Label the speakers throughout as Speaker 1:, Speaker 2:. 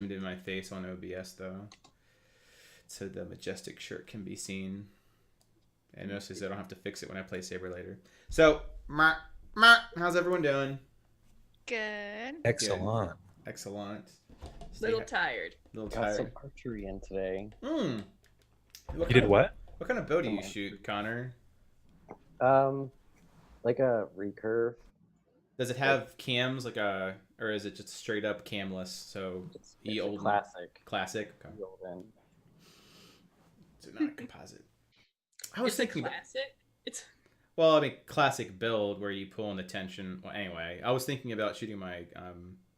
Speaker 1: Do my face on OBS though, so the majestic shirt can be seen. And mostly so I don't have to fix it when I play Saber later. So, how's everyone doing?
Speaker 2: Good.
Speaker 3: Excellent.
Speaker 1: Good. Excellent.
Speaker 4: Little tired.
Speaker 1: Little
Speaker 5: Got
Speaker 1: tired.
Speaker 5: some archery in today.
Speaker 1: You
Speaker 3: did what?
Speaker 1: What kind of bow do you shoot, Connor?
Speaker 5: Like a recurve.
Speaker 1: Does it have cams or is it just straight up camless? So
Speaker 5: It's
Speaker 1: old
Speaker 5: classic.
Speaker 1: Classic. Okay.
Speaker 5: Golden.
Speaker 1: So not a composite. I was thinking
Speaker 4: classic.
Speaker 1: Well, I mean, classic build where you pull in the tension. Well, anyway, I was thinking about shooting my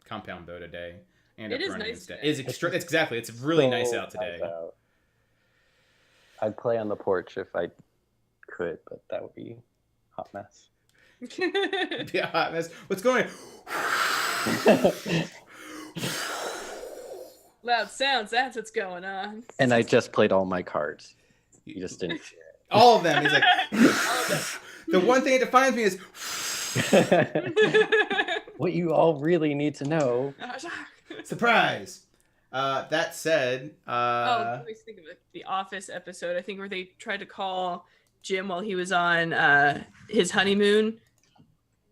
Speaker 1: compound bow today. And
Speaker 4: it is nice today.
Speaker 1: It's really nice out today.
Speaker 5: I'd play on the porch if I could, but that would be a hot mess.
Speaker 1: Be a hot mess. What's going on?
Speaker 4: Loud sounds, that's what's going on.
Speaker 5: And I just played all my cards. You just didn't hear it.
Speaker 1: All of them. He's like, the one thing that defines me is.
Speaker 5: What you all really need to know.
Speaker 1: Surprise. That said,
Speaker 4: I always think of the Office episode, I think, where they tried to call Jim while he was on his honeymoon.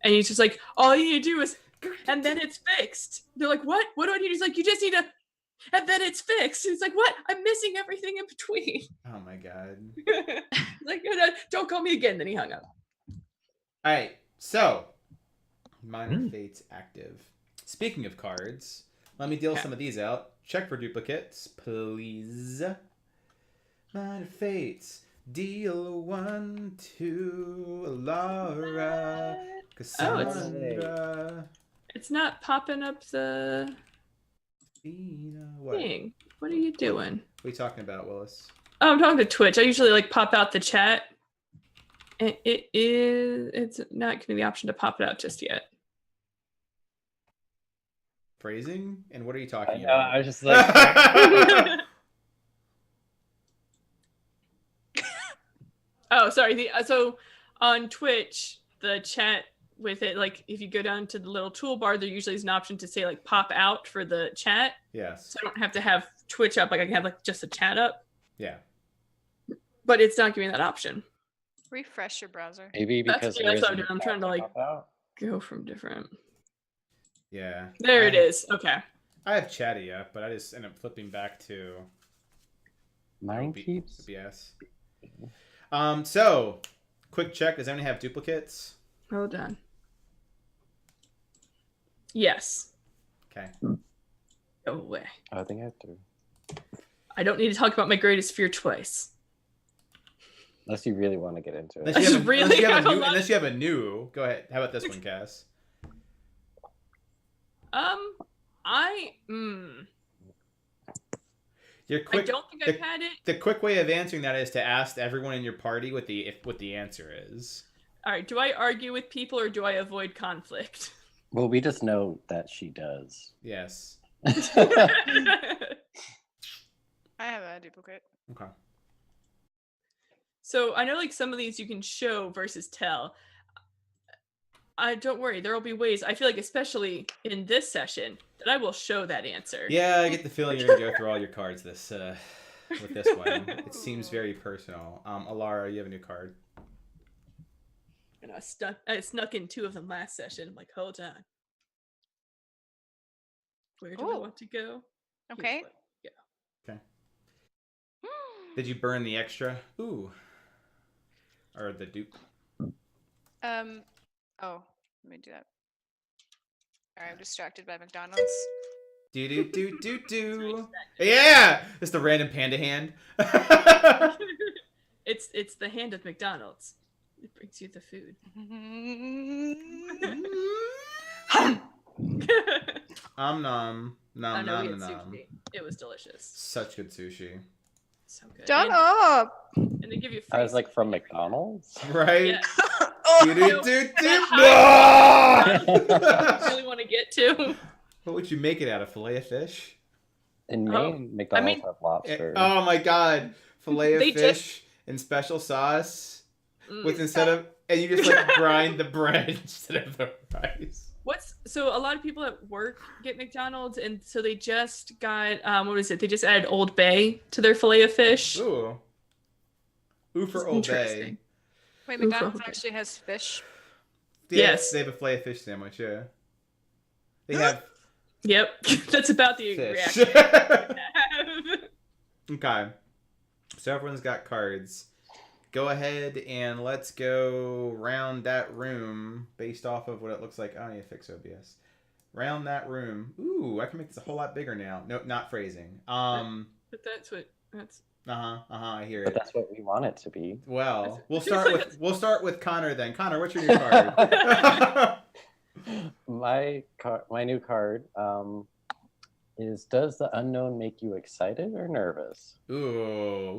Speaker 4: And he's just like, all you need to do is, and then it's fixed. They're like, what? What do I need? He's like, you just need to, and then it's fixed. He's like, what? I'm missing everything in between.
Speaker 1: Oh my god.
Speaker 4: Like, no, don't call me again. Then he hung up.
Speaker 1: All right, so Minor Fates active. Speaking of cards, let me deal some of these out. Check for duplicates, please. Minor Fates. Deal 1 to Laura. Cassandra.
Speaker 4: It's not popping up the
Speaker 1: What?
Speaker 4: thing. What are you doing?
Speaker 1: What are you talking about, Willis?
Speaker 4: Oh, I'm talking to Twitch. I usually pop out the chat. And it's not giving me the option to pop it out just yet.
Speaker 1: Phrasing? And what are you talking about?
Speaker 5: I was just like...
Speaker 4: Oh, sorry. So on Twitch, the chat with it, if you go down to the little toolbar, there usually is an option to say pop out for the chat.
Speaker 1: Yes.
Speaker 4: So I don't have to have Twitch up. I can have just a chat up.
Speaker 1: Yeah.
Speaker 4: But it's not giving that option.
Speaker 2: Refresh your browser.
Speaker 5: Maybe because
Speaker 4: that's what I'm doing. I'm trying to go from different.
Speaker 1: Yeah.
Speaker 4: There it is. Okay.
Speaker 1: I have chatty up, but I just end up flipping back to
Speaker 5: Mine keeps.
Speaker 1: OBS. So quick check. Does anyone have duplicates?
Speaker 4: Hold on. Yes.
Speaker 1: Okay.
Speaker 4: Go away.
Speaker 5: I think I have to.
Speaker 4: I don't need to talk about my greatest fear twice.
Speaker 5: Unless you really want to get into it.
Speaker 1: Unless you have a new. Go ahead. How about this one, Cass?
Speaker 4: I don't think I've had it.
Speaker 1: The quick way of answering that is to ask everyone in your party what the answer is.
Speaker 4: All right. Do I argue with people or do I avoid conflict?
Speaker 5: Well, we just know that she does.
Speaker 1: Yes.
Speaker 2: I have a duplicate.
Speaker 1: Okay.
Speaker 4: So I know some of these you can show versus tell. Don't worry, there will be ways. I feel especially in this session that I will show that answer.
Speaker 1: Yeah, I get the feeling you're gonna go through all your cards with this one. It seems very personal. Alara, you have a new card.
Speaker 4: And I snuck in 2 of them last session. I'm like, hold on. Where do I want to go?
Speaker 2: Okay.
Speaker 1: Okay. Did you burn the extra? Ooh. Or the dupe?
Speaker 2: Oh, let me do that. Alright, I'm distracted by McDonald's.
Speaker 1: Do. Yeah! Just a random panda hand.
Speaker 4: It's the hand of McDonald's. It brings you the food.
Speaker 1: Nom.
Speaker 4: I know we had sushi. It was delicious.
Speaker 1: Such good sushi.
Speaker 4: So good.
Speaker 2: Shut up!
Speaker 4: And they give you free
Speaker 5: I was from McDonald's?
Speaker 1: Right?
Speaker 4: Yeah.
Speaker 1: Do.
Speaker 4: Really want to get to.
Speaker 1: What would you make it out of? Fillet of fish?
Speaker 5: In Maine, McDonald's have lobster.
Speaker 1: Oh my god. Fillet of fish in special sauce. And you just grind the bread instead of the rice.
Speaker 4: So a lot of people at work get McDonald's, and so they just got what is it? They just added Old Bay to their fillet of fish.
Speaker 1: Ooh. Ooh for
Speaker 4: It's
Speaker 1: Old Bay.
Speaker 4: interesting.
Speaker 2: Wait,
Speaker 4: Ooh,
Speaker 2: McDonald's
Speaker 4: okay.
Speaker 2: actually has fish.
Speaker 1: Yeah,
Speaker 4: Yes.
Speaker 1: They have a filet of fish sandwich, yeah. They have
Speaker 4: Yep, that's about the
Speaker 1: fish.
Speaker 4: reaction. I have.
Speaker 1: Okay. So everyone's got cards. Go ahead and let's go round that room based off of what it looks like. Oh, I need to fix OBS. Round that room. Ooh, I can make this a whole lot bigger now. Nope, not phrasing.
Speaker 4: But that's.
Speaker 1: I hear
Speaker 5: But
Speaker 1: it.
Speaker 5: that's what we want it to be.
Speaker 1: Well, we'll start with Connor then. Connor, what's your new card?
Speaker 5: My new card is: Does the unknown make you excited or nervous?
Speaker 1: Ooh,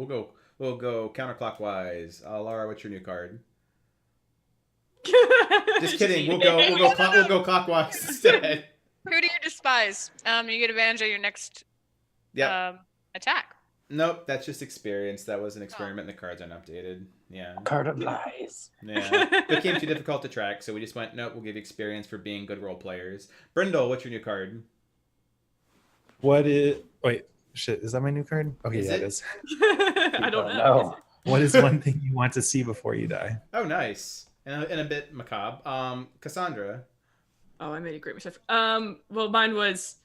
Speaker 1: we'll go counterclockwise. Laura, what's your new card? Just kidding. We'll go clockwise instead.
Speaker 2: Who do you despise? You get advantage of your next attack.
Speaker 1: Nope, that's just experience. That was an experiment. The cards aren't updated. Yeah.
Speaker 5: Card of lies.
Speaker 1: Yeah. It became too difficult to track, so we just went, nope, we'll give you experience for being good role players. Brindle, what's your new card?
Speaker 3: What is? Wait, shit. Is that my new card? Okay,
Speaker 1: Is
Speaker 3: yeah,
Speaker 1: it?
Speaker 3: it is.
Speaker 4: I don't know.
Speaker 3: What is one thing you want to see before you die?
Speaker 1: Oh, nice. And a bit macabre. Cassandra.
Speaker 4: Oh, I made a great mistake. Well, mine was: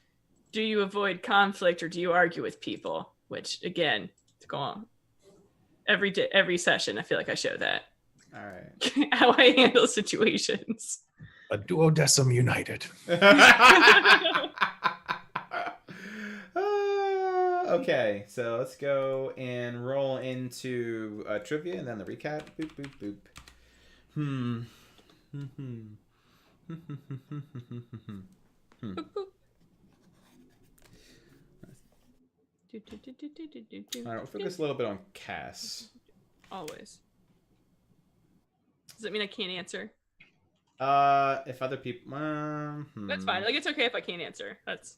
Speaker 4: do you avoid conflict or do you argue with people? Which, again, to go on every session, I feel like I show that.
Speaker 1: All right.
Speaker 4: How I handle situations.
Speaker 3: A duodecim united.
Speaker 1: Okay, so let's go and roll into trivia and then the recap. Boop, boop, boop. All right, we'll focus a little bit on Cass.
Speaker 4: Always. Does that mean I can't answer?
Speaker 1: If other people,
Speaker 4: That's fine. Like, it's okay if I can't answer. That's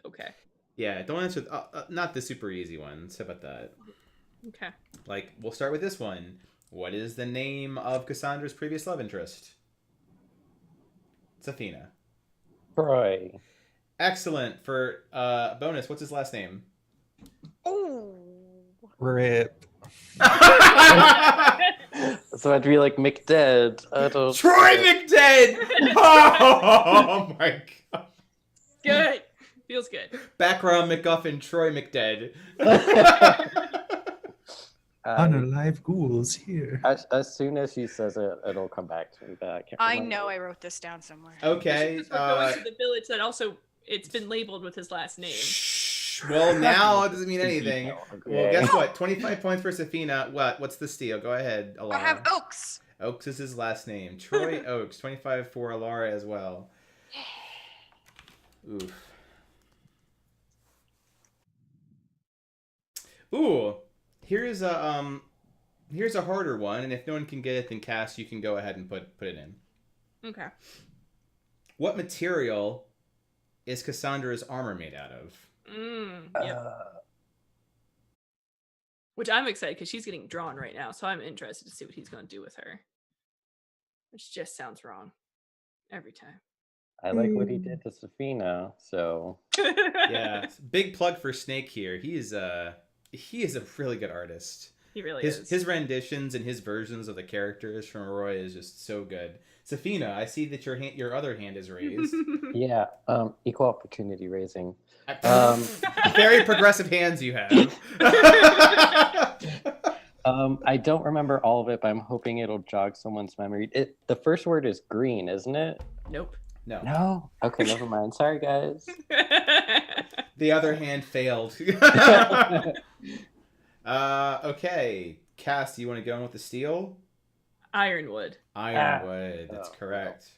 Speaker 4: okay.
Speaker 1: Yeah, don't answer. Not the super easy ones. How about that?
Speaker 4: Okay.
Speaker 1: Like, we'll start with this one. What is the name of Cassandra's previous love interest? It's Athena.
Speaker 5: Troy.
Speaker 1: Excellent. For bonus, what's his last name?
Speaker 2: Oh.
Speaker 3: Rip.
Speaker 5: So I'd be like McDead. I don't.
Speaker 1: Troy McDead! Oh my god.
Speaker 4: Good. Feels good.
Speaker 1: Background MacGuffin, Troy McDead.
Speaker 3: Unalive ghouls here.
Speaker 5: As soon as she says it, it'll come back to me. But I can't
Speaker 2: I
Speaker 5: remember.
Speaker 2: know I wrote this down somewhere.
Speaker 1: Okay.
Speaker 4: Because we're going to the village that also, it's been labeled with his last name.
Speaker 1: Well, now it doesn't mean anything.
Speaker 5: Okay.
Speaker 1: Well, guess what? 25 points for Safina. What's the steal? Go ahead, Alara.
Speaker 2: I have Oaks.
Speaker 1: Oaks is his last name. Troy Oaks. 25 for Alara as well. Oof. Ooh. Here's a harder one, and if no one can get it, then Cass, you can go ahead and put it in.
Speaker 4: Okay.
Speaker 1: What material is Cassandra's armor made out of?
Speaker 4: Yep. Which I'm excited because she's getting drawn right now, so I'm interested to see what he's going to do with her. Which just sounds wrong every time.
Speaker 5: I like what he did to Safina, so
Speaker 1: Yeah, big plug for Snake here. He is a really good artist.
Speaker 4: He really
Speaker 1: His
Speaker 4: is.
Speaker 1: his renditions and his versions of the characters from Roy is just so good. Safina, I see that your other hand is raised.
Speaker 5: yeah. Equal opportunity raising.
Speaker 1: Very progressive hands you have.
Speaker 5: I don't remember all of it, but I'm hoping it'll jog someone's memory. The first word is green, isn't it?
Speaker 4: Nope.
Speaker 1: No.
Speaker 5: No. Okay, never mind. Sorry, guys.
Speaker 1: The other hand failed. Okay. Cass, do you want to go in with the steel?
Speaker 4: Ironwood.
Speaker 1: Ironwood. That's
Speaker 5: Oh,
Speaker 1: correct.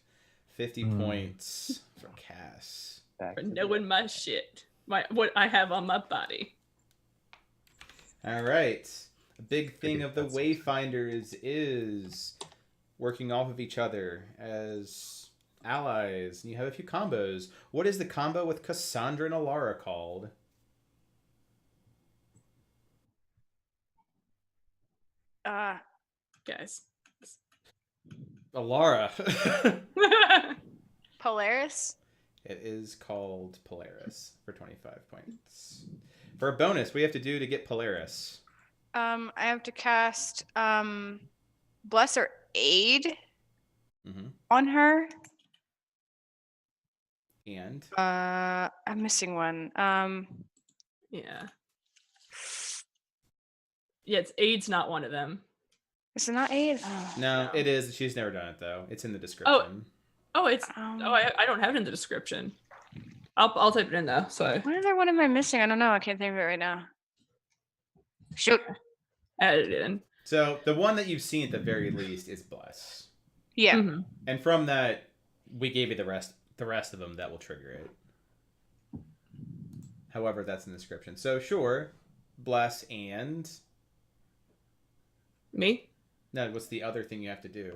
Speaker 1: 50 points for Cass.
Speaker 5: Back
Speaker 4: For
Speaker 5: to
Speaker 4: knowing my shit. What I have on my body.
Speaker 1: All right. A big thing
Speaker 3: Pretty
Speaker 1: of the
Speaker 3: impressive.
Speaker 1: Wayfinders is working off of each other as allies. And you have a few combos. What is the combo with Cassandra and Alara called?
Speaker 4: Guys.
Speaker 1: Alara.
Speaker 2: Polaris.
Speaker 1: It is called Polaris for 25 points. For a bonus, what do you have to do to get Polaris?
Speaker 2: I have to cast Bless or Aid on her.
Speaker 1: And
Speaker 2: I'm missing one.
Speaker 4: Yeah. Yeah, it's Aid's not one of them.
Speaker 2: Is it not Aid? Oh,
Speaker 1: no,
Speaker 4: No.
Speaker 1: it is. She's never done it though. It's in the description.
Speaker 4: Oh, it's I don't have it in the description. I'll type it in though. So
Speaker 2: What other one am I missing? I don't know. I can't think of it right now. Shoot.
Speaker 4: add it in.
Speaker 1: So the one that you've seen at the very least is Bless.
Speaker 2: Yeah.
Speaker 4: Mhm.
Speaker 1: And from that, we gave you the rest of them that will trigger it. However, that's in the description. So sure, Bless and
Speaker 4: Me?
Speaker 1: no, what's the other thing you have to do?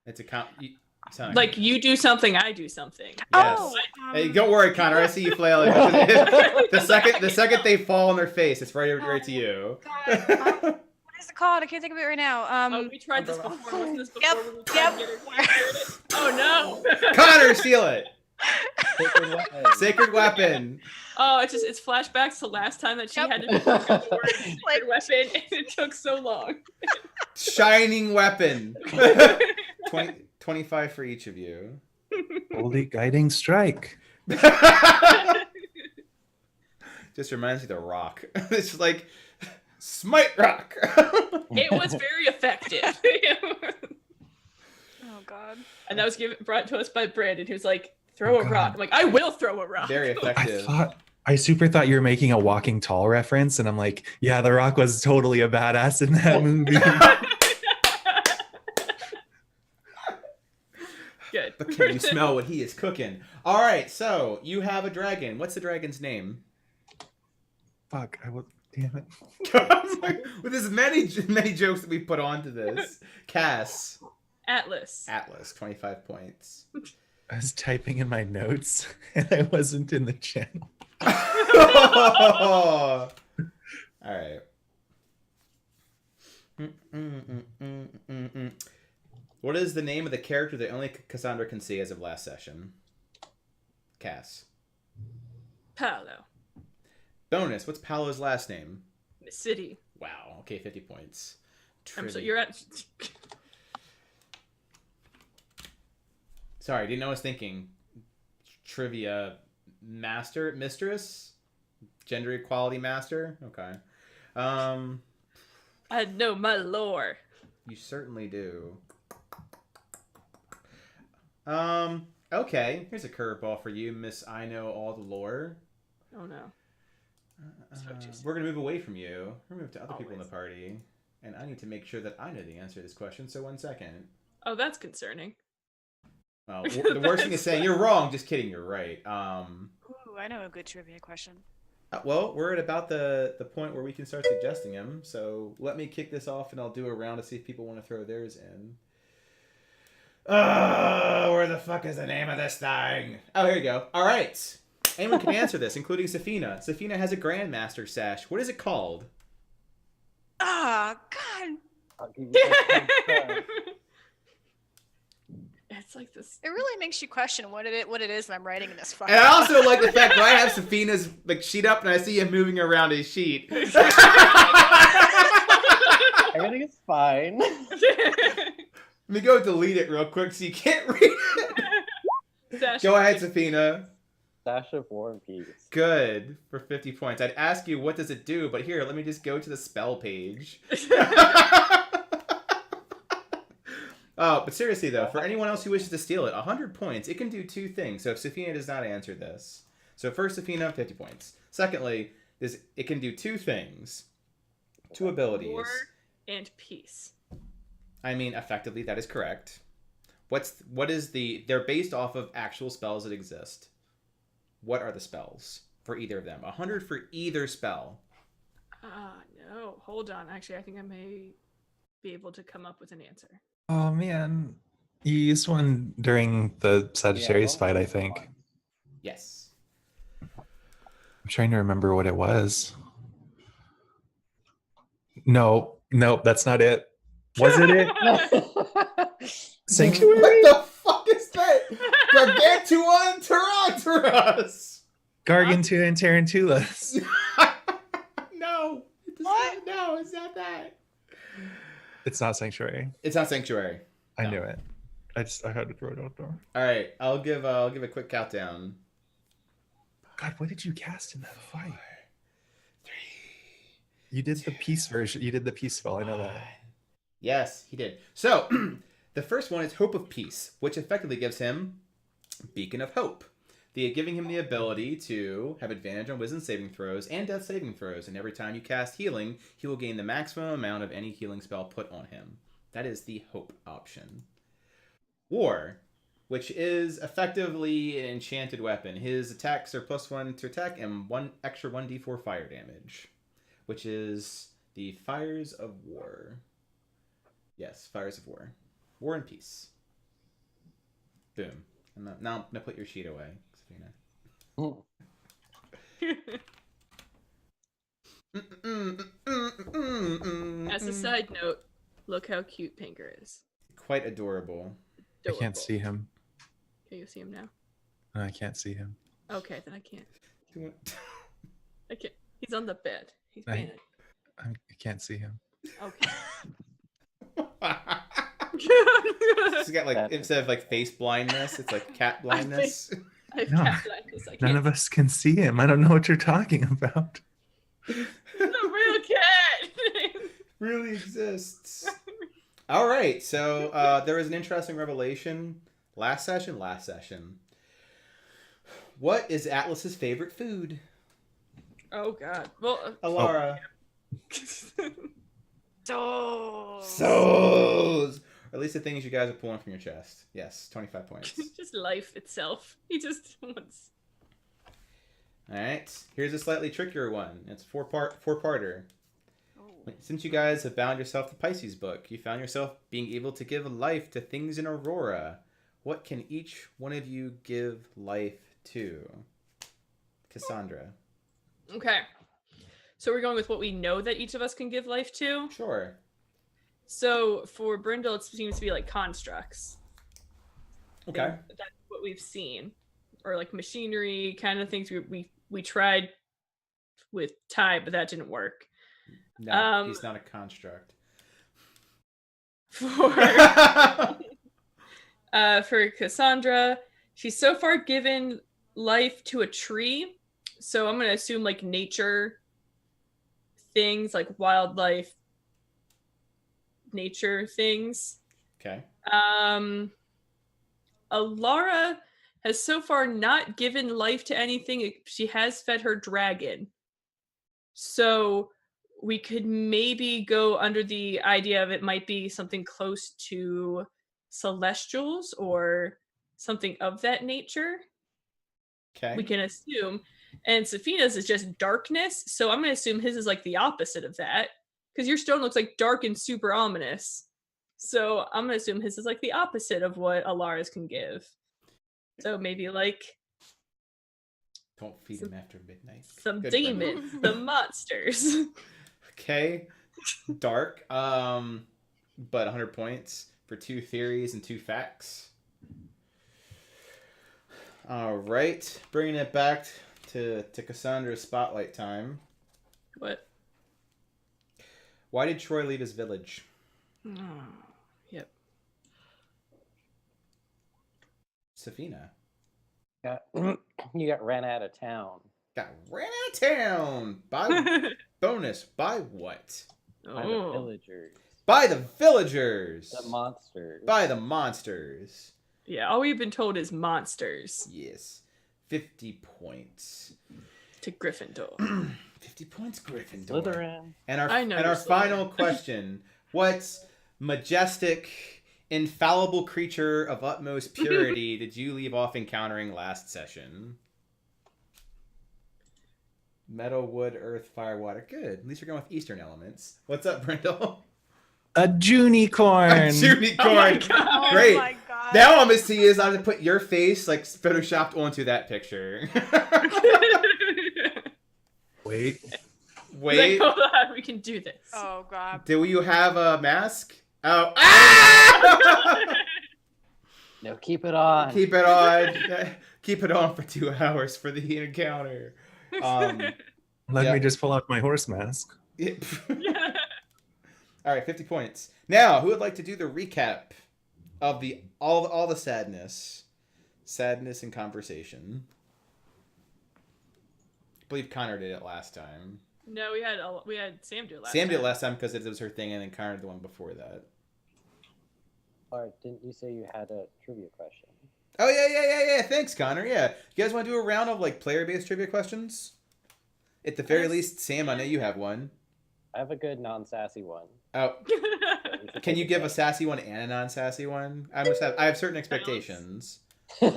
Speaker 1: It's a
Speaker 4: Like you do something, I do something.
Speaker 1: Yes.
Speaker 2: Oh.
Speaker 1: Hey, don't worry, Connor. I see you flailing. the second they fall on their face, it's right to you.
Speaker 2: God, what is it called? I can't think of it right now.
Speaker 4: Oh, we tried this before. Wasn't this before?
Speaker 2: Yep,
Speaker 4: when we tried to get her- Oh no!
Speaker 1: Connor, steal it.
Speaker 5: Sacred weapon.
Speaker 1: Sacred weapon.
Speaker 4: Oh, it's flashbacks to last time that she
Speaker 2: Yep.
Speaker 4: had to pick up the word
Speaker 2: Like-
Speaker 4: sacred weapon, and it took so long.
Speaker 1: Shining weapon. 25 for each of you.
Speaker 3: Holy guiding strike.
Speaker 1: Just reminds me of The Rock. It's just like, smite rock.
Speaker 4: It was very effective.
Speaker 2: Oh God.
Speaker 4: And that was brought to us by Brandon, who's like, throw a rock. I'm like, I will throw a rock.
Speaker 1: Very effective.
Speaker 3: I super thought you were making a Walking Tall reference, and I'm like, yeah, The Rock was totally a badass in that movie.
Speaker 4: Good.
Speaker 1: But can you smell what he is cooking? All right, so you have a dragon. What's the dragon's name?
Speaker 3: Fuck, damn it.
Speaker 1: With as many jokes that we put onto this, Cass.
Speaker 4: Atlas.
Speaker 1: Atlas, 25 points.
Speaker 3: I was typing in my notes, and I wasn't in the channel.
Speaker 1: All right. What is the name of the character that only Cassandra can see as of last session? Cass.
Speaker 4: Paolo.
Speaker 1: Bonus. What's Paolo's last name?
Speaker 4: Miss City.
Speaker 1: Wow. Okay, 50 points.
Speaker 4: I'm so
Speaker 1: Trivia.
Speaker 4: you're at.
Speaker 1: Sorry, didn't know I was thinking. Trivia mistress? Gender equality master? Okay.
Speaker 4: I know my lore.
Speaker 1: You certainly do. Okay. Here's a curveball for you, Miss I Know All the Lore.
Speaker 4: Oh no.
Speaker 1: We're going to move away from you. We're going to move to other people in the
Speaker 4: Always.
Speaker 1: party. And I need to make sure that I know the answer to this question, so 1 second.
Speaker 4: Oh, that's concerning.
Speaker 1: Well, the worst thing is saying, you're wrong. Just kidding, you're right.
Speaker 2: Ooh, I know a good trivia question.
Speaker 1: Well, we're at about the point where we can start suggesting them. So let me kick this off, and I'll do a round to see if people want to throw theirs in. Oh, where the fuck is the name of this thing? Oh, here you go. All right. Anyone can answer this, including Safina. Safina has a Grandmaster sash. What is it called?
Speaker 2: Ah, God.
Speaker 5: I'll give you that one.
Speaker 4: It's like this.
Speaker 2: It really makes you question what it is that I'm writing in this fucking.
Speaker 1: And I also like the fact that I have Safina's like sheet up, and I see him moving around his sheet.
Speaker 5: Everything is fine.
Speaker 1: Let me go delete it real quick so you can't read it. Go ahead, Safina.
Speaker 5: Sash of War and Peace.
Speaker 1: Good for 50 points. I'd ask you what does it do, but here, let me just go to the spell page. Oh, but seriously though, for anyone else who wishes to steal it, 100 points. It can do two things. So if Safina does not answer this, so first Safina, 50 points. Secondly, it can do two things, two abilities.
Speaker 4: War and peace.
Speaker 1: I mean, effectively, that is correct. They're based off of actual spells that exist. What are the spells for either of them? 100 for either spell.
Speaker 4: No. Hold on. Actually, I think I may be able to come up with an answer.
Speaker 3: Oh man, you used one during the Sagittarius fight, I think.
Speaker 1: Yes.
Speaker 3: I'm trying to remember what it was. No, that's not it. Was it it? Sanctuary?
Speaker 1: What the fuck is that? Gargantuan Taranturas!
Speaker 3: Gargantua and Tarantulas.
Speaker 1: No.
Speaker 2: What?
Speaker 1: No, it's not that.
Speaker 3: It's not Sanctuary.
Speaker 1: It's not Sanctuary.
Speaker 3: I
Speaker 1: No.
Speaker 3: knew it. I had to throw it out there.
Speaker 1: All right, I'll give a quick countdown.
Speaker 3: God, what did you cast in that fight?
Speaker 1: 3.
Speaker 3: You did the peace version. You did the peace spell. I know that.
Speaker 1: Yes, he did. So, the first one is Hope of Peace, which effectively gives him Beacon of Hope, giving him the ability to have advantage on Wisdom saving throws and Death saving throws. And every time you cast healing, he will gain the maximum amount of any healing spell put on him. That is the Hope option. War, which is effectively an enchanted weapon. His attacks are +1 to attack and 1 extra 1d4 fire damage, which is the Fires of War. Yes, Fires of War. War and Peace. Boom. Now I'm going to put your sheet away, Sabrina.
Speaker 4: As a side note, look how cute Pinker is.
Speaker 1: Quite adorable.
Speaker 3: I can't
Speaker 4: Adorable.
Speaker 3: see him.
Speaker 4: Can you see him now?
Speaker 3: No, I can't see him.
Speaker 4: Okay, then I can't.
Speaker 1: Do you want-
Speaker 4: I can't. He's on the bed. He's
Speaker 3: I-
Speaker 4: being
Speaker 3: I can't see him.
Speaker 4: okay.
Speaker 1: She's got like, instead of like face blindness, it's like cat blindness.
Speaker 4: I have
Speaker 3: No,
Speaker 4: cat blindness. I
Speaker 3: None
Speaker 4: can't.
Speaker 3: of us can see him. I don't know what you're talking about.
Speaker 4: He's a real cat.
Speaker 1: Really exists. All right, so there was an interesting revelation last session. What is Atlas's favorite food?
Speaker 4: Oh God. Well.
Speaker 1: Alara.
Speaker 2: So.
Speaker 1: Or at least the things you guys are pulling from your chest. Yes, 25 points.
Speaker 4: Just life itself. He just wants.
Speaker 1: All right, here's a slightly trickier one. It's four-parter. Since you guys have bound yourself to Pisces book, you found yourself being able to give life to things in Aurora. What can each one of you give life to? Cassandra.
Speaker 4: Okay. So we're going with what we know that each of us can give life to.
Speaker 1: Sure.
Speaker 4: So for Brindle, it seems to be like constructs.
Speaker 1: Okay.
Speaker 4: And that's what we've seen, or like machinery kind of things. We tried with Ty, but that didn't work.
Speaker 1: No, he's not a construct.
Speaker 4: For Cassandra, she's so far given life to a tree, so I'm gonna assume like nature things, like wildlife, nature things.
Speaker 1: Okay.
Speaker 4: Alara has so far not given life to anything. She has fed her dragon. So we could maybe go under the idea of it might be something close to celestials or something of that nature.
Speaker 1: Okay.
Speaker 4: We can assume. And Safina's is just darkness. So I'm going to assume his is like the opposite of that. Because your stone looks like dark and super ominous. So I'm going to assume his is like the opposite of what Alara's can give. So maybe like
Speaker 1: Don't feed him after midnight.
Speaker 4: some
Speaker 1: Good
Speaker 4: demons, some monsters.
Speaker 1: Okay. Dark. But 100 points for 2 theories and 2 facts. All right. Bringing it back to Cassandra's spotlight time.
Speaker 4: What?
Speaker 1: Why did Troy leave his village?
Speaker 4: Yep.
Speaker 1: Safina.
Speaker 5: You got ran out of town.
Speaker 1: Got ran out of town. By bonus. By what?
Speaker 5: By the
Speaker 4: Oh.
Speaker 5: villagers.
Speaker 1: By the villagers.
Speaker 5: The monsters.
Speaker 1: By the monsters.
Speaker 4: Yeah, all we've been told is monsters
Speaker 1: Yes. 50 points.
Speaker 4: to Gryffindor.
Speaker 1: 50 points, Gryffindor.
Speaker 5: Slytherin.
Speaker 1: And our
Speaker 4: I know
Speaker 1: and
Speaker 4: you're
Speaker 1: our final question: what majestic, infallible creature of utmost purity did you leave off encountering last session? Metal, wood, earth, fire, water. Good. At least you're going with Eastern elements. What's up, Brindle?
Speaker 3: A Junicorn.
Speaker 1: Unicorn.
Speaker 4: Oh my God.
Speaker 2: Oh
Speaker 1: Great.
Speaker 2: my god.
Speaker 1: Now I'm gonna see is I'm gonna put your face like photoshopped onto that picture.
Speaker 3: Wait.
Speaker 1: Wait.
Speaker 4: Like, hold on, we can do this.
Speaker 2: Oh god.
Speaker 1: Do you have a mask? Oh. Ah!
Speaker 5: No, keep it on.
Speaker 1: Keep it on. Keep it on for 2 hours for the encounter.
Speaker 3: Let
Speaker 1: Yeah.
Speaker 3: me just pull out my horse mask.
Speaker 1: All right, 50 points. Now, who would like to do the recap of the all the sadness and conversation? I believe Connor did it last time.
Speaker 4: No, we had Sam do it last
Speaker 1: Sam did it
Speaker 4: time.
Speaker 1: last time because it was her thing, and then Connor did the one before that.
Speaker 5: Or didn't you say you had a trivia question?
Speaker 1: Oh yeah. Thanks, Connor. Yeah, you guys want to do a round of like player-based trivia questions? At the very least, Sam, I know you have one.
Speaker 5: I have a good non-sassy one.
Speaker 1: Oh,
Speaker 5: We should
Speaker 1: can
Speaker 5: take
Speaker 1: you give a
Speaker 5: guess.
Speaker 1: sassy one and a non-sassy one? I have certain expectations.
Speaker 2: Mine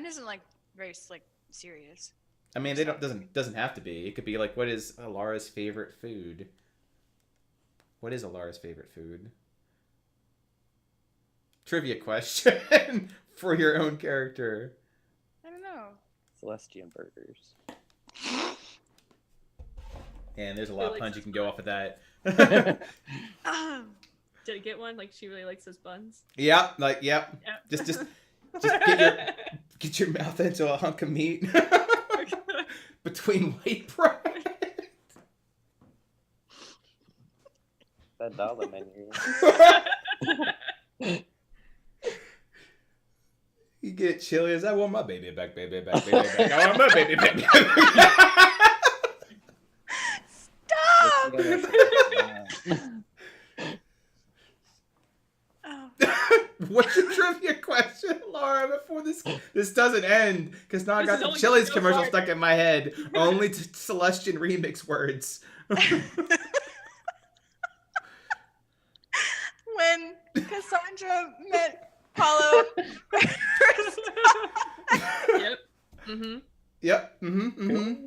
Speaker 2: isn't like very like serious.
Speaker 1: I mean, doesn't have to be. It could be like, what is Alara's favorite food? What is Alara's favorite food? Trivia question for your own character.
Speaker 2: I don't know.
Speaker 5: Celestian burgers.
Speaker 1: And there's a lot of puns you can go off of that.
Speaker 4: Did it get one? Like she really likes those buns.
Speaker 1: Yep.
Speaker 4: Yeah.
Speaker 1: Just get your mouth into a hunk of meat between white bread.
Speaker 5: That dollar menu.
Speaker 1: You get chilly as I want my baby back, baby back, baby back. I want my baby back.
Speaker 2: Stop! Oh.
Speaker 1: What's your trivia question, Laura? Before this doesn't end, because now I
Speaker 4: This
Speaker 1: got
Speaker 4: is
Speaker 1: the
Speaker 4: only
Speaker 1: Chili's
Speaker 4: so
Speaker 1: commercial
Speaker 4: far.
Speaker 1: stuck in my head. Only to Celestian remix words.
Speaker 2: When Cassandra met Paulo first
Speaker 4: Yep. Mm-hmm.
Speaker 1: Yep. Mm-hmm.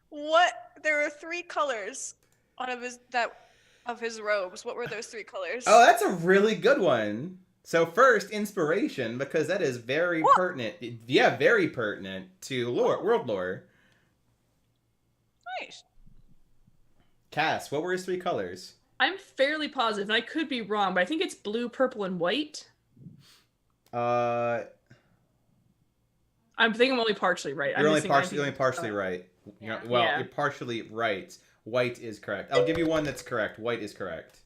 Speaker 2: what there were 3 colors on of his robes. What were those 3 colors?
Speaker 1: Oh, that's a really good one. So first, inspiration, because that is very pertinent. Yeah, very pertinent to world lore.
Speaker 2: Nice.
Speaker 1: Cass, what were his 3 colors?
Speaker 4: I'm fairly positive, and I could be wrong, but I think it's blue, purple, and white.
Speaker 1: Uh,
Speaker 4: I think I'm only partially right.
Speaker 1: you're only
Speaker 4: missing
Speaker 1: partially right.
Speaker 2: Yeah.
Speaker 1: Well,
Speaker 4: Yeah.
Speaker 1: you're partially right. White is correct. I'll give you one that's correct. White is correct.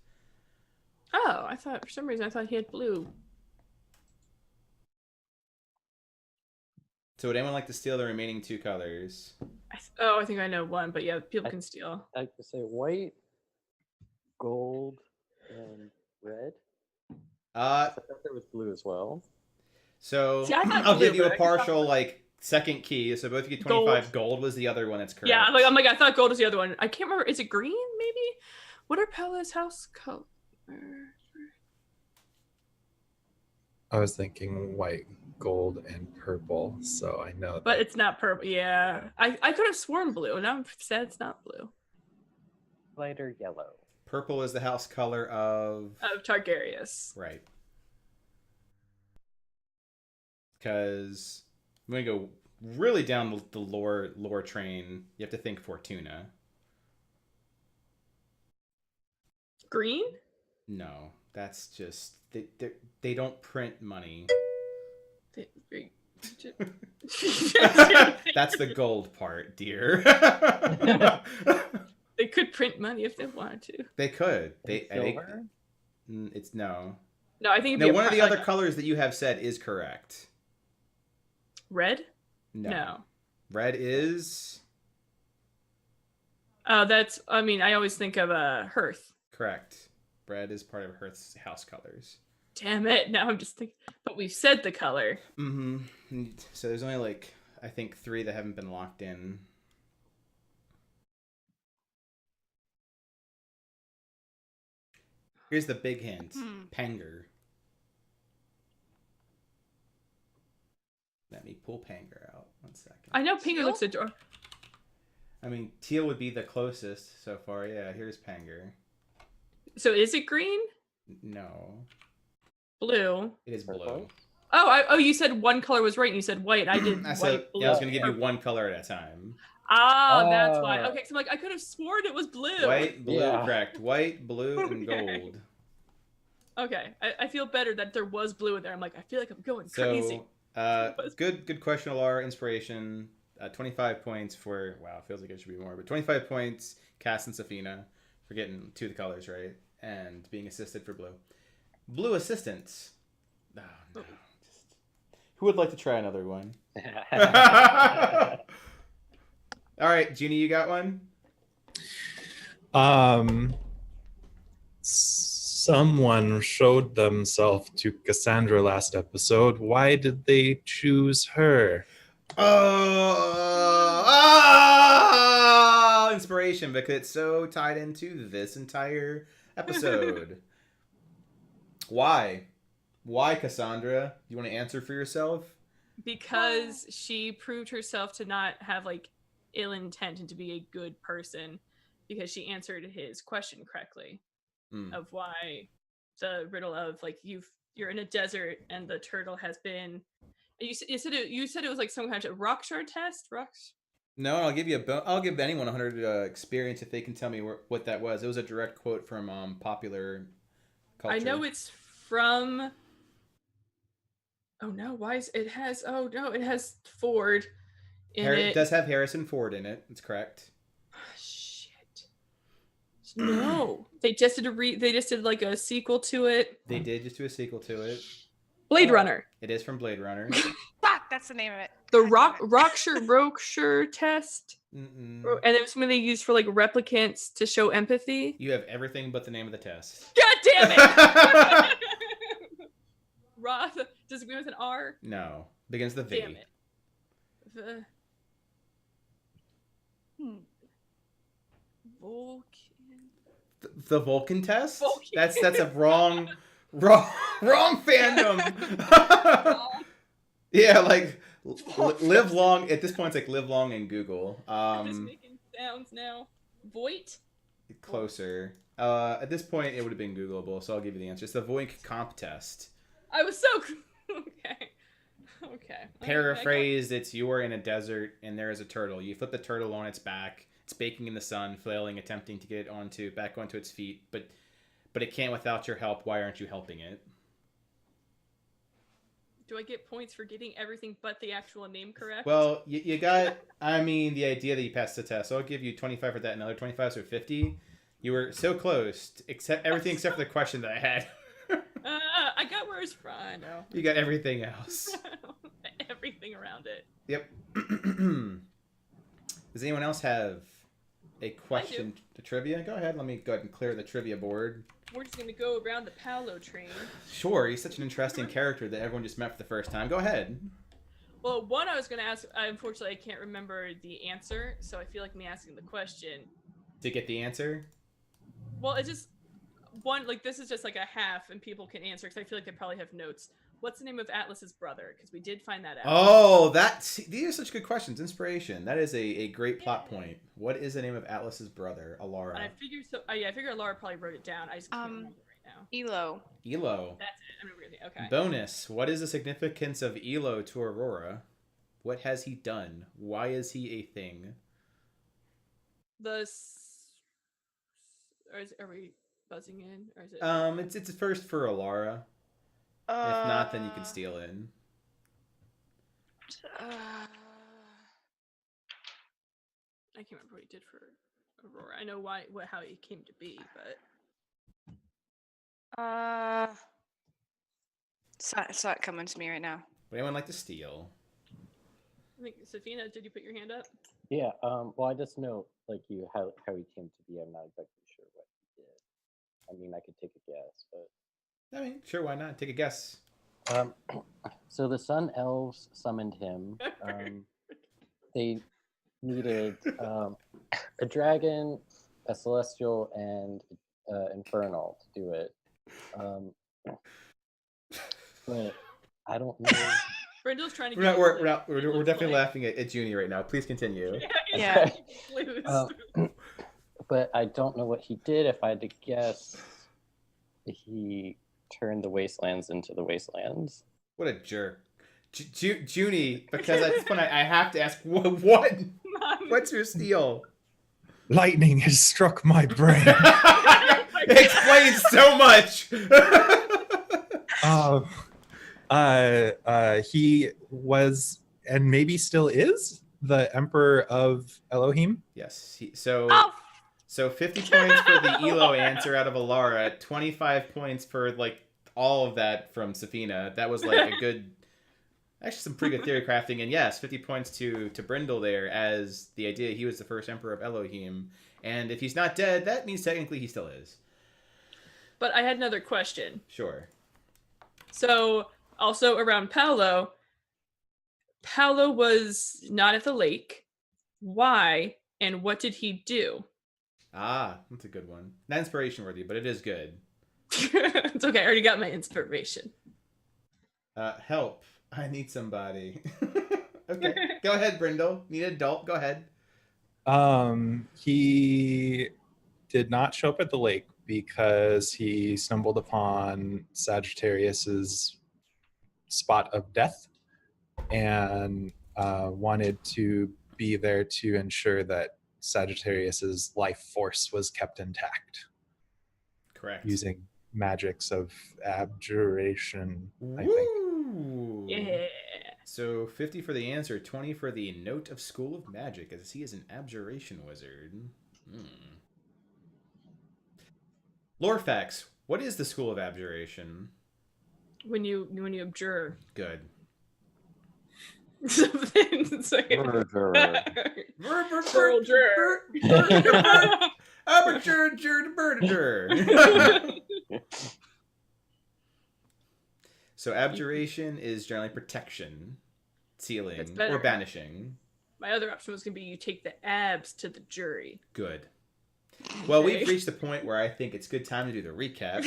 Speaker 4: Oh, I thought for some reason I thought he had blue.
Speaker 1: So would anyone like to steal the remaining 2 colors?
Speaker 4: I think I know one, but yeah, people can steal.
Speaker 5: I could say white, gold, and red. I thought there was blue as well.
Speaker 1: So
Speaker 4: See, I thought
Speaker 1: I'll give
Speaker 4: blue,
Speaker 1: you
Speaker 4: but
Speaker 1: a
Speaker 4: I guess
Speaker 1: partial like second key. So both of you get 25. Gold was the other one that's correct.
Speaker 4: Yeah, I thought gold was the other one. I can't remember. Is it green? Maybe. What are Pella's house colors?
Speaker 3: I was thinking white, gold, and purple, so I know.
Speaker 4: But it's not purple. Yeah, I could have sworn blue. Now I'm sad it's not blue.
Speaker 5: Lighter yellow.
Speaker 1: Purple is the house color of
Speaker 4: Of Targaryen.
Speaker 1: right. Because I'm gonna go really down the lore train. You have to think Fortuna.
Speaker 4: Green?
Speaker 1: No, that's just they don't print money. That's the gold part, dear.
Speaker 4: They could print money if they wanted to.
Speaker 1: They could.
Speaker 5: Silver?
Speaker 1: It's no.
Speaker 4: No, I think it'd
Speaker 1: No,
Speaker 4: be a
Speaker 1: one of the
Speaker 4: like
Speaker 1: other colors that you have said is correct.
Speaker 4: red.
Speaker 1: No. Red is
Speaker 4: That's. I mean, I always think of Hearth.
Speaker 1: correct. Red is part of Hearth's house colors.
Speaker 4: Damn it! Now I'm just thinking. But we've said the color.
Speaker 1: Mm-hmm. So there's only like I think 3 that haven't been locked in. Here's the big hint. Panger. Let me pull Panger out. 1 second.
Speaker 4: I know Pinker
Speaker 2: Teal?
Speaker 4: looks adorable.
Speaker 1: I mean, teal would be the closest so far. Yeah, here's Panger.
Speaker 4: So is it green?
Speaker 1: No,
Speaker 4: Blue.
Speaker 1: it is blue.
Speaker 5: Purple?
Speaker 4: Oh, you said one color was right, and you said white. I did
Speaker 1: I
Speaker 4: white.
Speaker 1: said,
Speaker 4: Blue.
Speaker 1: yeah, I was going to give you one color at a time.
Speaker 4: Ah, that's why.
Speaker 5: Ah.
Speaker 4: Okay, so I'm like, I could have sworn it was blue.
Speaker 1: White, blue,
Speaker 5: Yeah.
Speaker 1: correct. White, blue, and
Speaker 4: Okay.
Speaker 1: gold.
Speaker 4: Okay, I feel better that there was blue in there. I'm like, I feel like I'm going crazy.
Speaker 1: So, good question, Alara. Inspiration. 25 points for, wow, it feels like it should be more, but 25 points, Cass and Safina, for getting 2 of the colors right, and being assisted for blue. Blue assistance. Oh, no. Who would like to try another one? All right, Junie, you got one?
Speaker 3: Someone showed themselves to Cassandra last episode. Why did they choose her?
Speaker 1: Oh, inspiration, because it's so tied into this entire episode. Why? Why, Cassandra? You want to answer for yourself?
Speaker 4: Because she proved herself to not have like ill intent and to be a good person, because she answered his question correctly of why the riddle of like you're in a desert and the turtle has been. You said it was like some kind of rock shard test.
Speaker 1: No, I'll give you I'll give anyone 100 experience if they can tell me what that was. It was a direct quote from popular culture.
Speaker 4: I know it's from. Oh no! Why is it has? Oh no! It has Ford in it.
Speaker 1: It does have Harrison Ford in it. It's correct.
Speaker 4: Shit. No, they just did They just did like a sequel to it.
Speaker 1: They did just do a sequel to it.
Speaker 4: Blade Runner.
Speaker 1: It is from Blade Runner.
Speaker 2: Fuck, that's the name of it.
Speaker 4: The
Speaker 2: God damn it.
Speaker 4: Rockshire test.
Speaker 1: Mm-mm.
Speaker 4: And it was something they used for like replicants to show empathy.
Speaker 1: You have everything but the name of the test.
Speaker 4: God damn it! Roth, does it begin with an R?
Speaker 1: No. Begins with a V.
Speaker 4: Damn it. Vulcan.
Speaker 1: The Vulcan test?
Speaker 4: Vulcan.
Speaker 1: That's a wrong fandom. Yeah, like live long. At this point, it's like live long in Google.
Speaker 4: I'm just making sounds now. Voight?
Speaker 1: Closer. At this point, it would have been Googleable, so I'll give you the answer. It's the Voink comp test.
Speaker 4: I was so okay.
Speaker 1: Paraphrased, it's you are in a desert and there is a turtle. You flip the turtle on its back. It's baking in the sun, flailing, attempting to get it back onto its feet, but it can't without your help. Why aren't you helping it?
Speaker 4: Do I get points for getting everything but the actual name correct?
Speaker 1: Well, you got, I mean, the idea that you passed the test. So I'll give you 25 for that, another 25, so 50. You were so close, except everything except for the question that I had.
Speaker 4: I got where it's from. I know.
Speaker 1: You got everything else.
Speaker 4: Everything around it.
Speaker 1: Yep. Does anyone else have a question to trivia? Go ahead. Let me go ahead and clear the trivia board.
Speaker 4: We're just going to go around the Paolo train.
Speaker 1: Sure. He's such an interesting character that everyone just met for the first time. Go ahead.
Speaker 4: Well, one I was going to ask, unfortunately, I can't remember the answer, so I feel like me asking the question.
Speaker 1: To get the answer?
Speaker 4: Well, it's just one, like, this is just like a half, and people can answer, because I feel like they probably have notes. What's the name of Atlas's brother? Because we did find that out.
Speaker 1: Oh, these are such good questions. Inspiration. That is a great plot point. What is the name of Atlas's brother, Alara?
Speaker 4: And I figured I figured Alara probably wrote it down. I just can't remember right now.
Speaker 2: Elo.
Speaker 1: Elo.
Speaker 4: That's it. I'm really okay.
Speaker 1: Bonus. What is the significance of Elo to Aurora? What has he done? Why is he a thing?
Speaker 4: Are we buzzing in, or is it?
Speaker 1: It's first for Alara. If not, then you can steal in.
Speaker 4: I can't remember what he did for Aurora. I know how he came to be, but
Speaker 2: it's not coming to me right now.
Speaker 1: Would anyone like to steal?
Speaker 4: I think Safina, did you put your hand up?
Speaker 5: Yeah. Well, I just know how he came to be. I'm not exactly sure what he did. I mean, I could take a guess, but.
Speaker 1: I mean, sure, why not? Take a guess.
Speaker 5: So the Sun Elves summoned him. They needed a dragon, a celestial, and infernal to do it. But I don't know.
Speaker 4: Brendel's trying to.
Speaker 1: We're definitely laughing at Junie right now. Please continue.
Speaker 2: Yeah.
Speaker 5: But I don't know what he did. If I had to guess, he turned the wastelands into the wastelands.
Speaker 1: What a jerk. Junie, because at this point I have to ask, what?
Speaker 4: Not
Speaker 1: What's your steal?
Speaker 3: Lightning has struck my brain.
Speaker 1: Explains so much.
Speaker 3: He was, and maybe still is, the Emperor of Elohim.
Speaker 1: Yes. So
Speaker 2: Oh,
Speaker 1: so 50 points for the Elo answer out of Alara, 25 points for like all of that from Safina. That was like a good, actually some pretty good theory crafting. And yes, 50 points to Brindle there as the idea he was the first Emperor of Elohim. And if he's not dead, that means technically he still is.
Speaker 4: But I had another question.
Speaker 1: Sure.
Speaker 4: So, also around Paolo was not at the lake. Why? And what did he do?
Speaker 1: Ah, that's a good one. Not inspiration worthy, but it is good.
Speaker 4: It's okay. I already got my inspiration.
Speaker 1: Help. I need somebody. Okay. Go ahead, Brindle. Need an adult. Go ahead.
Speaker 3: He did not show up at the lake because he stumbled upon Sagittarius's spot of death and wanted to be there to ensure that Sagittarius's life force was kept intact.
Speaker 1: Correct.
Speaker 3: Using magics of abjuration, I think.
Speaker 1: Woo!
Speaker 4: Yeah.
Speaker 1: So 50 for the answer, 20 for the note of School of Magic, as he is an abjuration wizard. Lore facts. What is the School of Abjuration?
Speaker 4: When you abjure
Speaker 1: Good.
Speaker 4: something. It's like
Speaker 5: Murderer.
Speaker 1: So abjuration is generally protection, sealing,
Speaker 4: That's better.
Speaker 1: or banishing.
Speaker 4: My other option was gonna be you take the abs to the jury.
Speaker 1: Good. Well,
Speaker 4: Okay.
Speaker 1: we've reached the point where I think it's good time to do the recap.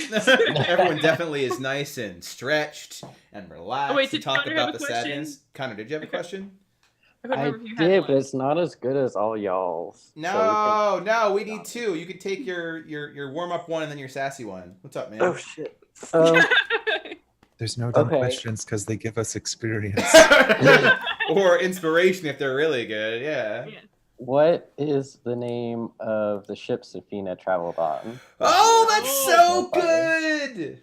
Speaker 1: Everyone definitely is nice and stretched and relaxed
Speaker 4: Oh, wait,
Speaker 1: to
Speaker 4: did
Speaker 1: talk
Speaker 4: Connor
Speaker 1: about
Speaker 4: have a
Speaker 1: the
Speaker 4: question?
Speaker 1: sadness. Connor, did you have a question?
Speaker 4: I couldn't
Speaker 5: I
Speaker 4: remember if you had
Speaker 5: did,
Speaker 4: one.
Speaker 5: but it's not as good as all y'all's.
Speaker 1: No, we need two. You can take your warm up one and then your sassy one. What's up, man?
Speaker 5: Oh shit.
Speaker 3: There's no dumb
Speaker 5: Okay.
Speaker 3: questions because they give us experience.
Speaker 1: Or inspiration if they're really good. Yeah.
Speaker 4: Yeah.
Speaker 5: What is the name of the ship Safina traveled on?
Speaker 1: Oh, that's so
Speaker 5: Vampire.
Speaker 1: good.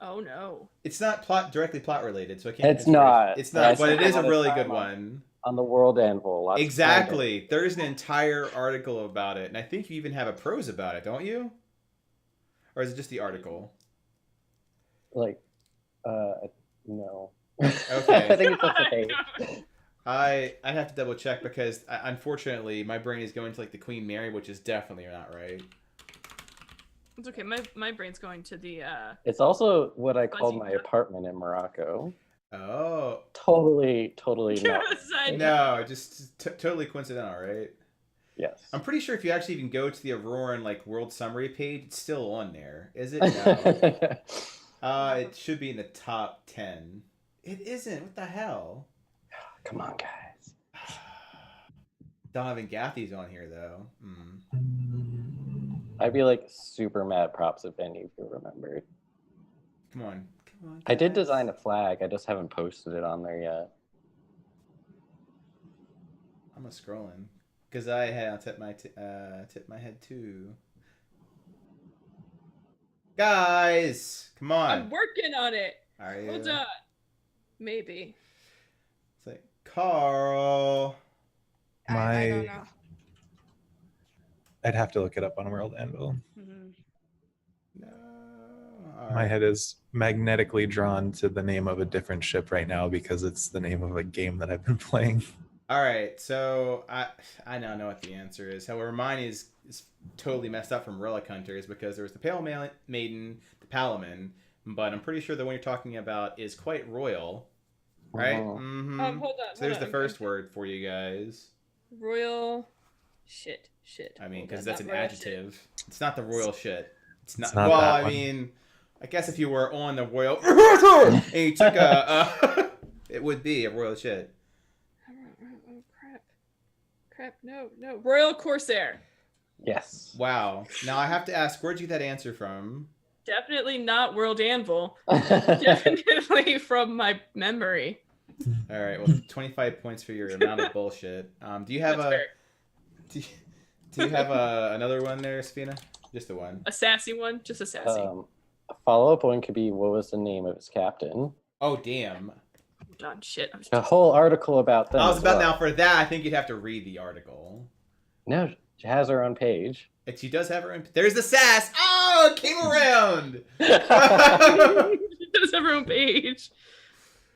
Speaker 4: Oh no.
Speaker 1: It's not directly plot related, so I can't.
Speaker 5: It's not.
Speaker 1: It's not,
Speaker 5: I
Speaker 1: but it
Speaker 5: spent
Speaker 1: is a
Speaker 5: lot of
Speaker 1: really
Speaker 5: time
Speaker 1: good
Speaker 5: on
Speaker 1: one.
Speaker 5: On the World Anvil. Lots of
Speaker 1: Exactly. There's an entire article about it, and I think you even have a prose about it, don't you? Or is it just the article?
Speaker 5: like, no.
Speaker 1: Okay.
Speaker 5: I think it's just the page.
Speaker 1: I'd have to double check because unfortunately my brain is going to like the Queen Mary, which is definitely not right.
Speaker 4: It's okay. My brain's going to the
Speaker 5: It's also what I called
Speaker 4: Fuzzy
Speaker 5: my
Speaker 4: duck.
Speaker 5: apartment in Morocco.
Speaker 1: Oh
Speaker 5: Totally not.
Speaker 4: Side
Speaker 1: no, just totally coincidental, right?
Speaker 5: Yes.
Speaker 1: I'm pretty sure if you actually even go to the Auroran like world summary page, it's still on there. Is it? No. It should be in the top 10. It isn't. What the hell?
Speaker 5: Come on, guys.
Speaker 1: Donovan Gaffey's on here though.
Speaker 5: I'd be like super mad props if any of you remembered.
Speaker 1: Come on.
Speaker 5: I did
Speaker 1: guys.
Speaker 5: design a flag. I just haven't posted it on there yet.
Speaker 1: I'm scrolling because I had tip my head too. Guys, come on.
Speaker 4: I'm working on it.
Speaker 1: Are you?
Speaker 4: Hold on. Maybe.
Speaker 1: It's like Carl.
Speaker 2: I don't know.
Speaker 3: I'd have to look it up on World Anvil.
Speaker 2: Mhm.
Speaker 1: No.
Speaker 3: My head is magnetically drawn to the name of a different ship right now because it's the name of a game that I've been playing.
Speaker 1: All right, so I now know what the answer is. However, mine is totally messed up from Relic Hunters because there was the Pale Maiden, the Palamon, but I'm pretty sure the one you're talking about is quite royal, right?
Speaker 5: Uh-huh.
Speaker 1: Mm-hmm.
Speaker 4: Hold on.
Speaker 1: So there's
Speaker 4: hold
Speaker 1: the
Speaker 4: on.
Speaker 1: first word for you guys.
Speaker 4: Royal. Shit.
Speaker 1: I mean,
Speaker 4: Hold
Speaker 1: because
Speaker 4: on,
Speaker 1: that's an
Speaker 4: not royal
Speaker 1: adjective. It's not the royal shit. It's not.
Speaker 3: not
Speaker 1: Well,
Speaker 3: that
Speaker 1: I
Speaker 3: one.
Speaker 1: mean, I guess if you were on the royal and you took a, it would be a royal shit.
Speaker 4: Oh crap! No. Royal Corsair.
Speaker 5: Yes.
Speaker 1: Wow. Now I have to ask, where'd you get that answer from?
Speaker 4: Definitely not World Anvil. Definitely from my memory.
Speaker 1: All right. Well, 25 points for your amount of bullshit. Do you have
Speaker 4: That's
Speaker 1: a
Speaker 4: fair.
Speaker 1: Do you have another one there, Safina? Just the one.
Speaker 4: A sassy one, just a sassy.
Speaker 5: A follow-up one could be, what was the name of his captain?
Speaker 1: Oh, damn.
Speaker 4: Oh, shit.
Speaker 5: A whole article about them.
Speaker 1: I was
Speaker 5: as
Speaker 1: about
Speaker 5: well.
Speaker 1: now for that. I think you'd have to read the article.
Speaker 5: No, she has her own page.
Speaker 1: She does have her own. There's the sass. Oh, it came around.
Speaker 4: She does have her own page.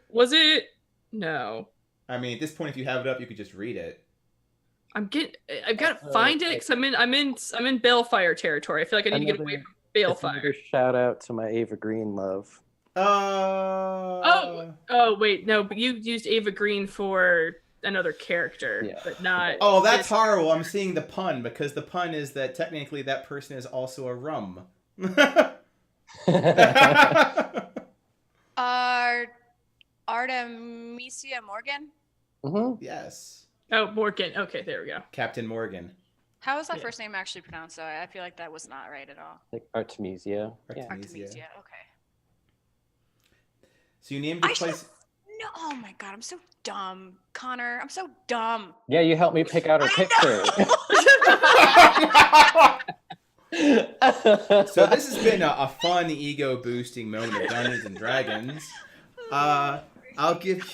Speaker 4: Was it? No.
Speaker 1: I mean, at this point, if you have it up, you could just read it.
Speaker 4: I've got to find it because I'm in Balefire territory. I feel like I need to get away from Balefire.
Speaker 5: Shout out to my Ava Green love.
Speaker 4: Oh, wait, no, but you used Ava Green for another character,
Speaker 5: Yeah.
Speaker 4: but not.
Speaker 1: Oh, that's horrible. I'm seeing the pun because the pun is that technically that person is also a rum.
Speaker 2: Artemisia Morgan.
Speaker 1: Yes.
Speaker 4: Oh, Morgan. Okay, there we go.
Speaker 1: Captain Morgan.
Speaker 2: How is that
Speaker 4: Yeah.
Speaker 2: first name actually pronounced? Though I feel like that was not right at all.
Speaker 5: Like Artemisia. Yeah.
Speaker 2: Artemisia. Okay.
Speaker 1: So you named the
Speaker 2: I
Speaker 1: place.
Speaker 2: should. No. Oh my god, I'm so dumb, Connor. I'm so dumb.
Speaker 5: Yeah, you helped me pick out her picture.
Speaker 1: So this has been a fun ego boosting moment of Dungeons and Dragons. I'll give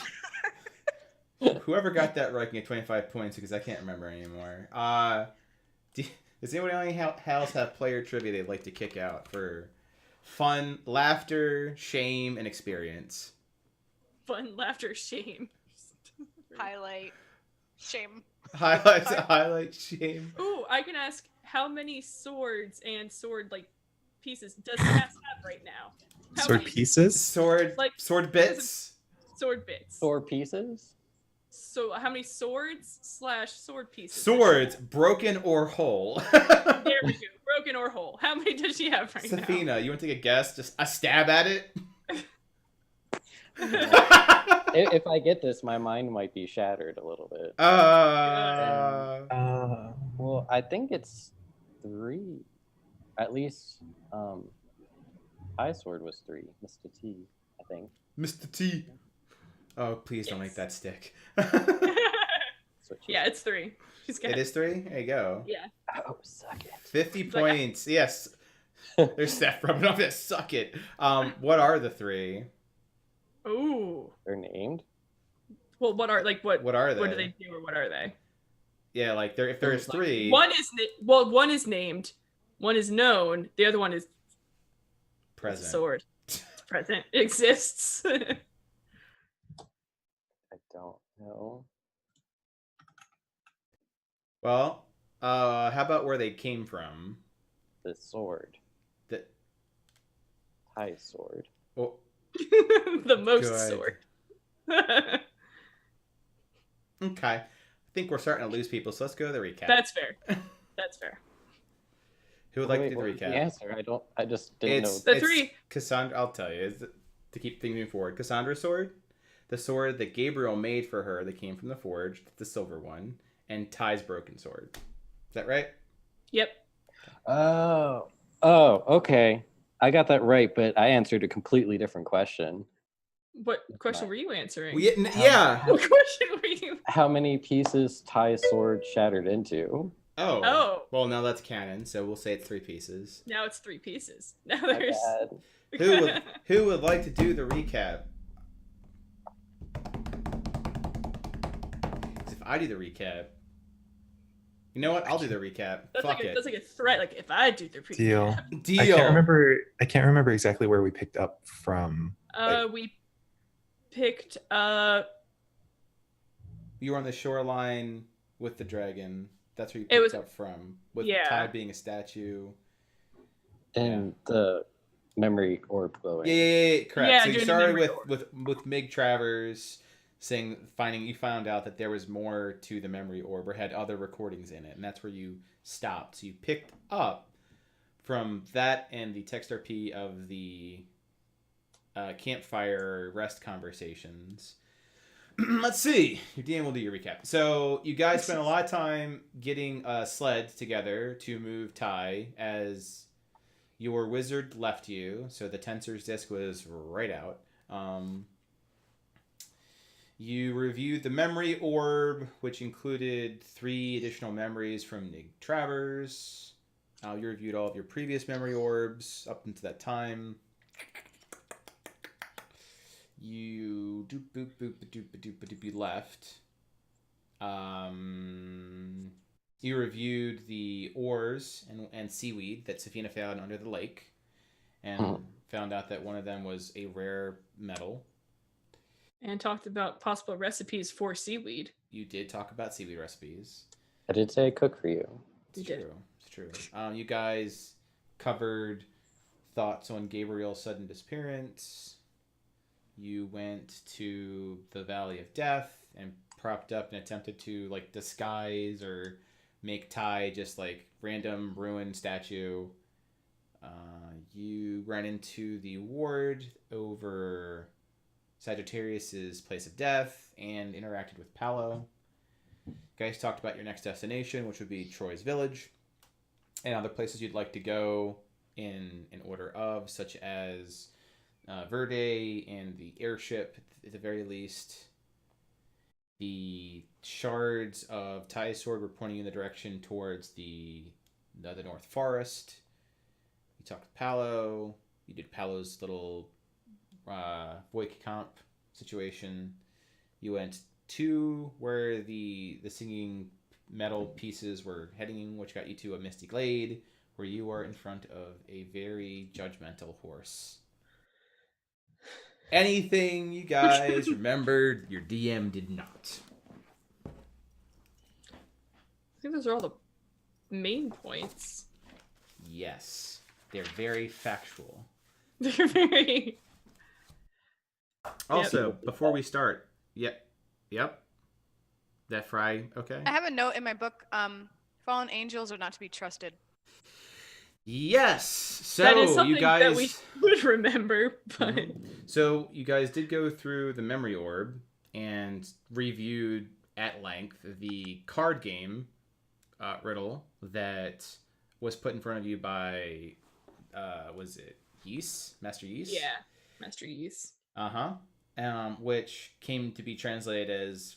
Speaker 1: whoever got that right can get 25 points because I can't remember anymore. Does anybody else have player trivia they'd like to kick out for fun, laughter, shame, and experience?
Speaker 4: Fun, laughter, shame.
Speaker 2: Highlight. Shame.
Speaker 1: Highlight, shame.
Speaker 4: Ooh, I can ask how many swords and sword pieces does Cass have right now? How
Speaker 3: Sword
Speaker 4: many
Speaker 3: pieces?
Speaker 1: Sword
Speaker 4: sword
Speaker 1: bits.
Speaker 4: bits?
Speaker 5: Four pieces?
Speaker 4: So how many swords / sword pieces?
Speaker 1: Swords, broken or whole.
Speaker 4: There we go. Broken or whole. How many does she have right now?
Speaker 1: Safina, you want to take a guess? Just a stab at it?
Speaker 5: If I get this, my mind might be shattered a little bit. Well, I think it's 3. At least, High Sword was 3. Mr. T, I think.
Speaker 1: Mr. T. Oh, please don't
Speaker 4: Yes.
Speaker 1: make that stick.
Speaker 4: Yeah, it's 3. She's got
Speaker 1: It is 3? There you go.
Speaker 4: Yeah.
Speaker 5: Oh, suck it.
Speaker 1: 50
Speaker 4: It's like
Speaker 1: points. Yes. There's Steph rubbing off that. Suck it. What are the 3?
Speaker 4: Ooh.
Speaker 5: They're named?
Speaker 4: Well, what are
Speaker 1: What are they?
Speaker 4: What do they do, or what are they?
Speaker 1: Yeah, like if there's 3.
Speaker 4: One is one is named, one is known, the other one is
Speaker 1: present.
Speaker 4: sword. It's present. It exists.
Speaker 5: I don't know.
Speaker 1: Well, how about where they came from?
Speaker 5: The sword.
Speaker 1: The
Speaker 5: High Sword.
Speaker 1: oh,
Speaker 4: The most
Speaker 1: Good.
Speaker 4: sword.
Speaker 1: okay. I think we're starting to lose people, so let's go to the recap.
Speaker 4: That's fair. That's fair.
Speaker 1: Who would like
Speaker 5: Wait,
Speaker 1: to do
Speaker 5: what
Speaker 1: the
Speaker 5: was the
Speaker 1: recap?
Speaker 5: answer? I just didn't know.
Speaker 4: The 3.
Speaker 1: Cassandra, I'll tell you, to keep things moving forward. Cassandra's sword, the sword that Gabriel made for her that came from the forge, the silver one, and Ty's broken sword. Is that right?
Speaker 4: Yep.
Speaker 5: Oh, okay. I got that right, but I answered a completely different question.
Speaker 4: What question were you answering?
Speaker 1: Well, yeah.
Speaker 4: What question were you?
Speaker 5: How many pieces Ty's sword shattered into?
Speaker 1: Oh.
Speaker 4: Oh.
Speaker 1: Well, now that's canon, so we'll say it's 3 pieces.
Speaker 4: Now it's 3 pieces. Now
Speaker 5: My
Speaker 4: there's.
Speaker 5: bad.
Speaker 1: Who would like to do the recap? 'Cause if I do the recap, you know what? I'll do the recap.
Speaker 4: That's
Speaker 1: Fuck
Speaker 4: like
Speaker 1: it.
Speaker 4: that's like a threat. Like if I do the pre.
Speaker 3: Deal.
Speaker 1: Deal.
Speaker 3: I can't remember exactly where we picked up from.
Speaker 4: We picked up.
Speaker 1: You were on the shoreline with the dragon. That's where you
Speaker 4: It
Speaker 1: picked
Speaker 4: was-
Speaker 1: up from. With
Speaker 4: yeah.
Speaker 1: Ty being a statue.
Speaker 5: And the memory orb glowing.
Speaker 1: Yeah, correct.
Speaker 4: Yeah,
Speaker 1: so you
Speaker 4: doing the
Speaker 1: started
Speaker 4: memory
Speaker 1: with Mig Travers you found out that there was more to the memory orb or had other recordings in it, and that's where you stopped. So you picked up from that and the text RP of the campfire rest conversations. Let's see. Your DM will do your recap. So you guys spent a lot of time getting sleds together to move Ty as your wizard left you. So the tensor's disc was right out. You reviewed the memory orb, which included 3 additional memories from Nig Travers. You reviewed all of your previous memory orbs up until that time. You you left. You reviewed the ores and seaweed that Safina found under the lake, and found out that one of them was a rare metal.
Speaker 4: And talked about possible recipes for seaweed.
Speaker 1: You did talk about seaweed recipes.
Speaker 5: I did say cook for you.
Speaker 1: It's true. It's true. You guys covered thoughts on Gabriel's sudden disappearance. You went to the Valley of Death and propped up and attempted to like disguise or make Ty just like random ruined statue. You ran into the ward over Sagittarius's place of death and interacted with Paolo. You guys talked about your next destination, which would be Troy's village, and other places you'd like to go in order of, such as Verde and the airship at the very least. The shards of Ty's sword were pointing in the direction towards the North Forest. You talked to Paolo. You did Paolo's little Voik comp situation. You went to where the singing metal pieces were heading, which got you to a misty glade, where you are in front of a very judgmental horse. Anything you guys remembered, your DM did not.
Speaker 4: I think those are all the main points.
Speaker 1: Yes. They're very factual.
Speaker 4: They're very...
Speaker 1: Also, before we start, yep. That fry, okay?
Speaker 2: I have a note in my book. Fallen angels are not to be trusted.
Speaker 1: Yes. So
Speaker 4: that is something
Speaker 1: you guys
Speaker 4: that we would remember, but
Speaker 1: So you guys did go through the memory orb and reviewed at length the card game riddle that was put in front of you by was it Yeast? Master Yeast?
Speaker 4: yeah, Master Yeast.
Speaker 1: Which came to be translated as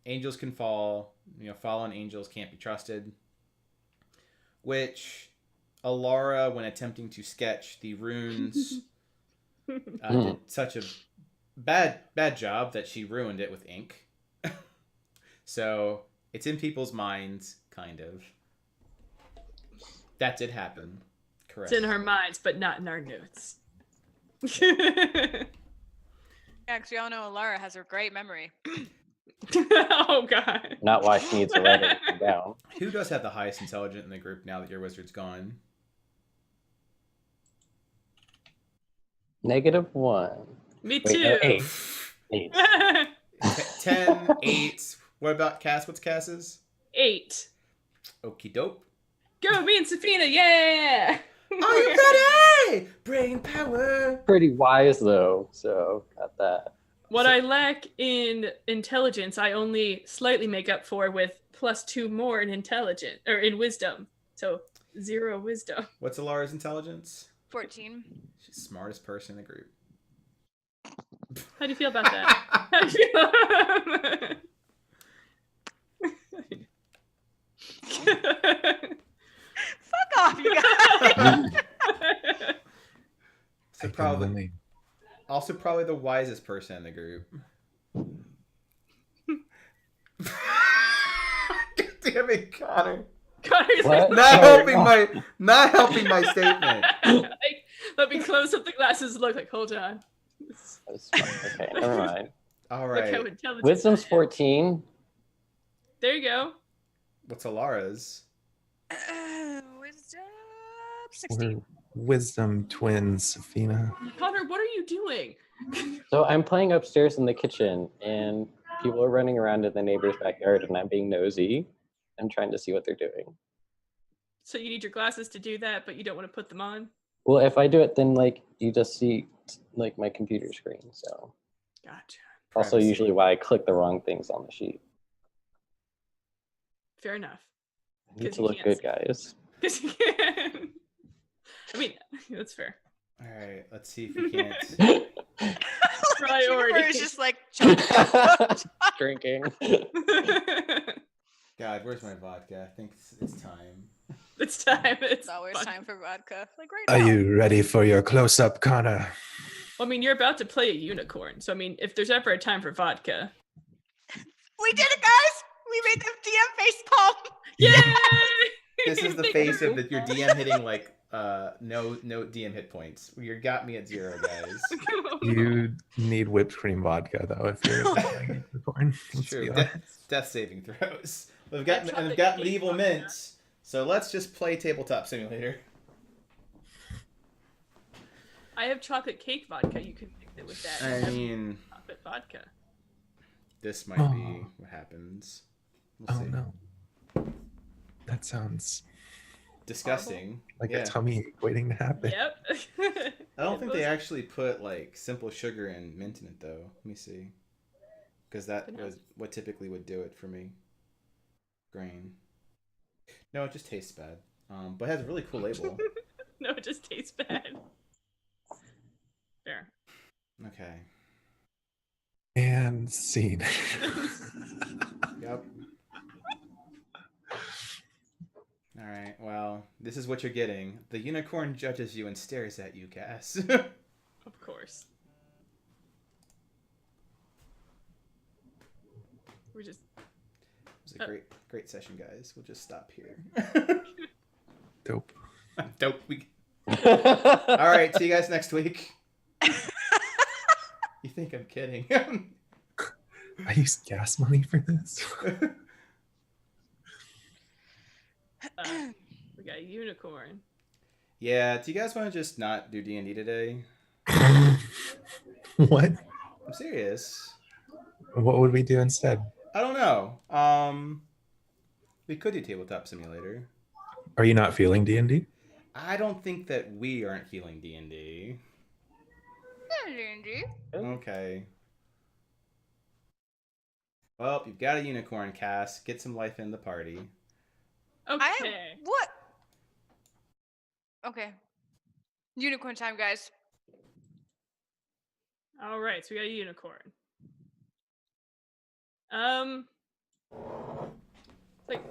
Speaker 1: angels can fall, fallen angels can't be trusted. Which Alara, when attempting to sketch the runes, did such a bad job that she ruined it with ink. So it's in people's minds, kind of. That did happen. Correct.
Speaker 4: It's in our minds, but not in our notes.
Speaker 2: Yeah, because we all know Alara has a great memory.
Speaker 4: Oh, God.
Speaker 5: Not why she needs to write it down.
Speaker 1: Who does have the highest intelligence in the group now that your wizard's gone?
Speaker 5: -1.
Speaker 4: Me
Speaker 5: Wait,
Speaker 4: too.
Speaker 5: no, 8. 8.
Speaker 1: 10, 8. What about Cass? What's Cass's?
Speaker 4: 8.
Speaker 1: Okie dope.
Speaker 4: Go, me and Safina, yeah!
Speaker 1: Are you ready? Brain power.
Speaker 5: Pretty wise though, so got that.
Speaker 4: What I lack in intelligence, I only slightly make up for with +2 more in intelligence or in wisdom. So 0 wisdom.
Speaker 1: What's Alara's intelligence?
Speaker 2: 14.
Speaker 1: She's the smartest person in the group.
Speaker 4: How do you feel about that? How do you feel about that?
Speaker 2: Fuck off, you guys!
Speaker 1: So probably, also probably the wisest person in the group. Damn it, Connor.
Speaker 4: Connor's
Speaker 5: What?
Speaker 4: like,
Speaker 1: Not helping my statement.
Speaker 4: like, let me close up the glasses and look like, hold on.
Speaker 5: That's fine. Okay, never mind.
Speaker 1: All
Speaker 4: Look how
Speaker 1: right.
Speaker 4: intelligent
Speaker 5: Wisdom's
Speaker 4: I am.
Speaker 5: 14.
Speaker 4: There you go.
Speaker 1: What's Alara's?
Speaker 2: Wisdom 16.
Speaker 3: Wisdom twins, Safina.
Speaker 4: Connor, what are you doing?
Speaker 5: So I'm playing upstairs in the kitchen, and people are running around in the neighbor's backyard, and I'm being nosy. I'm trying to see what they're doing.
Speaker 4: So you need your glasses to do that, but you don't want to put them on?
Speaker 5: Well, if I do it, then like you just see like my computer screen. So
Speaker 4: Gotcha.
Speaker 5: also
Speaker 1: Privacy.
Speaker 5: usually why I click the wrong things on the sheet.
Speaker 4: Fair enough.
Speaker 5: I need
Speaker 4: 'Cause
Speaker 5: to
Speaker 4: you
Speaker 5: look
Speaker 4: can't
Speaker 5: good,
Speaker 4: see.
Speaker 5: guys.
Speaker 4: Because you can. I mean, that's fair.
Speaker 1: All right. Let's see if we can't.
Speaker 2: Juniper is
Speaker 4: Priority.
Speaker 2: just like choking.
Speaker 5: Drinking.
Speaker 1: God, where's my vodka? I think it's time.
Speaker 4: It's time.
Speaker 2: It's always time for vodka. Like right
Speaker 3: Are
Speaker 2: now.
Speaker 3: you ready for your close-up, Connor?
Speaker 4: Well, I mean, you're about to play a unicorn, so I mean, if there's ever a time for vodka,
Speaker 2: We did it, guys! We made the DM face palm.
Speaker 4: yay!
Speaker 1: This is the face of your DM hitting like no DM hit points. You got me at 0, guys.
Speaker 3: You need whipped cream vodka though if you're playing unicorn. Let's
Speaker 1: True.
Speaker 3: be
Speaker 1: Death,
Speaker 3: honest.
Speaker 1: death saving throws. We've
Speaker 4: That
Speaker 1: got
Speaker 4: chocolate cake
Speaker 1: medieval
Speaker 4: vodka.
Speaker 1: mints. So let's just play tabletop simulator.
Speaker 4: I have chocolate cake vodka. You can mix it with that. and
Speaker 1: I
Speaker 4: have
Speaker 1: mean,
Speaker 4: chocolate vodka.
Speaker 1: this might be what happens. We'll
Speaker 3: Oh
Speaker 1: see.
Speaker 3: no. That sounds
Speaker 1: Disgusting.
Speaker 3: like
Speaker 1: Yeah.
Speaker 3: a tummy ache waiting to happen.
Speaker 4: Yep.
Speaker 1: I don't think they actually put like simple sugar and mint in it though. Let me see. Because that
Speaker 4: But no.
Speaker 1: was what typically would do it for me. Grain. No, it just tastes bad. But it has a really cool label.
Speaker 4: No, it just tastes bad. There.
Speaker 1: Okay.
Speaker 3: And scene.
Speaker 1: Yep. All right. Well, this is what you're getting. The unicorn judges you and stares at you, Cass.
Speaker 4: Of course. We're just
Speaker 1: It was a great session, guys. We'll just stop here.
Speaker 3: Dope.
Speaker 1: Dope. All right. See you guys next week. You think I'm kidding?
Speaker 3: I used gas money for this.
Speaker 4: we got a unicorn.
Speaker 1: Yeah. Do you guys want to just not do D&D today?
Speaker 3: What?
Speaker 1: I'm serious.
Speaker 3: What would we do instead?
Speaker 1: I don't know. We could do tabletop simulator.
Speaker 3: Are you not feeling D&D?
Speaker 1: I don't think that we aren't feeling D&D. Okay. Well, you've got a unicorn, Cass. Get some life in the party.
Speaker 4: Okay.
Speaker 2: What? Okay. Unicorn time, guys.
Speaker 4: All right, so we got a unicorn. Like,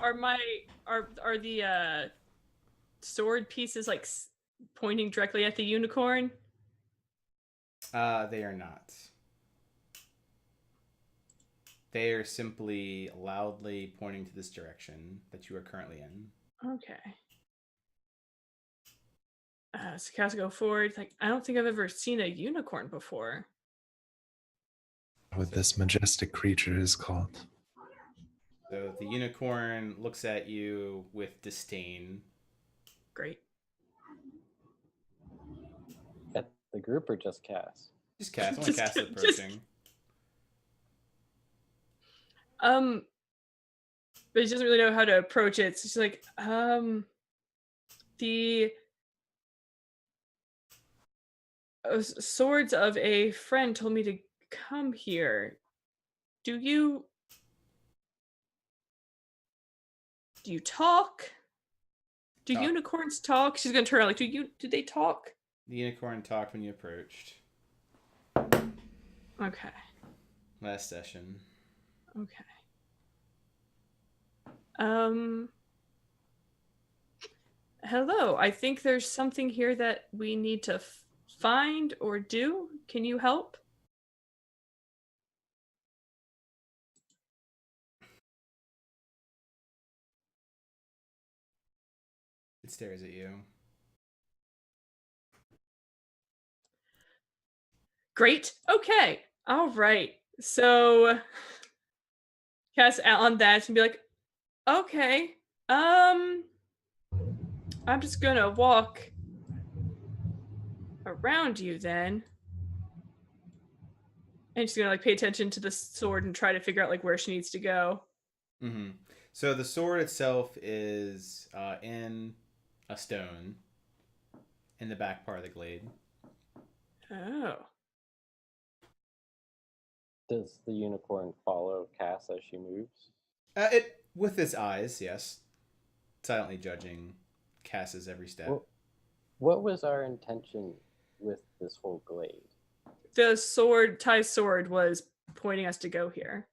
Speaker 4: are the sword pieces like pointing directly at the unicorn?
Speaker 1: They are not. They are simply loudly pointing to this direction that you are currently in.
Speaker 4: Okay. So Cass go forward. Like, I don't think I've ever seen a unicorn before.
Speaker 3: What this majestic creature is called.
Speaker 1: So the unicorn looks at you with disdain.
Speaker 4: Great.
Speaker 5: At the group or just Cass?
Speaker 1: Just Cass. Only
Speaker 4: Just-
Speaker 1: Cass is
Speaker 4: just-
Speaker 1: approaching.
Speaker 4: But he doesn't really know how to approach it. So she's like, the swords of a friend told me to come here. Do you talk? Do
Speaker 1: Talk.
Speaker 4: unicorns talk? She's gonna turn around like, do they talk?
Speaker 1: The unicorn talked when you approached.
Speaker 4: Okay.
Speaker 1: Last session.
Speaker 4: Okay. Hello. I think there's something here that we need to find or do. Can you help?
Speaker 1: It stares at you.
Speaker 4: Great. Okay. All right. So Cass on that and be like, okay. I'm just gonna walk around you then. And she's gonna like pay attention to the sword and try to figure out like where she needs to go.
Speaker 1: Mm-hmm. So the sword itself is in a stone in the back part of the glade.
Speaker 4: Oh.
Speaker 5: Does the unicorn follow Cass as she moves?
Speaker 1: It with its eyes, yes, silently judging Cass's every step.
Speaker 5: What was our intention with this whole glade?
Speaker 4: the sword, Ty's sword, was pointing us to go here.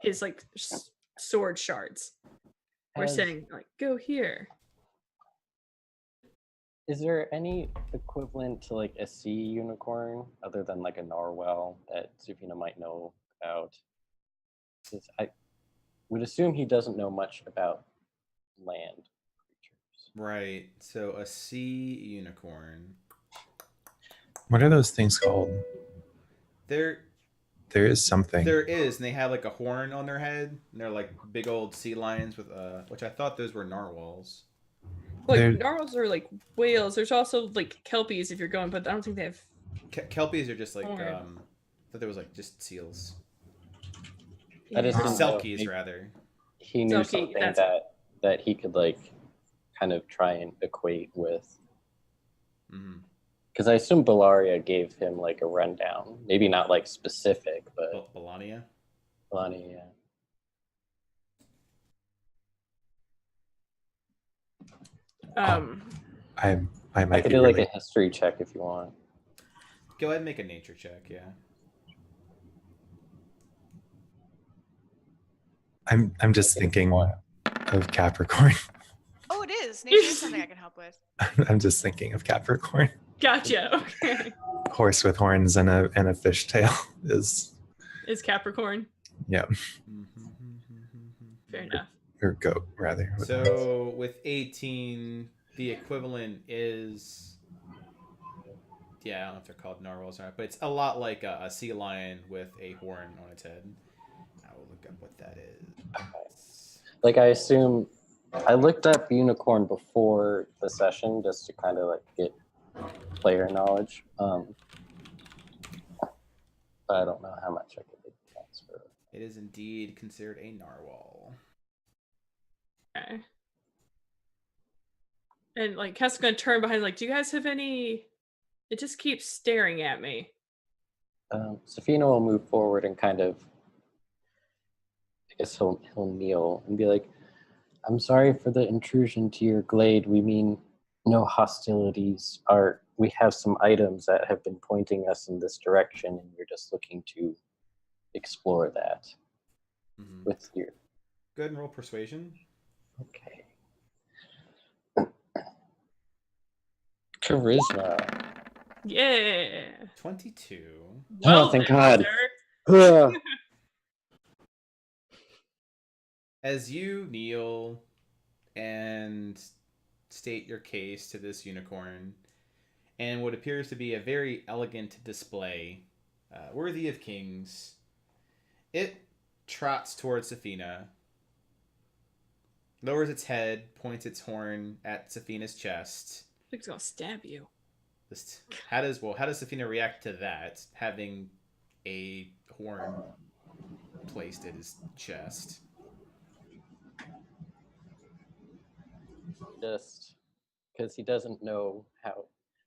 Speaker 4: His like sword shards. We're
Speaker 5: Has-
Speaker 4: saying like go here.
Speaker 5: Is there any equivalent to like a sea unicorn other than like a narwhal that Zufina might know about? 'Cause I would assume he doesn't know much about land creatures.
Speaker 1: Right. So a sea unicorn.
Speaker 3: What are those things called?
Speaker 1: There
Speaker 3: There is something.
Speaker 1: There is, and they have like a horn on their head, and they're like big old sea lions with which I thought those were narwhals.
Speaker 4: Like
Speaker 3: They're-
Speaker 4: narwhals are like whales. There's also like kelpies if you're going, but I don't think they have.
Speaker 1: Kelpies are just like
Speaker 4: Horn.
Speaker 1: I thought there was like just seals.
Speaker 5: I just
Speaker 1: Or
Speaker 5: didn't know.
Speaker 1: selkies
Speaker 5: Maybe
Speaker 1: rather.
Speaker 5: He knew
Speaker 4: Selkie,
Speaker 5: something
Speaker 4: that's-
Speaker 5: that he could like kind of try and equate with.
Speaker 1: Mm-hmm.
Speaker 5: Because I assume Bellaria gave him like a rundown. Maybe not like specific, but
Speaker 1: Belania.
Speaker 5: Lonnie, yeah.
Speaker 3: I
Speaker 5: I
Speaker 3: might
Speaker 5: could
Speaker 3: be
Speaker 5: do
Speaker 3: really,
Speaker 5: like a history check if you want.
Speaker 1: Go ahead and make a nature check, yeah.
Speaker 3: I'm just thinking of Capricorn.
Speaker 2: Oh, it is. Nature is something I can help with.
Speaker 3: I'm just thinking of Capricorn.
Speaker 4: Gotcha. Okay.
Speaker 3: Horse with horns and a fishtail is
Speaker 4: Is Capricorn. Fair enough.
Speaker 3: or goat rather. with horns.
Speaker 1: So with 18, the equivalent is, yeah, I don't know if they're called narwhals or not, but it's a lot like a sea lion with a horn on its head. I will look up what that is.
Speaker 5: Like I assume I looked up unicorn before the session just to kind of like get player knowledge. But I don't know how much I could transfer.
Speaker 1: It is indeed considered a narwhal.
Speaker 4: Okay. And like Cass is gonna turn behind, like, do you guys have any? It just keeps staring at me.
Speaker 5: Safina will move forward and kind of, I guess he'll kneel and be like, "I'm sorry for the intrusion to your glade. We mean no hostilities. We have some items that have been pointing us in this direction, and we're just looking to explore that
Speaker 1: Mm-hmm.
Speaker 5: with you."
Speaker 1: Go ahead and roll persuasion.
Speaker 5: Okay. Charisma.
Speaker 4: Yeah.
Speaker 1: 22.
Speaker 5: Oh, thank
Speaker 4: then,
Speaker 5: God.
Speaker 4: sir.
Speaker 5: Ugh.
Speaker 1: As you kneel and state your case to this unicorn, and what appears to be a very elegant display, worthy of kings, it trots towards Safina, lowers its head, points its horn at Safina's chest.
Speaker 4: It's gonna stab you.
Speaker 1: Just how does Safina react to that, having a horn placed at his chest?
Speaker 5: Just because he doesn't know how.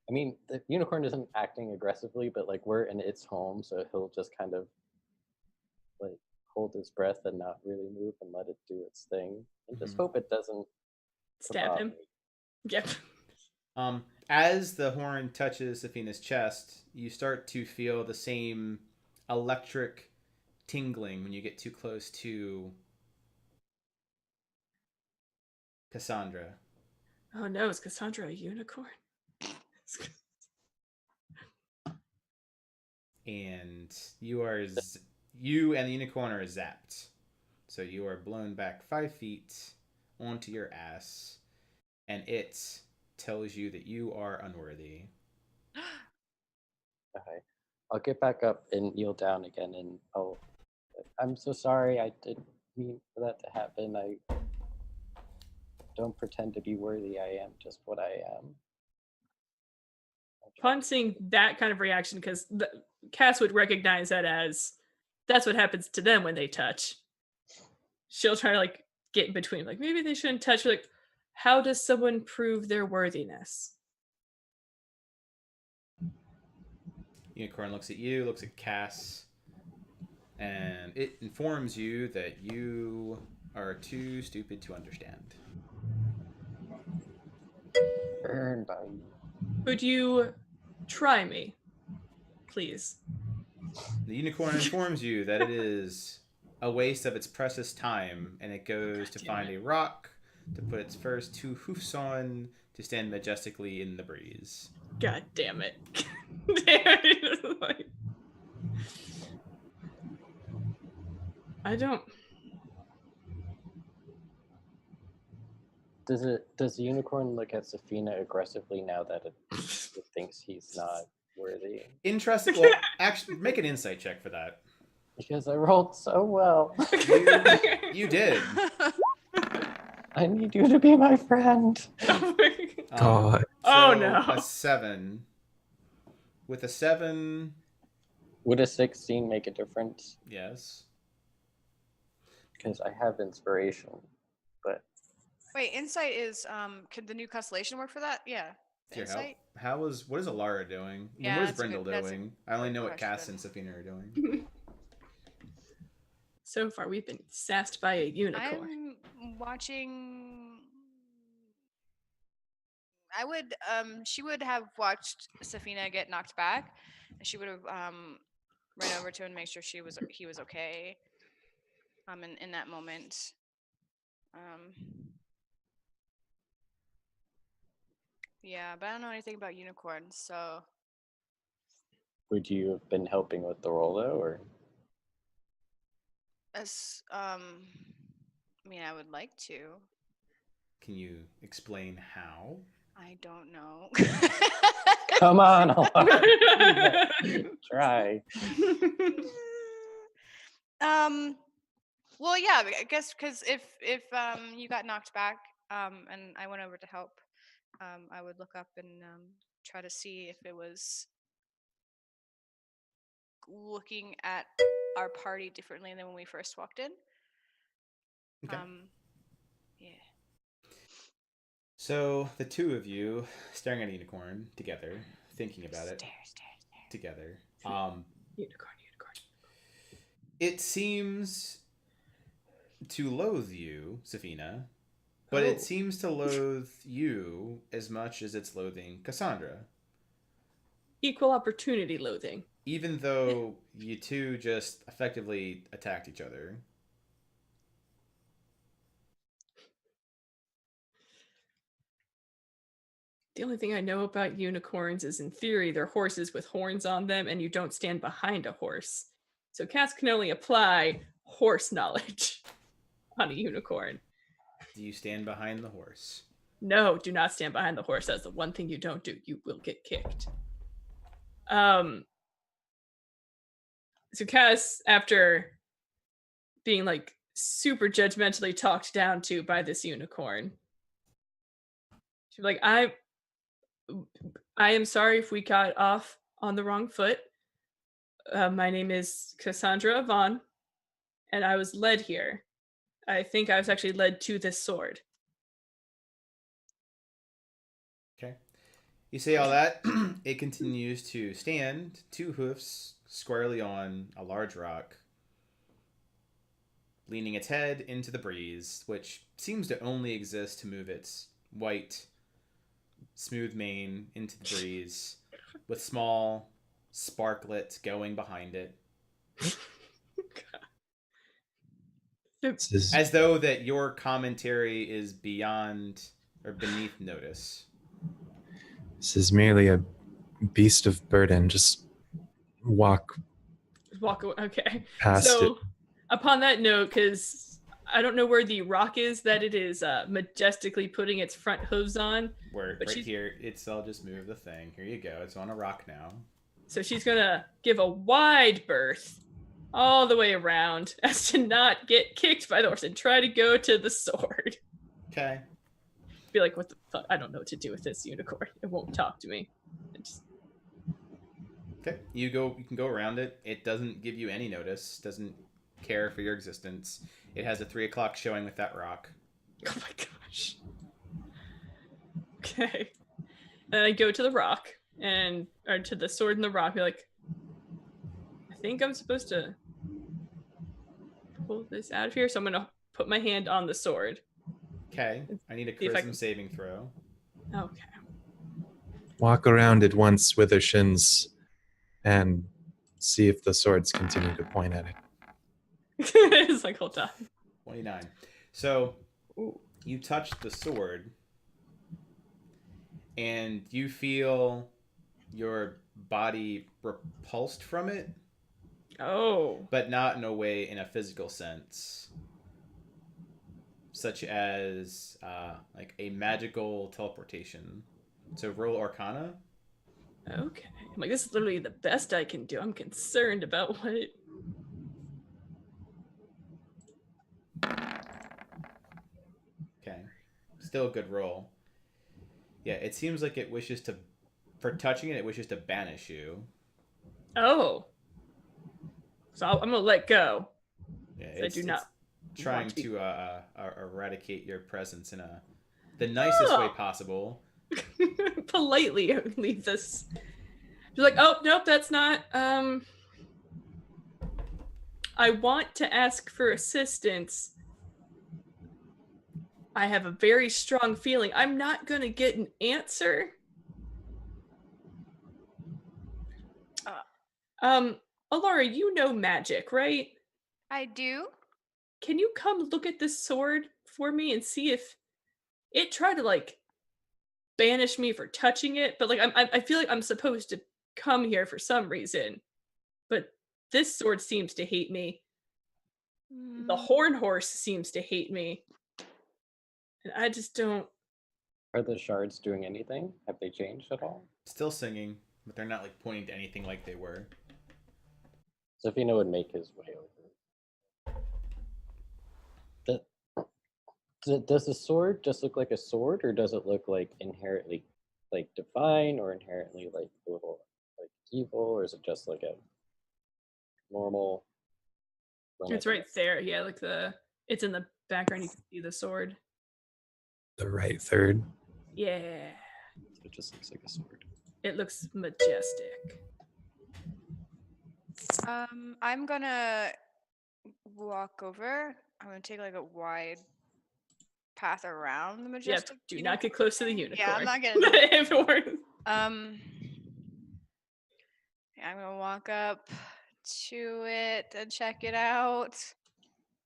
Speaker 5: I mean, the unicorn isn't acting aggressively, but like we're in its home, so he'll just kind of like hold his breath and not really move and let it do its thing, and just
Speaker 1: Mhm.
Speaker 5: hope it doesn't
Speaker 4: Stab him.
Speaker 5: me.
Speaker 4: Yep.
Speaker 1: As the horn touches Safina's chest, you start to feel the same electric tingling when you get too close to Cassandra.
Speaker 4: Oh no, is Cassandra a unicorn?
Speaker 1: And you and the unicorn are zapped. So you are blown back 5 feet onto your ass, and it tells you that you are unworthy.
Speaker 5: Okay, I'll get back up and kneel down again, and I'm so sorry. I didn't mean for that to happen. I don't pretend to be worthy. I am just what I am.
Speaker 4: Upon seeing that kind of reaction, because Cass would recognize that as that's what happens to them when they touch. She'll try to like get in between, like maybe they shouldn't touch. Like, how does someone prove their worthiness?
Speaker 1: Unicorn looks at you, looks at Cass, and it informs you that you are too stupid to understand.
Speaker 5: Burn by you.
Speaker 4: Could you try me, please?
Speaker 1: The unicorn informs you that it is a waste of its precious time, and it goes to find a rock to put its first 2 hoofs on to stand majestically in the breeze.
Speaker 4: God damn it. I don't.
Speaker 5: Does the unicorn look at Safina aggressively now that it thinks he's not worthy?
Speaker 1: Interesting. Well, actually, make an insight check for that.
Speaker 5: Because I rolled so well.
Speaker 1: You did.
Speaker 5: I need you to be my friend.
Speaker 3: God.
Speaker 4: Oh,
Speaker 1: So
Speaker 4: no.
Speaker 1: A 7. With a 7,
Speaker 5: Would a 16 make a difference?
Speaker 1: yes.
Speaker 5: Because I have inspiration, but
Speaker 2: Wait, insight is could the new constellation work for that? Yeah. The
Speaker 1: Dear,
Speaker 2: insight?
Speaker 1: what is Alara doing? And
Speaker 2: Yeah,
Speaker 1: what is
Speaker 2: that's a
Speaker 1: Brindle
Speaker 2: good- that's a
Speaker 1: doing? I only
Speaker 2: good
Speaker 1: know what Cass
Speaker 2: question.
Speaker 1: and Safina are doing.
Speaker 4: So far, we've been sassed by a unicorn.
Speaker 2: I'm watching. I would. She would have watched Safina get knocked back, and she would have ran over to him and make sure he was okay. In that moment. Yeah, but I don't know anything about unicorns, so
Speaker 5: would you have been helping with the roll though, or?
Speaker 2: as I mean, I would like to.
Speaker 1: Can you explain how?
Speaker 2: I don't know.
Speaker 5: Come on, Alara. Try.
Speaker 2: Well, yeah, I guess because if you got knocked back, and I went over to help, I would look up and try to see if it was looking at our party differently than when we first walked in.
Speaker 1: Okay.
Speaker 2: Yeah.
Speaker 1: So the 2 of you staring at a unicorn together, thinking about it
Speaker 2: Stare.
Speaker 1: together.
Speaker 4: Unicorn.
Speaker 1: It seems to loathe you, Safina, but
Speaker 4: Oh.
Speaker 1: it seems to loathe you as much as it's loathing Cassandra.
Speaker 4: Equal opportunity loathing.
Speaker 1: Even though you two just effectively attacked each other.
Speaker 4: The only thing I know about unicorns is, in theory, they're horses with horns on them, and you don't stand behind a horse. So Cass can only apply horse knowledge on a unicorn.
Speaker 1: Do you stand behind the horse?
Speaker 4: No, do not stand behind the horse. That's the one thing you don't do. You will get kicked. So Cass, after being like super judgmentally talked down to by this unicorn, she's like, I am sorry if we got off on the wrong foot. My name is Cassandra Vaughn, and I was led here. I think I was actually led to this sword.
Speaker 1: Okay. You say all that, it continues to stand, 2 hoofs squarely on a large rock, leaning its head into the breeze, which seems to only exist to move its white, smooth mane into the breeze, with small sparklets going behind it.
Speaker 3: This is,
Speaker 1: As though that your commentary is beyond or beneath notice.
Speaker 3: this is merely a beast of burden. Just walk
Speaker 4: Walk away. Okay.
Speaker 3: past
Speaker 4: So,
Speaker 3: it.
Speaker 4: upon that note, because I don't know where the rock is that it is majestically putting its front hooves on.
Speaker 1: Where
Speaker 4: But
Speaker 1: right
Speaker 4: she's-
Speaker 1: here, I'll just move the thing. Here you go. It's on a rock now.
Speaker 4: So she's gonna give a wide berth all the way around as to not get kicked by the horse and try to go to the sword.
Speaker 1: Okay.
Speaker 4: Be like, what the fuck? I don't know what to do with this unicorn. It won't talk to me. It just...
Speaker 1: Okay. You can go around it. It doesn't give you any notice. Doesn't care for your existence. It has a 3 o'clock showing with that rock.
Speaker 4: Oh my gosh. Okay. And I go to the rock or to the sword and the rock. Be like, I think I'm supposed to pull this out of here. So I'm gonna put my hand on the sword.
Speaker 1: Okay. I need a
Speaker 4: See if I
Speaker 1: charisma
Speaker 4: can-
Speaker 1: saving throw.
Speaker 4: Okay.
Speaker 3: walk around it once, Withershins, and see if the swords continue to point at it.
Speaker 4: It's like, hold on.
Speaker 1: 29. So
Speaker 4: Ooh.
Speaker 1: you touch the sword, and you feel your body repulsed from it,
Speaker 4: Oh.
Speaker 1: but not in a physical sense, such as like a magical teleportation. So roll Arcana.
Speaker 4: Okay. I'm like, this is literally the best I can do. I'm concerned about what.
Speaker 1: Okay, still a good roll. Yeah, it seems like it wishes to, for touching it, it wishes to banish you.
Speaker 4: Oh. So I'm gonna let go.
Speaker 1: Yeah,
Speaker 4: I do not
Speaker 1: trying
Speaker 4: want to be-
Speaker 1: to eradicate your presence in the nicest way
Speaker 4: Oh.
Speaker 1: possible.
Speaker 4: Politely leave this. She's like, oh nope, that's not. I want to ask for assistance. I have a very strong feeling I'm not gonna get an answer. Alara, you know magic, right?
Speaker 2: I do.
Speaker 4: Can you come look at this sword for me and see if it tried to like banish me for touching it? But like, I feel like I'm supposed to come here for some reason, but this sword seems to hate me. The
Speaker 2: Mm,
Speaker 4: horn horse seems to hate me, and I just don't.
Speaker 5: Are the shards doing anything? Have they changed at all?
Speaker 1: Still singing, but they're not like pointing to anything like they were.
Speaker 5: Zafina would make his way over. Does the sword just look like a sword, or does it look like inherently like divine, or inherently like a little like evil, or is it just like a normal?
Speaker 4: It's right there. Yeah, like it's in the background. You can see the sword.
Speaker 3: The right third.
Speaker 4: Yeah,
Speaker 5: It just looks like a sword.
Speaker 4: it looks majestic.
Speaker 2: I'm gonna walk over. I'm gonna take like a wide path around the
Speaker 4: Yep.
Speaker 2: majestic.
Speaker 4: Do not get close to the unicorn.
Speaker 2: Yeah, I'm not getting.
Speaker 4: If it were-
Speaker 2: Yeah, I'm gonna walk up to it and check it out.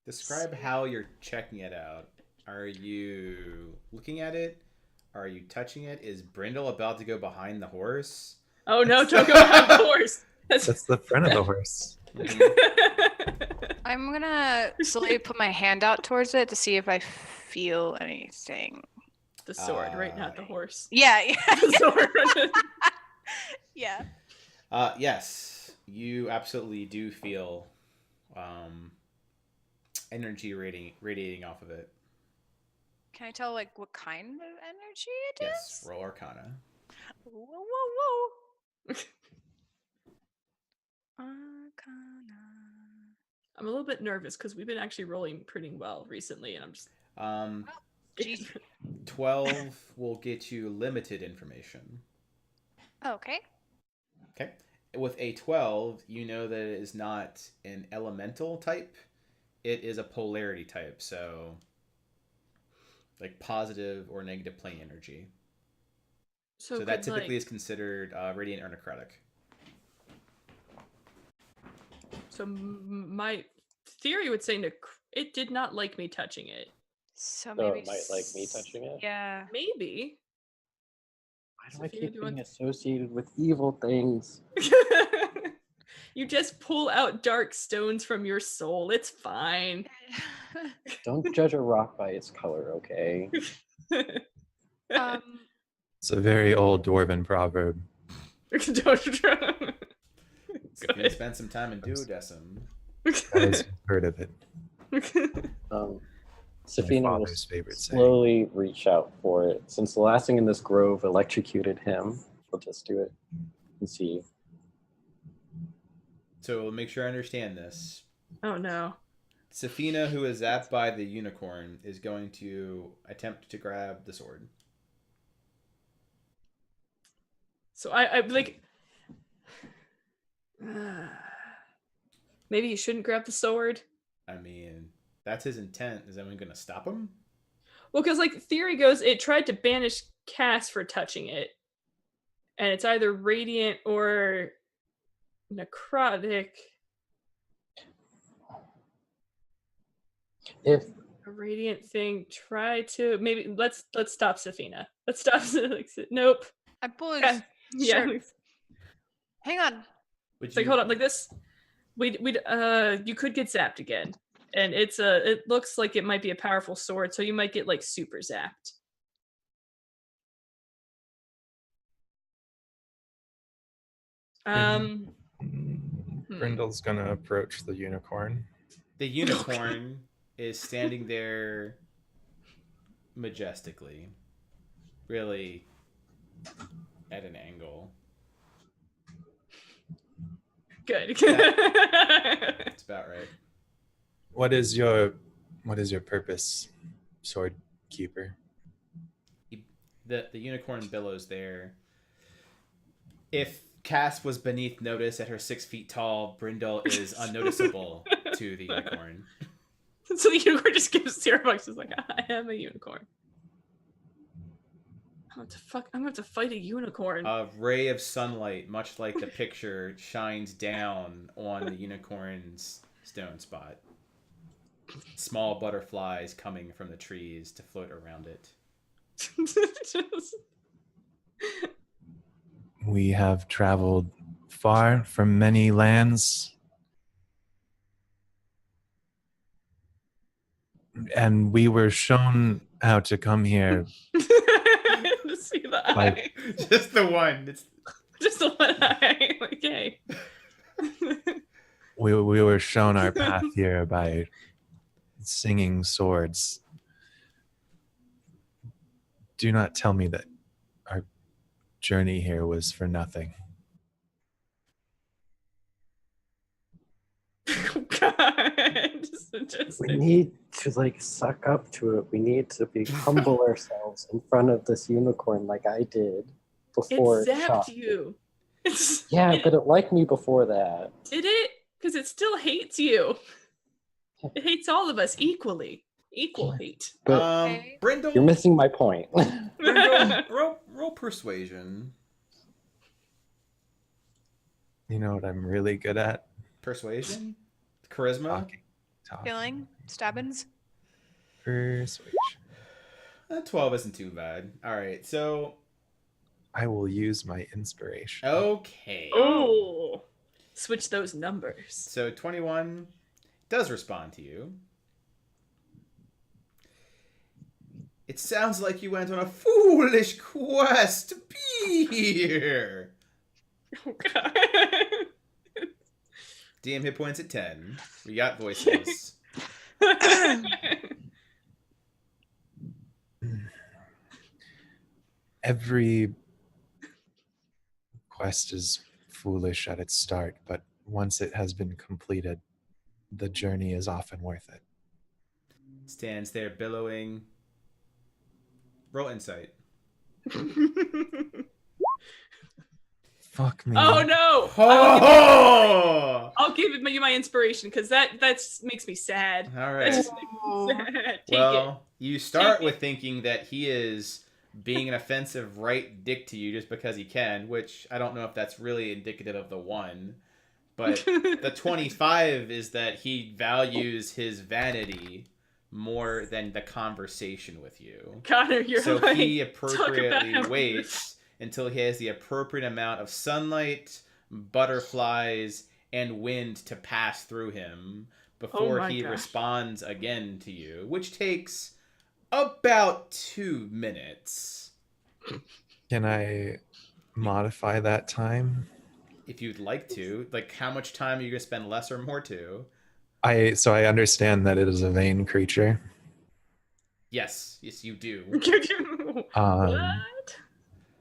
Speaker 1: Describe how you're checking it out. Are you looking at it? Are you touching it? Is Brindle about to go behind the horse?
Speaker 4: Oh no! Don't go behind the horse.
Speaker 3: That's the front of the horse.
Speaker 2: I'm gonna slowly put my hand out towards it to see if I feel anything.
Speaker 4: The sword, right? Not the horse.
Speaker 2: Yeah,
Speaker 4: The sword.
Speaker 2: yeah.
Speaker 1: Yes, you absolutely do feel energy radiating off of it.
Speaker 2: Can I tell like what kind of energy it
Speaker 1: Yes,
Speaker 2: is?
Speaker 1: roll Arcana.
Speaker 2: Whoa, whoa, whoa. Arcana.
Speaker 4: I'm a little bit nervous because we've been actually rolling pretty well recently, and I'm just.
Speaker 2: Geez.
Speaker 1: 12 will get you limited information.
Speaker 2: Okay.
Speaker 1: Okay. With a 12, you know that it is not an elemental type. It is a polarity type, so like positive or negative plane energy. So that typically is considered radiant or necrotic.
Speaker 4: So my theory would say it did not like me touching it.
Speaker 2: So
Speaker 5: So
Speaker 2: maybe
Speaker 5: it might like me touching it.
Speaker 2: Yeah.
Speaker 4: Maybe.
Speaker 5: Why do I
Speaker 4: Sophia,
Speaker 5: keep
Speaker 4: do you want-
Speaker 5: being associated with evil things?
Speaker 4: You just pull out dark stones from your soul. It's fine.
Speaker 5: Don't judge a rock by its color, okay?
Speaker 3: It's a very old dwarven proverb.
Speaker 1: Sophia
Speaker 4: Good.
Speaker 1: spent some time in Duodecim.
Speaker 3: Guys, you've heard of it.
Speaker 5: Safina will
Speaker 3: father's favorite saying.
Speaker 5: slowly reach out for it. Since the last thing in this grove electrocuted him, we'll just do it and see.
Speaker 1: So make sure I understand this.
Speaker 4: Oh no.
Speaker 1: Safina, who is zapped by the unicorn, is going to attempt to grab the sword.
Speaker 4: So I like. Maybe you shouldn't grab the sword.
Speaker 1: I mean, that's his intent. Is anyone going to stop him?
Speaker 4: Well, because like theory goes, it tried to banish Cass for touching it, and it's either radiant or necrotic.
Speaker 5: If
Speaker 4: A radiant thing. Try to maybe let's stop Safina. Let's stop. Nope.
Speaker 2: I pull his
Speaker 4: Yeah.
Speaker 2: shirt. Hang on.
Speaker 1: Would
Speaker 4: It's like, hold up, like this. You could get zapped again, and it looks like it might be a powerful sword, so you might get like super zapped.
Speaker 3: Brindle's gonna approach the unicorn.
Speaker 1: The unicorn is standing there majestically, really at an angle.
Speaker 4: Good.
Speaker 1: That's about right.
Speaker 3: What is your purpose, sword keeper?
Speaker 1: The unicorn billows there. If Cass was beneath notice at her 6 feet tall, Brindle is unnoticeable to the unicorn.
Speaker 4: So the unicorn just gives $0. It's like, I am a unicorn. I'm gonna have to fight a unicorn.
Speaker 1: A ray of sunlight, much like the picture, shines down on the unicorn's stone spot. Small butterflies coming from the trees to float around it.
Speaker 3: We have traveled far from many lands, and we were shown how to come here.
Speaker 4: To see the eye.
Speaker 1: Just the one. It's
Speaker 4: Just the one eye. Okay.
Speaker 3: We were shown our path here by singing swords. Do not tell me that our journey here was for nothing.
Speaker 4: Oh God.
Speaker 5: we need to suck up to it. We need to be humble ourselves in front of this unicorn like I did before
Speaker 4: It zapped
Speaker 5: shot.
Speaker 4: you.
Speaker 5: But it liked me before that.
Speaker 4: Did it? Because it still hates you. It hates all of us equally. Equal hate.
Speaker 5: But
Speaker 2: Okay.
Speaker 1: Brindle.
Speaker 5: you're missing my point.
Speaker 1: Brindle, roll persuasion.
Speaker 3: You know what I'm really good at?
Speaker 1: Persuasion? Charisma?
Speaker 3: Talking.
Speaker 2: Feeling? Stabbins?
Speaker 3: Persuasion.
Speaker 1: 12 isn't too bad. All right, so
Speaker 3: I will use my inspiration.
Speaker 1: okay.
Speaker 4: Oh. Switch those numbers.
Speaker 1: So 21 does respond to you. It sounds like you went on a foolish quest to be here.
Speaker 4: Oh God.
Speaker 1: DM hit points at 10. We got voices.
Speaker 3: Every quest is foolish at its start, but once it has been completed, the journey is often worth it.
Speaker 1: Stands there billowing. Roll insight.
Speaker 3: Fuck me.
Speaker 4: Oh no!
Speaker 1: Oh!
Speaker 4: I'll give you my inspiration because that makes me sad.
Speaker 1: All
Speaker 4: That
Speaker 1: right.
Speaker 4: just makes me sad. Take
Speaker 1: Well, you start
Speaker 4: Take
Speaker 1: with thinking that he is being an offensive right dick to you just because he can, which I don't know if that's really indicative of the one. But
Speaker 4: it.
Speaker 1: the 25 is that he values his vanity more than the conversation with you.
Speaker 4: Connor, you're
Speaker 1: So
Speaker 4: right.
Speaker 1: he
Speaker 4: Talk about
Speaker 1: appropriately
Speaker 4: how-
Speaker 1: waits until he has the appropriate amount of sunlight, butterflies, and wind to pass through him before
Speaker 4: my
Speaker 1: he
Speaker 4: gosh.
Speaker 1: responds again to you, which takes about 2 minutes.
Speaker 3: Can I modify that time?
Speaker 1: If you'd like to. Like, how much time are you going to spend less or more to?
Speaker 3: So I understand that it is a vain creature.
Speaker 1: Yes, you do.
Speaker 4: What?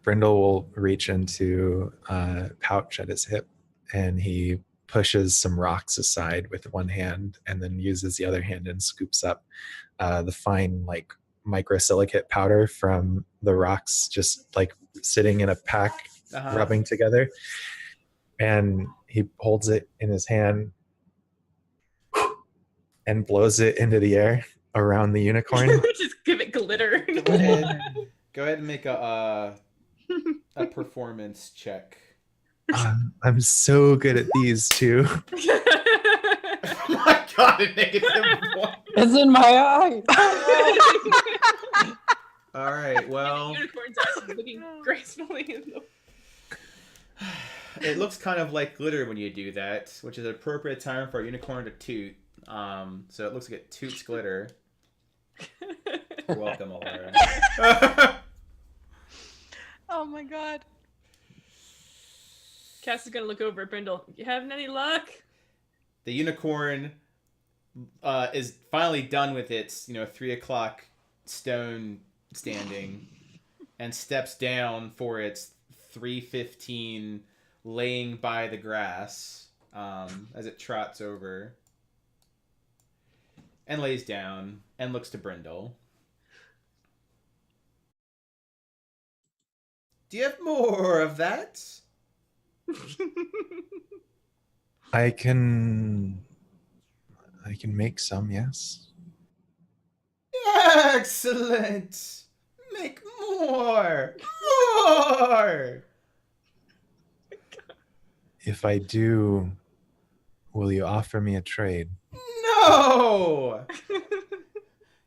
Speaker 3: Brindle will reach into a pouch at his hip and he pushes some rocks aside with one hand and then uses the other hand and scoops up the fine microsilicate powder from the rocks just sitting in a pack rubbing together, and he holds it in his hand and blows it into the air around the unicorn.
Speaker 4: Just give it glitter.
Speaker 1: Go ahead and make a a performance check.
Speaker 3: I'm so good at these two.
Speaker 1: Oh my god, a -1.
Speaker 5: It's in my eye.
Speaker 1: All right, well,
Speaker 4: Unicorn's actually looking gracefully in the.
Speaker 1: it looks kind of like glitter when you do that, which is an appropriate time for a unicorn to toot. So it looks like it toots glitter. You're welcome, Alara.
Speaker 2: Oh my god.
Speaker 4: Cass is gonna look over at Brindle. You having any luck?
Speaker 1: The unicorn is finally done with its 3 o'clock stone standing and steps down for its 3:15 laying by the grass as it trots over and lays down and looks to Brindle. Do you have more of that?
Speaker 3: I can make some, yes.
Speaker 1: Excellent! Make more! More!
Speaker 3: If I do, will you offer me a trade?
Speaker 1: No!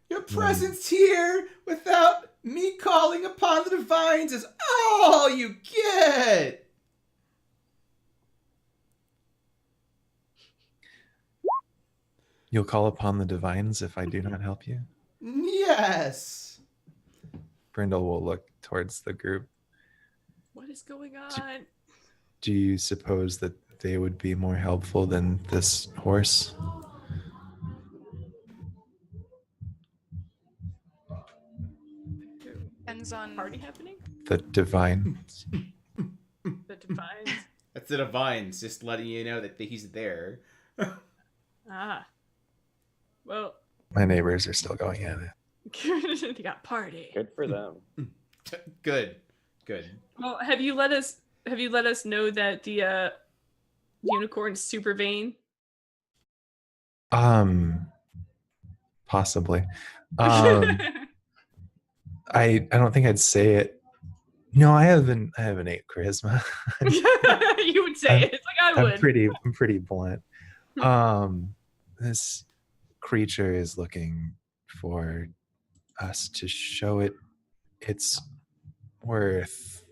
Speaker 1: Your presence here without me calling upon the divines is all you get!
Speaker 3: You'll call upon the divines if I do not help you?
Speaker 1: Yes!
Speaker 3: Brindle will look towards the group.
Speaker 4: What is going on?
Speaker 3: Do you suppose that they would be more helpful than this horse?
Speaker 2: Depends on.
Speaker 4: Party happening?
Speaker 3: The divines?
Speaker 4: The divines.
Speaker 1: That's the divines, just letting you know that he's there.
Speaker 4: Ah. Well,
Speaker 3: My neighbors are still going at it.
Speaker 4: they got party.
Speaker 5: Good for them.
Speaker 1: Good. Good.
Speaker 4: Well, have you let us know that the unicorn's super vain?
Speaker 3: Possibly. I don't think I'd say it. No, I have an 8 charisma.
Speaker 4: You would say it. It's like I would.
Speaker 3: I'm pretty blunt. This creature is looking for us to show it its worth.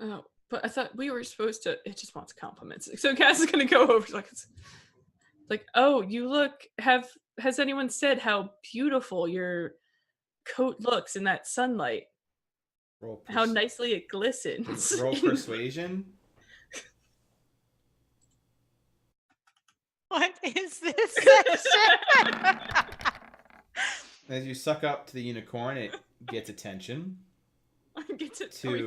Speaker 4: Oh, but I thought we were supposed to. It just wants compliments. So Cass is gonna go over. Like, oh, you look. Has anyone said how beautiful your coat looks in that sunlight?
Speaker 1: Roll
Speaker 4: How nicely it glistens.
Speaker 1: Roll persuasion.
Speaker 2: What is this section?
Speaker 1: As you suck up to the unicorn, it gets attention.
Speaker 4: Are we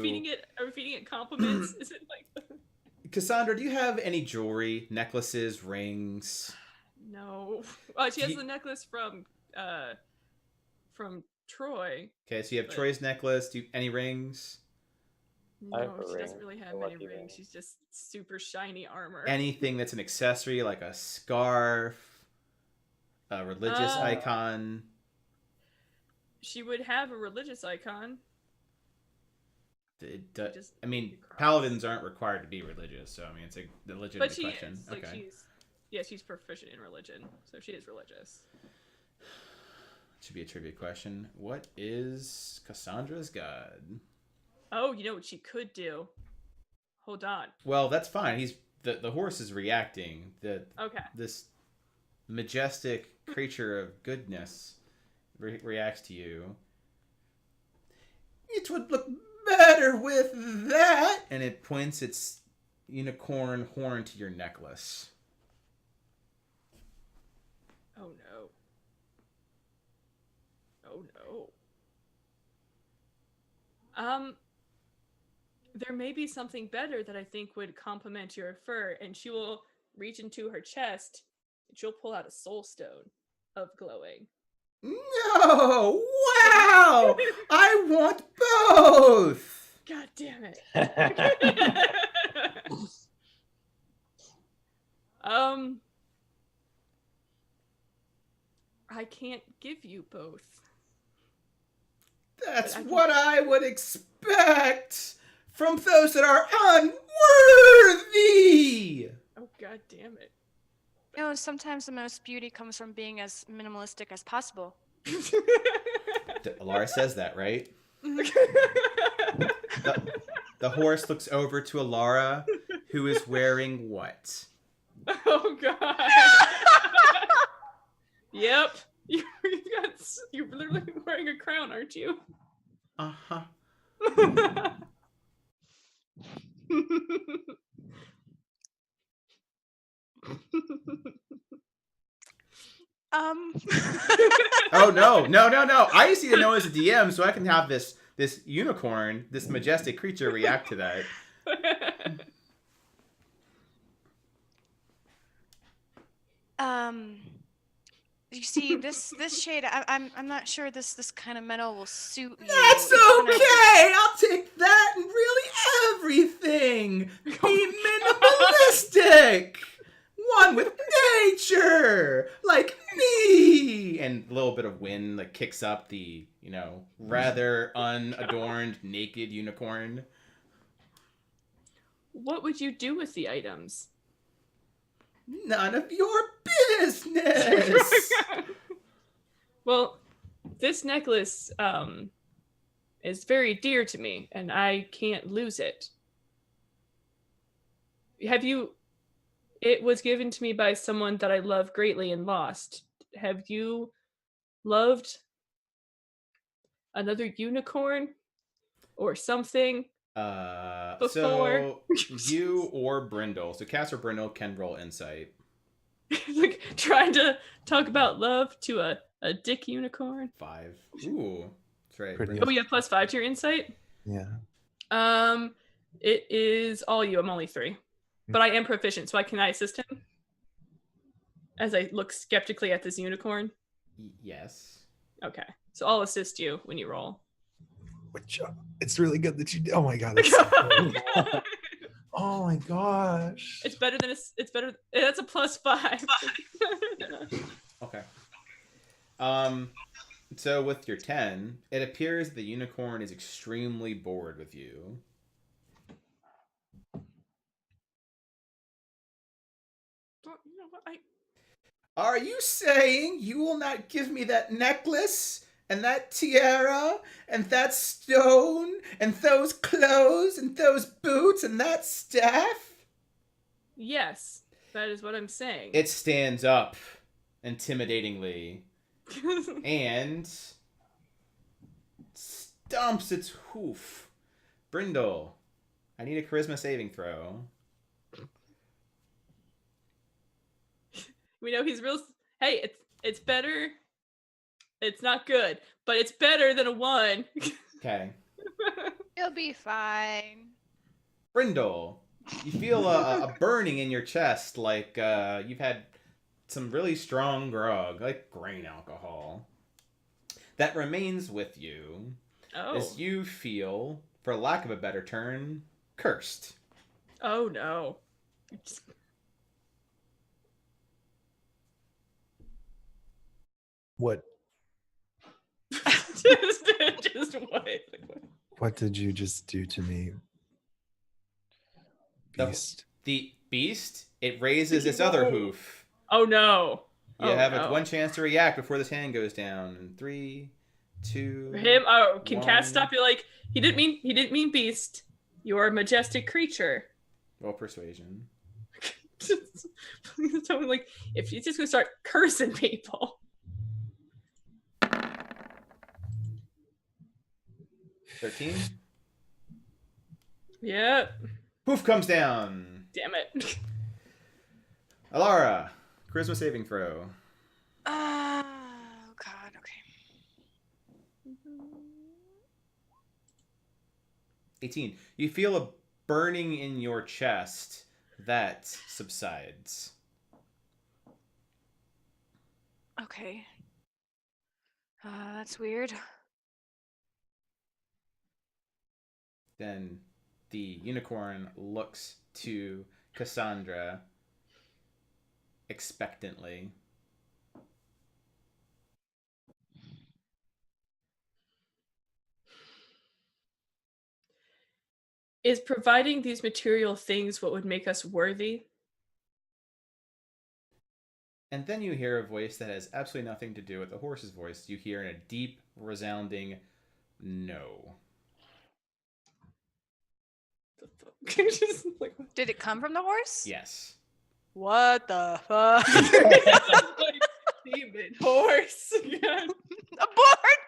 Speaker 4: feeding it compliments? Is it like?
Speaker 1: Cassandra, do you have any jewelry, necklaces, rings?
Speaker 4: No. She has the necklace from Troy.
Speaker 1: Okay, so you have
Speaker 4: But-
Speaker 1: Troy's necklace. Do you, any rings?
Speaker 5: I have
Speaker 4: No,
Speaker 5: a
Speaker 4: she doesn't
Speaker 5: ring,
Speaker 4: really have
Speaker 5: a
Speaker 4: many
Speaker 5: lucky
Speaker 4: rings.
Speaker 5: ring.
Speaker 4: She's just super shiny armor.
Speaker 1: Anything that's an accessory, like a scarf, a religious icon?
Speaker 4: She would have a religious icon. Just
Speaker 1: I mean,
Speaker 4: the cross.
Speaker 1: paladins aren't required to be religious, so I mean, it's a legitimate
Speaker 4: But she
Speaker 1: question.
Speaker 4: is. Like
Speaker 1: Okay.
Speaker 4: she's proficient in religion, so she is religious.
Speaker 1: Should be a trivia question. What is Cassandra's god?
Speaker 4: Oh, you know what she could do? Hold on.
Speaker 1: Well, that's fine. He's the horse is reacting.
Speaker 4: Okay.
Speaker 1: This majestic creature of goodness reacts to you. It would look better with that, and it points its unicorn horn to your necklace.
Speaker 4: Oh no. Oh no. There may be something better that I think would complement your fur, and she will reach into her chest and she'll pull out a soul stone of glowing.
Speaker 1: No! Wow! I want both!
Speaker 4: God damn it. I can't give you both.
Speaker 1: That's
Speaker 4: But I can-
Speaker 1: what I would expect from those that are unworthy.
Speaker 4: Oh god damn it.
Speaker 2: You know, sometimes the most beauty comes from being as minimalistic as possible.
Speaker 1: Alara says that, right? The horse looks over to Alara, who is wearing what?
Speaker 4: Oh god. Yep. You're literally wearing a crown, aren't you?
Speaker 1: Uh-huh. Oh no. I just need to know as a DM so I can have this unicorn, this majestic creature react to that.
Speaker 2: You see, this shade, I'm not sure this kind of metal will suit you.
Speaker 1: That's
Speaker 2: It's kind of-
Speaker 1: okay. I'll take that and really everything. Be minimalistic. One with nature, like me. And a little bit of wind like kicks up the, rather unadorned naked unicorn.
Speaker 4: What would you do with the items?
Speaker 1: None of your business.
Speaker 4: Well, this necklace is very dear to me, and I can't lose it. It was given to me by someone that I love greatly and lost. Have you loved another unicorn or something? Before.
Speaker 1: So you or Brindle. So Cass or Brindle can roll insight.
Speaker 4: Like trying to talk about love to a dick unicorn.
Speaker 1: 5. Ooh, that's right.
Speaker 3: Pretty
Speaker 4: Oh, you have +5 to your insight?
Speaker 3: Yeah.
Speaker 4: It is all you. I'm only 3. But I am proficient, so can I assist him? As I look skeptically at this unicorn.
Speaker 1: Yes.
Speaker 4: Okay. So I'll assist you when you roll.
Speaker 3: Which it's really good that you. Oh my god. That's so cool. Oh my gosh.
Speaker 4: It's better than it's better. That's a +5.
Speaker 1: Okay. So with your 10, it appears the unicorn is extremely bored with you.
Speaker 4: You know what?
Speaker 1: Are you saying you will not give me that necklace and that tiara and that stone and those clothes and those boots and that staff?
Speaker 4: Yes, that is what I'm saying.
Speaker 1: It stands up intimidatingly and stomps its hoof. Brindle, I need a charisma saving throw.
Speaker 4: We know he's real. Hey, it's better. It's not good, but it's better than a 1.
Speaker 1: Okay.
Speaker 2: You'll be fine.
Speaker 1: Brindle, you feel a burning in your chest like you've had some really strong grog, like grain alcohol, that remains with you as you feel, for lack of a better term, cursed.
Speaker 4: Oh no.
Speaker 3: What?
Speaker 4: just what?
Speaker 3: What did you just do to me, beast?
Speaker 1: The beast, it raises its other hoof.
Speaker 4: Oh no.
Speaker 1: You have one chance to react before this hand goes down. In 3, 2.
Speaker 4: Him? Oh, can
Speaker 1: 1.
Speaker 4: Cass stop you? Like he didn't mean beast. You're a majestic creature.
Speaker 1: Roll persuasion.
Speaker 4: Please tell me, like, if he's just gonna start cursing people.
Speaker 1: 13.
Speaker 4: Yeah.
Speaker 1: Hoof comes down.
Speaker 4: Damn it.
Speaker 1: Alara, charisma saving throw.
Speaker 2: Oh God. Okay.
Speaker 1: 18. You feel a burning in your chest that subsides.
Speaker 2: Okay. That's weird.
Speaker 1: Then the unicorn looks to Cassandra expectantly.
Speaker 4: Is providing these material things what would make us worthy?
Speaker 1: And then you hear a voice that has absolutely nothing to do with the horse's voice. You hear in a deep, resounding no.
Speaker 4: The fuck? Just like,
Speaker 2: Did it come from the horse?
Speaker 1: Yes.
Speaker 2: What the fuck?
Speaker 4: like, demon horse. Yeah.
Speaker 2: Abort!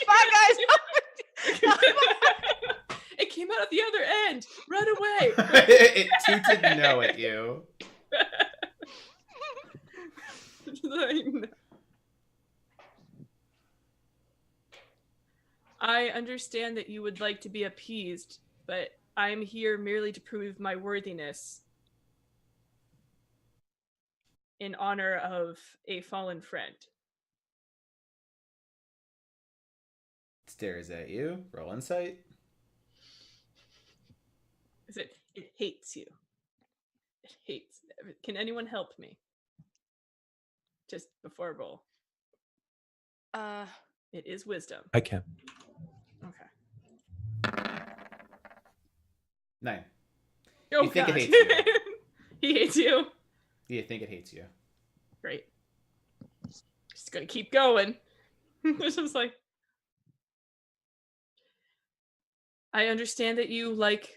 Speaker 2: Bye, guys.
Speaker 4: It came out at the other end. Run away.
Speaker 1: It tooted no at you.
Speaker 4: I understand that you would like to be appeased, but I'm here merely to prove my worthiness in honor of a fallen friend.
Speaker 1: Stares at you. Roll insight.
Speaker 4: Is it? It hates you. It hates. Can anyone help me? Just before I roll. It is wisdom.
Speaker 3: I can.
Speaker 4: Okay.
Speaker 1: 9.
Speaker 4: Oh,
Speaker 1: You think it
Speaker 4: God.
Speaker 1: hates you.
Speaker 4: He hates you.
Speaker 1: You think it hates you.
Speaker 4: Great. Just gonna keep going. It's just like, I understand that you like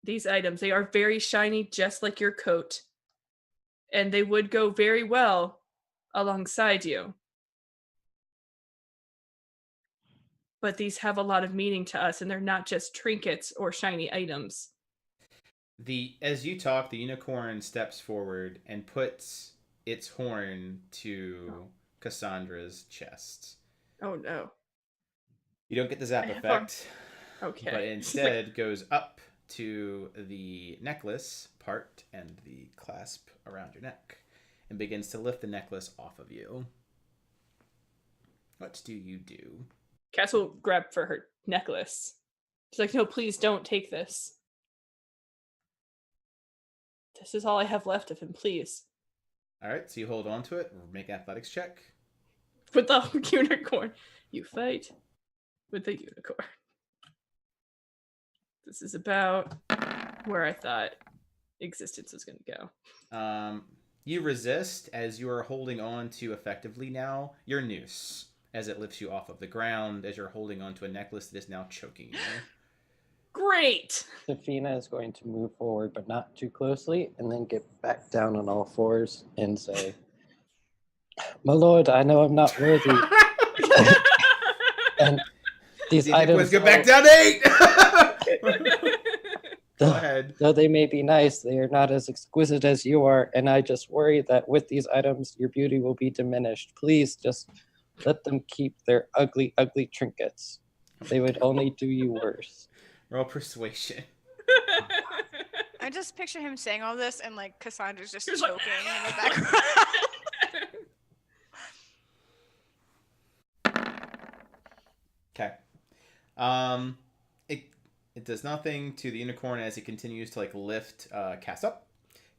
Speaker 4: these items. They are very shiny, just like your coat. And they would go very well alongside you. But these have a lot of meaning to us, and they're not just trinkets or shiny items.
Speaker 1: As you talk, the unicorn steps forward and puts its horn to Cassandra's chest.
Speaker 4: Oh no.
Speaker 1: You don't get the zap
Speaker 4: I have
Speaker 1: effect,
Speaker 4: Okay.
Speaker 1: but
Speaker 4: It's like,
Speaker 1: instead goes up to the necklace part and the clasp around your neck and begins to lift the necklace off of you. What do you do?
Speaker 4: Cass will grab for her necklace. She's like, no, please don't take this. This is all I have left of him, please.
Speaker 1: All right, so you hold on to it. Make an athletics check.
Speaker 4: With the unicorn. You fight with the unicorn. This is about where I thought existence was going to go.
Speaker 1: You resist as you are holding on to effectively now your noose as it lifts you off of the ground as you're holding on to a necklace that is now choking you.
Speaker 4: Great!
Speaker 5: Safina is going to move forward, but not too closely, and then get back down on all fours and say, "My lord, I know I'm not worthy." And these items,
Speaker 1: Go back down 8! Go ahead.
Speaker 5: though they may be nice, they are not as exquisite as you are, and I just worry that with these items, your beauty will be diminished. Please just let them keep their ugly, ugly trinkets. They would only do you worse.
Speaker 1: Roll persuasion.
Speaker 2: I just picture him saying all this and like Cassandra's just
Speaker 4: He's
Speaker 2: choking
Speaker 4: like,
Speaker 2: in the background.
Speaker 1: Okay. It does nothing to the unicorn as it continues to like lift Cass up.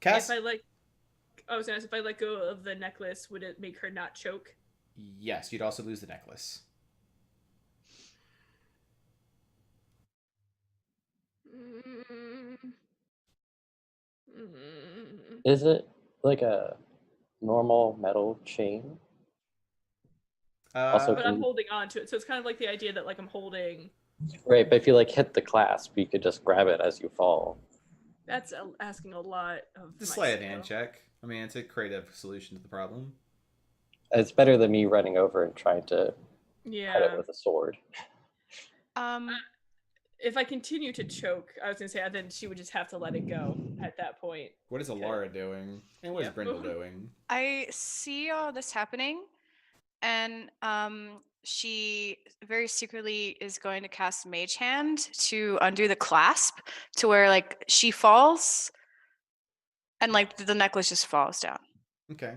Speaker 1: Cass?
Speaker 4: I was gonna ask, if I let go of the necklace, would it make her not choke?
Speaker 1: Yes, you'd also lose the necklace.
Speaker 5: Is it like a normal metal chain? Also,
Speaker 4: But I'm holding on to it, so it's kind of like the idea that like I'm holding.
Speaker 5: Right, but if you like hit the clasp, you could just grab it as you fall.
Speaker 4: That's asking a lot of.
Speaker 1: Just
Speaker 4: my
Speaker 1: sleight of
Speaker 4: skill.
Speaker 1: hand check. I mean, it's a creative solution to the problem.
Speaker 5: It's better than me running over and trying to cut it
Speaker 4: Yeah.
Speaker 5: with a sword.
Speaker 4: If I continue to choke, I was gonna say then she would just have to let it go at that point.
Speaker 1: What is
Speaker 4: Okay.
Speaker 1: Alara doing? And what is
Speaker 4: Yep.
Speaker 1: Brindle doing?
Speaker 2: I see all this happening, and she very secretly is going to cast Mage Hand to undo the clasp to where like she falls, and like the necklace just falls down.
Speaker 1: Okay.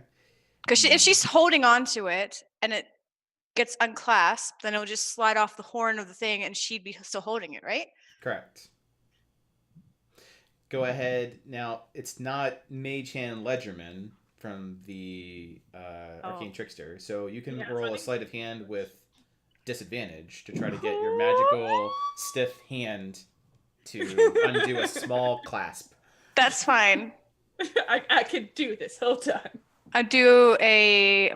Speaker 2: Because if she's holding on to it and it gets unclasped, then it'll just slide off the horn of the thing, and she'd be still holding it, right?
Speaker 1: Correct. Go ahead. Now, it's not Mage Hand Ledgerman from the Arcane Trickster, so you can
Speaker 4: Yeah,
Speaker 1: roll a
Speaker 4: funny.
Speaker 1: sleight of hand with disadvantage to try to get your magical stiff hand to undo a small clasp.
Speaker 2: That's fine.
Speaker 4: I can do this. Hold on.
Speaker 2: I do a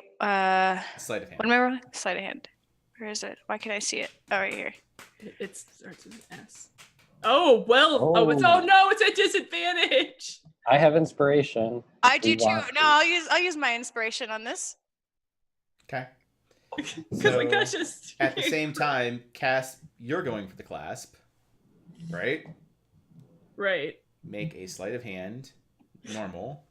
Speaker 1: Sleight of hand.
Speaker 2: what am I rolling? Sleight of hand. Where is it? Why can't I see it? Oh, right here.
Speaker 4: It starts with an S. Oh well. Oh, it's
Speaker 5: Oh.
Speaker 4: no, it's a disadvantage.
Speaker 5: I have inspiration.
Speaker 2: I do
Speaker 5: We
Speaker 2: too.
Speaker 5: want
Speaker 2: No, I'll use my inspiration on this.
Speaker 1: Okay.
Speaker 4: Because I got just
Speaker 1: At the same time, Cass, you're going for the clasp, right?
Speaker 4: right.
Speaker 1: Make a sleight of hand, normal.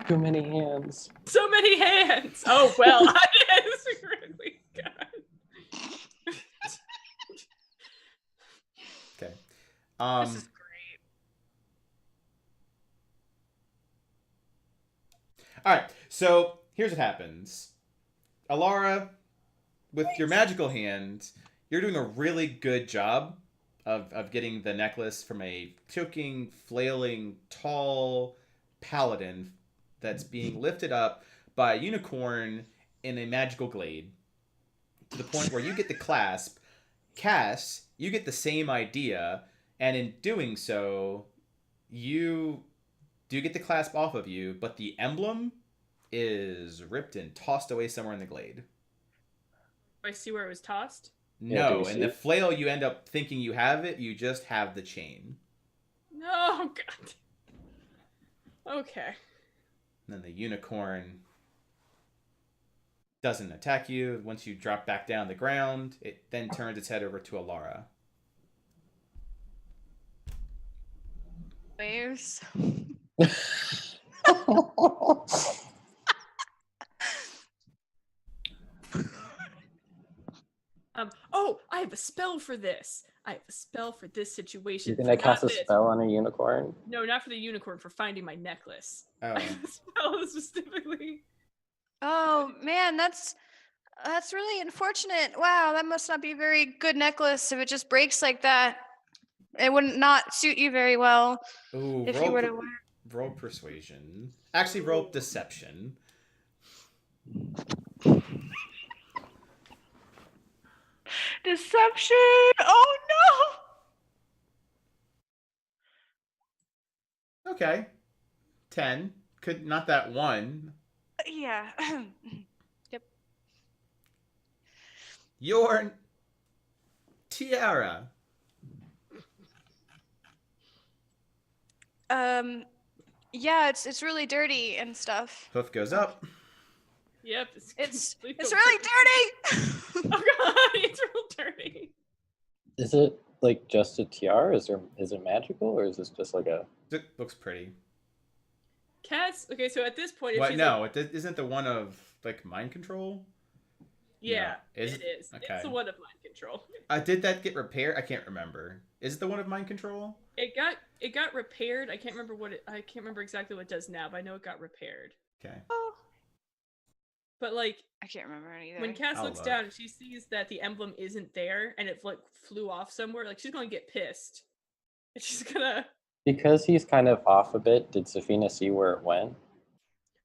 Speaker 5: too many hands.
Speaker 4: So many hands. Oh well. It's really good.
Speaker 1: Okay.
Speaker 2: This is great.
Speaker 1: All right. So here's what happens. Alara, with your magical hand, you're doing a really good job of getting the necklace from a choking, flailing, tall paladin that's being lifted up by a unicorn in a magical glade to the point where you get the clasp. Cass, you get the same idea, and in doing so, you do get the clasp off of you, but the emblem is ripped and tossed away somewhere in the glade.
Speaker 4: I see where it was tossed.
Speaker 5: Yeah, do
Speaker 1: No,
Speaker 5: we
Speaker 1: in
Speaker 5: see
Speaker 1: the
Speaker 5: it?
Speaker 1: flail, you end up thinking you have it. You just have the chain.
Speaker 4: No, God. Okay.
Speaker 1: And then the unicorn doesn't attack you. Once you drop back down the ground, it then turns its head over to Alara.
Speaker 2: Waves.
Speaker 4: Oh, I have a spell for this. I have a spell for this situation.
Speaker 5: You're gonna
Speaker 4: for
Speaker 5: cast
Speaker 4: not
Speaker 5: a
Speaker 4: this.
Speaker 5: spell on a unicorn?
Speaker 4: No, not for the unicorn. For finding my necklace.
Speaker 1: Oh.
Speaker 4: I have a spell specifically.
Speaker 2: Oh man, that's really unfortunate. Wow, that must not be a very good necklace if it just breaks like that. It would not suit you very well
Speaker 1: Ooh,
Speaker 2: if you were to wear.
Speaker 1: roll persuasion. Actually, roll deception.
Speaker 2: Deception. Oh
Speaker 1: Okay. 10. Could not that one.
Speaker 2: no. Yeah.
Speaker 1: Your tiara.
Speaker 2: Yeah, it's really dirty and stuff.
Speaker 1: Hoof goes up.
Speaker 4: Yep.
Speaker 2: It's
Speaker 4: completely
Speaker 2: really dirty.
Speaker 4: Oh God, it's real dirty.
Speaker 5: Is it like just a tiara? Is it magical, or is this just like a?
Speaker 1: It looks pretty.
Speaker 4: Cats. Okay, so at this point, if
Speaker 1: What?
Speaker 4: she's
Speaker 1: No,
Speaker 4: like,
Speaker 1: it isn't the one of like mind control.
Speaker 4: yeah,
Speaker 1: No. Is
Speaker 4: it
Speaker 1: it?
Speaker 4: is.
Speaker 1: Okay.
Speaker 4: It's the one of mind control.
Speaker 1: Did that get repaired? I can't remember. Is it the one of mind control?
Speaker 4: It got repaired. I can't remember I can't remember exactly what it does now, but I know it got repaired.
Speaker 1: Okay.
Speaker 2: Oh,
Speaker 4: But like
Speaker 2: I can't remember either.
Speaker 4: when Cass
Speaker 1: I'll
Speaker 4: looks
Speaker 1: look.
Speaker 4: down and she sees that the emblem isn't there and it like flew off somewhere, like she's gonna get pissed. And she's gonna.
Speaker 5: Because he's kind of off a bit. Did Safina see where it went?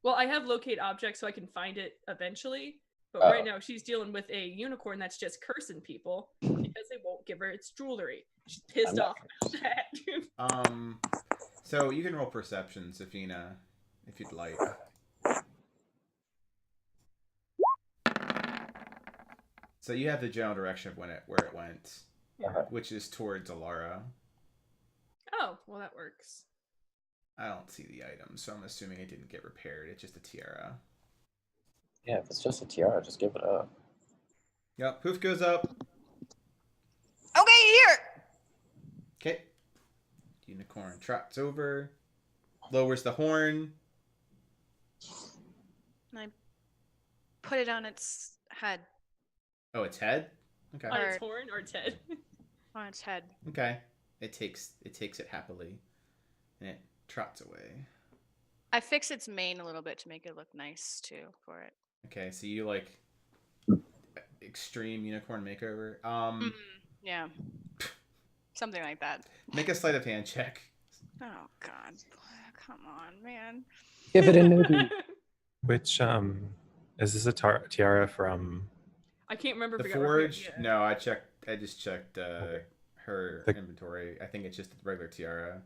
Speaker 4: Well, I have locate objects so I can find it eventually. But
Speaker 5: Oh.
Speaker 4: right now she's dealing with a unicorn that's just cursing people because they won't give her its jewelry. She's pissed
Speaker 5: I'm not
Speaker 4: off about that.
Speaker 1: So you can roll perception, Safina, if you'd like. So you have the general direction of where it went,
Speaker 5: Uh-huh.
Speaker 1: which is towards Alara.
Speaker 4: Oh, well that works.
Speaker 1: I don't see the item, so I'm assuming it didn't get repaired. It's just a tiara.
Speaker 5: Yeah, if it's just a tiara, just give it up.
Speaker 1: Yep, hoof goes up.
Speaker 2: Okay, here.
Speaker 1: Okay. Unicorn trots over, lowers the horn.
Speaker 2: And I put it on its head.
Speaker 1: Oh, its head? Okay.
Speaker 4: On its horn or its head?
Speaker 2: On its head.
Speaker 1: Okay. It takes it happily. And it trots away.
Speaker 2: I fix its mane a little bit to make it look nice too for it.
Speaker 1: Okay, so you like extreme unicorn makeover.
Speaker 2: Yeah. Something like that.
Speaker 1: Make a sleight of hand check.
Speaker 2: Oh God. Come on, man.
Speaker 5: Give it a newbie.
Speaker 3: Which is this a tiara from?
Speaker 4: I can't remember
Speaker 1: The
Speaker 4: if we got
Speaker 1: forge?
Speaker 4: yeah.
Speaker 1: No, I just checked her
Speaker 3: The-
Speaker 1: inventory. I think it's just the regular tiara.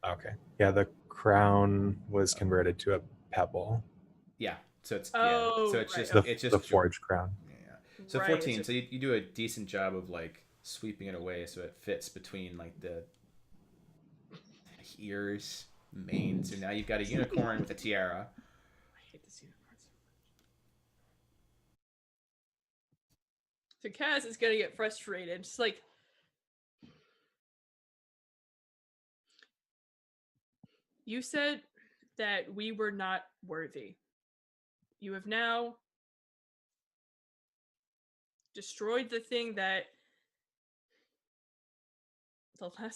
Speaker 3: Okay. Yeah, the crown was converted to a pebble.
Speaker 1: Yeah. So it's
Speaker 4: Oh,
Speaker 1: So it's
Speaker 4: right,
Speaker 1: just
Speaker 3: The,
Speaker 4: okay.
Speaker 1: it's just
Speaker 3: the forge crown.
Speaker 1: Yeah. So
Speaker 4: Right,
Speaker 1: 14.
Speaker 4: it's
Speaker 1: So you do a decent job of like sweeping it away so it fits between like the ears, mane. So now you've got a unicorn with a tiara.
Speaker 4: I hate this unicorn so much. So Kaz is gonna get frustrated. Just like, you said that we were not worthy. You have now destroyed the last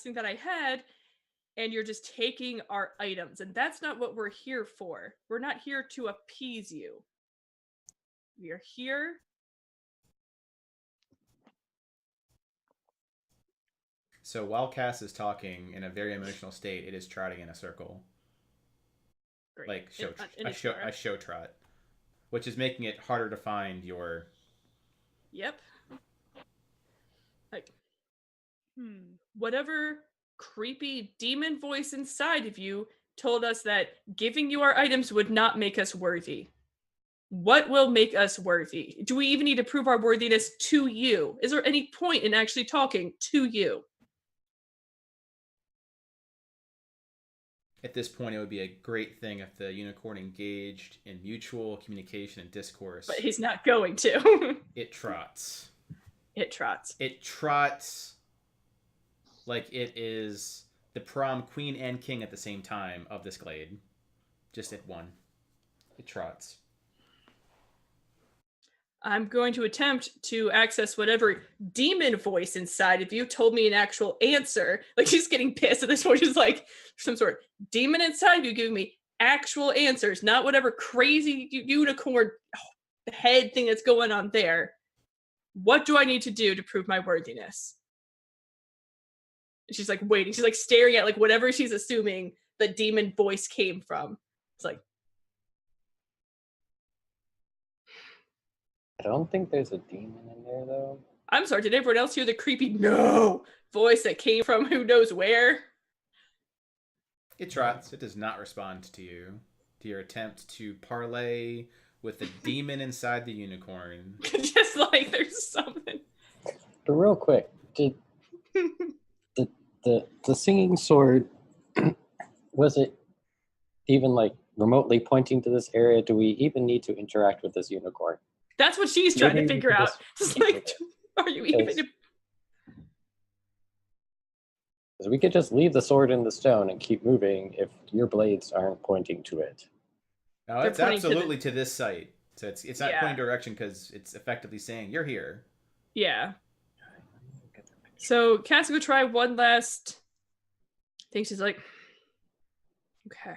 Speaker 4: thing that I had, and you're just taking our items. And that's not what we're here for. We're not here to appease you. We are here.
Speaker 1: So while Cass is talking in a very emotional state, it is trotting in a circle,
Speaker 4: Great.
Speaker 1: like
Speaker 4: In
Speaker 1: a
Speaker 4: its trot.
Speaker 1: show trot, which is making it harder to find your.
Speaker 4: Yep. Like, whatever creepy demon voice inside of you told us that giving you our items would not make us worthy. What will make us worthy? Do we even need to prove our worthiness to you? Is there any point in actually talking to you?
Speaker 1: At this point, it would be a great thing if the unicorn engaged in mutual communication and discourse.
Speaker 4: But he's not going to.
Speaker 1: It trots.
Speaker 4: It trots.
Speaker 1: It trots like it is the prom queen and king at the same time of this glade. Just at one. It trots.
Speaker 4: I'm going to attempt to access whatever demon voice inside of you told me an actual answer. Like, she's getting pissed at this point. She's like, some sort of demon inside of you giving me actual answers, not whatever crazy unicorn head thing that's going on there. What do I need to do to prove my worthiness? And she's like waiting. She's like staring at like whatever she's assuming the demon voice came from. It's like,
Speaker 5: I don't think there's a demon in there though.
Speaker 4: I'm sorry, did everyone else hear the creepy no voice that came from who knows where?
Speaker 1: It trots. It does not respond to you. To your attempt to parlay with the demon inside the unicorn.
Speaker 4: Just like there's something.
Speaker 5: But real quick, did the singing sword was it even like remotely pointing to this area? Do we even need to interact with this unicorn?
Speaker 4: That's what she's trying
Speaker 5: Maybe
Speaker 4: to
Speaker 5: we
Speaker 4: figure
Speaker 5: could
Speaker 4: out.
Speaker 5: just-
Speaker 4: It's like, are you even?
Speaker 5: Because we could just leave the sword in the stone and keep moving if your blades aren't pointing to it.
Speaker 1: No,
Speaker 4: They're
Speaker 1: it's
Speaker 4: pointing to
Speaker 1: absolutely to this site. So it's not
Speaker 4: Yeah.
Speaker 1: pointing direction because it's effectively saying you're here.
Speaker 4: Yeah. So Cass will try one last thing. She's like, okay.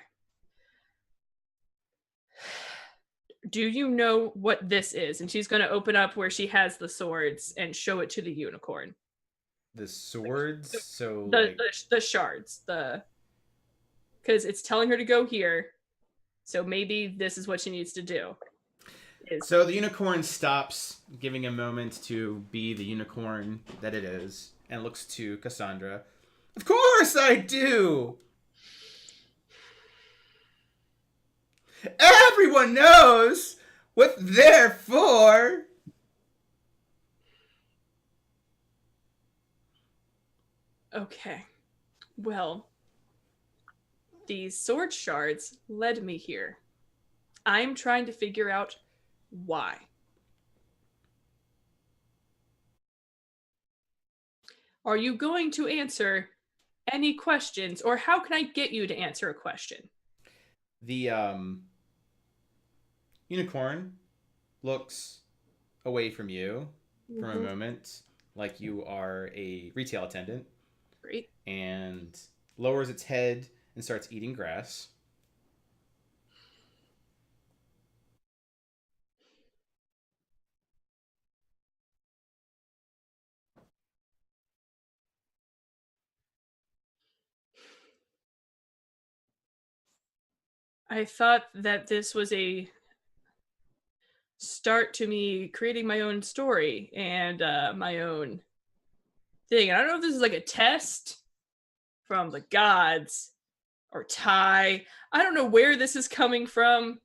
Speaker 4: Do you know what this is? And she's going to open up where she has the swords and show it to the unicorn.
Speaker 1: The swords, so
Speaker 4: The
Speaker 1: like
Speaker 4: the shards, because it's telling her to go here. So maybe this is what she needs to do.
Speaker 1: so the unicorn stops, giving a moment to be the unicorn that it is, and looks to Cassandra. Of course I do. Everyone knows what they're for.
Speaker 4: Okay. Well, these sword shards led me here. I'm trying to figure out why. Are you going to answer any questions, or how can I get you to answer a question?
Speaker 1: The unicorn looks away from you for a moment, like you are a retail attendant,
Speaker 4: Great.
Speaker 1: and lowers its head and starts eating grass.
Speaker 4: I thought that this was a start to me creating my own story and my own thing. And I don't know if this is like a test from the gods or Ty. I don't know where this is coming from.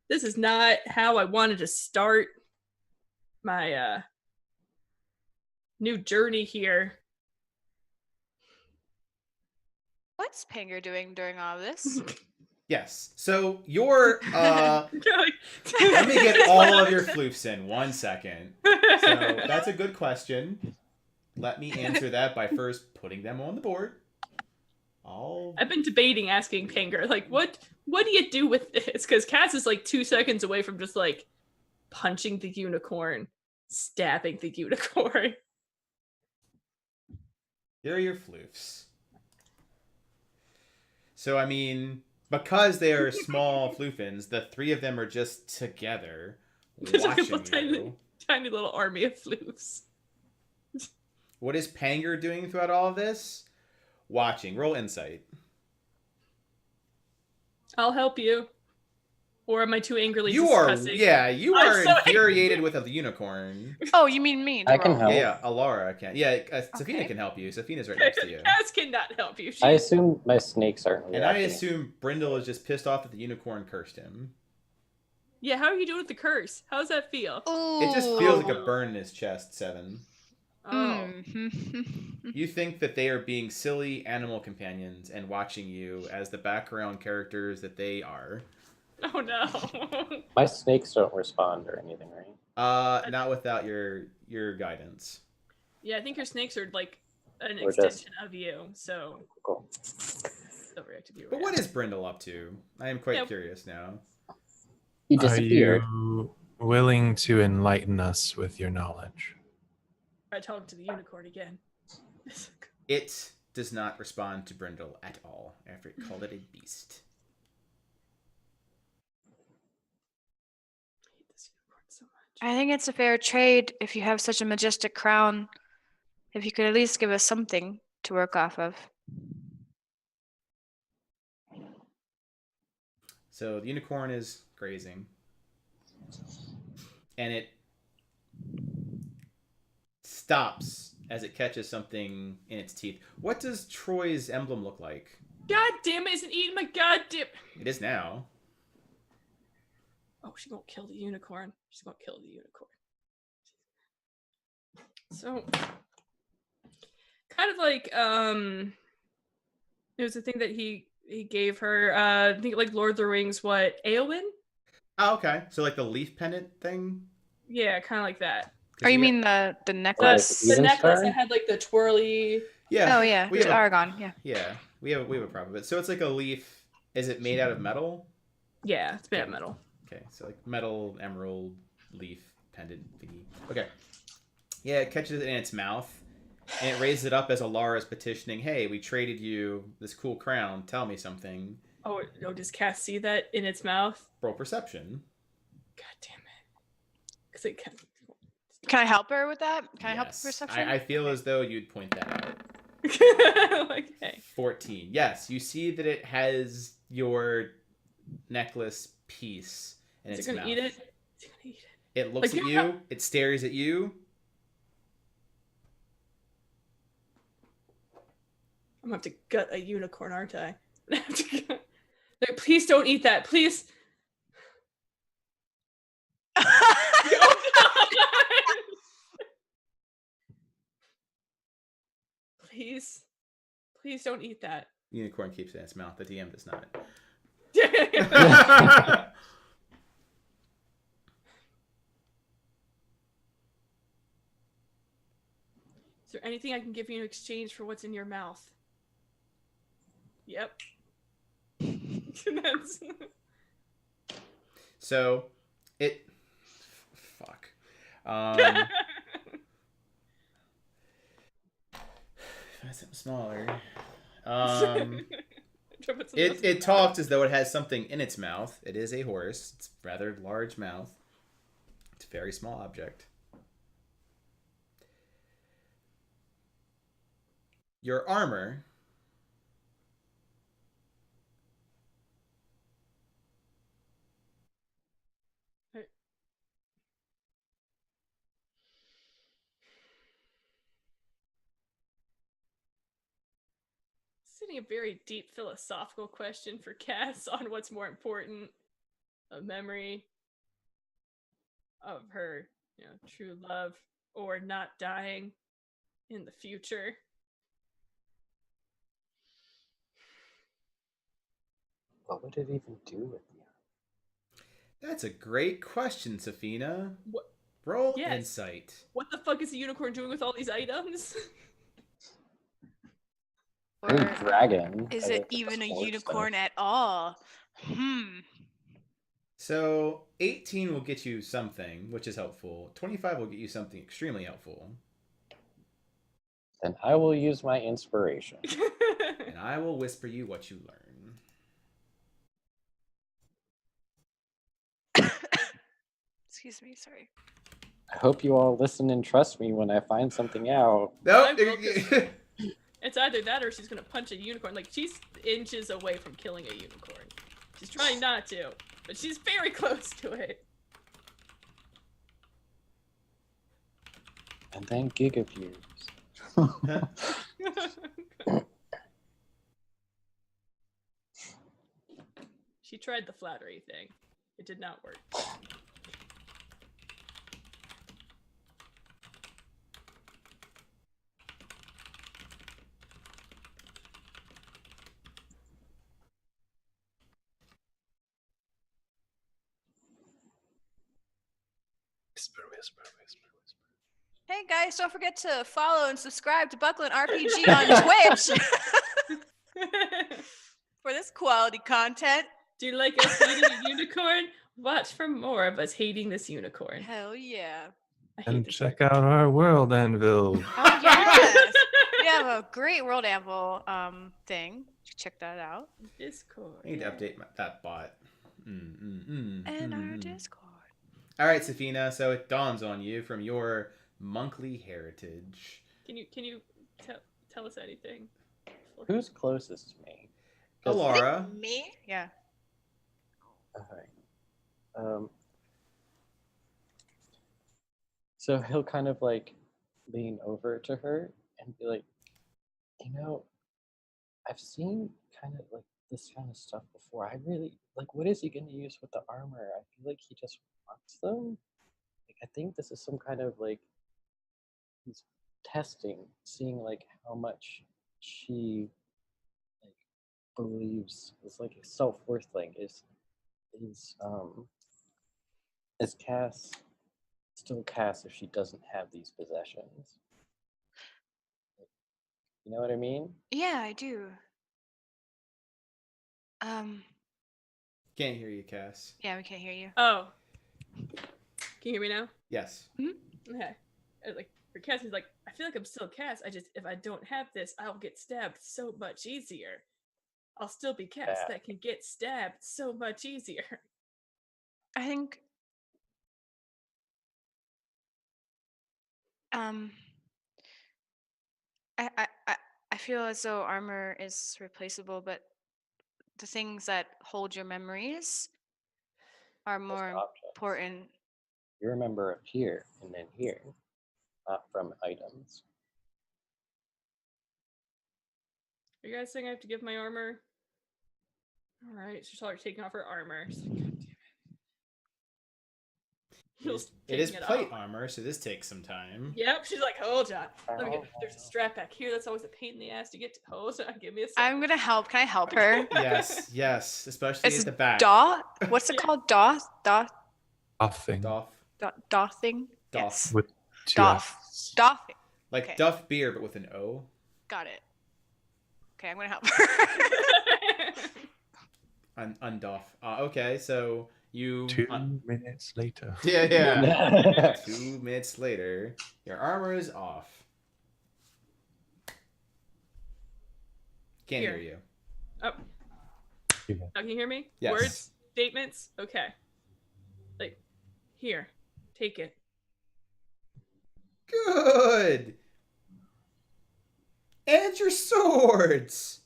Speaker 4: This is not how I wanted to start my new journey here.
Speaker 2: What's Panger doing during all of this?
Speaker 1: Yes. So your let me get all of your floofs in 1 second. So that's a good question. Let me answer that by first putting them on the board.
Speaker 4: I've been debating asking Panger, like, what do you do with this? Because Cass is like 2 seconds away from just like punching the unicorn, stabbing the unicorn.
Speaker 1: Here are your floofs. So, I mean, because they are small floofins, the three of them are just together watching you.
Speaker 4: Tiny little army of floofs.
Speaker 1: What is Panger doing throughout all of this? Watching. Roll insight.
Speaker 4: I'll help you. Or am I too angrily
Speaker 1: You are,
Speaker 4: discussing?
Speaker 1: yeah, you
Speaker 4: I'm
Speaker 1: are
Speaker 4: so
Speaker 1: infuriated with a unicorn.
Speaker 2: Oh, you mean me?
Speaker 5: I can
Speaker 2: Daryl.
Speaker 5: help.
Speaker 1: Yeah, Alara can. Yeah, Safina
Speaker 2: Okay.
Speaker 1: can help you. Safina's right next to you.
Speaker 4: Cass cannot help you.
Speaker 5: I assume my snakes aren't
Speaker 1: And I
Speaker 5: reacting.
Speaker 1: assume Brindle is just pissed off that the unicorn cursed him.
Speaker 4: Yeah, how are you doing with the curse? How does that feel?
Speaker 1: It just feels like a burn in his chest, Seven.
Speaker 4: Oh.
Speaker 1: You think that they are being silly animal companions and watching you as the background characters that they are.
Speaker 4: Oh no.
Speaker 5: My snakes don't respond or anything, right?
Speaker 1: Not without your guidance.
Speaker 4: Yeah, I think your snakes are like an
Speaker 5: Or
Speaker 4: extension of you, so
Speaker 5: Cool.
Speaker 4: they'll react if you
Speaker 1: But what
Speaker 4: react.
Speaker 1: is Brindle up to? I am quite
Speaker 4: Yeah.
Speaker 1: curious now.
Speaker 5: He
Speaker 3: Are
Speaker 5: disappeared.
Speaker 3: you willing to enlighten us with your knowledge?
Speaker 4: I talk to the unicorn again.
Speaker 1: It does not respond to Brindle at all after it called it a beast.
Speaker 4: I hate this unicorn so much.
Speaker 2: I think it's a fair trade if you have such a majestic crown. If you could at least give us something to work off of.
Speaker 1: So the unicorn is grazing. And it stops as it catches something in its teeth. What does Troy's emblem look like?
Speaker 4: God damn it, isn't eating my goddamn.
Speaker 1: It is now.
Speaker 4: Oh, she gonna kill the unicorn. She's gonna kill the unicorn. So, kind of like, it was the thing that he gave her, I think like Lord of the Rings, what, Eowyn?
Speaker 1: Oh, okay. So like the leaf pendant thing?
Speaker 4: Yeah, kind of like that.
Speaker 2: Or you mean the
Speaker 5: Like
Speaker 2: necklace?
Speaker 4: The
Speaker 5: Even
Speaker 4: necklace
Speaker 5: Star?
Speaker 4: that had like the twirly.
Speaker 1: Yeah.
Speaker 2: Oh yeah,
Speaker 1: We
Speaker 2: it's
Speaker 1: have a,
Speaker 2: Aragon. Yeah.
Speaker 1: yeah. We have a prop of it. So it's like a leaf. Is it made out of metal?
Speaker 4: Yeah, it's made of metal.
Speaker 1: Okay. So like metal, emerald, leaf, pendant thingy. Okay. Yeah, it catches it in its mouth. And it raises it up as Alara's petitioning, hey, we traded you this cool crown. Tell me something.
Speaker 4: Oh, does Cass see that in its mouth?
Speaker 1: Roll perception.
Speaker 4: God damn it. Because it can.
Speaker 2: Can I help her with that? Can I help with
Speaker 1: Yes.
Speaker 2: perception?
Speaker 1: I feel as though you'd point that out.
Speaker 4: Like, hey.
Speaker 1: 14. Yes, you see that it has your necklace piece in
Speaker 4: Is
Speaker 1: its
Speaker 4: it gonna
Speaker 1: mouth.
Speaker 4: eat it? Is it gonna eat it?
Speaker 1: It looks
Speaker 4: Like,
Speaker 1: at
Speaker 4: you're
Speaker 1: you. It stares at you.
Speaker 4: I'm gonna have to gut a unicorn, aren't I? I have to gut- Like, please don't eat that, please. Oh, God. Please, please don't eat that.
Speaker 1: Unicorn keeps it in its mouth. The DM does not.
Speaker 4: Is there anything I can give you in exchange for what's in your mouth? Yep. That's-
Speaker 1: So, it. Fuck. Something smaller. It talks as though it has something in its mouth. It is a horse. It's a rather large mouth. It's a very small object. Your armor
Speaker 4: getting a very deep philosophical question for Cass on what's more important, a memory of her, true love, or not dying in the future.
Speaker 5: What would it even do with you?
Speaker 1: That's a great question, Safina.
Speaker 4: What?
Speaker 1: Roll
Speaker 4: Yes.
Speaker 1: insight.
Speaker 4: What the fuck is a unicorn doing with all these items?
Speaker 5: Green
Speaker 2: Or
Speaker 5: dragon.
Speaker 2: is
Speaker 5: I
Speaker 2: it
Speaker 5: think, with the
Speaker 2: even a
Speaker 5: sword
Speaker 2: unicorn
Speaker 5: stuff.
Speaker 2: at all?
Speaker 1: So 18 will get you something, which is helpful. 25 will get you something extremely helpful.
Speaker 5: Then I will use my inspiration.
Speaker 1: And I will whisper you what you learn.
Speaker 2: Excuse me, sorry.
Speaker 5: I hope you all listen and trust me when I find something out.
Speaker 1: Nope.
Speaker 4: I will just- It's either that or she's gonna punch a unicorn. Like, she's inches away from killing a unicorn. She's trying not to, but she's very close to it.
Speaker 5: And then gigaviews.
Speaker 4: She tried the flattery thing. It did not work.
Speaker 3: Whisper, whisper, whisper, whisper.
Speaker 2: Hey guys, don't forget to follow and subscribe to Buckland RPG on Twitch for this quality content.
Speaker 4: Do you like us hating a unicorn? Watch for more of us hating this unicorn.
Speaker 2: Hell yeah.
Speaker 4: I hate
Speaker 3: And
Speaker 4: this
Speaker 3: check out our world anvil.
Speaker 2: Oh yes. We have a great World Anvil thing. Check that out.
Speaker 4: Discord.
Speaker 1: I need to update that bot.
Speaker 2: And our Discord.
Speaker 1: All right, Safina. So it dawns on you from your monkly heritage.
Speaker 4: Can you tell us anything?
Speaker 5: Who's closest to me? 'Cause-
Speaker 1: Alara.
Speaker 2: Me? Yeah.
Speaker 5: Okay. So he'll kind of like lean over to her and be like, I've seen kind of like this kind of stuff before. I really like, what is he going to use with the armor? I feel like he just wants them. Like, I think this is some kind of like, he's testing, seeing like how much she like believes is like a self-worth thing. Is Cass still Cass if she doesn't have these possessions? You know what I mean?
Speaker 2: Yeah, I do.
Speaker 1: Can't hear you, Cass.
Speaker 2: Yeah, we can't hear you.
Speaker 4: Oh. Can you hear me now?
Speaker 1: Yes.
Speaker 4: Okay. Like, for Cass, he's like, I feel like I'm still Cass. If I don't have this, I'll get stabbed so much easier. I'll still be Cass that can get stabbed so much easier.
Speaker 2: I think I feel as though armor is replaceable, but the things that hold your memories are
Speaker 5: Just
Speaker 2: more
Speaker 5: objects.
Speaker 2: important.
Speaker 5: You remember up here and then here, not from items.
Speaker 4: Are you guys saying I have to give my armor? Alright, she's already taking off her armor. She's like, God damn it.
Speaker 1: It is
Speaker 4: Taking
Speaker 1: plate
Speaker 4: off.
Speaker 1: armor, so this takes some time.
Speaker 4: Yep, she's like, hold on. Let me get, there's a strap back here. That's always a pain in the ass to get to. Hold on, give me a second.
Speaker 2: I'm gonna help. Can I help her?
Speaker 1: Yes, yes, especially
Speaker 2: It's
Speaker 1: at the back.
Speaker 2: Daw? What's it
Speaker 4: Yeah.
Speaker 2: called? Daw?
Speaker 3: Offing.
Speaker 1: Doff.
Speaker 2: Dothing?
Speaker 1: Doff.
Speaker 2: Yes.
Speaker 3: With two
Speaker 2: Doff.
Speaker 3: Fs.
Speaker 2: Dothing.
Speaker 1: Like
Speaker 2: Okay.
Speaker 1: Duff beer, but with an O.
Speaker 2: Got it. Okay, I'm gonna help her.
Speaker 1: Undoff. Okay, so you...
Speaker 3: 2 minutes later.
Speaker 1: Yeah. 2 minutes later, your armor is off. Can't hear
Speaker 4: Here.
Speaker 1: you.
Speaker 4: Oh. Now can you hear me?
Speaker 1: Yes.
Speaker 4: Words? Statements? Okay. Like, here. Take it.
Speaker 1: Good! And your swords!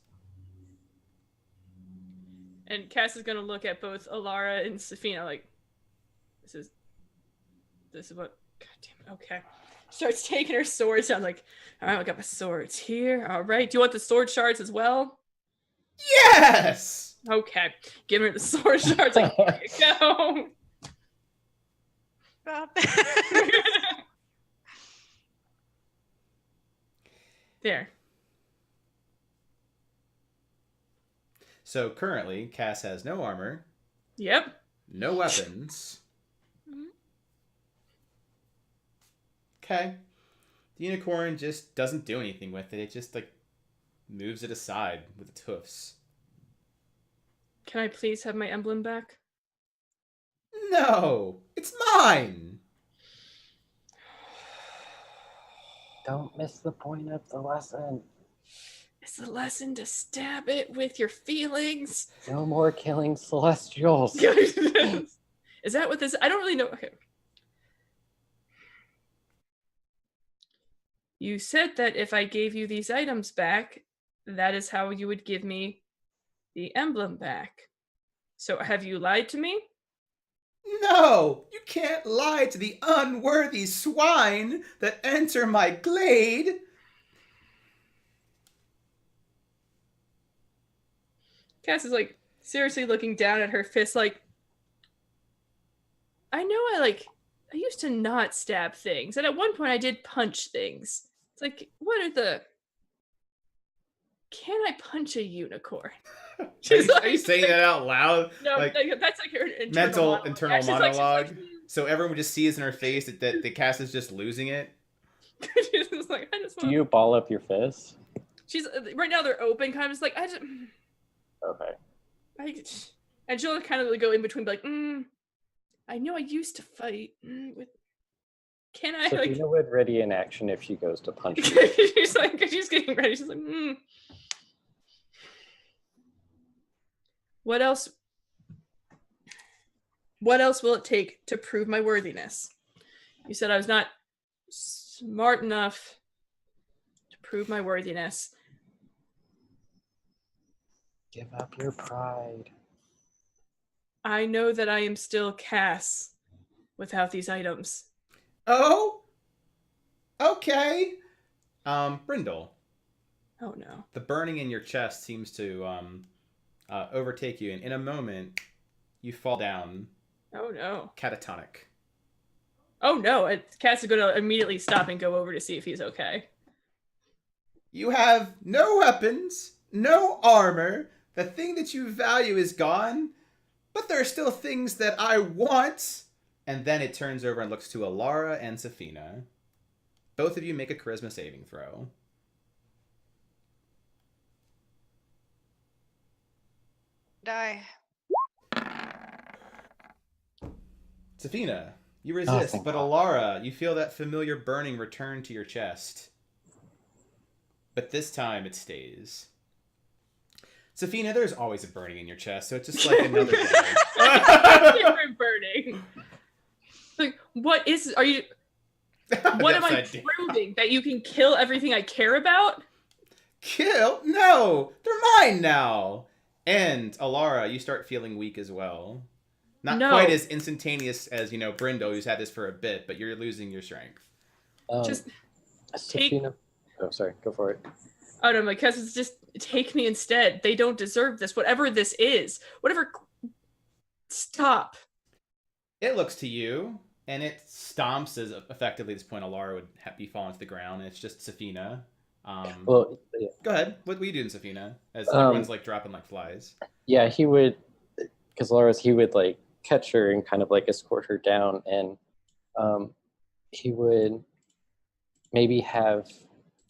Speaker 4: And Cass is gonna look at both Alara and Safina like, this is what, god damn it, okay. Starts taking her swords. I'm like, all right, I got my swords here. All right. Do you want the sword shards as well?
Speaker 1: Yes!
Speaker 4: Okay. Give her the sword shards. Like, here you go.
Speaker 2: Stop.
Speaker 4: There.
Speaker 1: So currently, Cass has no armor,
Speaker 4: Yep.
Speaker 1: no weapons.
Speaker 2: Mhm.
Speaker 1: Okay. The unicorn just doesn't do anything with it. It just, like, moves it aside with its hoofs.
Speaker 4: Can I please have my emblem back?
Speaker 1: No! It's mine!
Speaker 5: Don't miss the point of the lesson.
Speaker 4: It's a lesson to stab it with your feelings.
Speaker 5: No more killing celestials.
Speaker 4: Is that what this? I don't really know. Okay. You said that if I gave you these items back, that is how you would give me the emblem back. So have you lied to me?
Speaker 1: No! You can't lie to the unworthy swine that enter my glade!
Speaker 4: Cass is like seriously looking down at her fist like, I know I used to not stab things, and at one point I did punch things. It's like, what are the can I punch a unicorn?
Speaker 1: Are you saying that out loud?
Speaker 4: No,
Speaker 1: Like,
Speaker 4: that's like her internal
Speaker 1: internal
Speaker 4: Yeah, she's like,
Speaker 1: monologue. So everyone just sees in her face that the Cass is just losing it.
Speaker 4: she's just like, I just
Speaker 5: Do
Speaker 4: want.
Speaker 5: you ball up your fists?
Speaker 4: She's right now they're open, kind of just like
Speaker 5: Okay.
Speaker 4: and she'll kind of like go in between, be like, I know I used to fight. With, can I like?
Speaker 5: Sophia would ready in action if she goes to punch you.
Speaker 4: She's like, she's getting ready. She's like, What else? What else will it take to prove my worthiness? You said I was not smart enough to prove my worthiness.
Speaker 5: Give up your pride.
Speaker 4: I know that I am still Cass without these items.
Speaker 1: Oh? Okay. Brindle.
Speaker 4: Oh no.
Speaker 1: The burning in your chest seems to overtake you, and in a moment, you fall down
Speaker 4: Oh no.
Speaker 1: catatonic.
Speaker 4: Oh no. Cass is going to immediately stop and go over to see if he's okay.
Speaker 1: You have no weapons, no armor. The thing that you value is gone, but there are still things that I want. And then it turns over and looks to Alara and Safina. Both of you make a charisma saving throw.
Speaker 2: Die.
Speaker 1: Safina, you resist,
Speaker 5: thank
Speaker 1: but
Speaker 5: God.
Speaker 1: Alara, you feel that familiar burning return to your chest. But this time it stays. Safina, there's always a burning in your chest, so it's just like another day.
Speaker 4: Different burning. Like, what is? Are you? What am I proving? That you can kill everything I care about?
Speaker 1: Kill? No! They're mine now! And, Alara, you start feeling weak as well. Not
Speaker 4: No.
Speaker 1: quite as instantaneous as, Brindle, who's had this for a bit, but you're losing your strength.
Speaker 4: Just take-
Speaker 5: Sophina. Oh, sorry. Go for it.
Speaker 4: Oh no, my cousins, just take me instead. They don't deserve this. Whatever this is. Whatever. Stop.
Speaker 1: It looks to you, and it stomps as effectively at this point Alara would be falling to the ground, and it's just Safina.
Speaker 5: Well, yeah.
Speaker 1: Go ahead. What were you doing, Safina? As everyone's like dropping like flies.
Speaker 5: Yeah, he would, because he would like catch her and kind of like escort her down, and he would maybe have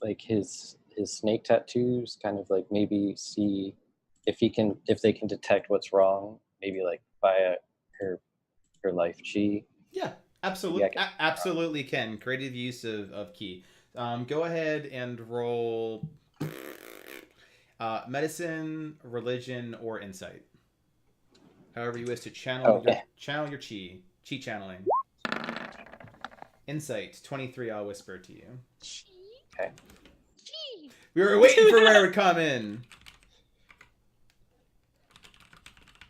Speaker 5: like his snake tattoos, kind of like maybe see if they can detect what's wrong, maybe like via her life chi.
Speaker 1: Yeah, absolutely.
Speaker 5: Yeah,
Speaker 1: Absolutely can. Creative use of key. Go ahead and roll medicine, religion, or insight. However you wish to channel your chi. Chi channeling. Insight 23. I'll whisper to you.
Speaker 5: Okay.
Speaker 1: We were waiting for where it would come in.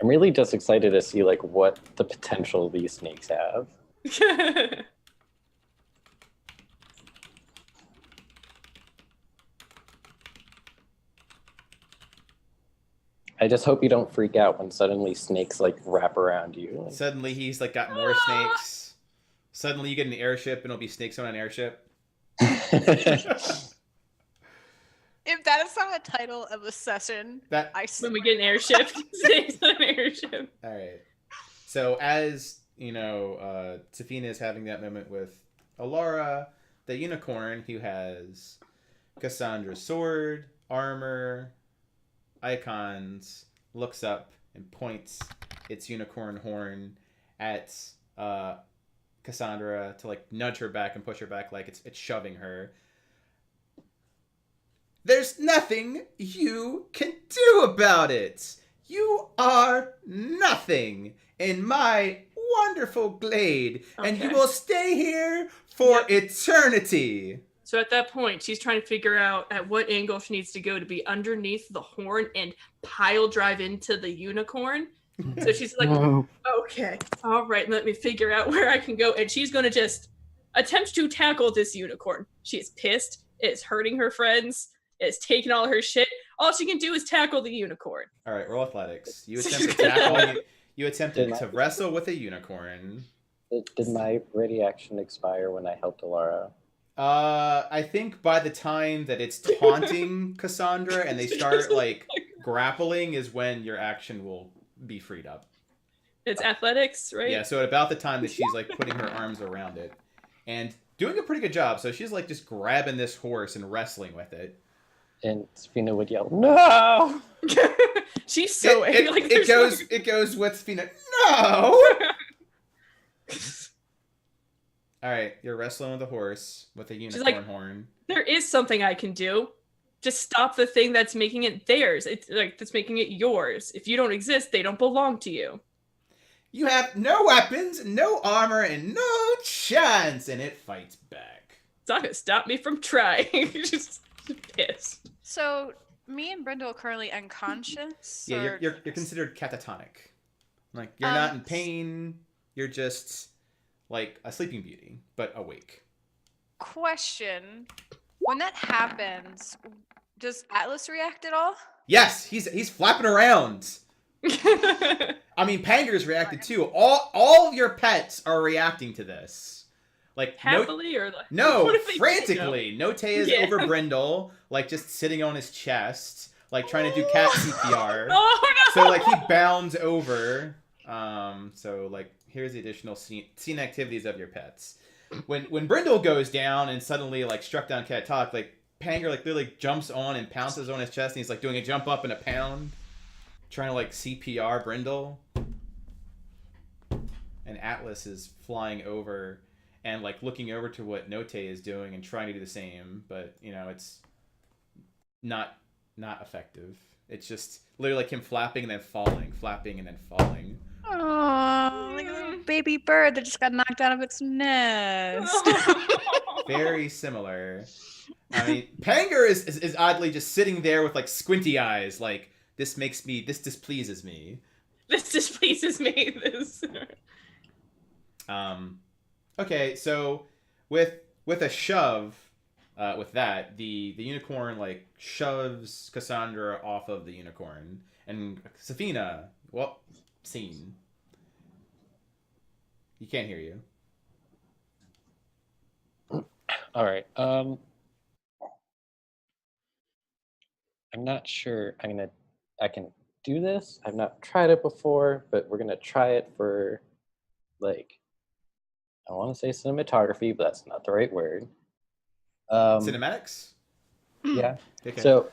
Speaker 5: I'm really just excited to see like what the potential these snakes have. I just hope you don't freak out when suddenly snakes like wrap around you.
Speaker 1: Suddenly he's like got more snakes. Suddenly you get an airship and it'll be snakes on an airship.
Speaker 2: If that is not a title of a session,
Speaker 1: That
Speaker 2: I
Speaker 4: When we get an airship, snakes on an airship.
Speaker 1: all right. So as you know, Safina is having that moment with Alara, the unicorn who has Cassandra's sword, armor, icons, looks up and points its unicorn horn at Cassandra to like nudge her back and push her back like it's shoving her. There's nothing you can do about it. You are nothing in my wonderful glade, and you
Speaker 4: Okay.
Speaker 1: will stay here for eternity.
Speaker 4: So at that point, she's trying to figure out at what angle she needs to go to be underneath the horn and pile drive into the unicorn. So she's like,
Speaker 5: No.
Speaker 4: okay, all right, let me figure out where I can go. And she's going to just attempt to tackle this unicorn. She is pissed. It's hurting her friends. It's taking all her shit. All she can do is tackle the unicorn.
Speaker 1: All right, roll athletics. You attempt to tackle. You attempted to wrestle with a unicorn.
Speaker 5: Did my ready action expire when I helped Alara?
Speaker 1: I think by the time that it's taunting Cassandra and they start like grappling is when your action will be freed up.
Speaker 4: It's athletics, right?
Speaker 1: Yeah, so at about the time that she's like putting her arms around it and doing a pretty good job. So she's like just grabbing this horse and wrestling with it.
Speaker 5: And Safina would yell, "No!"
Speaker 4: She's so angry. Like, there's
Speaker 1: It goes with Safina. No. All right, you're wrestling with a horse with a unicorn
Speaker 4: like,
Speaker 1: horn.
Speaker 4: there is something I can do. Just stop the thing that's making it theirs. It's like that's making it yours. If you don't exist, they don't belong to you.
Speaker 1: You have no weapons, no armor, and no chance, and it fights back.
Speaker 4: It's not gonna stop me from trying. Just pissed.
Speaker 2: So me and Brindle are currently unconscious.
Speaker 1: Yeah,
Speaker 2: or-
Speaker 1: you're considered catatonic. Like you're not in pain. You're just like a sleeping beauty, but awake.
Speaker 2: Question: when that happens, does Atlas react at all?
Speaker 1: Yes, he's flapping around. I mean, Panger's reacted too. All of your pets are reacting to this. Like
Speaker 4: Happily or like
Speaker 1: no,
Speaker 4: what if they
Speaker 1: frantically. Note is
Speaker 4: Yeah.
Speaker 1: over Brindle, like just sitting on his chest, like trying to do cat CPR.
Speaker 4: Oh no!
Speaker 1: So like he bounds over. So like here's the additional scene activities of your pets. When Brindle goes down and suddenly like struck down Cat Talk, like Panger like literally jumps on and pounces on his chest and he's like doing a jump up and a pound, trying to like CPR Brindle. And Atlas is flying over and like looking over to what Note is doing and trying to do the same, but you know it's not effective. It's just literally like him flapping and then falling, flapping and then falling.
Speaker 2: Oh, like a little baby bird that just got knocked out of its nest.
Speaker 1: Very similar. I mean, Panger is oddly just sitting there with like squinty eyes, like this displeases me.
Speaker 4: This displeases me. This.
Speaker 1: Okay, so with a shove, with that the unicorn like shoves Cassandra off of the unicorn, and Safina, well, scene. You can't hear you.
Speaker 5: All right. I'm not sure I can do this. I've not tried it before, but we're gonna try it for like I want to say cinematography, but that's not the right word.
Speaker 1: Cinematics?
Speaker 5: Yeah.
Speaker 1: Okay.
Speaker 5: So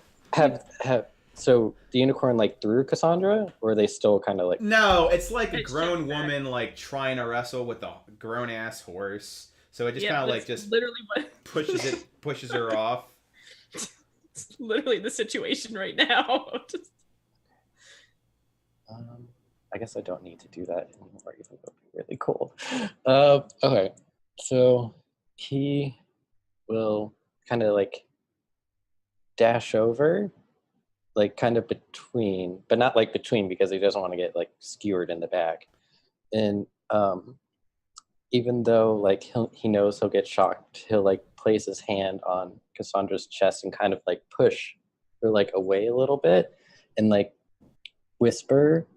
Speaker 5: so the unicorn like threw Cassandra, or are they still kind of like
Speaker 1: No, it's like a
Speaker 4: It's
Speaker 1: grown
Speaker 4: just that.
Speaker 1: woman like trying to wrestle with a grown ass horse. So it just kind of like
Speaker 4: that's
Speaker 1: just
Speaker 4: literally what
Speaker 1: pushes her off.
Speaker 4: It's literally the situation right now. Just-
Speaker 5: I guess I don't need to do that anymore, even though it'd be really cool. Okay, so he will kind of like dash over, like kind of between, but not like between because he doesn't want to get like skewered in the back. And even though like he knows he'll get shocked, he'll like place his hand on Cassandra's chest and kind of like push her like away a little bit, and like whisper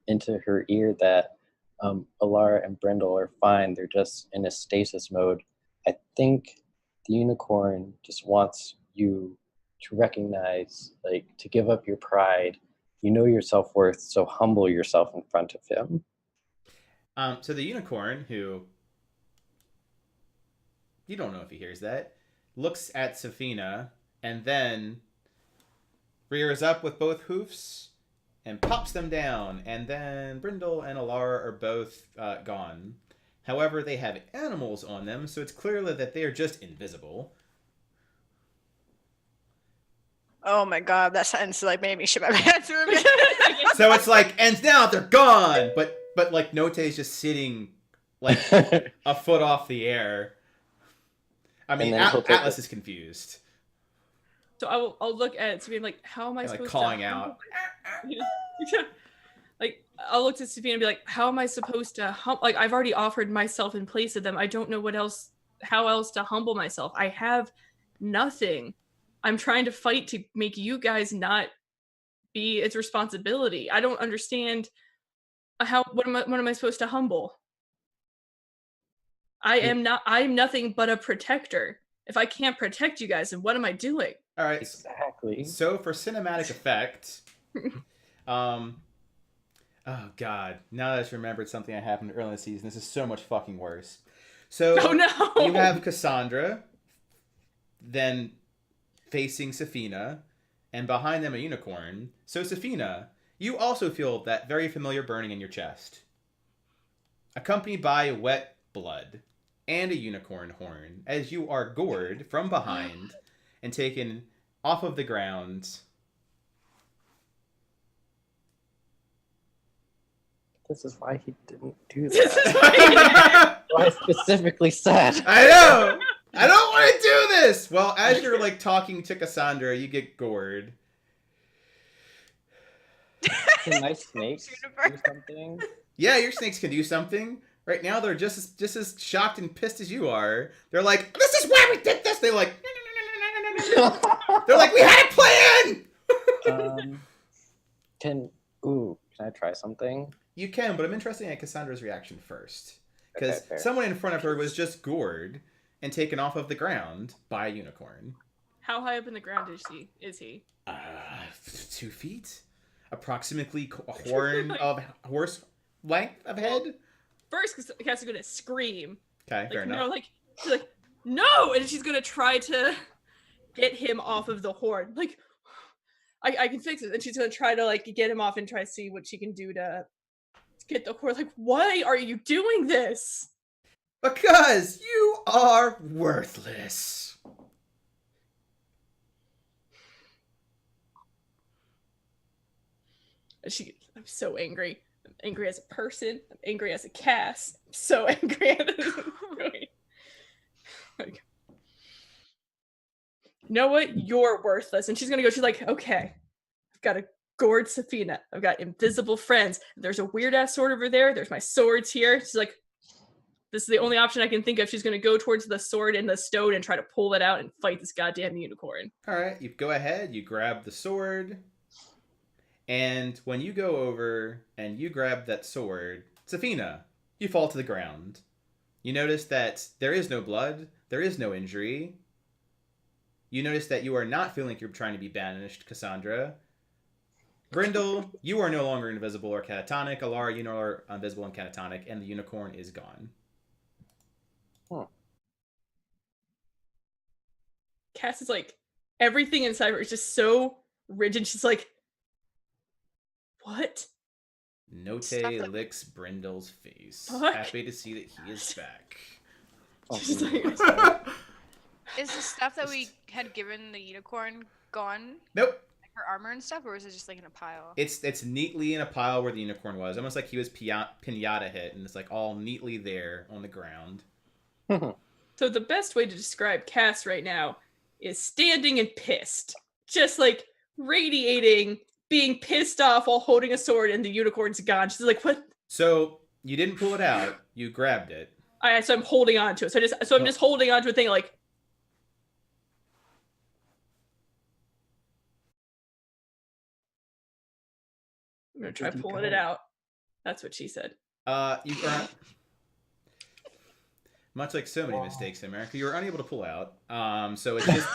Speaker 5: into her ear that Alara and Brindle are fine. They're just in a stasis mode. I think the unicorn just wants you to recognize, like, to give up your pride. You know your self-worth, so humble yourself in front of him.
Speaker 1: So the unicorn, who you don't know if he hears that, looks at Safina and then rears up with both hoofs and pops them down, and then Brindle and Alara are both gone. However, they have animals on them, so it's clearly that they are just invisible.
Speaker 2: Oh my god, that sentence like made me shit my pants for a minute.
Speaker 1: So it's like, and now they're gone, but like Note's just sitting like a foot off the air. I mean, Atlas is confused.
Speaker 4: So I'll look at Sophia and be like, how am I supposed
Speaker 1: calling
Speaker 4: to
Speaker 1: out?
Speaker 4: Like, I'll look to Sophia and be like, how am I supposed to like, I've already offered myself in place of them. I don't know how else to humble myself. I have nothing. I'm trying to fight to make you guys not be its responsibility. I don't understand what am I supposed to humble? I'm nothing but a protector. If I can't protect you guys, then what am I doing?
Speaker 1: All right.
Speaker 5: Exactly.
Speaker 1: So for cinematic effect, oh god, now that I just remembered something that happened early in the season, this is so much fucking worse. So
Speaker 4: oh no,
Speaker 1: you have Cassandra, then facing Safina, and behind them a unicorn. So Safina, you also feel that very familiar burning in your chest, accompanied by wet blood and a unicorn horn, as you are gored from behind and taken off of the ground.
Speaker 5: This is why he didn't do that. Why I specifically said.
Speaker 1: I know! I don't want to do this! Well, as you're like talking to Cassandra, you get gored.
Speaker 5: Can my snakes do something?
Speaker 1: Yeah, your snakes can do something. Right now, they're just as shocked and pissed as you are. They're like, "This is why we did this." They're like, they're like, "We had a plan."
Speaker 5: Can I try something?
Speaker 1: You can, but I'm interested in Cassandra's reaction first, because
Speaker 5: Okay, fair.
Speaker 1: someone in front of her was just gored and taken off of the ground by a unicorn.
Speaker 4: how high up in the ground is he?
Speaker 1: 2 feet, approximately a horn of horse length of head.
Speaker 4: First, because Cass is gonna scream.
Speaker 1: Okay, fair enough.
Speaker 4: Like she's like, no, and she's gonna try to get him off of the horn. Like, I can fix it, and she's gonna try to like get him off and try to see what she can do to get the horn. Like, why are you doing this?
Speaker 1: Because you are worthless.
Speaker 4: And I'm so angry. I'm angry as a person. I'm angry as a Cass. I'm so angry at this. Like, you know what? You're worthless. And she's like, okay, I've got a gourd Safina. I've got invisible friends. There's a weird ass sword over there. There's my swords here. She's like, this is the only option I can think of. She's going to go towards the sword in the stone and try to pull it out and fight this goddamn unicorn.
Speaker 1: All right, you go ahead. You grab the sword. And when you go over and you grab that sword, Safina, you fall to the ground. You notice that there is no blood. There is no injury. You notice that you are not feeling like you're trying to be banished, Cassandra. Brindle, you are no longer invisible or catatonic. Alara, you no longer invisible and catatonic. And the unicorn is gone.
Speaker 4: Cass is like, everything inside her is just so rigid. She's like, what?
Speaker 1: Note licks Brindle's face.
Speaker 4: Fuck.
Speaker 1: Happy to see that he is back.
Speaker 4: She's like,
Speaker 2: Is the stuff that we had given the unicorn gone?
Speaker 1: Nope.
Speaker 2: Like her armor and stuff, or is it just like in a pile?
Speaker 1: It's neatly in a pile where the unicorn was. Almost like he was pinata hit, and it's like all neatly there on the ground.
Speaker 4: so the best way to describe Cass right now is standing and pissed. Just like radiating, being pissed off while holding a sword, and the unicorn's gone. She's like, what?
Speaker 1: So you didn't pull it out. You grabbed it.
Speaker 4: So I'm holding on to it. So I'm just holding on to a thing like, I'm gonna try
Speaker 5: Did you
Speaker 4: pulling
Speaker 5: go?
Speaker 4: it out. That's what she said.
Speaker 1: You are much like so many mistakes in America. You are unable to pull out. So it's just.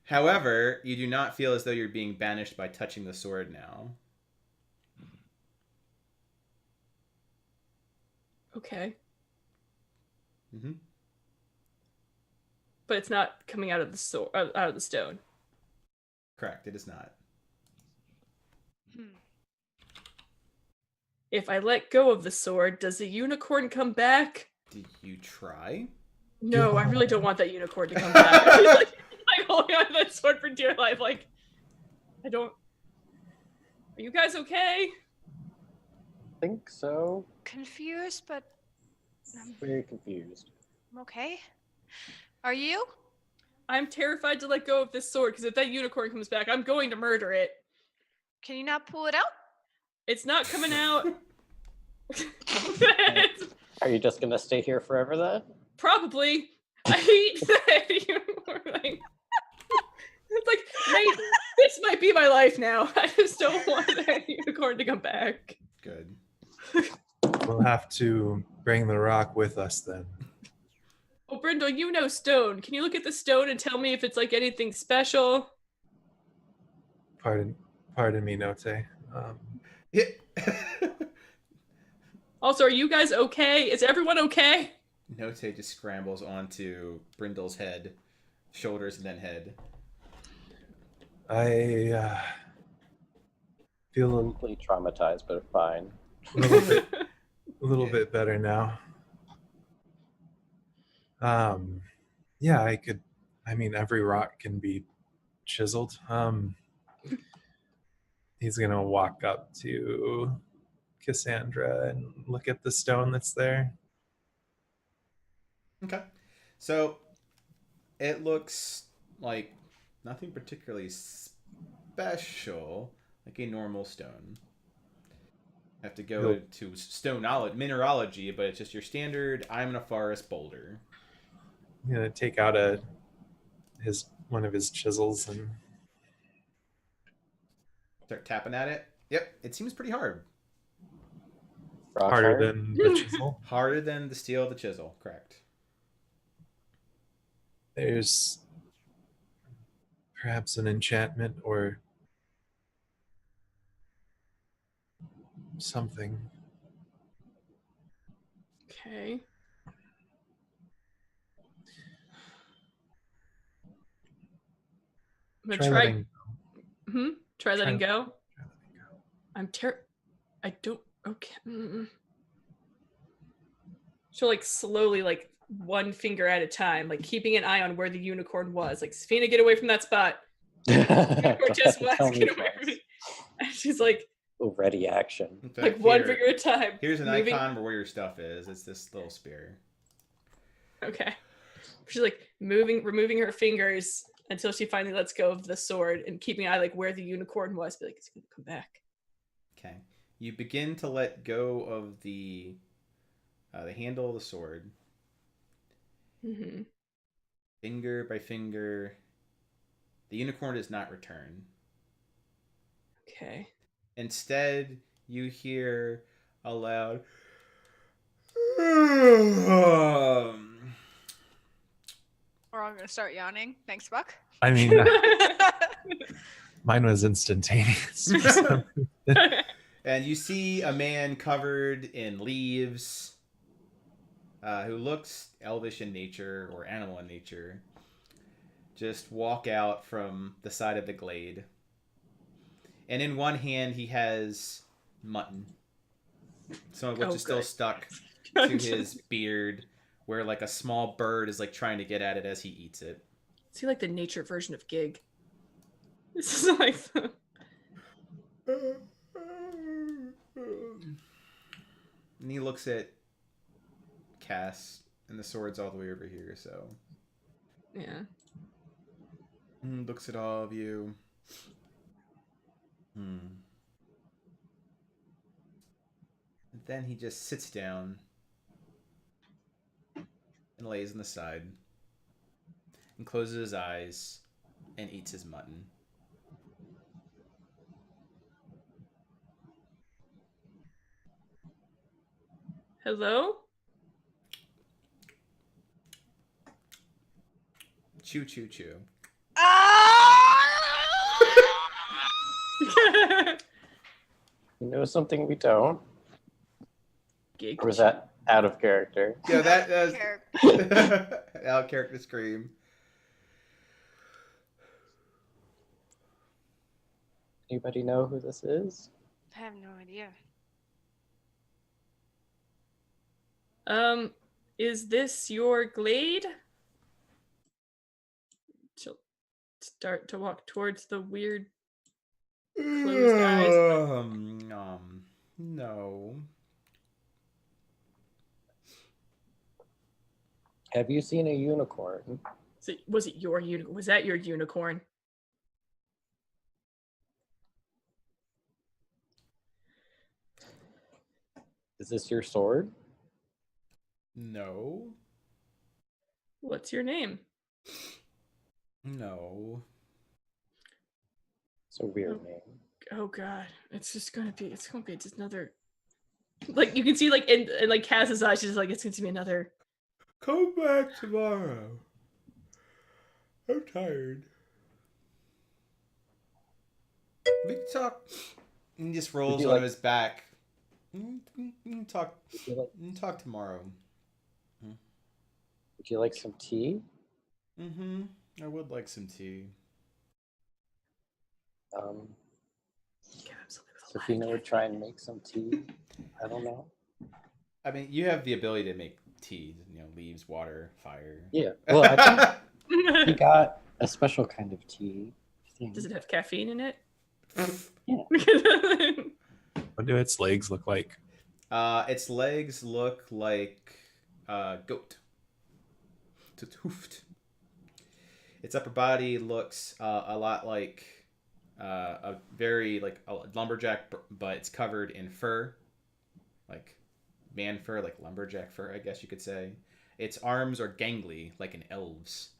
Speaker 1: However, you do not feel as though you're being banished by touching the sword now.
Speaker 4: Okay.
Speaker 1: Mm-hmm.
Speaker 4: But it's not coming out of the out of the stone.
Speaker 1: Correct. It is not.
Speaker 4: If I let go of the sword, does the unicorn come back?
Speaker 1: Did you try?
Speaker 4: No, I really don't want that unicorn to come back. She's like holding on to that sword for dear life. Like, I don't. Are you guys okay?
Speaker 5: Think so.
Speaker 2: Confused, but
Speaker 5: Very confused.
Speaker 2: I'm okay. Are you?
Speaker 4: I'm terrified to let go of this sword because if that unicorn comes back, I'm going to murder it.
Speaker 2: Can you not pull it out?
Speaker 4: It's not coming out.
Speaker 5: Are you just gonna stay here forever then?
Speaker 4: Probably. I hate that unicorn. It's like, mate, this might be my life now. I just don't want that unicorn to come back.
Speaker 1: Good.
Speaker 3: We'll have to bring the rock with us then.
Speaker 4: Oh, Brindle, you know stone. Can you look at the stone and tell me if it's like anything special?
Speaker 3: Pardon me, Note.
Speaker 1: Yeah.
Speaker 4: Also, are you guys okay? Is everyone okay?
Speaker 1: Note just scrambles onto Brindle's head, shoulders, and then head.
Speaker 3: I feel
Speaker 5: Completely traumatized, but fine.
Speaker 3: a little
Speaker 1: Yeah.
Speaker 3: bit better now. Yeah, I mean, every rock can be chiseled. He's gonna walk up to Cassandra and look at the stone that's there.
Speaker 1: Okay. So it looks like nothing particularly special, like a normal stone. I have to go
Speaker 3: Nope.
Speaker 1: to stone knowledge, mineralogy, but it's just your standard I'm in a forest boulder.
Speaker 3: I'm gonna take out one of his chisels and
Speaker 1: Start tapping at it. Yep, it seems pretty hard.
Speaker 5: Rock
Speaker 3: harder
Speaker 5: hard?
Speaker 3: than the chisel.
Speaker 1: Harder than the steel of the chisel, correct.
Speaker 3: There's perhaps an enchantment or something.
Speaker 4: Okay. I'm gonna try.
Speaker 3: letting
Speaker 4: Try letting go.
Speaker 3: try letting go.
Speaker 4: I'm I don't. Okay. She'll like slowly, like one finger at a time, like keeping an eye on where the unicorn was. Like, Safina, get away from that spot. Unicorn just was,
Speaker 5: Tell me
Speaker 4: get away from
Speaker 5: twice.
Speaker 4: me. And she's like
Speaker 5: Ready action.
Speaker 1: In fact,
Speaker 4: like one finger at a time.
Speaker 1: Here's an
Speaker 4: moving-
Speaker 1: icon where your stuff is. It's this little spear.
Speaker 4: Okay. She's like removing her fingers until she finally lets go of the sword and keeping an eye like where the unicorn was. Be like, it's gonna come back.
Speaker 1: Okay. You begin to let go of the handle of the sword.
Speaker 4: Mm-hmm.
Speaker 1: Finger by finger. The unicorn does not return.
Speaker 4: Okay.
Speaker 1: Instead, you hear a loud.
Speaker 2: We're all gonna start yawning. Thanks, Buck.
Speaker 3: I mean, mine was instantaneous.
Speaker 1: And you see a man covered in leaves who looks elvish in nature or animal in nature just walk out from the side of the glade. And in one hand, he has mutton, some of which is still
Speaker 4: good.
Speaker 1: stuck to his beard, where like a small bird is like trying to get at it as he eats it.
Speaker 4: Is he like the nature version of Gig? This is like the...
Speaker 1: And he looks at Cass, and the sword's all the way over here, so...
Speaker 4: Yeah.
Speaker 1: Looks at all of you. And then he just sits down and lays on the side and closes his eyes and eats his mutton.
Speaker 4: Hello?
Speaker 1: Choo choo choo.
Speaker 5: You know something we don't?
Speaker 4: Gig.
Speaker 5: Or is that out of character?
Speaker 1: Yeah, that's
Speaker 2: Character.
Speaker 1: out character scream.
Speaker 5: Anybody know who this is?
Speaker 2: I have no idea.
Speaker 4: Is this your glade? She'll start to walk towards the weird closed eyes.
Speaker 1: No.
Speaker 5: Have you seen a unicorn?
Speaker 4: Was it your unicorn? Was that your unicorn?
Speaker 5: Is this your sword?
Speaker 1: No.
Speaker 4: What's your name?
Speaker 1: No.
Speaker 5: It's a weird name.
Speaker 4: Oh god, it's gonna be just another. Like you can see, like in like Kaz's eyes, she's like, it's gonna be another.
Speaker 1: Come back tomorrow. I'm tired. We can talk. He just rolls on his back. We can talk. We can talk tomorrow.
Speaker 5: Would you like some tea?
Speaker 1: Mm-hmm. I would like some tea.
Speaker 5: Safina would try and make some tea. I don't know.
Speaker 1: I mean, you have the ability to make tea. You know, leaves, water, fire.
Speaker 5: Yeah. Well, I think he got a special kind of tea.
Speaker 4: Does it have caffeine in it?
Speaker 5: Yeah.
Speaker 3: What do its legs look like?
Speaker 1: Its legs look like goat. It's hoofed. Its upper body looks a lot like a very like a lumberjack, but it's covered in fur, like man fur, like lumberjack fur, I guess you could say. Its arms are gangly, like an elf's,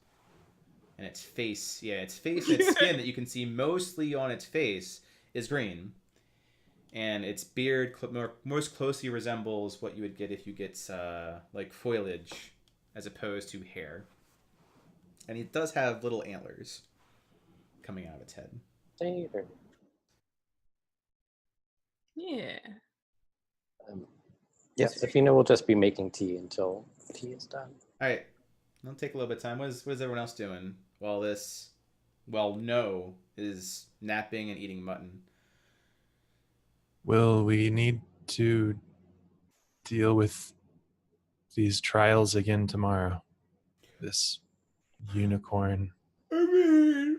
Speaker 1: and its face, and its skin that you can see mostly on its face is green, and its beard most closely resembles what you would get if you get like foliage as opposed to hair. And it does have little antlers coming out of its head.
Speaker 5: Later.
Speaker 4: Yeah.
Speaker 5: Yes, Safina will just be making tea until tea is done.
Speaker 1: All right, it'll take a little bit of time. What is everyone else doing while this, No is napping and eating mutton?
Speaker 3: Will we need to deal with these trials again tomorrow? This unicorn.
Speaker 1: I mean,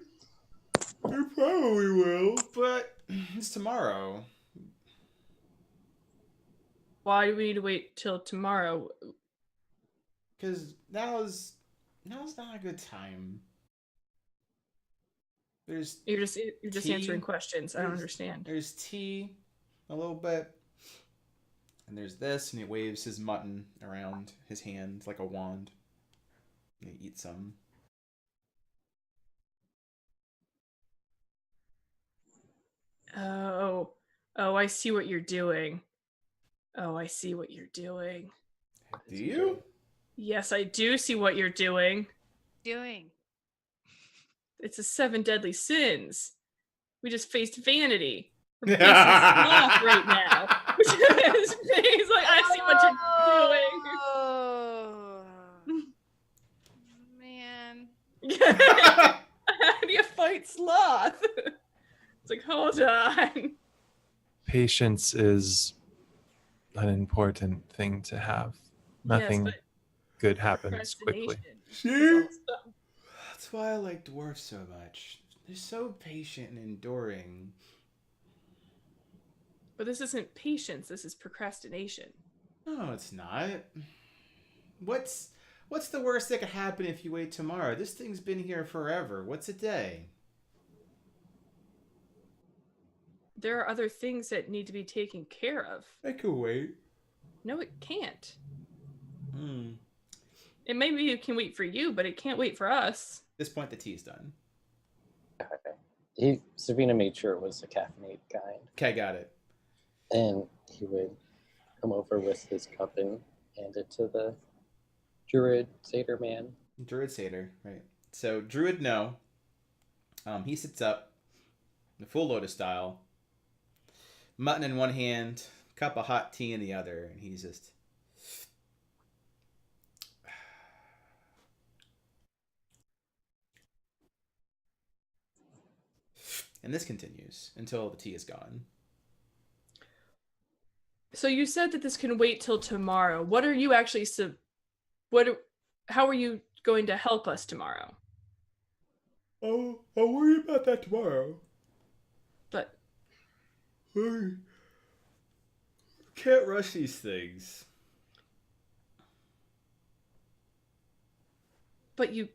Speaker 1: we probably will, but it's tomorrow.
Speaker 4: Why do we need to wait till tomorrow?
Speaker 1: Because now's not a good time. There's
Speaker 4: You're just
Speaker 1: tea.
Speaker 4: answering questions. I don't understand.
Speaker 1: There's tea, a little bit, and there's this, and he waves his mutton around his hand like a wand. And he eats some.
Speaker 4: Oh, I see what you're doing. Oh, I see what you're doing.
Speaker 1: Do you?
Speaker 4: Yes, I do see what you're doing. It's the 7 deadly sins. We just faced vanity. We're facing sloth right now. He's like, I see what you're doing.
Speaker 2: Oh man.
Speaker 4: How do you fight sloth? It's like, hold on.
Speaker 3: Patience is an important thing to have. Nothing
Speaker 4: Yes,
Speaker 3: good happens quickly.
Speaker 1: See? That's why I like dwarves so much. They're so patient and enduring.
Speaker 4: But this isn't patience, this is procrastination.
Speaker 1: No, it's not. What's the worst that could happen if you wait tomorrow? This thing's been here forever. What's a day?
Speaker 4: There are other things that need to be taken care of.
Speaker 1: I could wait.
Speaker 4: No, it can't.
Speaker 1: Hmm.
Speaker 4: It maybe it can wait for you, but it can't wait for us.
Speaker 1: At this point, the tea's done.
Speaker 5: Savina made sure it was a caffeinated kind.
Speaker 1: Okay, got it.
Speaker 5: And he would come over with his cup and hand it to the druid satyr man.
Speaker 1: Druid Satyr, right. So, Druid no. He sits up, in full lotus style, mutton in one hand, cup of hot tea in the other, and he's just... And this continues until the tea is gone.
Speaker 4: So you said that this can wait till tomorrow. What are you actually how are you going to help us tomorrow?
Speaker 1: Oh, I'll worry about that tomorrow.
Speaker 4: But
Speaker 1: I can't rush these things.
Speaker 4: you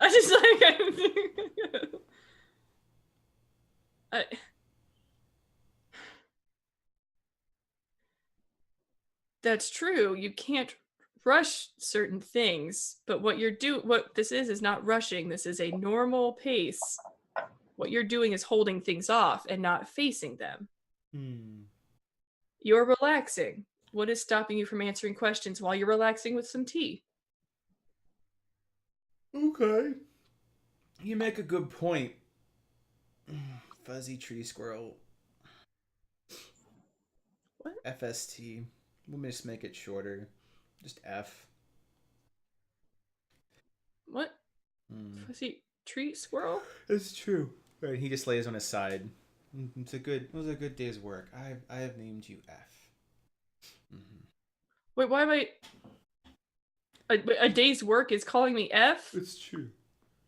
Speaker 4: I just I That's true. You can't rush certain things, but what this is not rushing. This is a normal pace. What you're doing is holding things off and not facing them. You're relaxing. What is stopping you from answering questions while you're relaxing with some tea?
Speaker 1: Okay. You make a good point. Fuzzy tree squirrel.
Speaker 4: What?
Speaker 1: FST. We'll just make it shorter. Just F.
Speaker 4: What? Fuzzy tree squirrel?
Speaker 1: It's true. Right, he just lays on his side. It was a good day's work. I have named you F. Mm-hmm.
Speaker 4: Wait, why am I... A day's work is calling me F?
Speaker 1: It's true.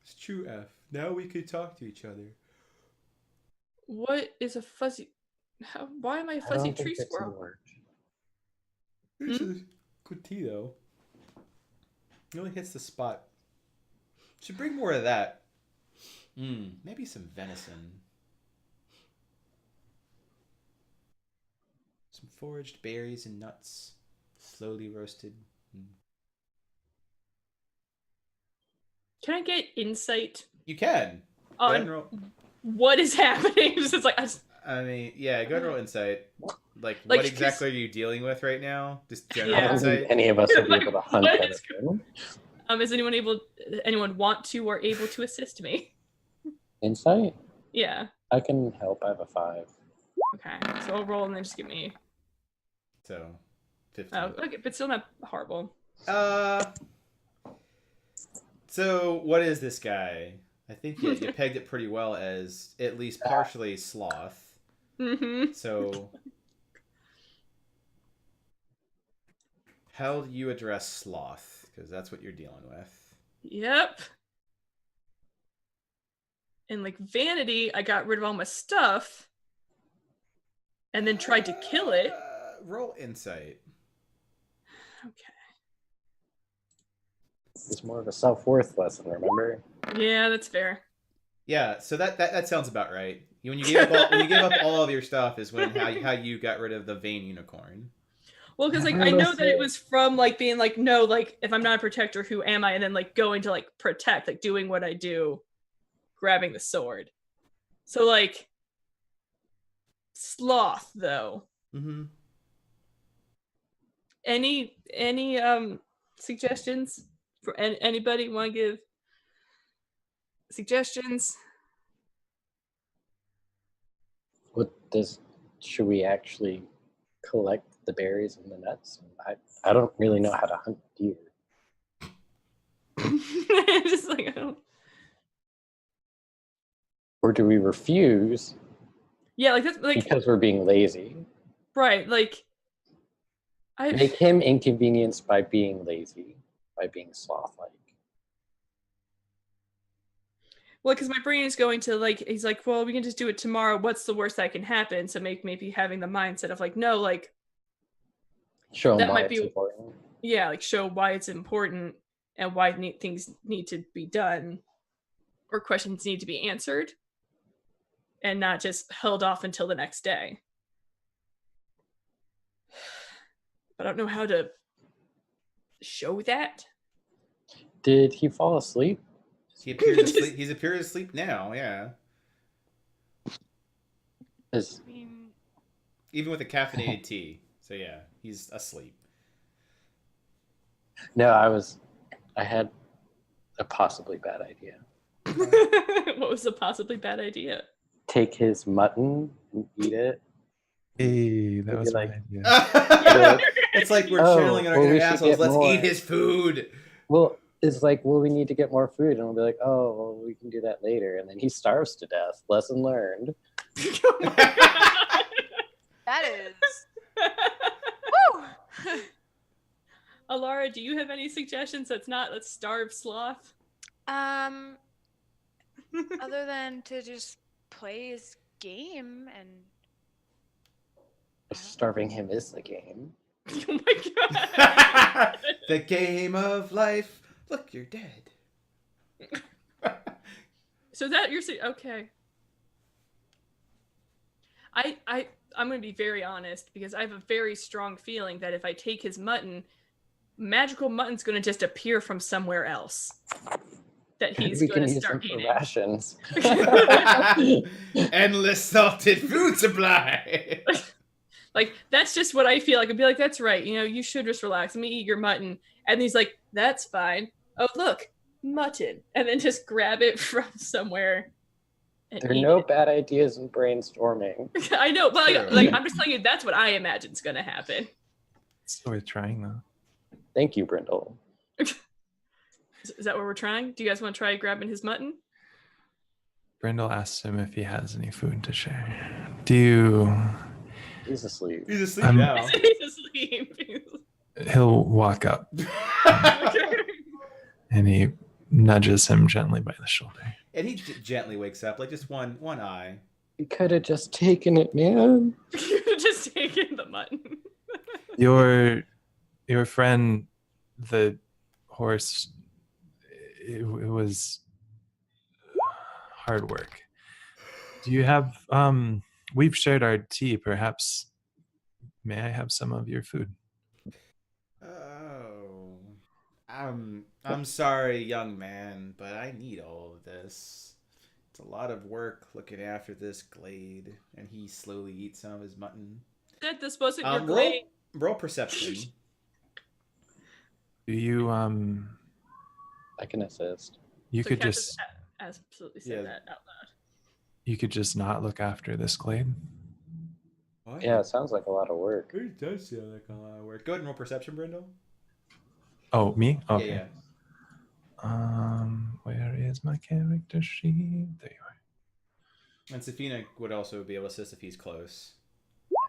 Speaker 1: It's true, F. Now we could talk to each other.
Speaker 4: What is a fuzzy... why am I a fuzzy tree squirrel?
Speaker 1: It's a good tea, though. It really hits the spot. Should bring more of that. Maybe some venison. Some foraged berries and nuts. Slowly roasted.
Speaker 4: Can I get insight
Speaker 1: You can.
Speaker 4: on what is happening? It's like
Speaker 1: I mean, yeah, go and roll insight. Like what exactly are you dealing with right now? Just general
Speaker 5: I don't
Speaker 1: insight?
Speaker 5: think any of us would be able to hunt
Speaker 4: What
Speaker 5: that
Speaker 4: is-
Speaker 5: thing.
Speaker 4: Is anyone want to or able to assist me?
Speaker 5: Insight?
Speaker 4: Yeah.
Speaker 5: I can help. I have a 5.
Speaker 4: Okay. So I'll roll and then just give me.
Speaker 1: So, 15.
Speaker 4: Oh, okay, but still not horrible.
Speaker 1: So what is this guy? I think you pegged it pretty well as at least partially sloth.
Speaker 4: Mm-hmm.
Speaker 1: So how do you address sloth? Because that's what you're dealing with.
Speaker 4: Yep. And like vanity, I got rid of all my stuff and then tried to kill it.
Speaker 1: Roll insight.
Speaker 4: Okay.
Speaker 5: It's more of a self-worth lesson, remember?
Speaker 4: Yeah, that's fair.
Speaker 1: Yeah, so that sounds about right. When you gave up all of your stuff is when how you got rid of the vain unicorn.
Speaker 4: Well, because like I know that it was from like being like, no, like if I'm not a protector, who am I? And then like going to like protect, like doing what I do, grabbing the sword. So like sloth though.
Speaker 1: Mm-hmm.
Speaker 4: Any suggestions for anybody want to give suggestions?
Speaker 5: Should we actually collect the berries and the nuts? I don't really know how to hunt deer.
Speaker 4: Just like I don't.
Speaker 5: Or do we refuse?
Speaker 4: Yeah, like that's like
Speaker 5: because we're being lazy.
Speaker 4: Right, like
Speaker 5: make him inconvenienced by being lazy, by being sloth-like.
Speaker 4: Well, because my brain is going to like, he's like, well, we can just do it tomorrow. What's the worst that can happen? So maybe having the mindset of like, no, like
Speaker 5: show
Speaker 4: that
Speaker 5: why
Speaker 4: might
Speaker 5: it's
Speaker 4: be
Speaker 5: important.
Speaker 4: Yeah, like show why it's important and why things need to be done, or questions need to be answered, and not just held off until the next day. But I don't know how to show that.
Speaker 5: Did he fall asleep?
Speaker 1: He appears asleep. He's appeared asleep now. Yeah.
Speaker 5: Is
Speaker 2: I mean,
Speaker 1: Even with a caffeinated tea. So yeah, he's asleep.
Speaker 5: no, I had a possibly bad idea.
Speaker 4: What was a possibly bad idea?
Speaker 5: Take his mutton and eat it.
Speaker 3: Hey, that
Speaker 5: Maybe
Speaker 3: was my
Speaker 5: like-
Speaker 3: idea.
Speaker 1: It's like we're
Speaker 5: Oh,
Speaker 1: channeling our
Speaker 5: well, we
Speaker 1: inner
Speaker 5: should
Speaker 1: assholes.
Speaker 5: get
Speaker 1: Let's
Speaker 5: more.
Speaker 1: eat his food.
Speaker 5: Well, it's like, well, we need to get more food, and we'll be like, oh, well, we can do that later, and then he starves to death. Lesson learned.
Speaker 4: Oh my God.
Speaker 2: that is. Woo!
Speaker 4: Alara, do you have any suggestions that's not let's starve sloth?
Speaker 2: Other than to just play his game and
Speaker 5: Starving him is the game.
Speaker 4: Oh my God.
Speaker 1: The game of life. Look, you're dead.
Speaker 4: So that you're okay. I'm gonna be very honest because I have a very strong feeling that if I take his mutton, magical mutton's gonna just appear from somewhere else. That he's
Speaker 5: we
Speaker 4: gonna
Speaker 5: can use
Speaker 4: start
Speaker 5: them for
Speaker 4: eating.
Speaker 5: rations.
Speaker 1: Endless salted food supply.
Speaker 4: Like that's just what I feel like. I'd be like, that's right, you should just relax. Let me eat your mutton. And he's like, that's fine. Oh look, mutton. And then just grab it from somewhere. And
Speaker 5: There are
Speaker 4: eat
Speaker 5: no
Speaker 4: it.
Speaker 5: bad ideas in brainstorming.
Speaker 4: I know, but
Speaker 1: True.
Speaker 4: like I'm just telling you that's what I imagine is gonna happen.
Speaker 3: It's worth trying though.
Speaker 5: Thank you, Brindle.
Speaker 4: Is that what we're trying? Do you guys want to try grabbing his mutton?
Speaker 3: Brindle asks him if he has any food to share. Do you?
Speaker 5: He's asleep.
Speaker 1: He's asleep
Speaker 3: I'm-
Speaker 1: now.
Speaker 4: He's asleep.
Speaker 3: He'll walk up and he nudges him gently by the shoulder.
Speaker 1: And he gently wakes up, like just one eye.
Speaker 5: You could have just taken it, man.
Speaker 4: You're just taking the mutton.
Speaker 3: Your friend, the horse, it was hard work. Do you have we've shared our tea, perhaps may I have some of your food?
Speaker 1: Oh, I'm sorry, young man, but I need all of this. It's a lot of work looking after this glade, and he slowly eats some of his mutton.
Speaker 4: That this wasn't your
Speaker 1: Roll,
Speaker 4: glade.
Speaker 1: roll perception.
Speaker 3: Do you
Speaker 5: I can assist.
Speaker 3: you
Speaker 4: So
Speaker 3: could
Speaker 4: Kat
Speaker 3: just
Speaker 4: absolutely said
Speaker 1: Yeah.
Speaker 4: that out loud.
Speaker 3: you could just not look after this glade?
Speaker 1: What?
Speaker 5: Yeah, it sounds like a lot of work.
Speaker 1: It does sound like a lot of work. Go ahead and roll perception, Brindle.
Speaker 3: Oh, me? Okay.
Speaker 1: Yeah,
Speaker 3: Where is my character sheet? There you are.
Speaker 1: yeah. And Safina would also be able to assist if he's close.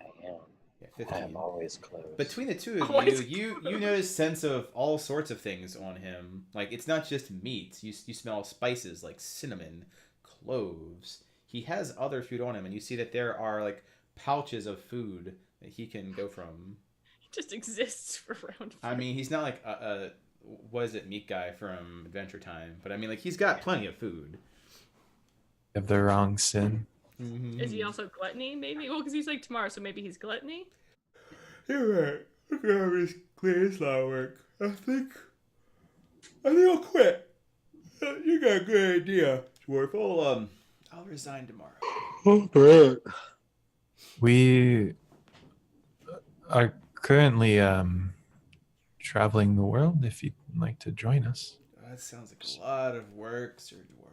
Speaker 5: I am.
Speaker 1: Yeah,
Speaker 5: I
Speaker 1: 15.
Speaker 5: am always close.
Speaker 1: Between the two of
Speaker 4: Always
Speaker 1: you notice sense of all sorts of things on him. Like, it's not just meat. You smell spices like cinnamon, cloves. He has other food on him, and you see that there are, like, pouches of food that he can go from.
Speaker 4: He just exists for round.
Speaker 1: I mean, he's not like a what is it, meat guy from Adventure Time. But, I mean, like, he's got plenty of food.
Speaker 3: You have the wrong sin.
Speaker 4: Is he also gluttony? Maybe. Well, because he's like tomorrow, so maybe he's gluttony.
Speaker 1: You're right. Look at this clear slot work. I think I'll quit. You got a good idea, Dwarf. I'll resign tomorrow.
Speaker 5: Oh, great.
Speaker 3: We are currently traveling the world if you'd like to join us.
Speaker 1: Oh, that sounds like a lot of work, Sir Dwarf.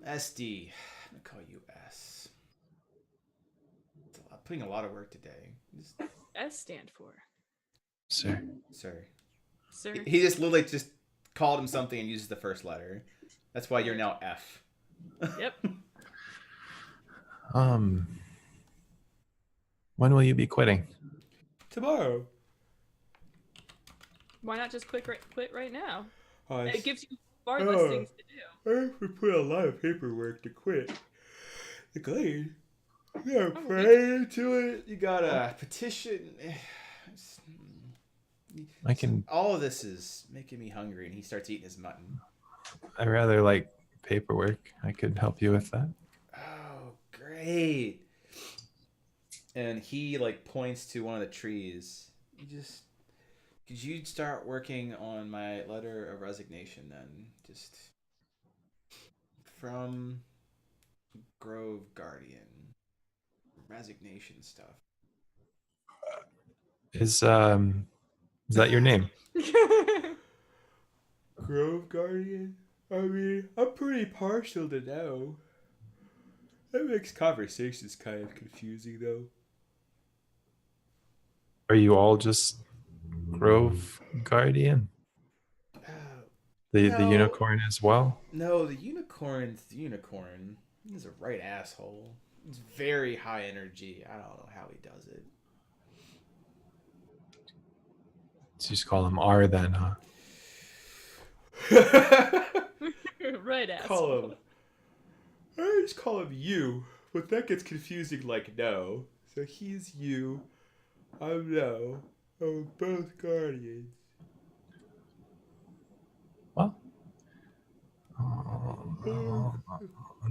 Speaker 1: SD. I'm gonna call you S. It's putting a lot of work today.
Speaker 4: S stand for
Speaker 3: Sir.
Speaker 1: Sir.
Speaker 4: sir.
Speaker 1: He just literally just called him something and uses the first letter. That's why you're now F.
Speaker 4: Yep.
Speaker 3: When will you be quitting?
Speaker 1: Tomorrow.
Speaker 4: Why not just quit right now?
Speaker 1: Oh,
Speaker 4: It gives you far less things to do.
Speaker 1: I have to put a lot of paperwork to quit the glade. You gotta pray to it. You gotta petition.
Speaker 3: I can.
Speaker 1: All of this is making me hungry, and he starts eating his mutton.
Speaker 3: I rather like paperwork. I could help you with that.
Speaker 1: Oh, great! And he like points to one of the trees. Could you start working on my letter of resignation then? Just from Grove Guardian. Resignation stuff.
Speaker 3: Is that your name?
Speaker 1: Grove Guardian? I mean, I'm pretty partial to no. That makes conversations kind of confusing, though.
Speaker 3: Are you all just Grove Guardian? The
Speaker 1: No.
Speaker 3: unicorn as well?
Speaker 1: No, the unicorn's the unicorn. He's a right asshole. He's very high energy. I don't know how he does it.
Speaker 3: So you just call him R then, huh?
Speaker 4: Right,
Speaker 1: Call
Speaker 4: asshole.
Speaker 1: him. I just call him you, but that gets confusing like no. So he's you. I'm no. I'm both guardians.
Speaker 3: Well, I'll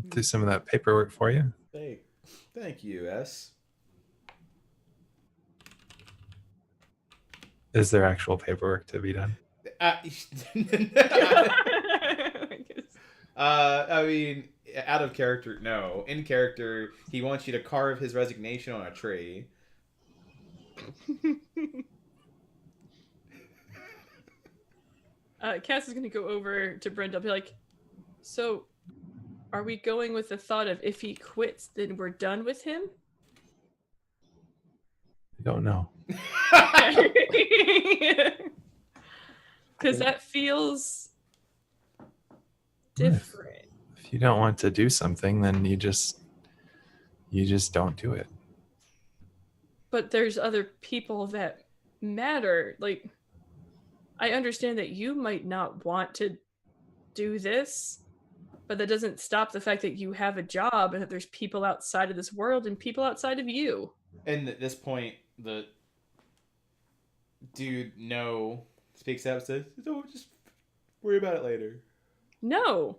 Speaker 3: do some of that paperwork for you.
Speaker 1: Thank you, S.
Speaker 3: Is there actual paperwork to be done?
Speaker 1: I mean, out of character, no. In character, he wants you to carve his resignation on a tree.
Speaker 4: Cass is going to go over to Brenda and be like, so are we going with the thought of if he quits, then we're done with him?
Speaker 3: I don't know.
Speaker 4: Because that feels different.
Speaker 3: If you don't want to do something, then you just don't do it.
Speaker 4: But there's other people that matter. Like, I understand that you might not want to do this, but that doesn't stop the fact that you have a job and that there's people outside of this world and people outside of you.
Speaker 1: And at this point, the dude speaks up, says, "Don't just worry about it later."
Speaker 4: No.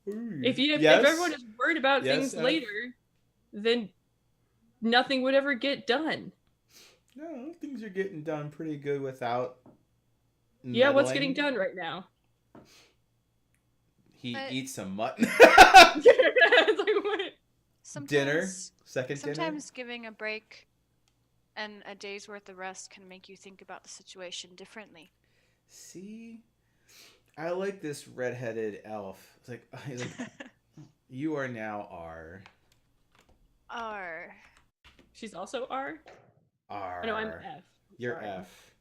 Speaker 1: Ooh.
Speaker 4: If
Speaker 1: Yes?
Speaker 4: everyone is worried about
Speaker 1: Yes,
Speaker 4: things
Speaker 1: F.
Speaker 4: later, then nothing would ever get done.
Speaker 1: No, things are getting done pretty good without.
Speaker 4: Yeah, what's
Speaker 1: meddling.
Speaker 4: getting done right now?
Speaker 1: He
Speaker 2: But-
Speaker 1: eats some mutton.
Speaker 4: It's like, what?
Speaker 1: Dinner,
Speaker 2: Sometimes,
Speaker 1: second dinner.
Speaker 2: sometimes giving a break and a day's worth of rest can make you think about the situation differently.
Speaker 1: See, I like this redheaded elf. It's like, he's like, you are now R.
Speaker 2: Or
Speaker 4: She's also R?
Speaker 1: R.
Speaker 4: Oh, no, I'm F.
Speaker 1: You're
Speaker 4: Sorry.
Speaker 1: F.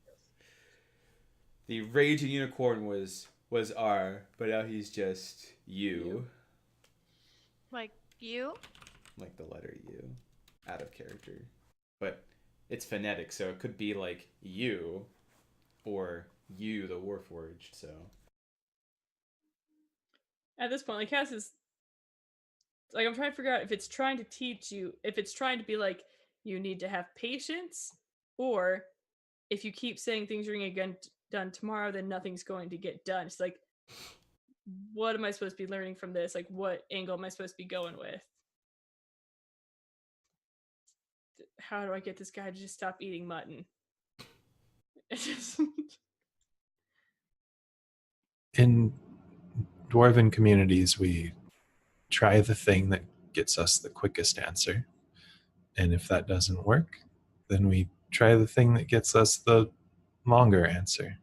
Speaker 1: The raging unicorn was R, but now he's just U.
Speaker 2: like you?
Speaker 1: Like the letter U, out of character. But it's phonetic, so it could be like you, or you, the Warforged. So
Speaker 4: At this point, like, Cass is like, I'm trying to figure out if it's trying to teach you, if it's trying to be like, you need to have patience, or if you keep saying things are going to get done tomorrow, then nothing's going to get done. It's like, what am I supposed to be learning from this? Like, what angle am I supposed to be going with? How do I get this guy to just stop eating mutton? It's just...
Speaker 3: In dwarven communities, we try the thing that gets us the quickest answer. And if that doesn't work, then we try the thing that gets us the longer answer.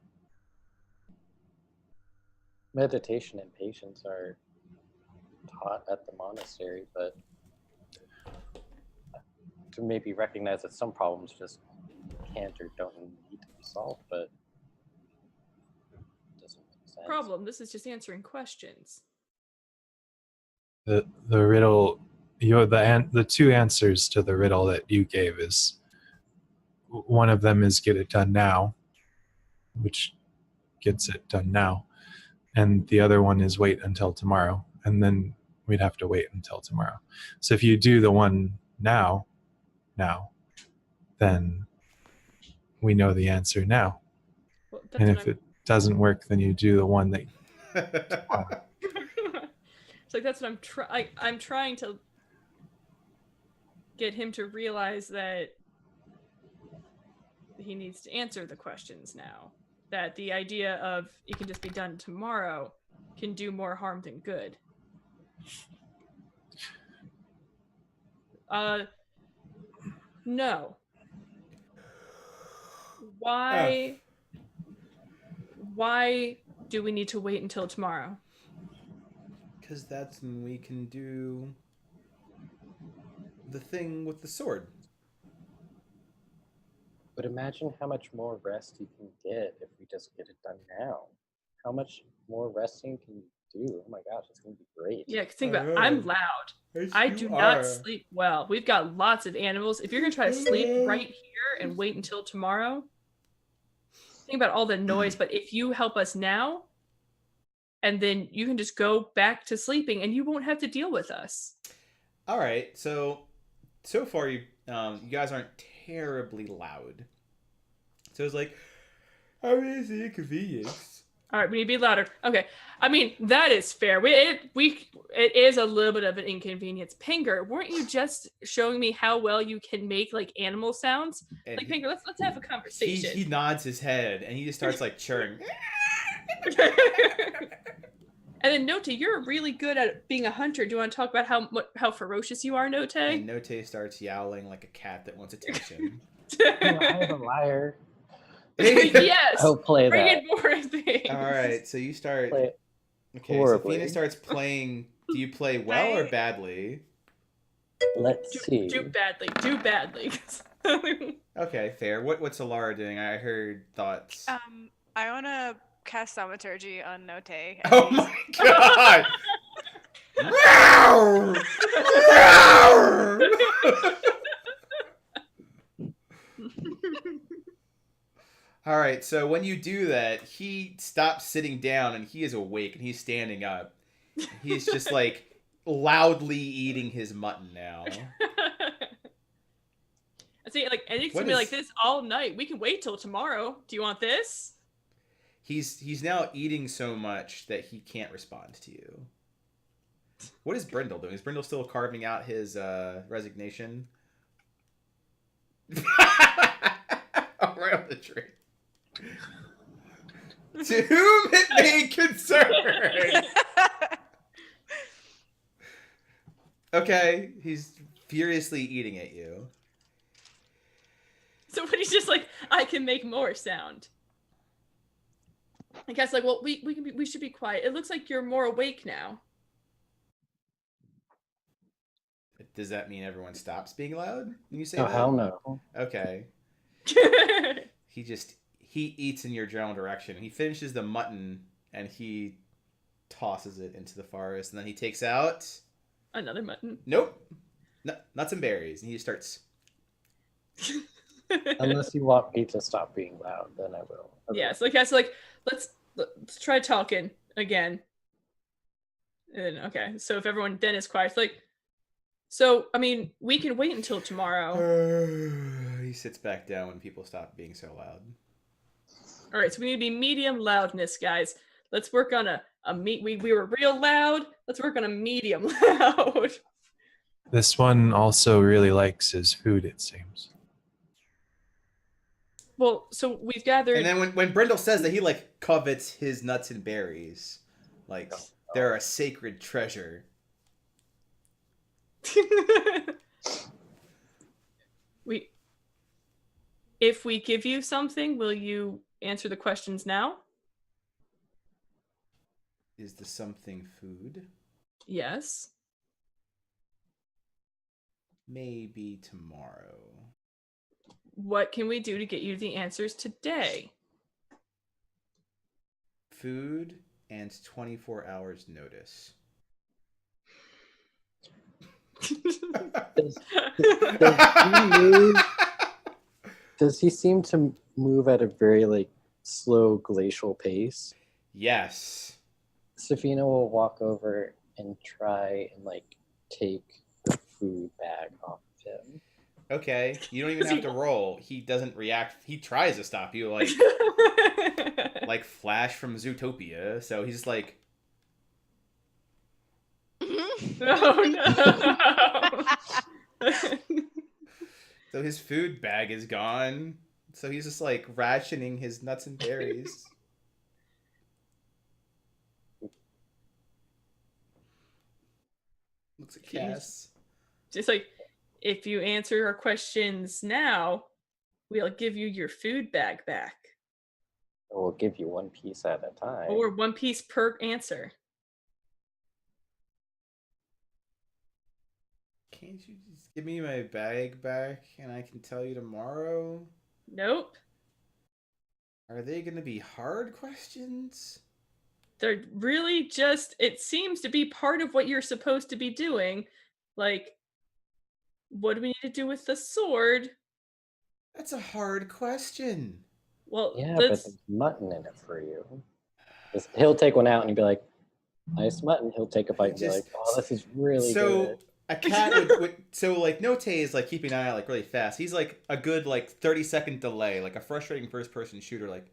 Speaker 5: Meditation and patience are taught at the monastery, but to maybe recognize that some problems just can't or don't need to be solved, but it doesn't make sense.
Speaker 4: Problem. This is just answering questions.
Speaker 3: The riddle, the two answers to the riddle that you gave is, one of them is get it done now, which gets it done now, and the other one is wait until tomorrow, and then we'd have to wait until tomorrow. So if you do the one now, then we know the answer now.
Speaker 4: Well, that's
Speaker 3: And
Speaker 4: what
Speaker 3: if it doesn't work, then you do the one that
Speaker 4: it's like, that's what I'm trying to get him to realize that he needs to answer the questions now. That the idea of it can just be done tomorrow can do more harm than good. No.
Speaker 1: Oh.
Speaker 4: Why do we need to wait until tomorrow?
Speaker 1: Because that's when we can do the thing with the sword.
Speaker 5: But imagine how much more rest you can get if we just get it done now. How much more resting can you do? Oh my gosh, it's gonna be great.
Speaker 4: Yeah, because think about it, I'm loud. I do not sleep well. We've got lots of animals. If you're gonna try to sleep right here and wait until tomorrow, think about all the noise. But if you help us now, and then you can just go back to sleeping, and you won't have to deal with us.
Speaker 1: All right. So far you guys aren't terribly loud. So it's like, how is the inconvenience?
Speaker 4: All right, we need to be louder. Okay, I mean that is fair. It is a little bit of an inconvenience. Pinger, weren't you just showing me how well you can make like animal sounds?
Speaker 1: And
Speaker 4: Like Pinger, let's have a conversation.
Speaker 1: He nods his head and he just starts like churring.
Speaker 4: And then Note, you're really good at being a hunter. Do you want to talk about how ferocious you are, Note?
Speaker 1: And Note starts yowling like a cat that wants attention.
Speaker 5: I'm a liar.
Speaker 4: Yes.
Speaker 5: I'll play
Speaker 4: Bring
Speaker 5: that.
Speaker 4: in more things.
Speaker 1: All right, so you start.
Speaker 5: Play it
Speaker 1: Okay,
Speaker 5: horribly.
Speaker 1: Safina starts playing. Do you play well or badly?
Speaker 5: Let's see.
Speaker 4: Do badly.
Speaker 1: Okay, fair. What's Alara doing? I heard thoughts.
Speaker 2: I want to cast thaumaturgy on Note.
Speaker 1: Oh my god! Roar! Roar! All right, so when you do that, he stops sitting down and he is awake and he's standing up. He's just like loudly eating his mutton now.
Speaker 4: I see, like, and it's gonna be like this all night. We can wait till tomorrow. Do you want this?
Speaker 1: He's now eating so much that he can't respond to you. What is Brindle doing? Is Brindle still carving out his resignation? Oh, right on the tree. To whom it may concern. Okay, he's furiously eating at you.
Speaker 4: So when he's just like, I can make more sound. I guess like, well, we should be quiet. It looks like you're more awake now.
Speaker 1: Does that mean everyone stops being loud when you say
Speaker 5: Oh,
Speaker 1: that?
Speaker 5: hell no.
Speaker 1: Okay. He eats in your general direction. He finishes the mutton and he tosses it into the forest, and then he takes out
Speaker 4: Another mutton.
Speaker 1: Nope. Nuts and berries, and he just starts.
Speaker 5: Unless you want me to stop being loud, then I will. Okay.
Speaker 4: Yeah, so let's try talking again. And okay, so if everyone then is quiet, it's like, so I mean, we can wait until tomorrow.
Speaker 1: He sits back down when people stop being so loud.
Speaker 4: All right, so we need to be medium loudness, guys. Let's work on we were real loud. Let's work on a medium loud.
Speaker 3: This one also really likes his food, it seems.
Speaker 4: Well, so we've gathered.
Speaker 1: And then when Brindle says that he like covets his nuts and berries, like they're a sacred treasure.
Speaker 4: If we give you something, will you answer the questions now?
Speaker 1: Is the something food?
Speaker 4: Yes.
Speaker 1: Maybe tomorrow.
Speaker 4: What can we do to get you the answers today?
Speaker 1: Food and 24 hours notice.
Speaker 5: Does he seem to move at a very like slow glacial pace?
Speaker 1: Yes.
Speaker 5: Safina will walk over and try and like take the food bag off of him.
Speaker 1: Okay, you don't even have to roll. He doesn't react. He tries to stop you, like like Flash from Zootopia. So he's just like,
Speaker 4: Oh no!
Speaker 1: so his food bag is gone. So he's just like rationing his nuts and berries. Looks at Cass.
Speaker 4: Just like, If you answer our questions now, we'll give you your food bag back.
Speaker 5: We'll give you one piece at a time.
Speaker 4: Or 1 piece per answer.
Speaker 1: Can't you just give me my bag back and I can tell you tomorrow?
Speaker 4: Nope.
Speaker 1: Are they going to be hard questions?
Speaker 4: They're really just, it seems to be part of what you're supposed to be doing. Like, what do we need to do with the sword?
Speaker 1: That's a hard question.
Speaker 4: Well,
Speaker 5: Yeah, but there's mutton in it for you. He'll take one out and he'll be like, nice mutton. He'll take a bite and be like, oh, this is really good.
Speaker 1: A cat would so like Note is like keeping an eye out like really fast. He's like a good like 30-second delay, like a frustrating first-person shooter. Like,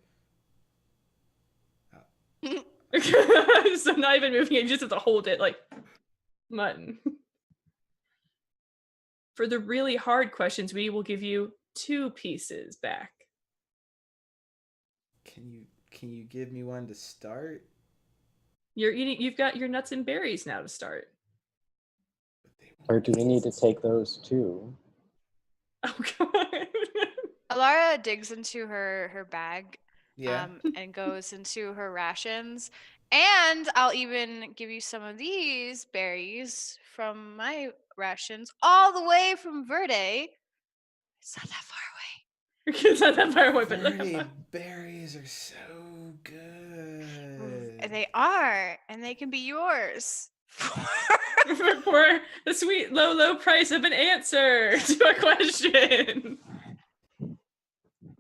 Speaker 4: so not even moving it, you just have to hold it like mutton. For the really hard questions, we will give you 2 pieces back.
Speaker 1: can you give me one to start?
Speaker 4: You've got your nuts and berries now to start.
Speaker 5: Or do we need to take those too?
Speaker 4: Oh god.
Speaker 2: Alara digs into her bag
Speaker 1: Yeah.
Speaker 2: and goes into her rations. And I'll even give you some of these berries from my rations, all the way from Verde. It's not that far away.
Speaker 4: It's not that far away, but
Speaker 1: Dirty berries are so good.
Speaker 2: And they are, and they can be yours.
Speaker 4: for the sweet low price of an answer to a question.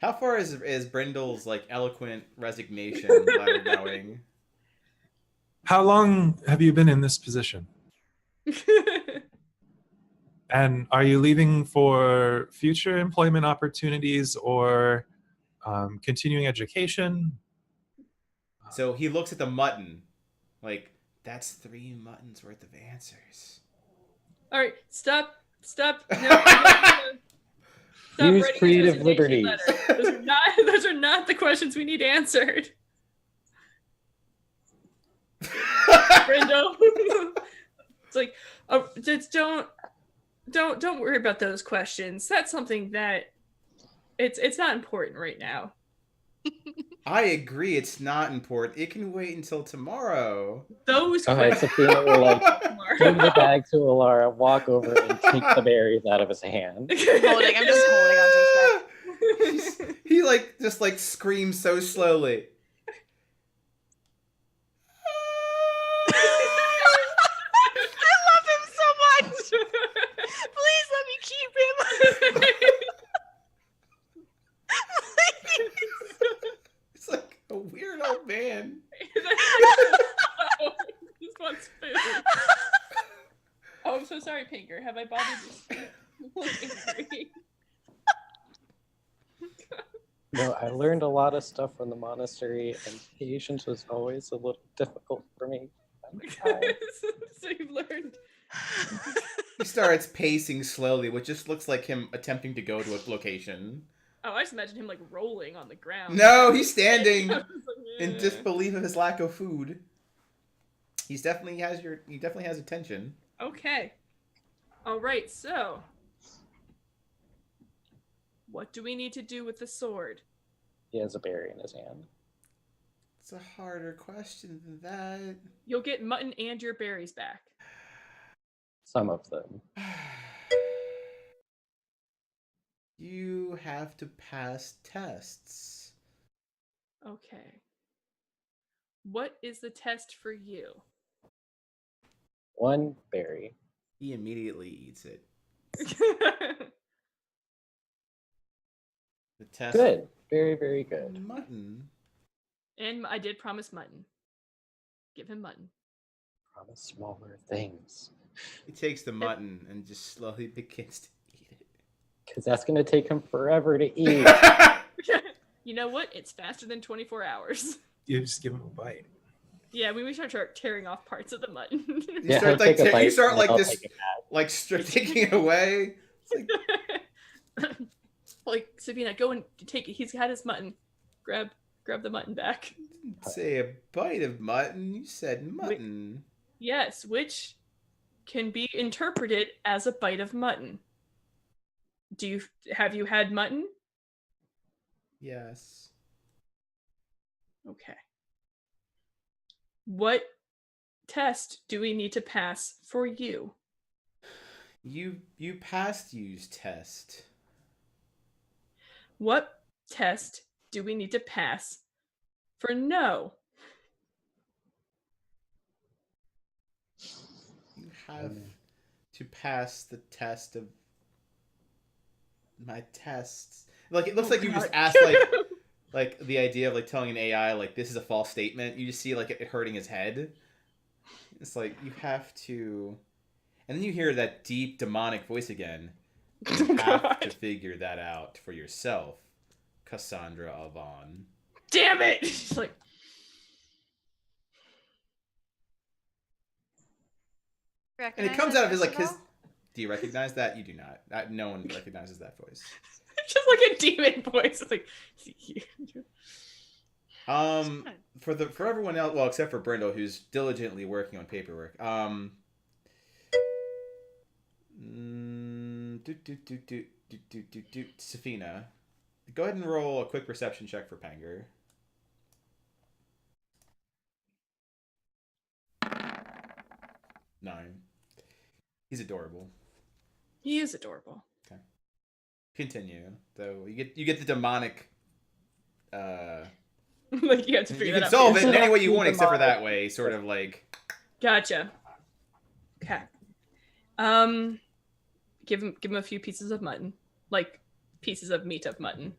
Speaker 1: How far is Brindle's like eloquent resignation by knowing?
Speaker 3: How long have you been in this position? And are you leaving for future employment opportunities or continuing education?
Speaker 1: So he looks at the mutton, like, that's 3 muttons worth of answers.
Speaker 4: All right, stop. No, stop
Speaker 5: Use
Speaker 4: writing
Speaker 5: creative
Speaker 4: a resignation
Speaker 5: liberties.
Speaker 4: letter. Those are not the questions we need answered. Brendo. It's like, oh, just don't worry about those questions. That's something that it's not important right now.
Speaker 1: I agree, it's not important. It can wait until tomorrow.
Speaker 4: Those
Speaker 5: All right,
Speaker 4: questions.
Speaker 5: Sophia will like give the
Speaker 4: tomorrow.
Speaker 5: bag to Alara, walk over and take the berries out of his hand.
Speaker 2: I'm just holding onto his bag.
Speaker 1: He like just like screams so slowly.
Speaker 2: I love him so much. Please let me keep him. Please.
Speaker 1: It's like a weird old man.
Speaker 4: Just wants food. Oh, I'm so sorry, Pinker. Have I bothered you?
Speaker 5: No, I learned a lot of stuff from the monastery, and patience was always a little difficult for me.
Speaker 4: So you've learned.
Speaker 1: He starts pacing slowly, which just looks like him attempting to go to a location.
Speaker 4: Oh, I just imagine him like rolling on the ground.
Speaker 1: No, he's standing
Speaker 4: I was like,
Speaker 1: in
Speaker 4: "Eh."
Speaker 1: disbelief of his lack of food. He definitely has attention.
Speaker 4: Okay. All right. So, what do we need to do with the sword?
Speaker 5: He has a berry in his hand.
Speaker 1: It's a harder question than that.
Speaker 4: You'll get mutton and your berries back.
Speaker 5: Some of them.
Speaker 1: You have to pass tests.
Speaker 4: Okay. What is the test for you?
Speaker 5: One berry.
Speaker 1: He immediately eats it. The test.
Speaker 5: Good. Very, very good.
Speaker 1: Mutton.
Speaker 4: And I did promise mutton. Give him mutton.
Speaker 5: Promise smaller things.
Speaker 1: He takes the mutton and just slowly begins to eat it.
Speaker 5: Because that's going to take him forever to eat.
Speaker 4: You know what? It's faster than 24 hours.
Speaker 3: You just give him a bite.
Speaker 4: Yeah, we should start tearing off parts of the mutton.
Speaker 1: You
Speaker 5: Yeah,
Speaker 1: start
Speaker 5: he'll
Speaker 1: like
Speaker 5: take a bite
Speaker 1: you start
Speaker 5: and
Speaker 1: like
Speaker 5: I'll
Speaker 1: this,
Speaker 5: take it back.
Speaker 1: like taking it away. It's like,
Speaker 4: Like, Sabina, go and take it. He's had his mutton. Grab the mutton back.
Speaker 1: say a bite of mutton. You said mutton.
Speaker 4: Yes, which can be interpreted as a bite of mutton. have you had mutton?
Speaker 1: Yes.
Speaker 4: Okay. What test do we need to pass for you?
Speaker 1: You passed use test.
Speaker 4: What test do we need to pass for no?
Speaker 1: You have to pass the test of my tests. Like it looks like you just asked like the idea of like telling an AI like this is a false statement. You just see like it hurting his head. It's like you have to, and then you hear that deep demonic voice again. You have to figure that out for yourself, Cassandra Avon.
Speaker 4: Damn it! She's like,
Speaker 1: and it comes out of his like his. Do you recognize that? You do not. No one recognizes that voice.
Speaker 4: Just like a demon voice. It's like,
Speaker 1: for everyone else, well, except for Brindle, who's diligently working on paperwork. Safina, go ahead and roll a quick perception check for Panger. 9. He's adorable.
Speaker 4: he is adorable.
Speaker 1: Okay. Continue. So you get the demonic.
Speaker 4: Like you have to figure
Speaker 1: You
Speaker 4: that
Speaker 1: can
Speaker 4: out.
Speaker 1: solve it in any way you want, except for that way. Sort of like.
Speaker 4: Gotcha. Okay. Give him a few pieces of mutton, like pieces of meat of mutton.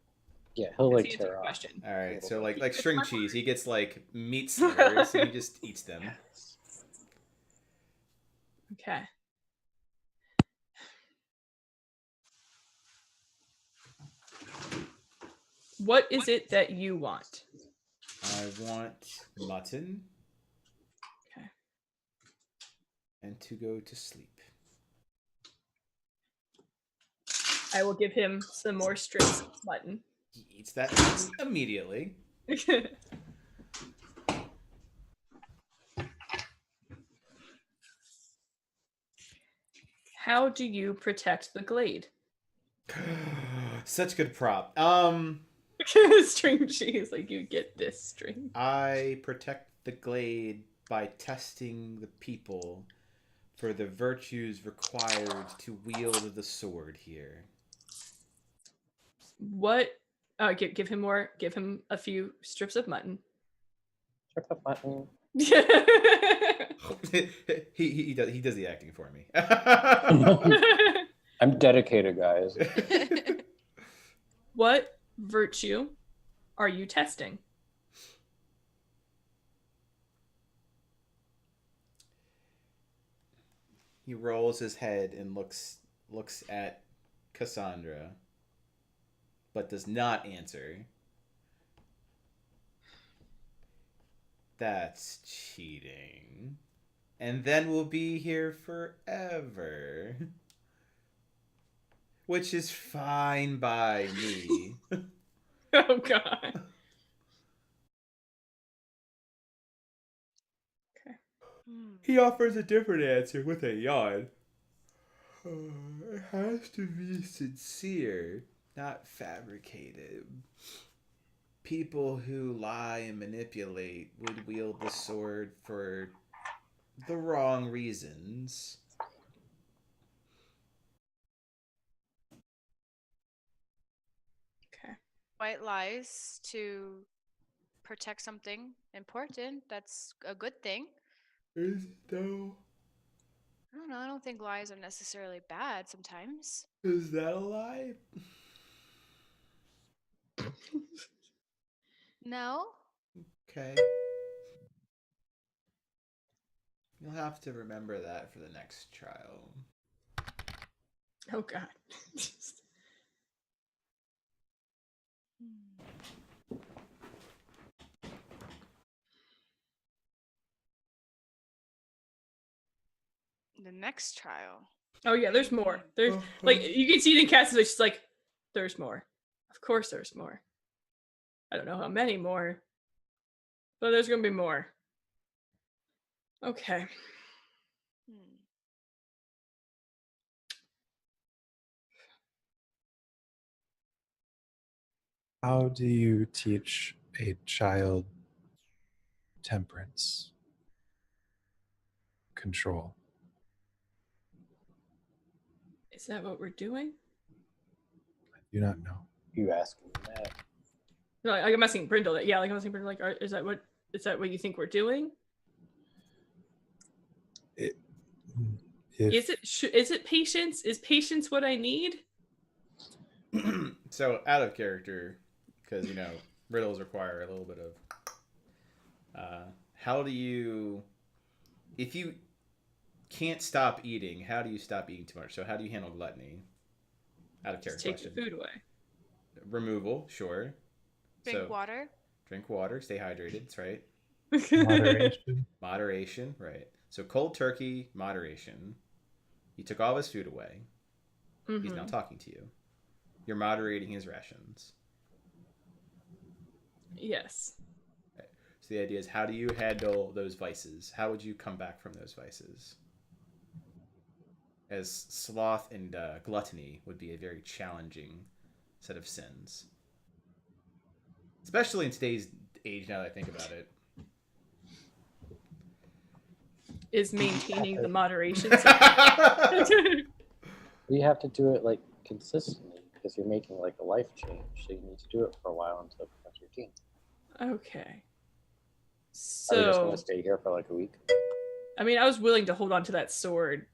Speaker 5: Yeah, he'll
Speaker 4: That's
Speaker 5: like
Speaker 4: the answer to the
Speaker 5: tear off.
Speaker 4: question.
Speaker 1: All right, so like string cheese, he gets like meat slivers, and he just eats them.
Speaker 4: Okay. What is it that you want?
Speaker 1: I want mutton.
Speaker 4: Okay.
Speaker 1: And to go to sleep.
Speaker 4: I will give him some more strips of mutton.
Speaker 1: He eats that immediately.
Speaker 4: How do you protect the glade?
Speaker 1: Such good prop.
Speaker 4: String cheese, like you get this string.
Speaker 1: I protect the glade by testing the people for the virtues required to wield the sword here.
Speaker 4: What? Give him more. Give him a few strips of mutton.
Speaker 5: Strip of mutton.
Speaker 1: he does the acting for me.
Speaker 5: I'm dedicated, guys.
Speaker 4: What virtue are you testing?
Speaker 1: He rolls his head and looks at Cassandra, but does not answer. That's cheating. And then we'll be here forever. Which is fine by me.
Speaker 4: Oh god. Okay.
Speaker 1: He offers a different answer with a yawn. It has to be sincere, not fabricated. People who lie and manipulate would wield the sword for the wrong reasons.
Speaker 4: Okay.
Speaker 2: White lies to protect something important. That's a good thing.
Speaker 1: Is it though?
Speaker 2: I don't know. I don't think lies are necessarily bad sometimes.
Speaker 1: Is that a lie?
Speaker 2: No?
Speaker 1: Okay. You'll have to remember that for the next trial.
Speaker 4: Oh god.
Speaker 2: The next trial.
Speaker 4: Oh yeah, there's more. There's like you can see it in Cass's face. She's like, there's more. Of course there's more. I don't know how many more, but there's gonna be more. Okay.
Speaker 3: How do you teach a child temperance? Control.
Speaker 4: Is that what we're doing?
Speaker 3: I do not know.
Speaker 5: You asking that?
Speaker 4: No, like, I'm asking Brindle that. Yeah, like I'm asking Brindle, like, is that what you think we're doing?
Speaker 3: If,
Speaker 4: Is it patience? Is patience what I need?
Speaker 1: So out of character, because riddles require a little bit of. How do you, if you can't stop eating, how do you stop eating too much? So how do you handle gluttony? Out of character
Speaker 4: Just take
Speaker 1: question.
Speaker 4: the food away.
Speaker 1: Removal, sure.
Speaker 2: Drink water.
Speaker 1: Drink water, stay hydrated. That's right.
Speaker 3: moderation.
Speaker 1: Moderation, right. So cold turkey, moderation. You took all his food away. He's now talking to you. You're moderating his rations.
Speaker 4: Yes.
Speaker 1: Okay. So the idea is, how do you handle those vices? How would you come back from those vices? As sloth and gluttony would be a very challenging set of sins. Especially in today's age, now that I think about it.
Speaker 4: Is maintaining the moderation.
Speaker 5: You have to do it like consistently because you're making like a life change. So you need to do it for a while until it becomes routine.
Speaker 4: Okay.
Speaker 5: Are we just gonna
Speaker 4: So,
Speaker 5: stay here for like a week?
Speaker 4: I mean, I was willing to hold on to that sword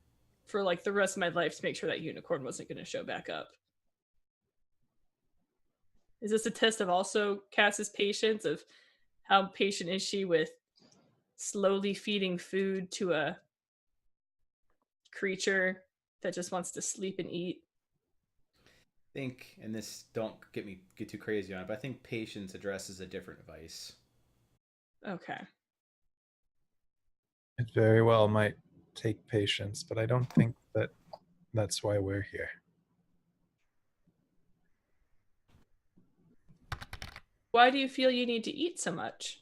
Speaker 4: for like the rest of my life to make sure that unicorn wasn't going to show back up. Is this a test of also Cass's patience, of how patient is she with slowly feeding food to a creature that just wants to sleep and eat?
Speaker 1: I think, and this don't get too crazy on it, but I think patience addresses a different vice.
Speaker 4: Okay.
Speaker 3: It very well might take patience, but I don't think that that's why we're here.
Speaker 4: Why do you feel you need to eat so much?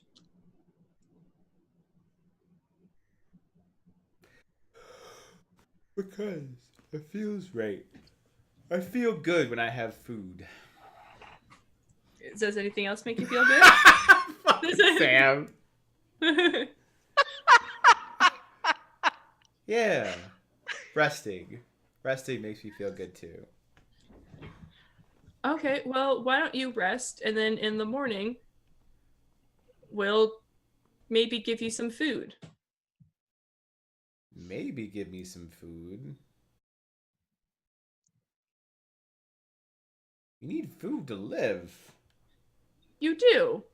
Speaker 1: Because it feels right. I feel good when I have food.
Speaker 4: Does anything else make you feel good?
Speaker 1: Fuck Sam. Yeah. Resting. Resting makes me feel good too.
Speaker 4: Okay, well, why don't you rest, and then in the morning, we'll maybe give you some food.
Speaker 1: Maybe give me some food. You need food to live.
Speaker 4: You do?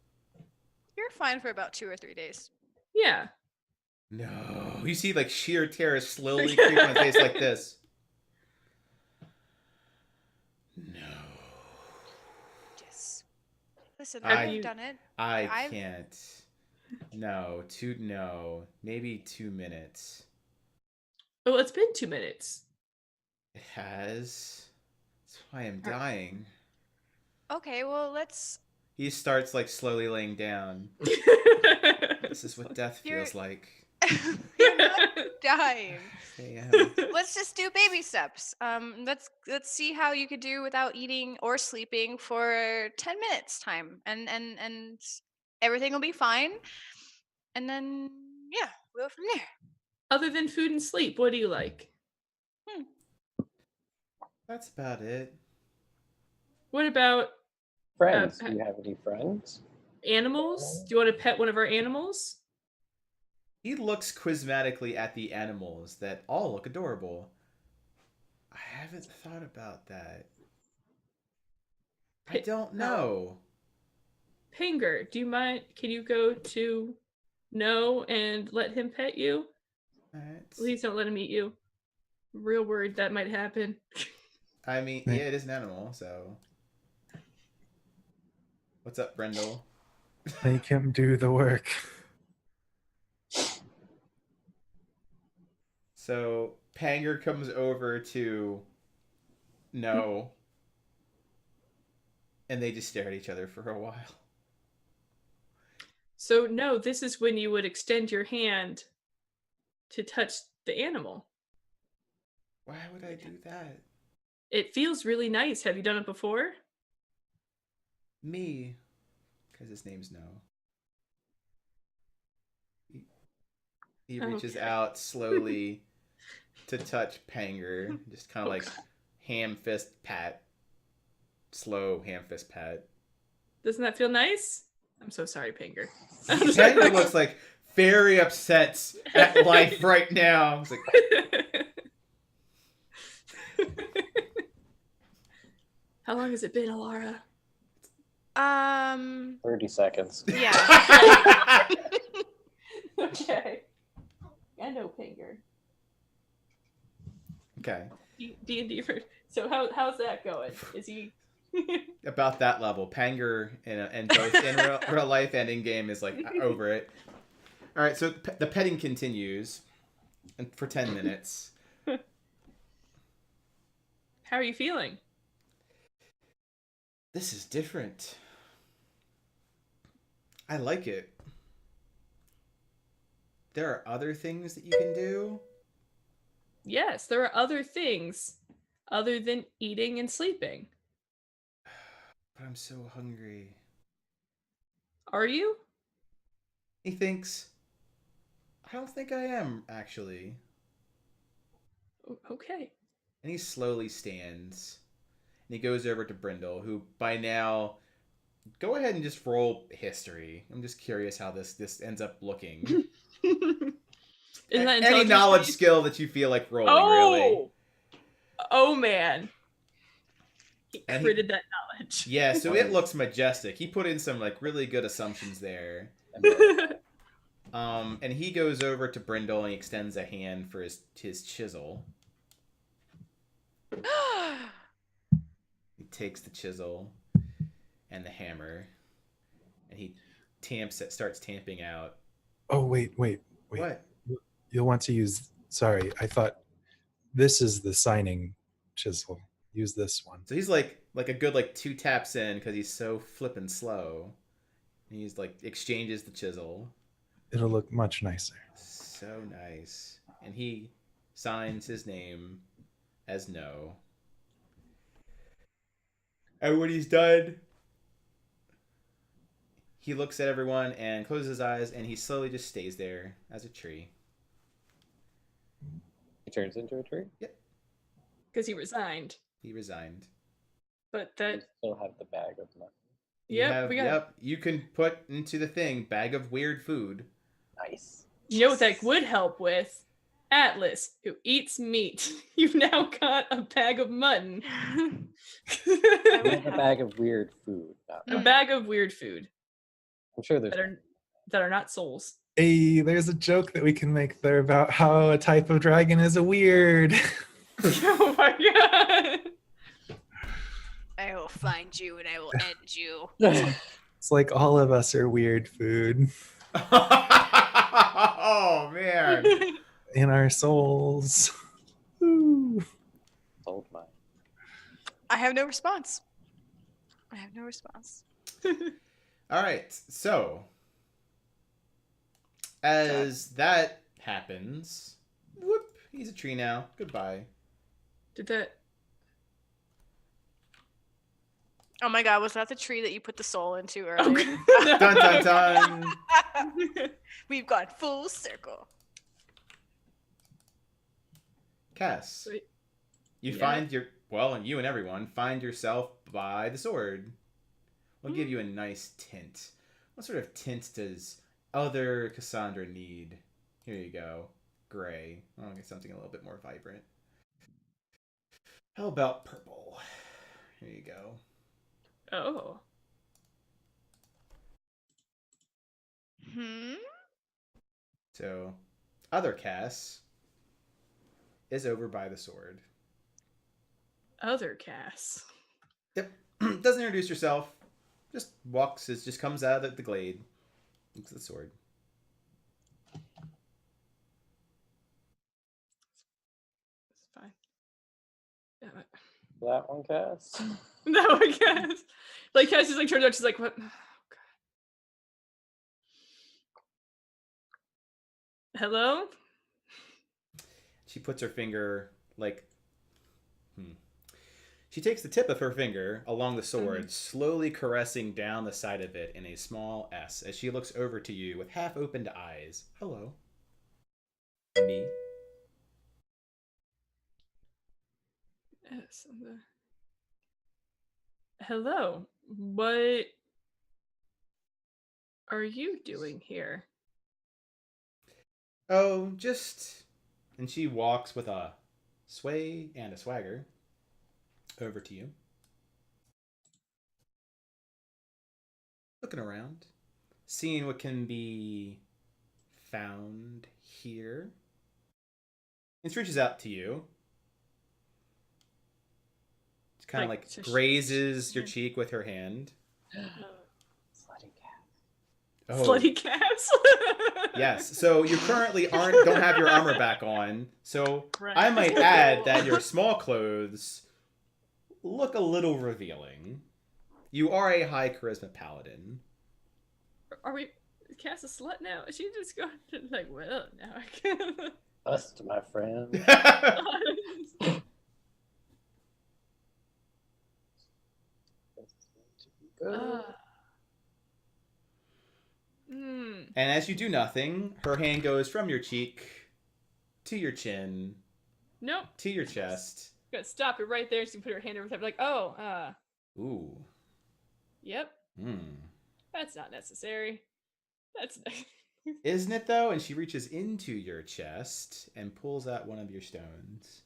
Speaker 2: You're fine for about 2 or 3 days.
Speaker 4: Yeah.
Speaker 1: No. You see like sheer terror slowly creep on his face like this. No.
Speaker 2: Yes. Listen,
Speaker 1: I-
Speaker 2: I've done it.
Speaker 1: I
Speaker 2: I've-
Speaker 1: can't. No. Maybe 2 minutes.
Speaker 4: Well, it's been 2 minutes.
Speaker 1: It has. That's why I'm dying.
Speaker 2: Okay, well, let's.
Speaker 1: He starts like slowly laying down. This is what death
Speaker 2: You're-
Speaker 1: feels like.
Speaker 2: You're not dying.
Speaker 1: Damn.
Speaker 2: Let's just do baby steps. Let's see how you could do without eating or sleeping for 10 minutes time, and everything will be fine. And then yeah, we'll go from there.
Speaker 4: Other than food and sleep, what do you like?
Speaker 1: That's about it.
Speaker 4: What about
Speaker 5: Friends? Do you have any friends?
Speaker 4: animals? Do you want to pet one of our animals?
Speaker 1: He looks quizmatically at the animals that all look adorable. I haven't thought about that. I don't know.
Speaker 4: Pinger, do you mind? Can you go to No and let him pet you?
Speaker 1: Alright.
Speaker 4: Please don't let him eat you. I'm real worried that might happen.
Speaker 1: I mean, yeah, it is an animal, so. What's up, Brendel?
Speaker 3: Make him do the work.
Speaker 1: So Panger comes over to No, and they just stare at each other for a while.
Speaker 4: So no, this is when you would extend your hand to touch the animal.
Speaker 1: Why would I do that?
Speaker 4: It feels really nice. Have you done it before?
Speaker 1: Me, because his name's No. He reaches
Speaker 4: Okay.
Speaker 1: out slowly to touch Panger, just kind of like ham fist pat, slow ham fist pat.
Speaker 4: Doesn't that feel nice? I'm so sorry, Panger.
Speaker 1: Panger looks like very upset at life right now. He's like,
Speaker 4: How long has it been, Alara?
Speaker 5: 30 seconds.
Speaker 2: Yeah.
Speaker 4: Okay. I know Panger.
Speaker 1: okay,
Speaker 4: D&D for. So how's that going? Is he?
Speaker 1: about that level. Panger and both in real life and in game is like over it. All right, so the petting continues, and for 10 minutes.
Speaker 4: How are you feeling?
Speaker 1: This is different. I like it. There are other things that you can do.
Speaker 4: Yes, there are other things other than eating and sleeping.
Speaker 1: But I'm so hungry.
Speaker 4: Are you?
Speaker 1: He thinks, I don't think I am, actually.
Speaker 4: Okay.
Speaker 1: And he slowly stands. And he goes over to Brindle, who by now... Go ahead and just roll history. I'm just curious how this ends up looking.
Speaker 4: Isn't that
Speaker 1: Any
Speaker 4: intelligence
Speaker 1: knowledge
Speaker 4: based?
Speaker 1: skill that you feel like rolling, really.
Speaker 4: Oh man. He
Speaker 1: And
Speaker 4: critted that knowledge.
Speaker 1: Yeah, so it looks majestic. He put in some like really good assumptions there. And he goes over to Brindle and he extends a hand for his chisel. He takes the chisel and the hammer, and he starts tamping out.
Speaker 3: Oh, wait.
Speaker 1: What?
Speaker 3: You'll want to use... Sorry, I thought this is the signing chisel. Use this one.
Speaker 1: So he's like a good like 2 taps in because he's so flippin' slow. And he's like exchanges the chisel.
Speaker 3: It'll look much nicer.
Speaker 1: So nice. And he signs his name as No. And when he's done, he looks at everyone and closes his eyes, and he slowly just stays there as a tree.
Speaker 5: He turns into a tree.
Speaker 1: Yep.
Speaker 4: Because he resigned.
Speaker 1: He resigned.
Speaker 4: But
Speaker 5: We
Speaker 4: that
Speaker 5: still have the bag of money.
Speaker 1: You can put into the thing bag of weird food.
Speaker 5: Nice.
Speaker 4: you know what that would help with? Atlas, who eats meat. You've now got a bag of mutton.
Speaker 5: We have a bag of weird food.
Speaker 4: A bag of weird food
Speaker 5: I'm sure there's...
Speaker 4: that are not souls.
Speaker 3: Hey, there's a joke that we can make there about how a type of dragon is a weird.
Speaker 4: Oh my god.
Speaker 2: I will find you and I will end you.
Speaker 3: It's like all of us are weird food
Speaker 1: Oh man.
Speaker 3: in our souls. Ooh.
Speaker 5: Sold mine.
Speaker 2: I have no response.
Speaker 1: All right. So, as that happens, whoop, he's a tree now. Goodbye.
Speaker 4: Did that?
Speaker 2: Oh my god, was that the tree that you put the soul into earlier?
Speaker 1: Dun dun dun.
Speaker 2: We've gone full circle.
Speaker 1: Cass,
Speaker 4: Wait.
Speaker 1: you
Speaker 4: Yeah.
Speaker 1: find and you and everyone find yourself by the sword. We'll give you a nice tint. What sort of tint does other Cassandra need? Here you go. Gray. I'll get something a little bit more vibrant. How about purple? Here you go.
Speaker 4: Oh.
Speaker 1: So, other Cass is over by the sword.
Speaker 4: Other Cass.
Speaker 1: Yep. Doesn't introduce herself. Just walks, just comes out of the glade. Looks at the sword.
Speaker 4: It's fine. Damn it.
Speaker 5: That one, Cass?
Speaker 4: No, I guess. Like Cass just like turns out, she's like, what? Oh, God. Hello?
Speaker 1: She puts her finger like She takes the tip of her finger along the sword, slowly caressing down the side of it in a small S as she looks over to you with half-opened eyes. Hello. Me.
Speaker 4: Yes. Hello. What are you doing here?
Speaker 1: Oh, just... And she walks with a sway and a swagger over to you. Looking around. Seeing what can be found here. And she reaches out to you. She kind of like grazes your cheek with her hand.
Speaker 5: Slutty cat.
Speaker 1: Oh.
Speaker 4: Slutty cats.
Speaker 1: Yes. So you currently don't have your armor back on. So
Speaker 4: Right.
Speaker 1: I might add that your small clothes look a little revealing. You are a high charisma paladin.
Speaker 4: Are we Cass a slut now? Is she just going to like, well, now I can.
Speaker 5: Bust, my friend.
Speaker 1: And as you do nothing, her hand goes from your cheek to your chin
Speaker 4: Nope.
Speaker 1: to your chest.
Speaker 4: Gotta stop it right there. She can put her hand over top. Like, oh,
Speaker 1: Ooh.
Speaker 4: yep.
Speaker 1: Hmm.
Speaker 4: That's not necessary. That's.
Speaker 1: Isn't it though? And she reaches into your chest and pulls out one of your stones.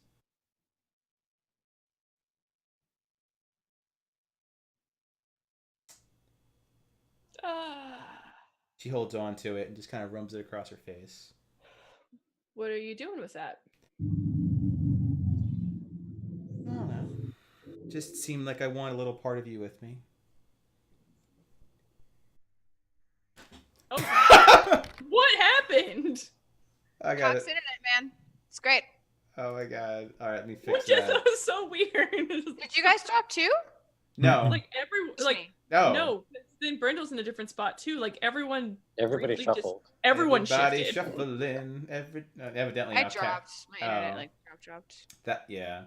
Speaker 1: She holds on to it and just kind of rubs it across her face.
Speaker 4: What are you doing with that?
Speaker 1: I don't know. Just seemed like I want a little part of you with me.
Speaker 4: Oh, what happened?
Speaker 1: I got
Speaker 2: Cox
Speaker 1: it.
Speaker 2: internet, man. It's great.
Speaker 1: Oh my god. All right, let me
Speaker 4: What
Speaker 1: fix
Speaker 4: just
Speaker 1: that.
Speaker 4: that was so weird.
Speaker 2: Did you guys drop too?
Speaker 1: No.
Speaker 4: Like
Speaker 2: Me.
Speaker 1: No.
Speaker 4: no. Then Brendel's in a different spot too. Like everyone
Speaker 5: Everybody
Speaker 4: briefly just-
Speaker 5: shuffled.
Speaker 4: everyone
Speaker 1: Everybody
Speaker 4: shifted.
Speaker 1: shuffling. Evidently
Speaker 2: I
Speaker 1: not.
Speaker 2: dropped. My internet
Speaker 1: Oh.
Speaker 2: like dropped.
Speaker 1: That yeah.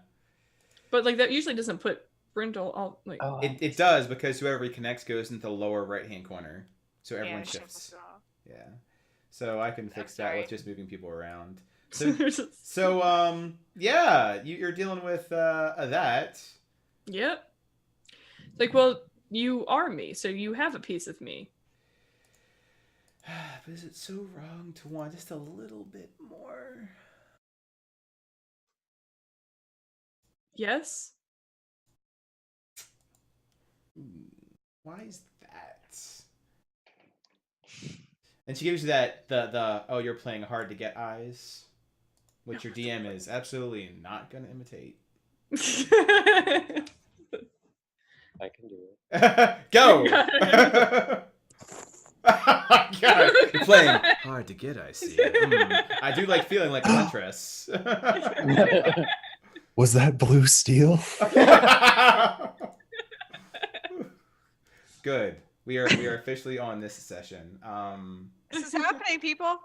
Speaker 4: But like that usually doesn't put Brindle all like.
Speaker 5: Oh,
Speaker 1: It does because whoever reconnects goes into the lower right hand corner, so
Speaker 2: Yeah,
Speaker 1: everyone
Speaker 2: it
Speaker 1: shifts.
Speaker 2: shuffles off.
Speaker 1: Yeah. So I can fix that
Speaker 2: sorry.
Speaker 1: with just moving people around. So yeah, you're dealing with that.
Speaker 4: Yep. Like, well, you are me, so you have a piece of me.
Speaker 1: But is it so wrong to want just a little bit more?
Speaker 4: Yes.
Speaker 1: Why is that? And she gives you that the oh, you're playing hard to get eyes, which your DM is absolutely not gonna imitate.
Speaker 5: I can do it.
Speaker 1: Go. God, you're playing hard to get. I see. I do like feeling like a huntress.
Speaker 3: Was that blue steel?
Speaker 1: Good. We are officially on this session.
Speaker 2: This is happening, people.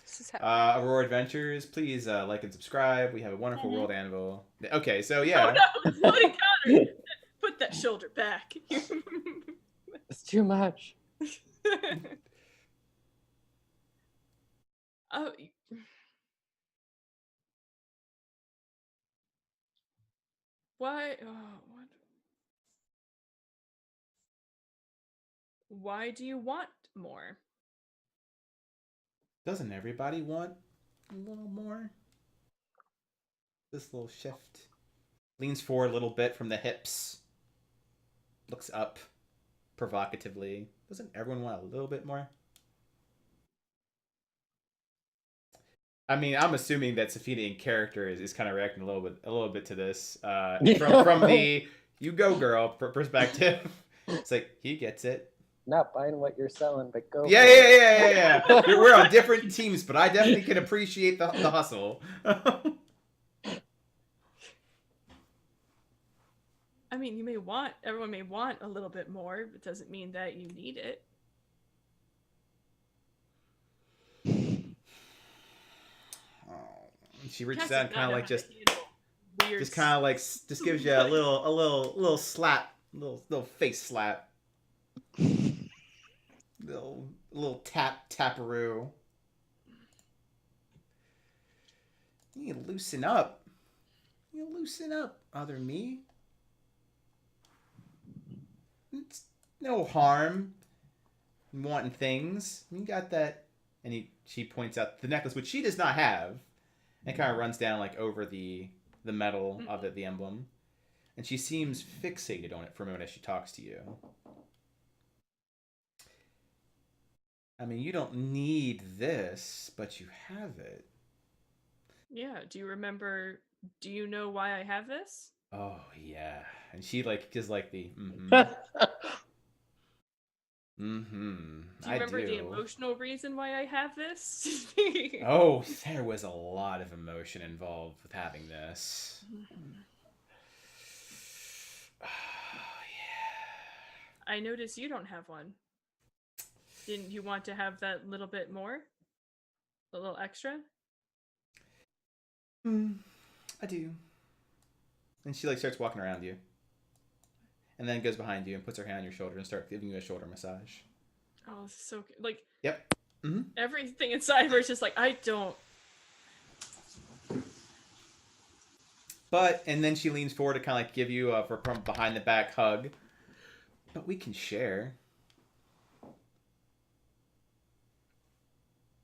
Speaker 2: This is happening.
Speaker 1: Aurora Adventures, please like and subscribe. We have a wonderful world anvil. Okay, so yeah.
Speaker 4: Oh no, Bloody Connor! Put that shoulder back.
Speaker 5: It's too much.
Speaker 4: Oh. Why? Oh, what? Why do you want more?
Speaker 1: Doesn't everybody want a little more? This little shift. Leans forward a little bit from the hips. Looks up provocatively. Doesn't everyone want a little bit more? I mean, I'm assuming that Safina in character is kind of reacting a little bit to this from the "you go girl" perspective. It's like he gets it.
Speaker 5: Not buying what you're selling, but go.
Speaker 1: Yeah. We're on different teams, but I definitely can appreciate the hustle.
Speaker 4: I mean, everyone may want a little bit more, but it doesn't mean that you need it.
Speaker 1: She reaches
Speaker 4: Cass
Speaker 1: out and
Speaker 4: does
Speaker 1: kind
Speaker 4: not
Speaker 1: of
Speaker 4: know
Speaker 1: like
Speaker 4: how
Speaker 1: just
Speaker 4: to handle weird.
Speaker 1: Just kind of like just gives you a little slap, little face slap, little taparoo. You need to loosen up. You loosen up, other me. It's no harm in wanting things. You got that, and she points out the necklace, which she does not have, and kind of runs down like over the metal of it, the emblem, and she seems fixated on it for a moment as she talks to you. I mean, you don't need this, but you have it.
Speaker 4: Yeah. Do you remember? Do you know why I have this?
Speaker 1: Oh yeah, and she like gives like the
Speaker 4: Do you
Speaker 1: I
Speaker 4: remember
Speaker 1: do.
Speaker 4: the emotional reason why I have this?
Speaker 1: Oh, there was a lot of emotion involved with having this. Oh, yeah.
Speaker 4: I notice you don't have one. Didn't you want to have that little bit more? A little extra?
Speaker 1: I do. And she like starts walking around you. And then goes behind you and puts her hand on your shoulder and starts giving you a shoulder massage.
Speaker 4: Oh, this is so good. Like,
Speaker 1: Yep. Mm-hmm.
Speaker 4: everything inside of her is just like, I don't.
Speaker 1: But, and then she leans forward to kind of like give you a from behind the back hug. But we can share.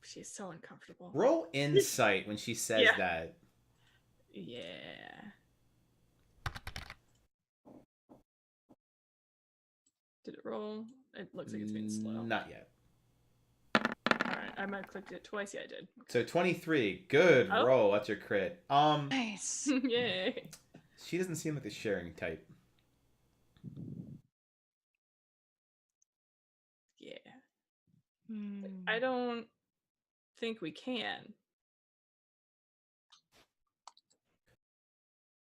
Speaker 4: She's so uncomfortable.
Speaker 1: Roll insight when she says
Speaker 4: Yeah.
Speaker 1: that.
Speaker 4: Yeah. Did it roll? It looks like it's being slow.
Speaker 1: Not yet.
Speaker 4: Alright, I might have clicked it twice. Yeah, I did.
Speaker 1: So 23. Good
Speaker 4: Oh.
Speaker 1: roll. That's your crit.
Speaker 2: Nice.
Speaker 4: Yay.
Speaker 1: She doesn't seem like a sharing type.
Speaker 4: Yeah.
Speaker 2: Hmm.
Speaker 4: I don't think we can.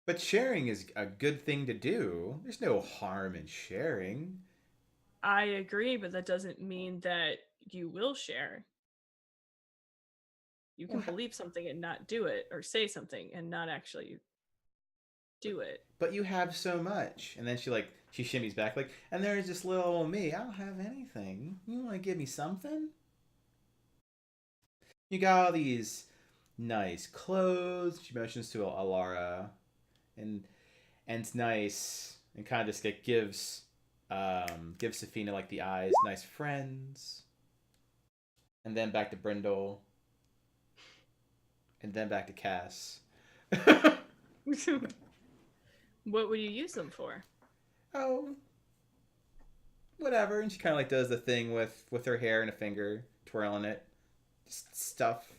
Speaker 1: But sharing is a good thing to do. There's no harm in sharing.
Speaker 4: I agree, but that doesn't mean that you will share. You can
Speaker 1: Well,
Speaker 4: believe something and not do it, or say something and not actually do it.
Speaker 1: But you have so much. And then she shimmies back like, and there's this little old me. I don't have anything. You want to give me something? You got all these nice clothes. She motions to Alara. And it's nice. And kind of just like gives Safina like the eyes. Nice friends. And then back to Brindle. And then back to Cass.
Speaker 4: What would you use them for?
Speaker 1: Oh, whatever. And she kind of like does the thing with her hair and a finger, twirling it. Just stuff.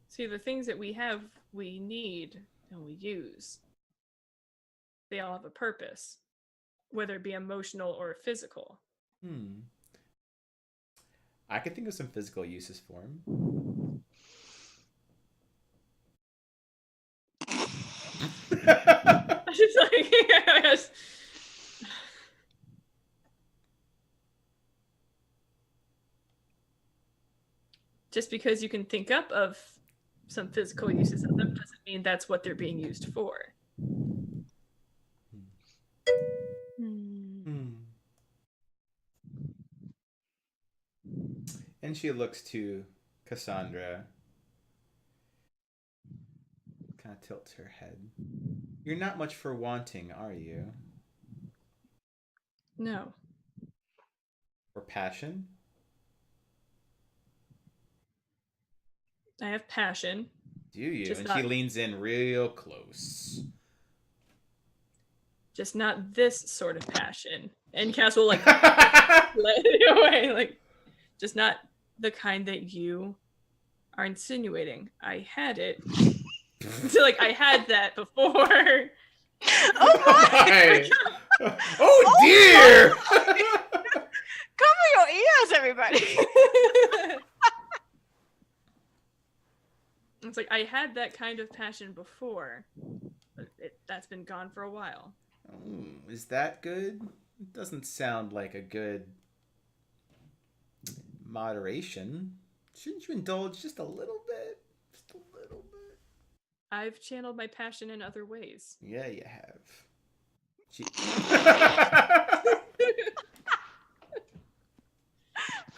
Speaker 4: See, the things that we have, we need, and we use. They all have a purpose, whether it be emotional or physical.
Speaker 1: I could think of some physical uses for him.
Speaker 4: She's like, yes. Just because you can think up of some physical uses of them doesn't mean that's what they're being used for.
Speaker 1: And she looks to Cassandra. Kind of tilts her head. You're not much for wanting, are you?
Speaker 4: No.
Speaker 1: Or passion?
Speaker 4: I have passion.
Speaker 1: Do you?
Speaker 4: Just
Speaker 1: And
Speaker 4: not-
Speaker 1: she leans in real close.
Speaker 4: Just not this sort of passion. And Cass will like let it away. Like, just not the kind that you are insinuating. I had it. So like I had that before.
Speaker 2: Oh my!
Speaker 1: Oh dear!
Speaker 2: Cover your ears, everybody.
Speaker 4: It's like I had that kind of passion before, but that's been gone for a while.
Speaker 1: Oh, is that good? It doesn't sound like a good moderation. Shouldn't you indulge just a little bit? Just a little bit.
Speaker 4: I've channeled my passion in other ways.
Speaker 1: Yeah, you have. She-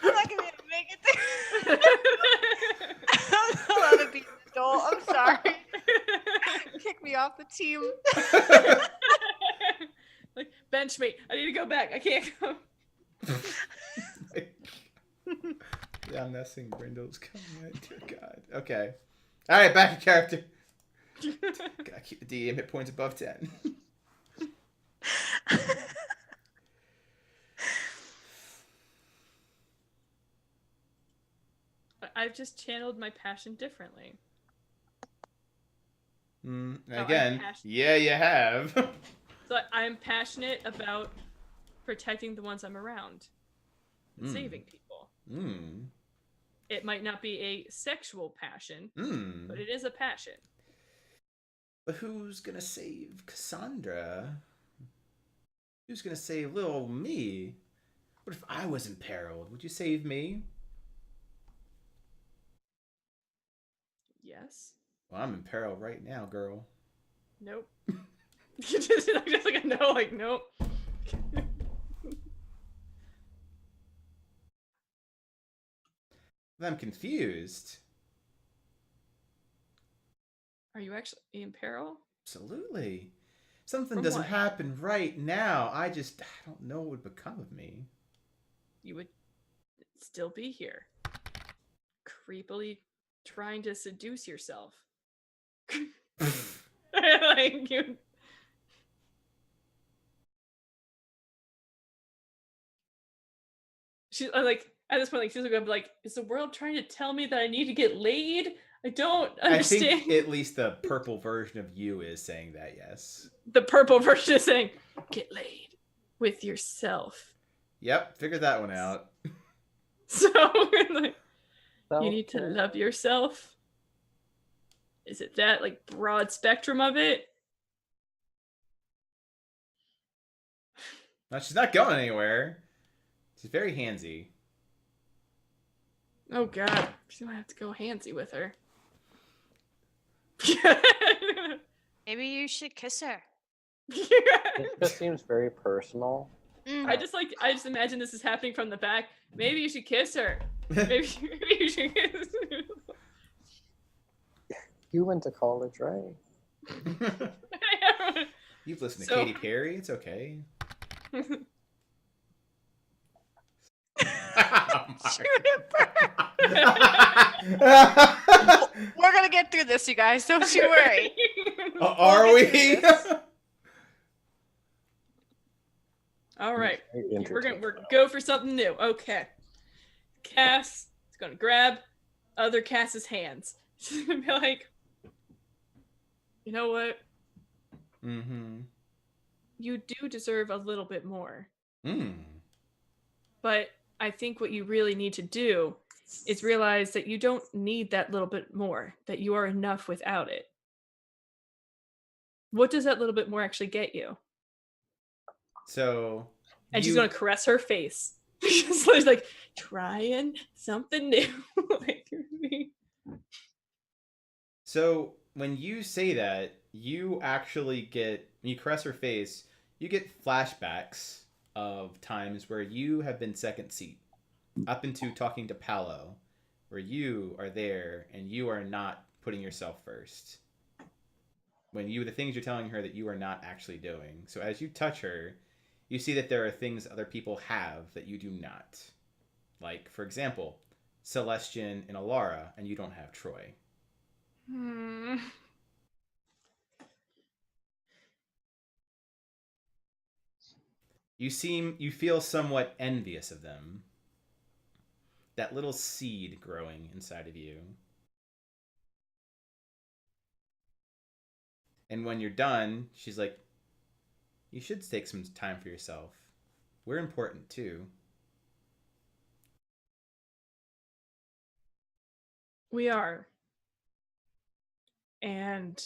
Speaker 2: I'm not gonna be able to make it there. I'm not allowed to be an adult. I'm sorry. Kick me off the team.
Speaker 4: Like, benchmate, I need to go back. I can't go.
Speaker 1: Yeah, I'm messing Brindle's comment. Dear God. Okay. All right, back to character. Gotta keep the DM hit points above 10.
Speaker 4: I've just channeled my passion differently. I'm
Speaker 1: Again,
Speaker 4: passionate.
Speaker 1: yeah, you have.
Speaker 4: So I'm passionate about protecting the ones I'm around, and saving people. It might not be a sexual passion, but it is a passion.
Speaker 1: But who's gonna save Cassandra? Who's gonna save little me? What if I was imperiled? Would you save me?
Speaker 4: Yes.
Speaker 1: Well, I'm in peril right now, girl.
Speaker 4: Nope. just like a no, like nope.
Speaker 1: I'm confused.
Speaker 4: Are you actually in peril?
Speaker 1: Absolutely. Something
Speaker 4: From
Speaker 1: doesn't
Speaker 4: what?
Speaker 1: happen right now. I don't know what would become of me.
Speaker 4: You would still be here, creepily trying to seduce yourself. Like you. She's like at this point, like she's gonna be like, "Is the world trying to tell me that I need to get laid? I don't understand."
Speaker 1: I think at least the purple version of you is saying that, yes.
Speaker 4: The purple version is saying, "Get laid with yourself."
Speaker 1: Yep, figure that one out.
Speaker 4: So like, you need to love yourself. Is it that like broad spectrum of it?
Speaker 1: No, she's not going anywhere. She's very handsy.
Speaker 4: Oh god, she's gonna have to go handsy with her.
Speaker 2: Maybe you should kiss her.
Speaker 5: It just seems very personal.
Speaker 4: I just imagine this is happening from the back. Maybe you should kiss her. Maybe you should kiss her.
Speaker 5: You went to college, right?
Speaker 1: You've listened to
Speaker 4: So-
Speaker 1: Katy Perry. It's okay.
Speaker 2: We're gonna get through this, you guys. Don't you worry.
Speaker 1: Are
Speaker 2: We'll
Speaker 1: we?
Speaker 2: get through this.
Speaker 4: All right,
Speaker 5: Very
Speaker 4: we're
Speaker 5: entertaining, though.
Speaker 4: go for something new. Okay, Cass is gonna grab other Cass's hands. She's gonna be like, "You know what?
Speaker 1: Mm-hmm.
Speaker 4: You do deserve a little bit more.
Speaker 1: Mm.
Speaker 4: But I think what you really need to do is realize that you don't need that little bit more, that you are enough without it. What does that little bit more actually get you?"
Speaker 1: So.
Speaker 4: And she's gonna caress her face. She's like trying something new. Like,
Speaker 1: So when you say that, you actually get, when you caress her face, you get flashbacks of times where you have been second seat, up into talking to Paolo, where you are there and you are not putting yourself first. When the things you're telling her that you are not actually doing. So as you touch her, you see that there are things other people have that you do not. Like, for example, Celestian and Alara, and you don't have Troy. You feel somewhat envious of them. That little seed growing inside of you. And when you're done, she's like, you should take some time for yourself. We're important too.
Speaker 4: We are. And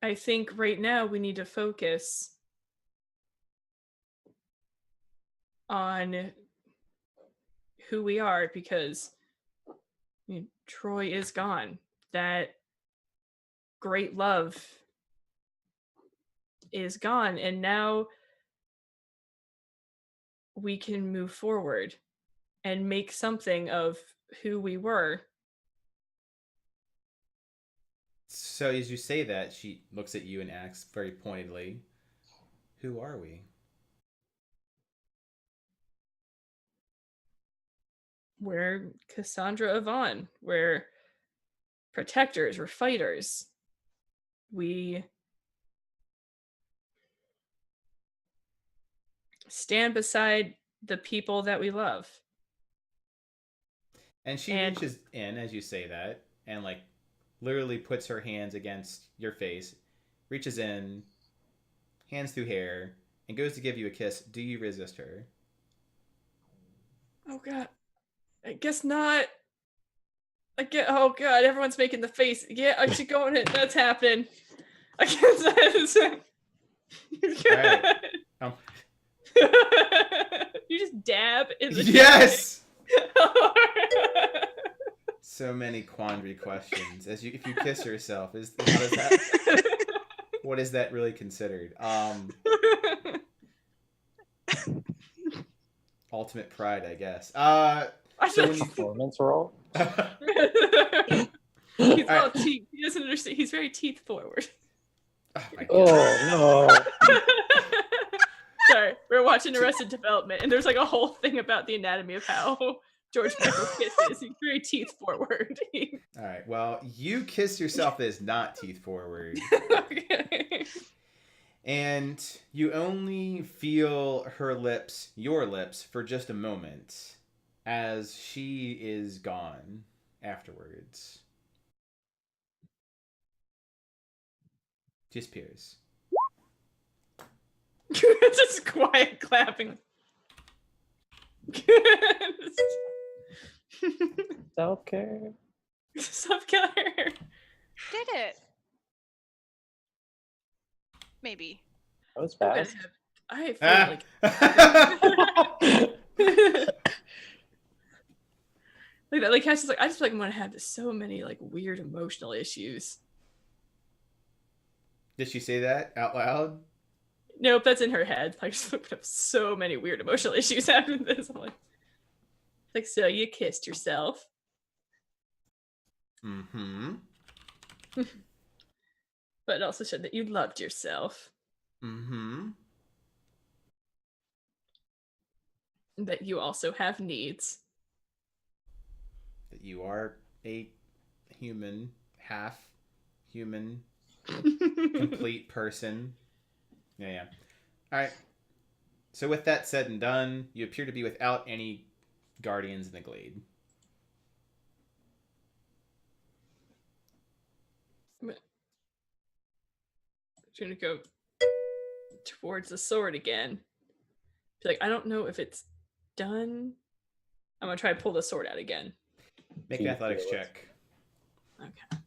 Speaker 4: I think right now we need to focus on who we are, because I mean, Troy is gone. That great love is gone, and now we can move forward and make something of who we were.
Speaker 1: So as you say that, she looks at you and asks very pointedly, "Who are we?"
Speaker 4: We're Cassandra Avon. We're protectors. We're fighters. We stand beside the people that we love.
Speaker 1: And she reaches in as you say that, and like literally puts her hands against your face, reaches in, hands through hair, and goes to give you a kiss. Do you resist her?
Speaker 4: Oh god. I guess not. Oh god, everyone's making the face. Yeah, I should go in it. That's happening. I guess that's
Speaker 1: Alright.
Speaker 4: You just dab in the
Speaker 1: Yes! So many quandary questions. If you kiss yourself, what is that really considered? Ultimate pride, I guess. So when you
Speaker 5: Performance roll.
Speaker 4: He's all teeth. He doesn't understand. He's very teeth forward.
Speaker 1: Oh my god.
Speaker 5: Oh no.
Speaker 4: Sorry, we're watching Arrested Development, and there's like a whole thing about the anatomy of how George Michael kisses. He's very teeth forward.
Speaker 1: All right. Well, you kiss yourself that is not teeth forward.
Speaker 4: Okay.
Speaker 1: And you only feel her lips, your lips, for just a moment as she is gone afterwards. Just appears.
Speaker 4: Just quiet clapping.
Speaker 5: Self-care.
Speaker 4: Self-care.
Speaker 2: Did it? Maybe.
Speaker 5: That was fast.
Speaker 4: I feel like that. Like Cass is like, I just feel like I'm gonna have so many like weird emotional issues.
Speaker 1: Did she say that out loud?
Speaker 4: Nope, that's in her head. I just looked up so many weird emotional issues after this. I'm like, so you kissed yourself.
Speaker 1: Mm-hmm.
Speaker 4: But it also showed that you loved yourself.
Speaker 1: Mm-hmm.
Speaker 4: That you also have needs.
Speaker 1: That you are a human, half human, complete person. Yeah. All right. So with that said and done, you appear to be without any guardians in the glade.
Speaker 4: I'm gonna go towards the sword again. Be like, I don't know if it's done. I'm gonna try to pull the sword out again.
Speaker 1: Make an athletics check.
Speaker 4: Okay.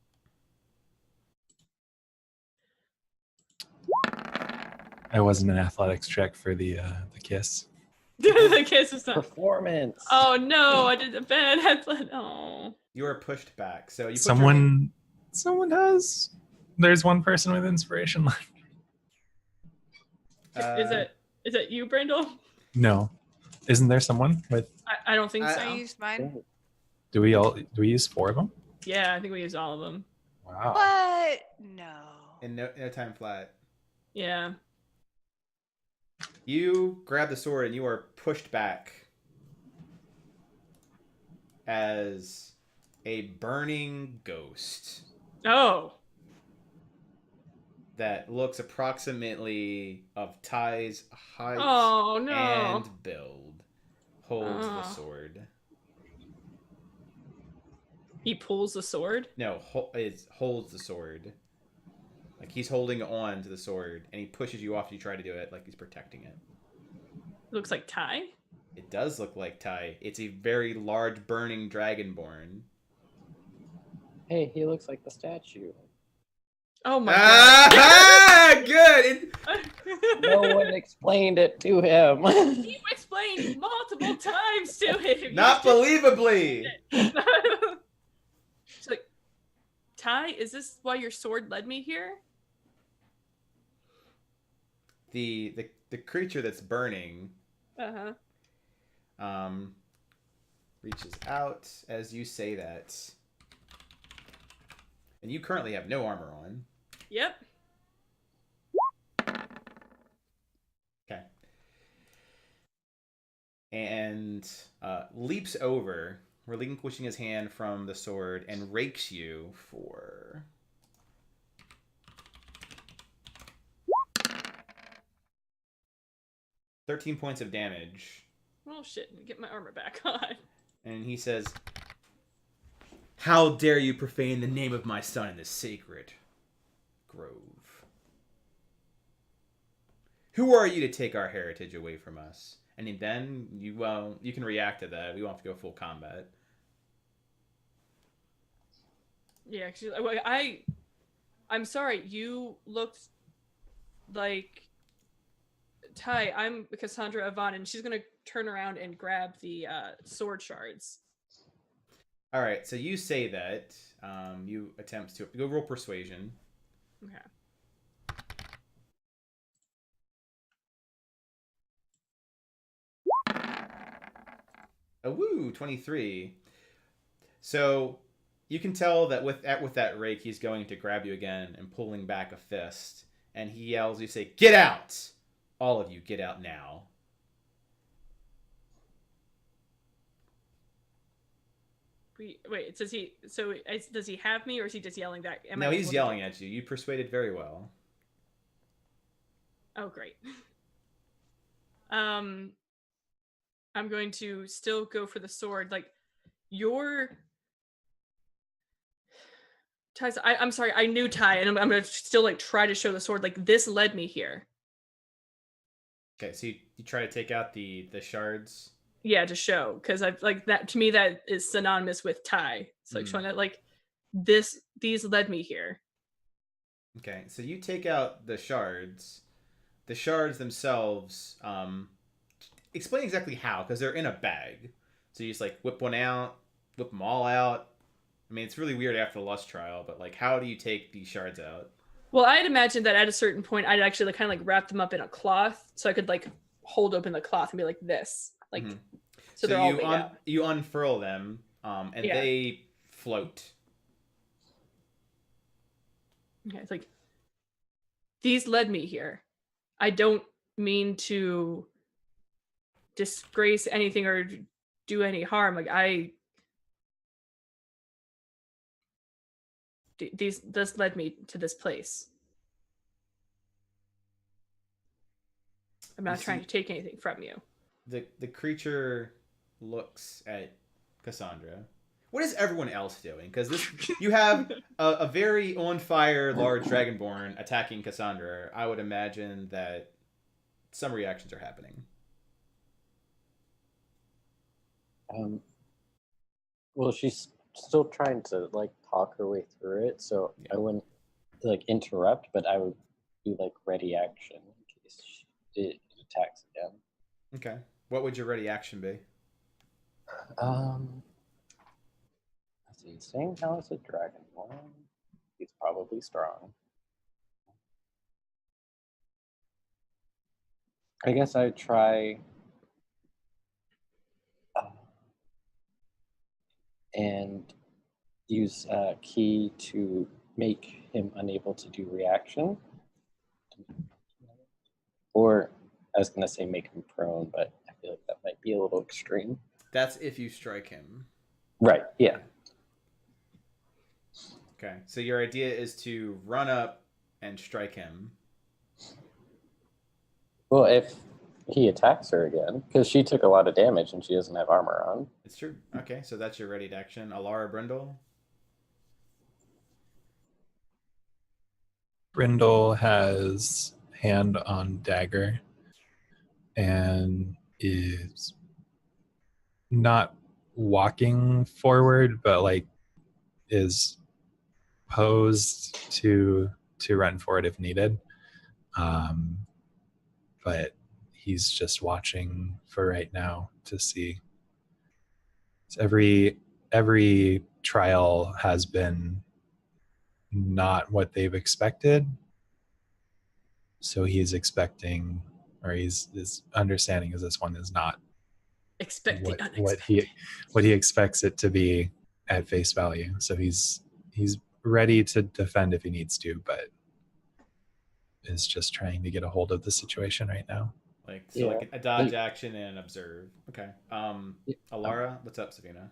Speaker 3: It wasn't an athletics check for the kiss.
Speaker 4: The kiss is not.
Speaker 5: Performance.
Speaker 4: Oh no, I did a bad headlet. Oh.
Speaker 1: You are pushed back. So you put
Speaker 3: Someone has. There's one person with inspiration left.
Speaker 4: Is it you, Brindle?
Speaker 3: No, isn't there someone with?
Speaker 4: I don't think so.
Speaker 2: I used mine.
Speaker 3: Do we use 4 of them?
Speaker 4: Yeah, I think we used all of them.
Speaker 3: Wow.
Speaker 2: What? No.
Speaker 1: in no time flat.
Speaker 4: Yeah.
Speaker 1: You grab the sword and you are pushed back as a burning ghost
Speaker 4: Oh.
Speaker 1: that looks approximately of Ty's height
Speaker 4: Oh no.
Speaker 1: and build holds the
Speaker 4: Oh.
Speaker 1: sword.
Speaker 4: He pulls the sword.
Speaker 1: No, it holds the sword. Like he's holding on to the sword and he pushes you off. You try to do it like he's protecting it.
Speaker 4: Looks like Ty.
Speaker 1: It does look like Ty. It's a very large burning dragonborn.
Speaker 5: Hey, he looks like the statue.
Speaker 4: Oh my
Speaker 1: Ah, good.
Speaker 5: No one explained it to him.
Speaker 4: god. You explained multiple times to him.
Speaker 1: Not believably.
Speaker 4: Ty, is this why your sword led me here?
Speaker 1: The creature that's burning
Speaker 4: Uh-huh.
Speaker 1: reaches out as you say that. And you currently have no armor on.
Speaker 4: Yep.
Speaker 1: Okay. And leaps over, relinquishing his hand from the sword, and rakes you for 13 points of damage.
Speaker 4: Oh shit, get my armor back on.
Speaker 1: And he says, "How dare you profane the name of my son in this sacred grove? Who are you to take our heritage away from us?" And then you can react to that. We won't have to go full combat.
Speaker 4: Yeah, actually, I'm sorry. You looked like Ty. I'm Cassandra Avant, and she's gonna turn around and grab the sword shards.
Speaker 1: All right, so you say that. You attempt to go roll persuasion.
Speaker 4: Okay.
Speaker 1: A woo, 23. So you can tell that with that rake, he's going to grab you again and pulling back a fist. And he yells, you say, "Get out! All of you, get out now."
Speaker 4: Wait, does he? So does he have me, or is he just yelling back?
Speaker 1: No, he's yelling at you. You persuaded very well.
Speaker 4: Oh, great. I'm going to still go for the sword. Like, Ty's. I'm sorry. I knew Ty, and I'm gonna still like try to show the sword. Like, this led me here.
Speaker 1: Okay, so you try to take out the shards.
Speaker 4: Yeah, to show, because I like that. To me, that is synonymous with Ty. It's like showing that like these led me here.
Speaker 1: Okay, so you take out the shards. The shards themselves, explain exactly how, because they're in a bag. So you just like whip one out, whip them all out. I mean, it's really weird after the lust trial, but like, how do you take these shards out?
Speaker 4: Well, I'd imagine that at a certain point, I'd actually like, kind of like wrap them up in a cloth, so I could like hold open the cloth and be like this, like.
Speaker 1: Mm-hmm.
Speaker 4: So they're all laid out.
Speaker 1: You unfurl them, and they float.
Speaker 4: Okay, it's like, these led me here. I don't mean to disgrace anything or do any harm. Like this led me to this place. I'm not trying to take anything from you.
Speaker 1: The creature looks at Cassandra. What is everyone else doing? Because you have a very on fire large dragonborn attacking Cassandra. I would imagine that some reactions are happening.
Speaker 5: Well, she's still trying to like talk her way through it, so I wouldn't like interrupt, but I would be like ready action in case it attacks again.
Speaker 1: Okay. What would your ready action be?
Speaker 5: Let's see. Seeing how it's a dragonborn, he's probably strong. I guess I'd try and use a key to make him unable to do reaction. Or I was going to say make him prone, but I feel like that might be a little extreme.
Speaker 1: That's if you strike him.
Speaker 5: Right, yeah.
Speaker 1: Okay, so your idea is to run up and strike him.
Speaker 5: Well, if he attacks her again, because she took a lot of damage and she doesn't have armor on.
Speaker 1: It's true. Okay, so that's your ready to action. Alara Brindle?
Speaker 3: Brindle has hand on dagger and is not walking forward, but like is posed to run forward if needed. But he's just watching for right now to see. So every trial has been not what they've expected. So he's expecting, or his understanding is this one is not
Speaker 4: Expect the
Speaker 3: what
Speaker 4: unexpected.
Speaker 3: he expects it to be at face value. So he's ready to defend if he needs to, but is just trying to get a hold of the situation right now.
Speaker 1: Like a dodge action and observe. Okay. Alara, what's up, Savina?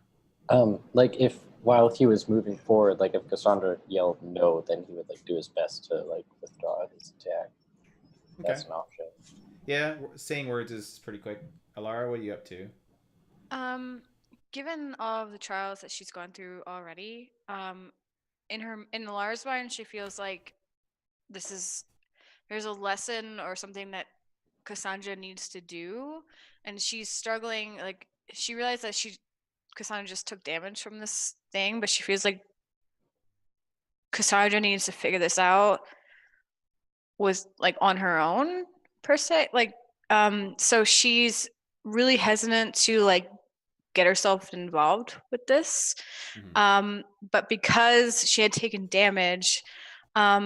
Speaker 5: Like if while he was moving forward, like if Cassandra yelled no, then he would like do his best to like withdraw his attack.
Speaker 1: Okay.
Speaker 5: That's an option.
Speaker 1: Yeah, saying words is pretty quick. Alara, what are you up to?
Speaker 2: Given all of the trials that she's gone through already, in Alara's mind, she feels like there's a lesson or something that Cassandra needs to do, and she's struggling. Like she realized that Cassandra just took damage from this thing, but she feels like Cassandra needs to figure this out was like on her own per se. Like, so she's really hesitant to like get herself involved with this.
Speaker 1: Mhm.
Speaker 2: But because she had taken damage, I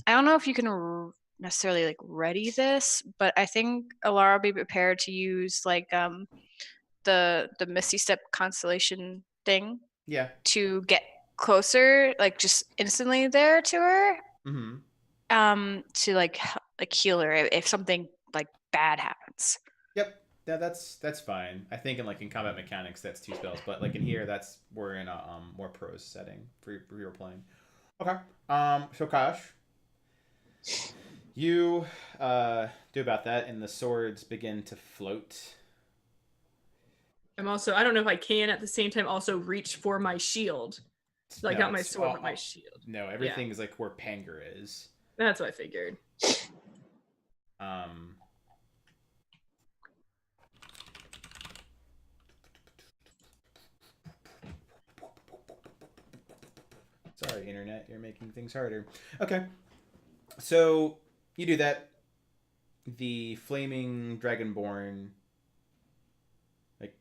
Speaker 2: don't know if you can necessarily like ready this, but I think Alara will be prepared to use like the Misty Step constellation thing
Speaker 1: Yeah.
Speaker 2: to get closer, like just instantly there to her, to like heal her if something like bad happens.
Speaker 1: Yep. Yeah, that's fine. I think in combat mechanics that's 2 spells, but like in here we're in a more prose setting for your playing. Okay. So Kash, you do about that, and the swords begin to float.
Speaker 4: I'm also, I don't know if I can at the same time also reach for my shield. Like
Speaker 1: No,
Speaker 4: not my sword, but my shield.
Speaker 1: No, everything is like where Panger is.
Speaker 4: That's what I figured.
Speaker 1: Sorry, internet, you're making things harder. Okay, so you do that. The flaming dragonborn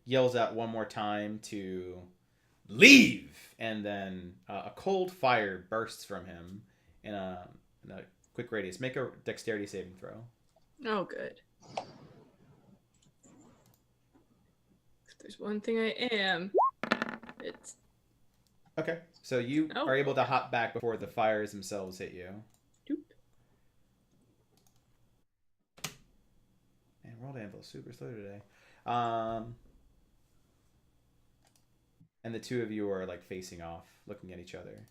Speaker 1: yells out one more time to leave, and then a cold fire bursts from him in a quick radius. Make a dexterity saving throw.
Speaker 4: Oh, good. If there's one thing I am, it's...
Speaker 1: Okay, so you are able to hop back before the fires themselves hit you.
Speaker 4: Doop.
Speaker 1: Man, World Anvil's super slow today. And the two of you are facing off, looking at each other.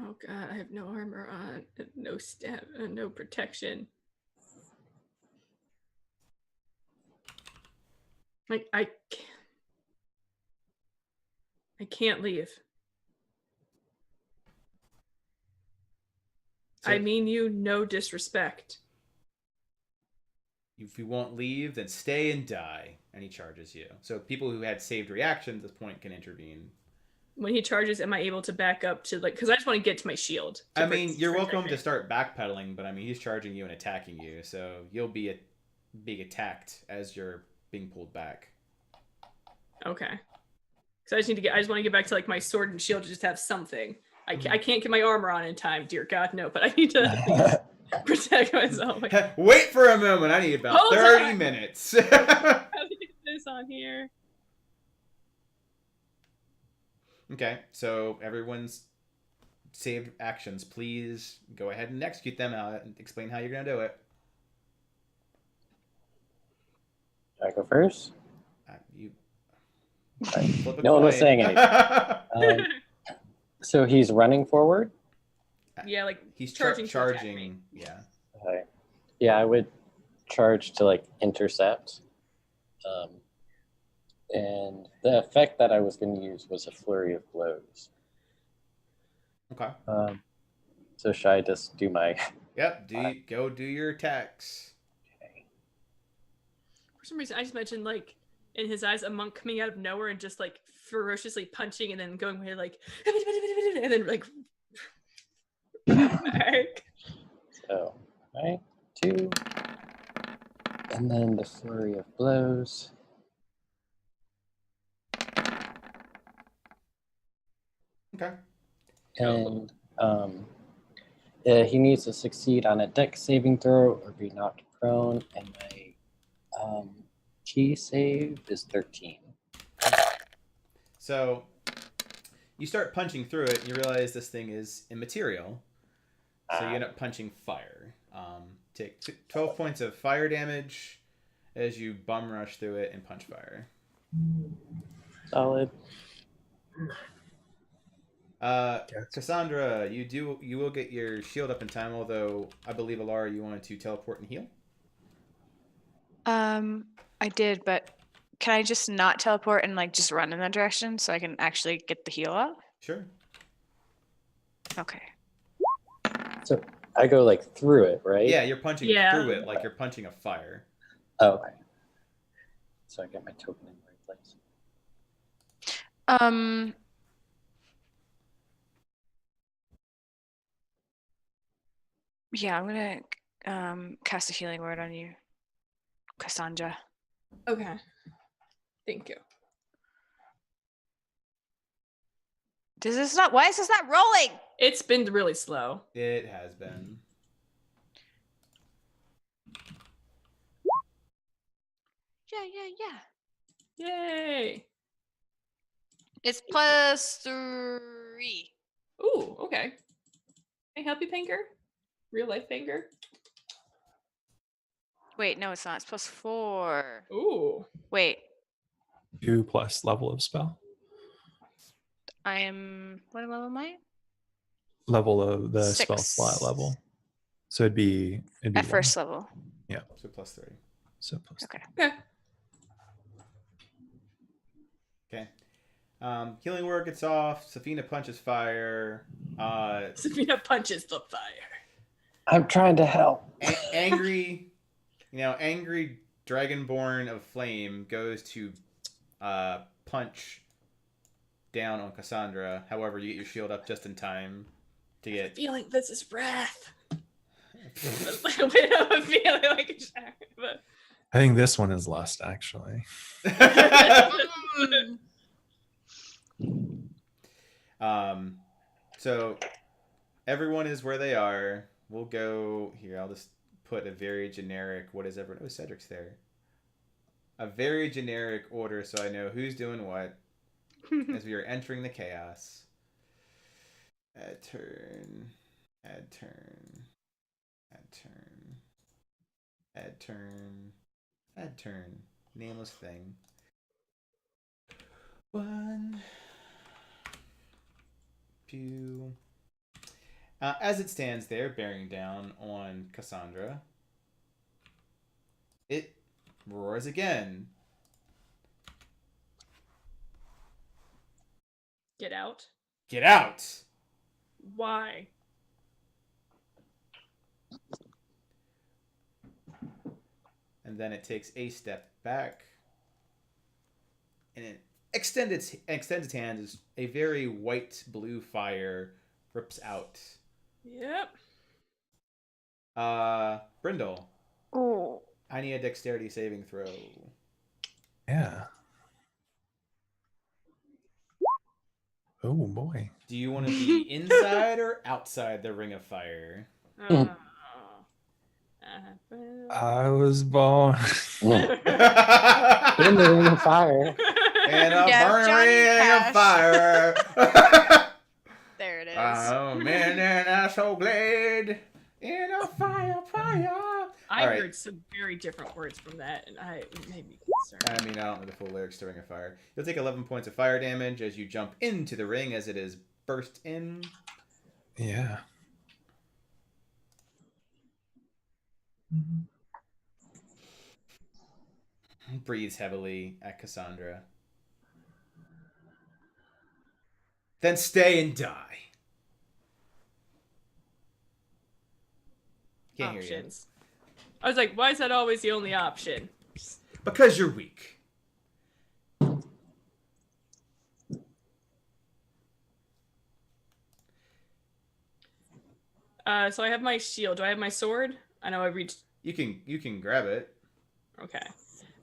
Speaker 4: Oh god, I have no armor on, no stab, no protection. Like I can't leave. So, I mean you no disrespect.
Speaker 1: If you won't leave, then stay and die. And he charges you. So people who had saved reactions at this point can intervene.
Speaker 4: When he charges, am I able to back up to because I just want to get to my shield.
Speaker 1: I mean, you're welcome to start backpedaling, but I mean, he's charging you and attacking you, so you'll be being attacked as you're being pulled back.
Speaker 4: Okay. So I just want to get back to my sword and shield to just have something. I can't get my armor on in time, dear God, no. But I need to at least protect myself.
Speaker 1: Wait for a moment. I need about 30 minutes.
Speaker 4: How do you get this on here?
Speaker 1: Okay, so everyone's saved actions. Please go ahead and execute them out and explain how you're going to do it.
Speaker 5: Should I go first?
Speaker 1: No
Speaker 5: one was saying anything. So he's running forward?
Speaker 4: Yeah,
Speaker 1: he's charging. Yeah.
Speaker 5: Okay. Yeah, I would charge to intercept. And the effect that I was going to use was a flurry of blows.
Speaker 1: Okay.
Speaker 5: So should I just do my...
Speaker 1: Yep, go do your attacks.
Speaker 5: Okay.
Speaker 4: For some reason, I just mentioned, in his eyes, a monk coming out of nowhere and just, ferociously punching and then going away, and then, back.
Speaker 5: So, right, 2. And then the flurry of blows.
Speaker 1: Okay.
Speaker 5: And He needs to succeed on a dex saving throw or be knocked prone, and my key save is 13.
Speaker 1: So you start punching through it, and you realize this thing is immaterial. So you end up punching fire. Take 12 points of fire damage as you bum rush through it and punch fire.
Speaker 5: Solid.
Speaker 1: Cassandra, you will get your shield up in time, although I believe, Alara, you wanted to teleport and heal?
Speaker 2: I did, but can I just not teleport and like just run in that direction so I can actually get the heal up?
Speaker 1: Sure.
Speaker 2: Okay.
Speaker 5: So I go like through it, right?
Speaker 1: Yeah, you're punching
Speaker 4: Yeah.
Speaker 1: through it like you're punching a fire.
Speaker 5: Oh, okay. So I get my token in the right place.
Speaker 2: Yeah, I'm gonna cast a healing word on you, Cassandra.
Speaker 4: Okay. Thank you.
Speaker 2: Why is this not rolling?
Speaker 4: It's been really slow.
Speaker 1: It has been.
Speaker 2: Yeah.
Speaker 4: Yay.
Speaker 2: It's +3.
Speaker 4: Ooh, okay. Can I help you, Panger? Real life Panger?
Speaker 2: Wait, no, it's not. It's +4.
Speaker 4: Ooh.
Speaker 2: Wait,
Speaker 3: 2 plus level of spell.
Speaker 2: I am. What level am I?
Speaker 3: Level of the spell
Speaker 2: 6.
Speaker 3: slot level. So it'd be
Speaker 2: At
Speaker 3: 1.
Speaker 2: first level.
Speaker 1: So +3.
Speaker 3: So plus
Speaker 2: Okay.
Speaker 4: Okay.
Speaker 1: Okay. Healing word gets off. Safina punches fire.
Speaker 4: Sabina punches the fire.
Speaker 5: I'm trying to help.
Speaker 1: Angry Dragonborn of Flame goes to punch down on Cassandra. However, you get your shield up just in time to get.
Speaker 4: Feeling this is wrath. It's like a bit of a feeling like a shock, but
Speaker 3: I think this one is lust, actually.
Speaker 1: So everyone is where they are. We'll go here. I'll just put a very generic. What is everyone? Oh, Cedric's there. A very generic order, so I know who's doing what as we are entering the chaos. Add turn. Add turn. Add turn. Add turn. Add turn. Nameless thing. 1, 2. As it stands there, bearing down on Cassandra, it roars again.
Speaker 4: get out.
Speaker 1: Get out!
Speaker 4: Why?
Speaker 1: And then it takes a step back, and it extends its hand as a very white-blue fire rips out.
Speaker 4: Yep.
Speaker 1: Brindle,
Speaker 2: Oh.
Speaker 1: I need a dexterity saving throw.
Speaker 3: Yeah. Oh boy.
Speaker 1: Do you want to be inside or outside the ring of fire?
Speaker 3: I was born.
Speaker 5: In the ring of fire.
Speaker 1: And a
Speaker 2: Yeah,
Speaker 1: burning
Speaker 2: Johnny
Speaker 1: ring of
Speaker 2: Cash.
Speaker 1: fire.
Speaker 2: There it is.
Speaker 1: Oh man, and a soul blade in a fire.
Speaker 4: I
Speaker 1: All right.
Speaker 4: heard some very different words from that, and it made me concerned.
Speaker 1: I mean, I don't know the full lyrics to Ring of Fire. You'll take 11 points of fire damage as you jump into the ring as it is burst in.
Speaker 3: Yeah.
Speaker 1: Breathes heavily at Cassandra. Then stay and die. Can't hear you.
Speaker 4: Options. I was like, why is that always the only option?
Speaker 1: Because you're weak.
Speaker 4: So I have my shield. Do I have my sword? I know I reached.
Speaker 1: You can grab it.
Speaker 4: Okay.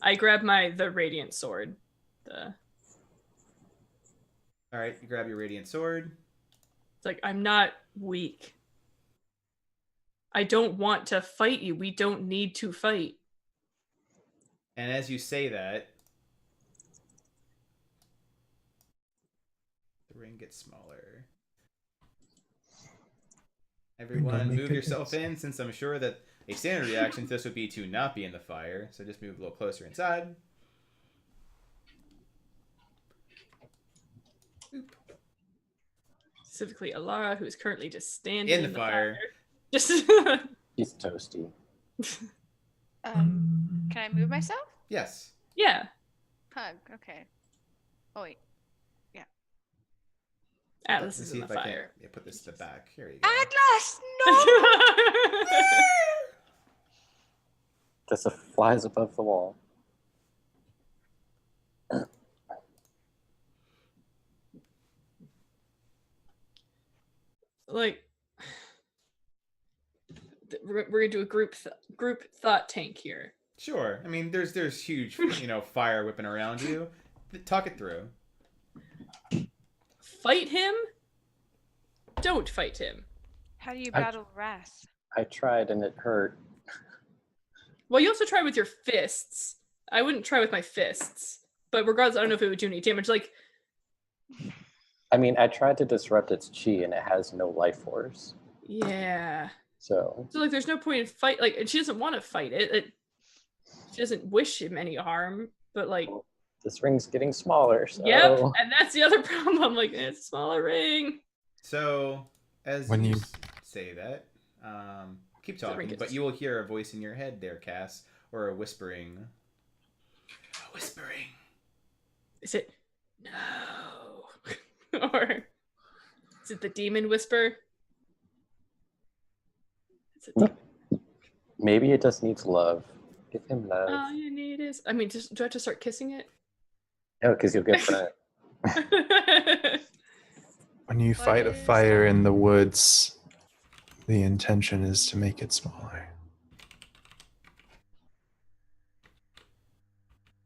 Speaker 4: I grab the radiant sword. It's
Speaker 1: All right, you grab your radiant sword.
Speaker 4: like I'm not weak. I don't want to fight you. We don't need to fight.
Speaker 1: And as you say that, the ring gets smaller. Everyone
Speaker 3: make
Speaker 1: move
Speaker 3: a
Speaker 1: yourself
Speaker 3: guess.
Speaker 1: in, since I'm sure that a standard reaction to this would be to not be in the fire. So just move a little closer inside. Oop.
Speaker 4: Specifically, Alara, who is currently just standing
Speaker 1: In the fire.
Speaker 4: Just
Speaker 5: He's toasty.
Speaker 2: Can I move myself?
Speaker 1: Yes.
Speaker 4: yeah.
Speaker 2: Hug. Okay. Oh wait.
Speaker 4: Atlas
Speaker 1: Let me
Speaker 4: is
Speaker 1: see
Speaker 4: in the
Speaker 1: if I can
Speaker 4: fire.
Speaker 1: put this to the back. Here you go.
Speaker 2: Atlas, no.
Speaker 5: Just flies above the wall.
Speaker 4: Like, we're gonna do a group thought tank here.
Speaker 1: Sure. I mean, there's huge, fire whipping around you. Talk it through.
Speaker 4: Fight him. Don't fight him.
Speaker 2: How do you battle wrath?
Speaker 5: I tried and it hurt.
Speaker 4: Well, you also try with your fists. I wouldn't try with my fists, but regardless, I don't know if it would do any damage. Like,
Speaker 5: I mean, I tried to disrupt its chi and it has no life force.
Speaker 4: yeah.
Speaker 5: So
Speaker 4: So like, there's no point in fight. Like, and she doesn't want to fight it. She doesn't wish him any harm. But like,
Speaker 5: this ring's getting smaller. So
Speaker 4: yep. And that's the other problem. Like, it's a smaller ring.
Speaker 1: So, as
Speaker 3: When you-
Speaker 1: say that, keep
Speaker 4: The ring
Speaker 1: talking,
Speaker 4: gets-
Speaker 1: but you will hear a voice in your head there, Cass, or a whispering. A whispering.
Speaker 4: Is it no? Or is it the demon whisper? It's a demon.
Speaker 5: maybe it just needs love. Give him love.
Speaker 4: All you need is. I mean, just do I have to start kissing it?
Speaker 5: No, because you'll get burnt.
Speaker 3: When you
Speaker 2: What
Speaker 3: fight a
Speaker 2: is
Speaker 3: fire
Speaker 2: that?
Speaker 3: in the woods, the intention is to make it smaller.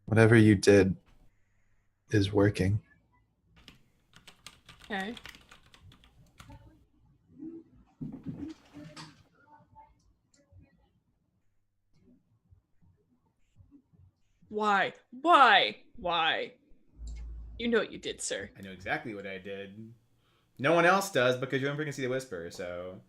Speaker 3: Whatever you did is working.
Speaker 4: Okay. Why? Why? Why? You know what you did, sir.
Speaker 1: I know exactly what I did. No one else does because you don't freaking see the whisper, so.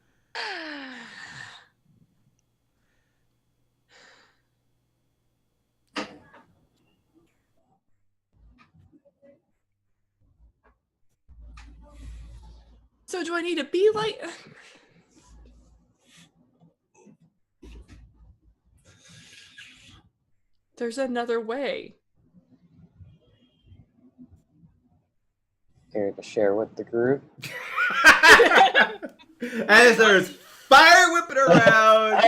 Speaker 4: So do I need to be like? There's another way.
Speaker 5: Here to share with the group.
Speaker 1: As there's fire whipping around.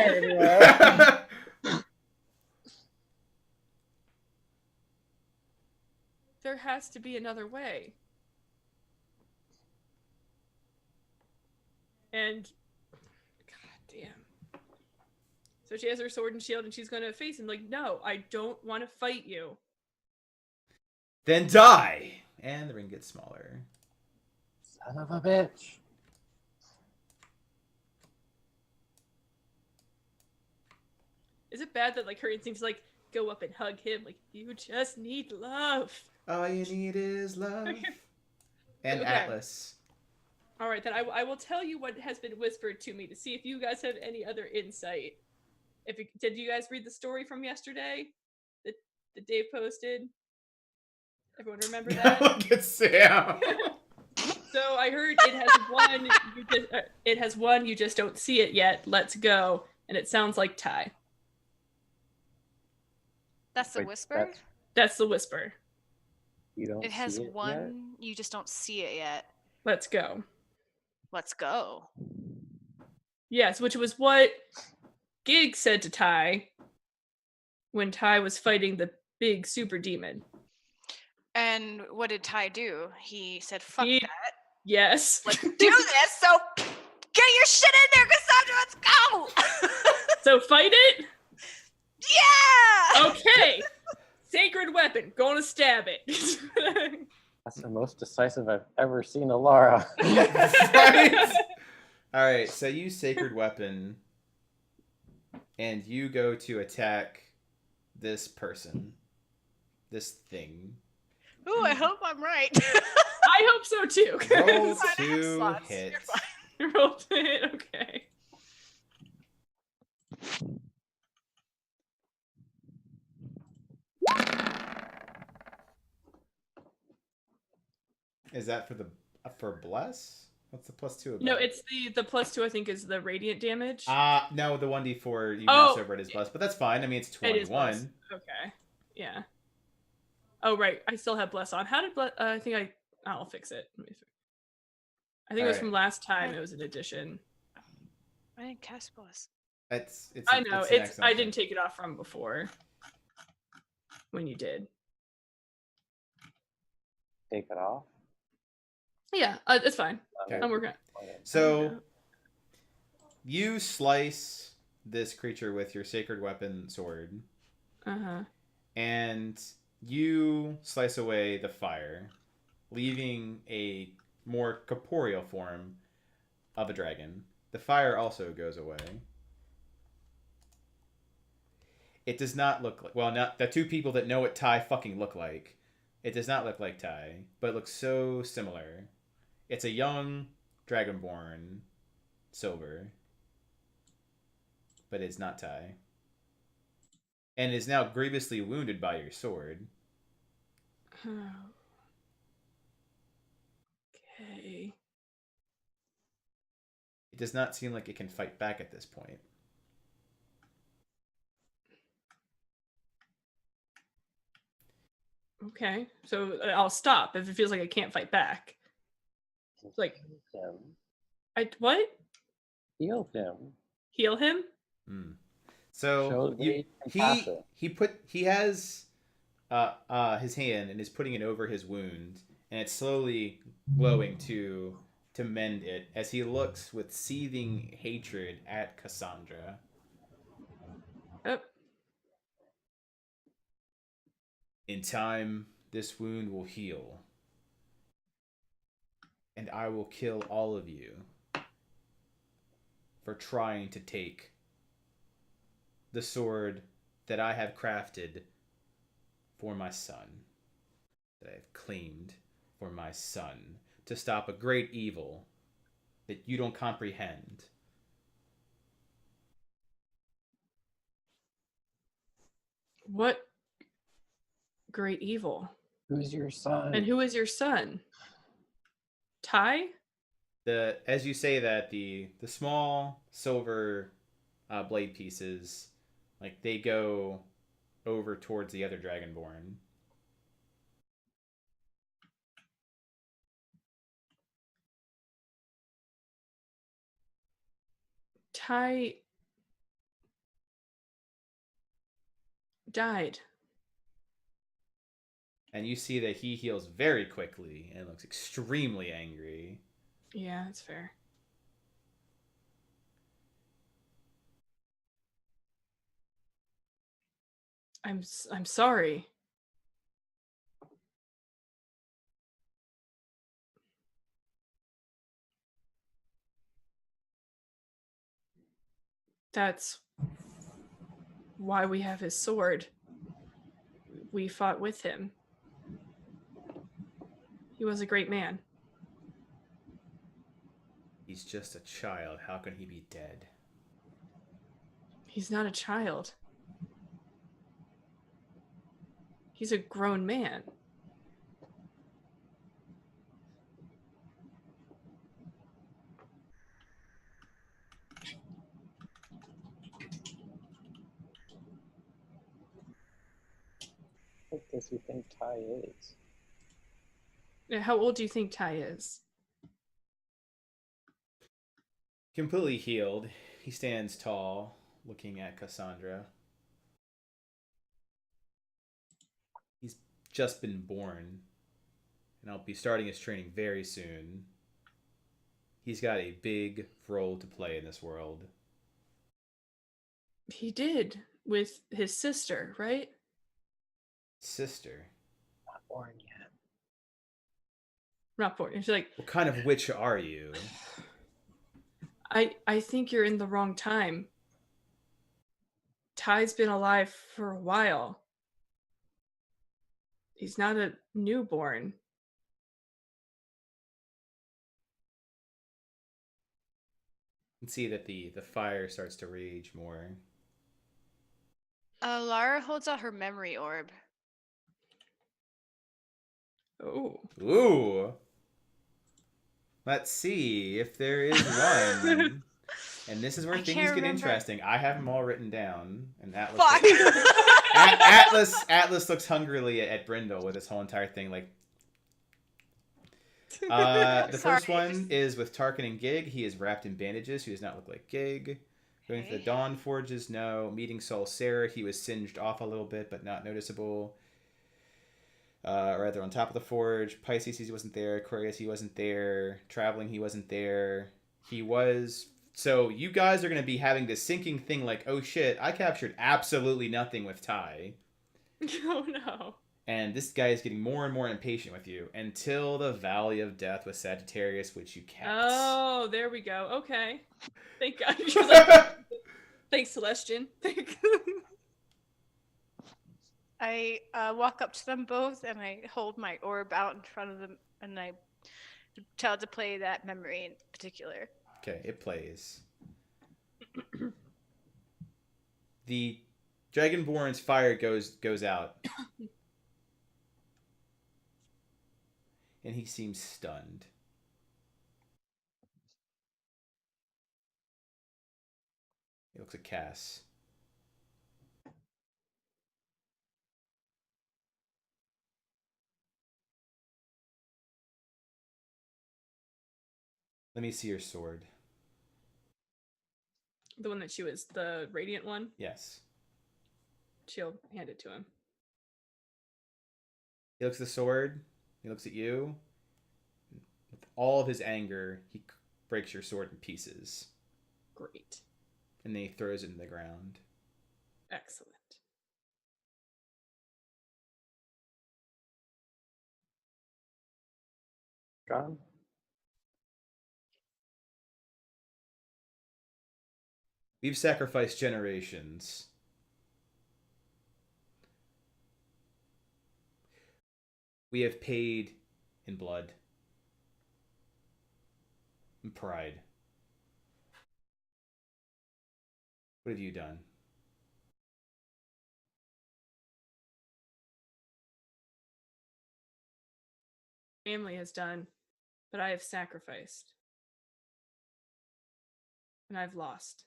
Speaker 4: There has to be another way. And god damn. So she has her sword and shield and she's gonna face him like, no, I don't want to fight you.
Speaker 1: Then die. And the ring gets smaller.
Speaker 5: Son of a bitch.
Speaker 4: Is it bad that like her instincts like go up and hug him? Like, you just need love.
Speaker 1: All you need is love. And
Speaker 4: Okay.
Speaker 1: Atlas.
Speaker 4: All right, then I will tell you what has been whispered to me to see if you guys have any other insight. Did you guys read the story from yesterday that Dave posted? Everyone remember that?
Speaker 1: Look at Sam.
Speaker 4: So I heard it has one. It has one. You just don't see it yet. Let's go. And it sounds like Ty.
Speaker 2: That's the
Speaker 5: Wait,
Speaker 2: whisper.
Speaker 4: That's the whisper.
Speaker 5: You don't
Speaker 2: It has
Speaker 5: see it
Speaker 2: one. You just don't see it yet.
Speaker 4: Let's go.
Speaker 2: Let's go.
Speaker 4: Yes, which was what Gig said to Ty when Ty was fighting the big super demon.
Speaker 2: And what did Ty do? He said, "Fuck
Speaker 4: He-
Speaker 2: that.
Speaker 4: Yes.
Speaker 2: Let's do this." So get your shit in there, Cassandra. Let's go.
Speaker 4: So fight it.
Speaker 2: Yeah.
Speaker 4: Okay. Sacred weapon. Gonna stab it.
Speaker 5: That's the most decisive I've ever seen Alara.
Speaker 1: Right? All right, so you sacred weapon and you go to attack this person, this thing.
Speaker 2: Ooh, I hope I'm right.
Speaker 4: I hope so too.
Speaker 1: Roll
Speaker 2: Fine, I have
Speaker 1: 2
Speaker 2: slots.
Speaker 1: hit.
Speaker 2: You're fine.
Speaker 4: Roll to hit. Okay.
Speaker 1: Is that for bless? What's the +2 about?
Speaker 4: No, it's the +2. I think is the radiant damage.
Speaker 1: No, the 1d4 you
Speaker 4: Oh,
Speaker 1: mouse over it is bless, but that's fine. I mean, it's
Speaker 4: It is
Speaker 1: 21.
Speaker 4: bless. Okay. Yeah. Oh right, I still have bless on. How did bless? I think I'll fix it. I think it was
Speaker 1: Alright.
Speaker 4: from last time. It was an addition.
Speaker 2: I didn't cast bless.
Speaker 1: It's
Speaker 4: I know
Speaker 1: it's an excellent
Speaker 4: I didn't
Speaker 1: thing.
Speaker 4: take it off from before. When you did.
Speaker 5: Take it off.
Speaker 4: Yeah, it's fine.
Speaker 1: Okay.
Speaker 4: I'm working.
Speaker 1: So you slice this creature with your sacred weapon sword, and you slice away the fire, leaving a more corporeal form of a dragon. The fire also goes away. It does not look like, well, not the two people that know what Ty fucking look like. It does not look like Ty, but it looks so similar. It's a young dragonborn silver, but it's not Ty. And is now grievously wounded by your sword.
Speaker 4: Okay.
Speaker 1: It does not seem like it can fight back at this point.
Speaker 4: Okay. So I'll stop if it feels like I can't fight back. Like
Speaker 5: Him.
Speaker 4: what?
Speaker 5: Heal him.
Speaker 4: Heal him?
Speaker 1: So
Speaker 5: Show the compassion.
Speaker 1: he has his hand and is putting it over his wound, and it's slowly glowing to mend it as he looks with seething hatred at Cassandra.
Speaker 4: Yep.
Speaker 1: In time, this wound will heal, and I will kill all of you for trying to take the sword that I have crafted for my son, that I have claimed for my son, to stop a great evil that you don't comprehend.
Speaker 4: What great evil?
Speaker 5: Who's your son?
Speaker 4: And who is your son? Ty?
Speaker 1: As you say that, the small silver blade pieces, like, they go over towards the other dragonborn.
Speaker 4: Ty died.
Speaker 1: And you see that he heals very quickly and looks extremely angry.
Speaker 4: Yeah, that's fair. I'm sorry. That's why we have his sword. We fought with him. He was a great man.
Speaker 1: He's just a child. How can he be dead?
Speaker 4: He's not a child. He's a grown man.
Speaker 5: What does he think Ty is?
Speaker 4: How old do you think Ty is?
Speaker 1: Completely healed, he stands tall, looking at Cassandra. He's just been born, and I'll be starting his training very soon. He's got a big role to play in this world.
Speaker 4: He did with his sister, right?
Speaker 1: Sister?
Speaker 5: Not born yet.
Speaker 4: Not born. She's like,
Speaker 1: What kind of witch are you?
Speaker 4: I think you're in the wrong time. Ty's been alive for a while. He's not a newborn.
Speaker 1: You can see that the fire starts to rage more.
Speaker 2: Lara holds out her memory orb.
Speaker 4: Oh.
Speaker 1: Ooh. Let's see if there is one. And this is where
Speaker 2: I
Speaker 1: things
Speaker 2: can't
Speaker 1: get
Speaker 2: remember.
Speaker 1: interesting. I have them all written down, and Atlas.
Speaker 2: Fuck!
Speaker 1: Atlas looks hungrily at Brindle with this whole entire thing. Like, the first
Speaker 2: Sorry,
Speaker 1: one is with Tarkin and Gig. He is wrapped in bandages. He does not look like Gig. Going to the
Speaker 2: Okay.
Speaker 1: Dawn Forges, no. Meeting Sol Sarah, he was singed off a little bit, but not noticeable. Rather on top of the forge. Pisces, he wasn't there. Aquarius, he wasn't there. Traveling, he wasn't there. He was. So you guys are going to be having this sinking thing like, oh shit, I captured absolutely nothing with Ty.
Speaker 4: Oh no.
Speaker 1: And this guy is getting more and more impatient with you until the Valley of Death with Sagittarius, which you kept.
Speaker 4: Oh, there we go. Okay. Thank God. You're like, thanks, Celestian.
Speaker 2: I walk up to them both and I hold my orb out in front of them and I tell it to play that memory in particular.
Speaker 1: Okay, it plays. The Dragonborn's fire goes out. And he seems stunned. He looks at Cass. Let me see your sword.
Speaker 4: The one that she was, the radiant one.
Speaker 1: Yes.
Speaker 4: She'll hand it to him.
Speaker 1: He looks at the sword. He looks at you. With all of his anger, he breaks your sword in pieces.
Speaker 4: Great.
Speaker 1: And then he throws it in the ground.
Speaker 4: Excellent.
Speaker 5: Gone.
Speaker 1: We've sacrificed generations. We have paid in blood. And pride. What have you done?
Speaker 4: Family has done, but I have sacrificed. And I've lost.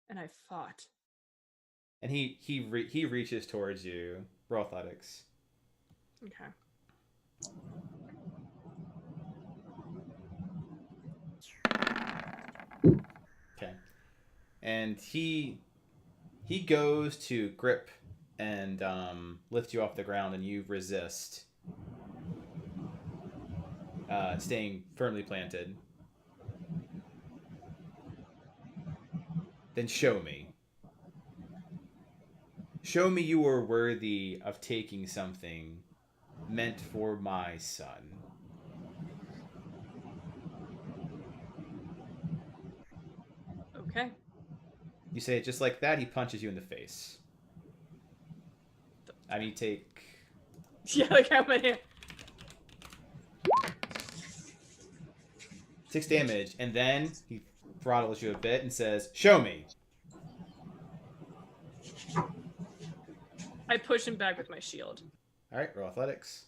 Speaker 4: And I've fought.
Speaker 1: And he reaches towards you. Roll athletics.
Speaker 4: Okay.
Speaker 1: Okay. And he goes to grip and lift you off the ground, and you resist, staying firmly planted. Then show me. Show me you are worthy of taking something meant for my son.
Speaker 4: Okay.
Speaker 1: You say it just like that, he punches you in the face. I mean, take...
Speaker 4: Yeah, like how many?
Speaker 1: 6 damage, and then he throttles you a bit and says, show me.
Speaker 4: I push him back with my shield.
Speaker 1: Alright, roll athletics.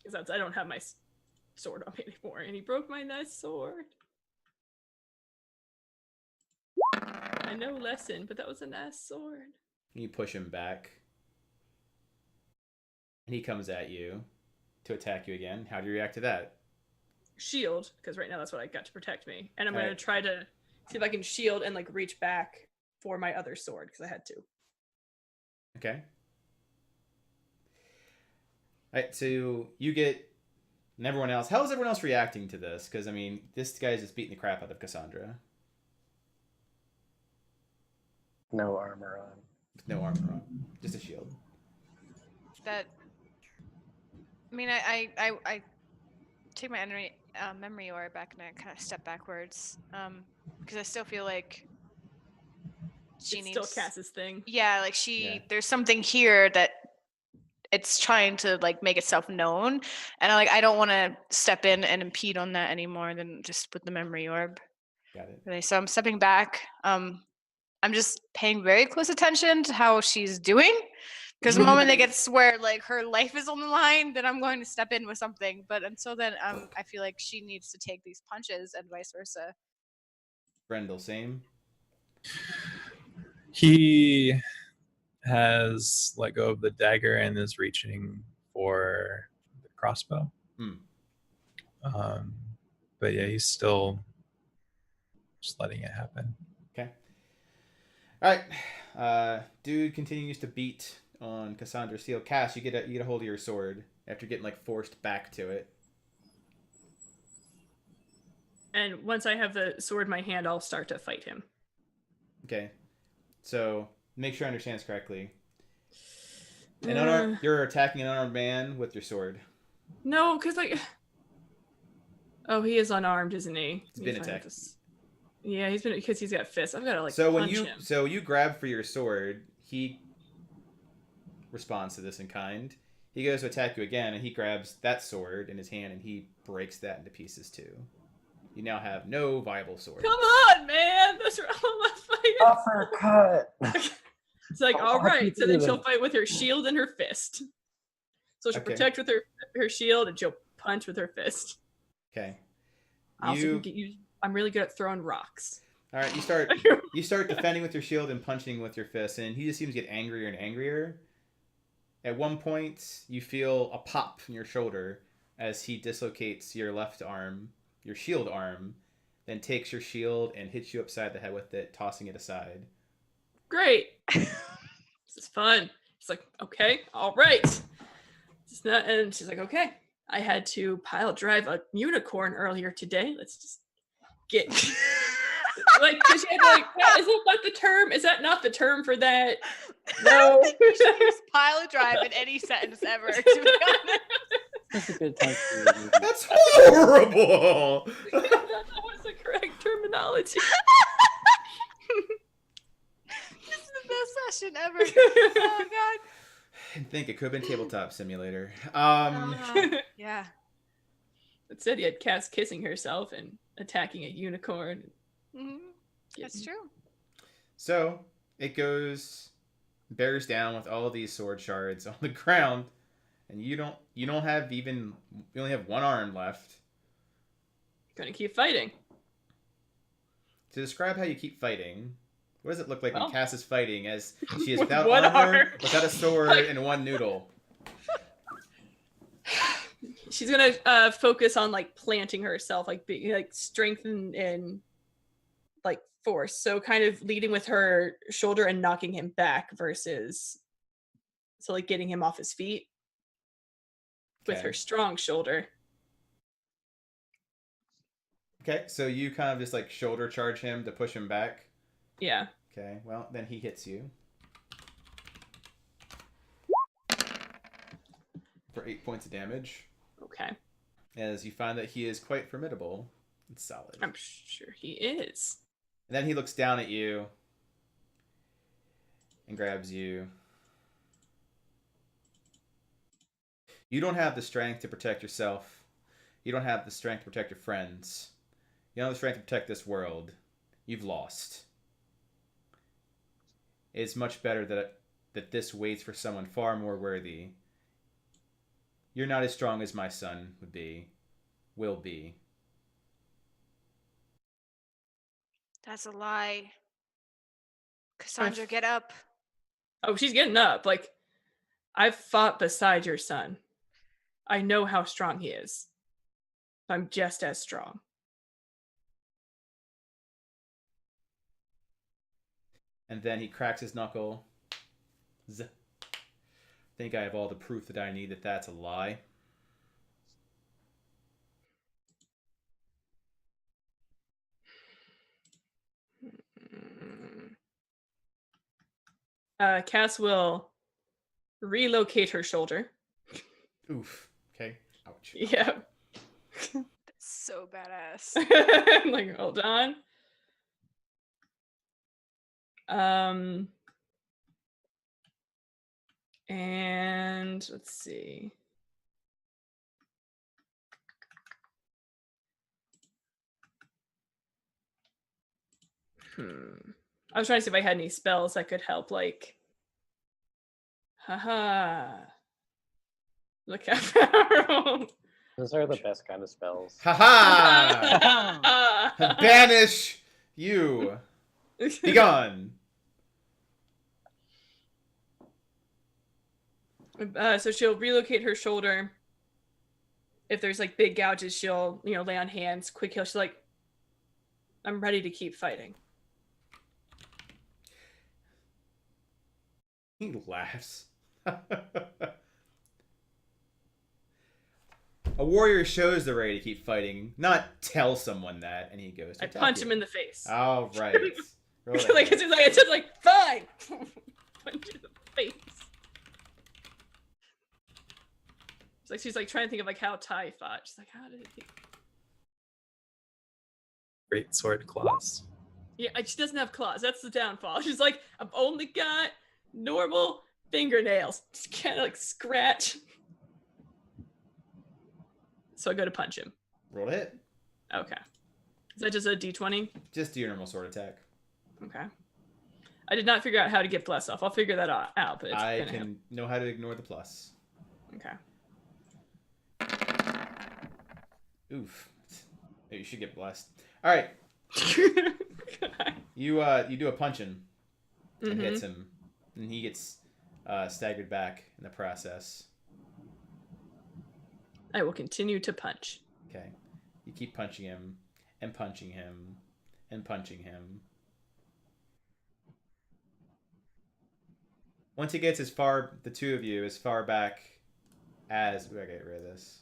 Speaker 4: Because I don't have my sword on me anymore. And he broke my nice sword. I know lesson, but that was a nice sword.
Speaker 1: You push him back. And he comes at you to attack you again. How do you react to that?
Speaker 4: Shield, because right now that's what I got to protect me. And I'm
Speaker 1: All
Speaker 4: going
Speaker 1: right.
Speaker 4: to try to see if I can shield and like reach back for my other sword, because I had to.
Speaker 1: Okay. Alright, so you get... And everyone else... How is everyone else reacting to this? Because, I mean, this guy's just beating the crap out of Cassandra.
Speaker 5: No armor on.
Speaker 1: With no armor on. Just a shield.
Speaker 2: That. I mean, I take my memory orb back and I kind of step backwards, because I still feel like she
Speaker 4: It's
Speaker 2: needs.
Speaker 4: still Cass's thing.
Speaker 2: Yeah, like
Speaker 1: Yeah.
Speaker 2: there's something here that it's trying to like make itself known, and I don't want to step in and impede on that any more than just with the memory orb.
Speaker 1: Got it.
Speaker 2: Really, so I'm stepping back. I'm just paying very close attention to how she's doing, because the moment it gets where like her life is on the line, then I'm going to step in with something. But until then, I feel like she needs to take these punches and vice versa.
Speaker 1: Brendel, same.
Speaker 3: He has let go of the dagger and is reaching for the crossbow. But yeah, he's still just letting it happen.
Speaker 1: Okay. All right. Dude continues to beat on Cassandra's seal. Cass, you get a hold of your sword after getting like forced back to it.
Speaker 4: And once I have the sword in my hand, I'll start to fight him.
Speaker 1: Okay. So make sure I understand this correctly.
Speaker 4: Uh,
Speaker 1: You're attacking an unarmed man with your sword.
Speaker 4: No, because like, oh, he is unarmed, isn't he?
Speaker 1: He's been attacked.
Speaker 4: Yeah, he's been because he's got fists. I've got to like
Speaker 1: So when
Speaker 4: punch
Speaker 1: you
Speaker 4: him.
Speaker 1: you grab for your sword, he responds to this in kind. He goes to attack you again, and he grabs that sword in his hand, and he breaks that into pieces too. You now have no viable sword.
Speaker 4: Come on, man! That's right. Let's fight.
Speaker 5: Uppercut.
Speaker 4: It's like,
Speaker 5: Oh,
Speaker 4: all
Speaker 5: I
Speaker 4: right.
Speaker 5: can
Speaker 4: So
Speaker 5: do
Speaker 4: then she'll
Speaker 5: that.
Speaker 4: fight with her shield and her fist. So she'll
Speaker 1: Okay.
Speaker 4: protect with her shield, and she'll punch with her fist.
Speaker 1: Okay.
Speaker 4: I also can get you. I'm really good at throwing rocks.
Speaker 1: All right. You start defending with your shield and punching with your fist, and he just seems to get angrier and angrier. At one point, you feel a pop in your shoulder as he dislocates your left arm, your shield arm, then takes your shield and hits you upside the head with it, tossing it aside.
Speaker 4: Great. This is fun. She's like, okay, all right. It's not, and she's like, okay. I had to pile drive a unicorn earlier today. Let's just get like, because she had to, like, is that not the term? Is that not the term for that?
Speaker 2: No. I think you should use pile drive in any sentence ever, to be honest.
Speaker 5: That's a good time for you.
Speaker 1: That's horrible!
Speaker 4: That was the correct terminology.
Speaker 2: This is the best session ever. Oh god.
Speaker 1: I think it could have been Tabletop Simulator.
Speaker 2: Yeah.
Speaker 4: It said he had Cass kissing herself and attacking a unicorn.
Speaker 2: Mm-hmm. That's true.
Speaker 1: So it bears down with all these sword shards on the ground, and you only have one arm left.
Speaker 4: Gonna keep fighting.
Speaker 1: To describe how you keep fighting, what does it look like
Speaker 4: Well,
Speaker 1: when Cass is fighting as she is
Speaker 4: with
Speaker 1: without
Speaker 4: one
Speaker 1: armor,
Speaker 4: arm.
Speaker 1: without a sword,
Speaker 4: Like-
Speaker 1: and one noodle?
Speaker 4: She's gonna focus on like planting herself, like being like strength and like force. So kind of leading with her shoulder and knocking him back versus so like getting him off his feet with
Speaker 1: Okay.
Speaker 4: her strong shoulder.
Speaker 1: Okay, so you kind of just like shoulder charge him to push him back.
Speaker 4: Yeah.
Speaker 1: Okay, well then he hits you for 8 points of damage.
Speaker 4: Okay.
Speaker 1: As you find that he is quite formidable. It's solid.
Speaker 4: I'm sure he is.
Speaker 1: And then he looks down at you and grabs you. You don't have the strength to protect yourself. You don't have the strength to protect your friends. You don't have the strength to protect this world. You've lost. It's much better that this waits for someone far more worthy. You're not as strong as my son will be.
Speaker 2: That's a lie. Cassandra, get up.
Speaker 4: Oh, she's getting up. Like, I've fought beside your son. I know how strong he is. I'm just as strong.
Speaker 1: And then he cracks his knuckle. Z. Think I have all the proof that I need that that's a lie.
Speaker 4: Cass will relocate her shoulder.
Speaker 1: Oof. Okay. Ouch.
Speaker 4: Yeah.
Speaker 2: That's so badass.
Speaker 4: I'm like, hold on. And let's see. I was trying to see if I had any spells that could help, like, haha. Look how powerful.
Speaker 5: Those are the best kind of spells.
Speaker 1: Ha Banish you. Be gone.
Speaker 4: So she'll relocate her shoulder. If there's like big gouges, she'll, lay on hands, quick heal. She's like, I'm ready to keep fighting.
Speaker 1: He laughs. A warrior shows they're ready to keep fighting, not tell someone that, and he goes to
Speaker 4: I
Speaker 1: attack
Speaker 4: punch
Speaker 1: you.
Speaker 4: him in the face.
Speaker 1: All right.
Speaker 4: It's just like fine. Punch in the face. It's like she's like trying to think of like how Ty fought. She's like, how did he?
Speaker 3: Great sword claws.
Speaker 4: Yeah, she doesn't have claws. That's the downfall. She's like, I've only got normal fingernails. Just kind of like scratch. So I go to punch him.
Speaker 1: Roll to hit.
Speaker 4: Okay. Is that just a d20?
Speaker 1: Just do your normal sword attack.
Speaker 4: Okay. I did not figure out how to get plus off. I'll figure that out. But
Speaker 1: I can know how to ignore the plus.
Speaker 4: Okay.
Speaker 1: Oof. Hey, you should get blessed. All right. You do a punch him and hits him, and he gets staggered back in the process.
Speaker 4: I will continue to punch.
Speaker 1: Okay. You keep punching him and punching him and punching him. Once he gets as far, the two of you, as far back as... Ooh, I get rid of this.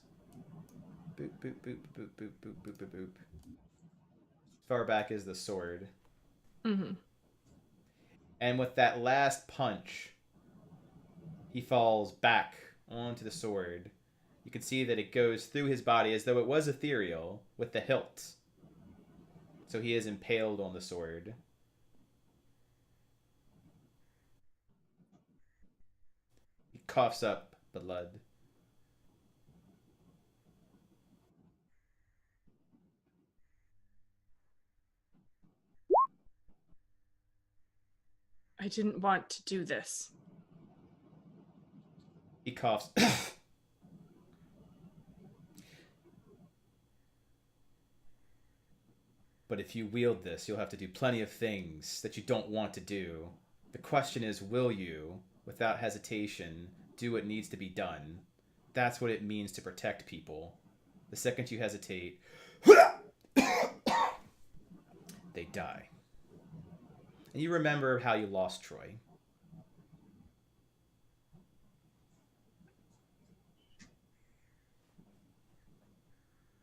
Speaker 1: Boop, boop, boop, boop, boop, boop, boop, boop, boop. As far back as the sword. And with that last punch, he falls back onto the sword. You can see that it goes through his body as though it was ethereal with the hilt. So he is impaled on the sword. He coughs up blood.
Speaker 4: I didn't want to do this.
Speaker 1: He coughs. But if you wield this, you'll have to do plenty of things that you don't want to do. The question is, will you, without hesitation, do what needs to be done? That's what it means to protect people. The second you hesitate, they die. And you remember how you lost Troy.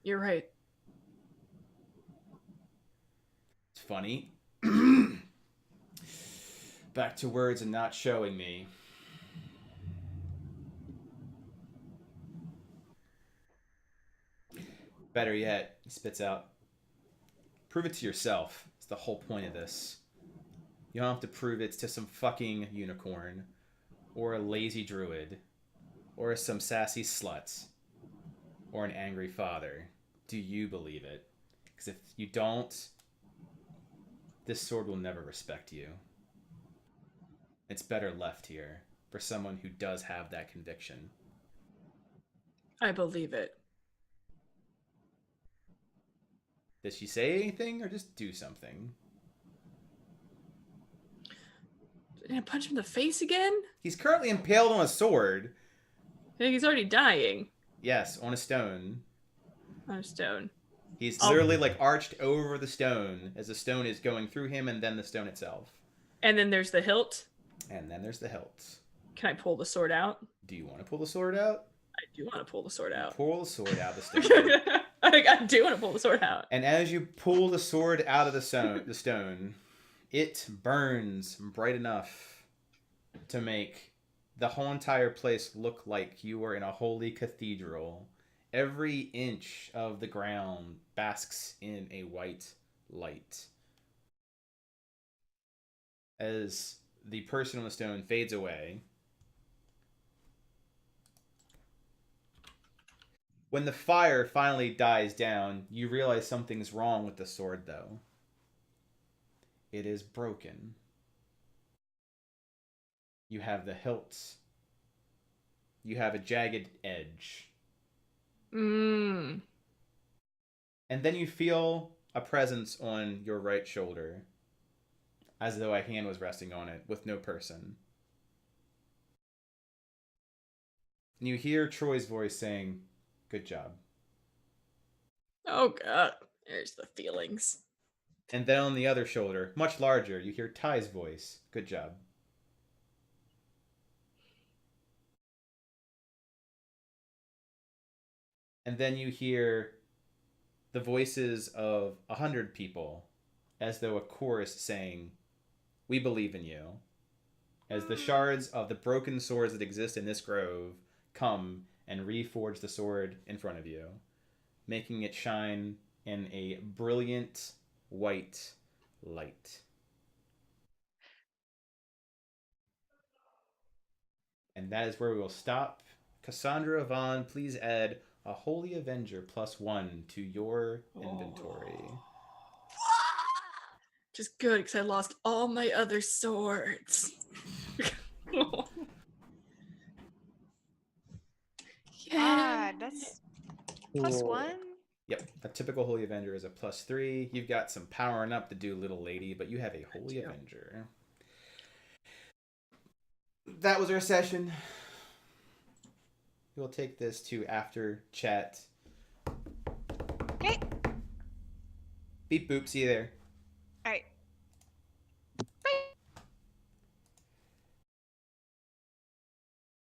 Speaker 4: You're right.
Speaker 1: It's funny. Back to words and not showing me. Better yet, he spits out. Prove it to yourself. It's the whole point of this. You don't have to prove it to some fucking unicorn, or a lazy druid, or some sassy slut, or an angry father. Do you believe it? Because if you don't, this sword will never respect you. It's better left here for someone who does have that conviction.
Speaker 4: I believe it.
Speaker 1: Did she say anything or just do something?
Speaker 4: Did I punch him in the face again?
Speaker 1: He's currently impaled on a sword.
Speaker 4: I think he's already dying.
Speaker 1: Yes, on a stone.
Speaker 4: On a stone.
Speaker 1: He's literally like arched over the stone as the stone is going through him and then the stone itself.
Speaker 4: And then there's the hilt.
Speaker 1: And then there's the hilt.
Speaker 4: Can I pull the sword out?
Speaker 1: Do you want to pull the sword out?
Speaker 4: I do want to pull the sword out.
Speaker 1: Pull the sword out of the stone.
Speaker 4: I do want to pull the sword out.
Speaker 1: And as you pull the sword out of the stone, it burns bright enough to make the whole entire place look like you are in a holy cathedral. Every inch of the ground basks in a white light. as the person on the stone fades away. When the fire finally dies down, you realize something's wrong with the sword, though. It is broken. You have the hilts. You have a jagged edge.
Speaker 4: Mm.
Speaker 1: And then you feel a presence on your right shoulder, as though a hand was resting on it, with no person. And you hear Troy's voice saying, "Good job."
Speaker 4: Oh god, there's the feelings.
Speaker 1: And then on the other shoulder, much larger, you hear Ty's voice, "Good job." And then you hear the voices of 100 people, as though a chorus saying, "We believe in you." As the shards of the broken swords that exist in this grove come and reforge the sword in front of you, making it shine in a brilliant white light. And that is where we will stop. Cassandra Vaughn, please add a Holy Avenger +1 to your inventory.
Speaker 4: Just good, because I lost all my other swords.
Speaker 2: God, that's +1.
Speaker 1: Yep, a typical Holy Avenger is a +3. You've got some powering up to do, little lady, but you have a Holy Avenger. That was our session. We'll take this to after chat.
Speaker 2: Okay.
Speaker 1: Beep boop, see you there.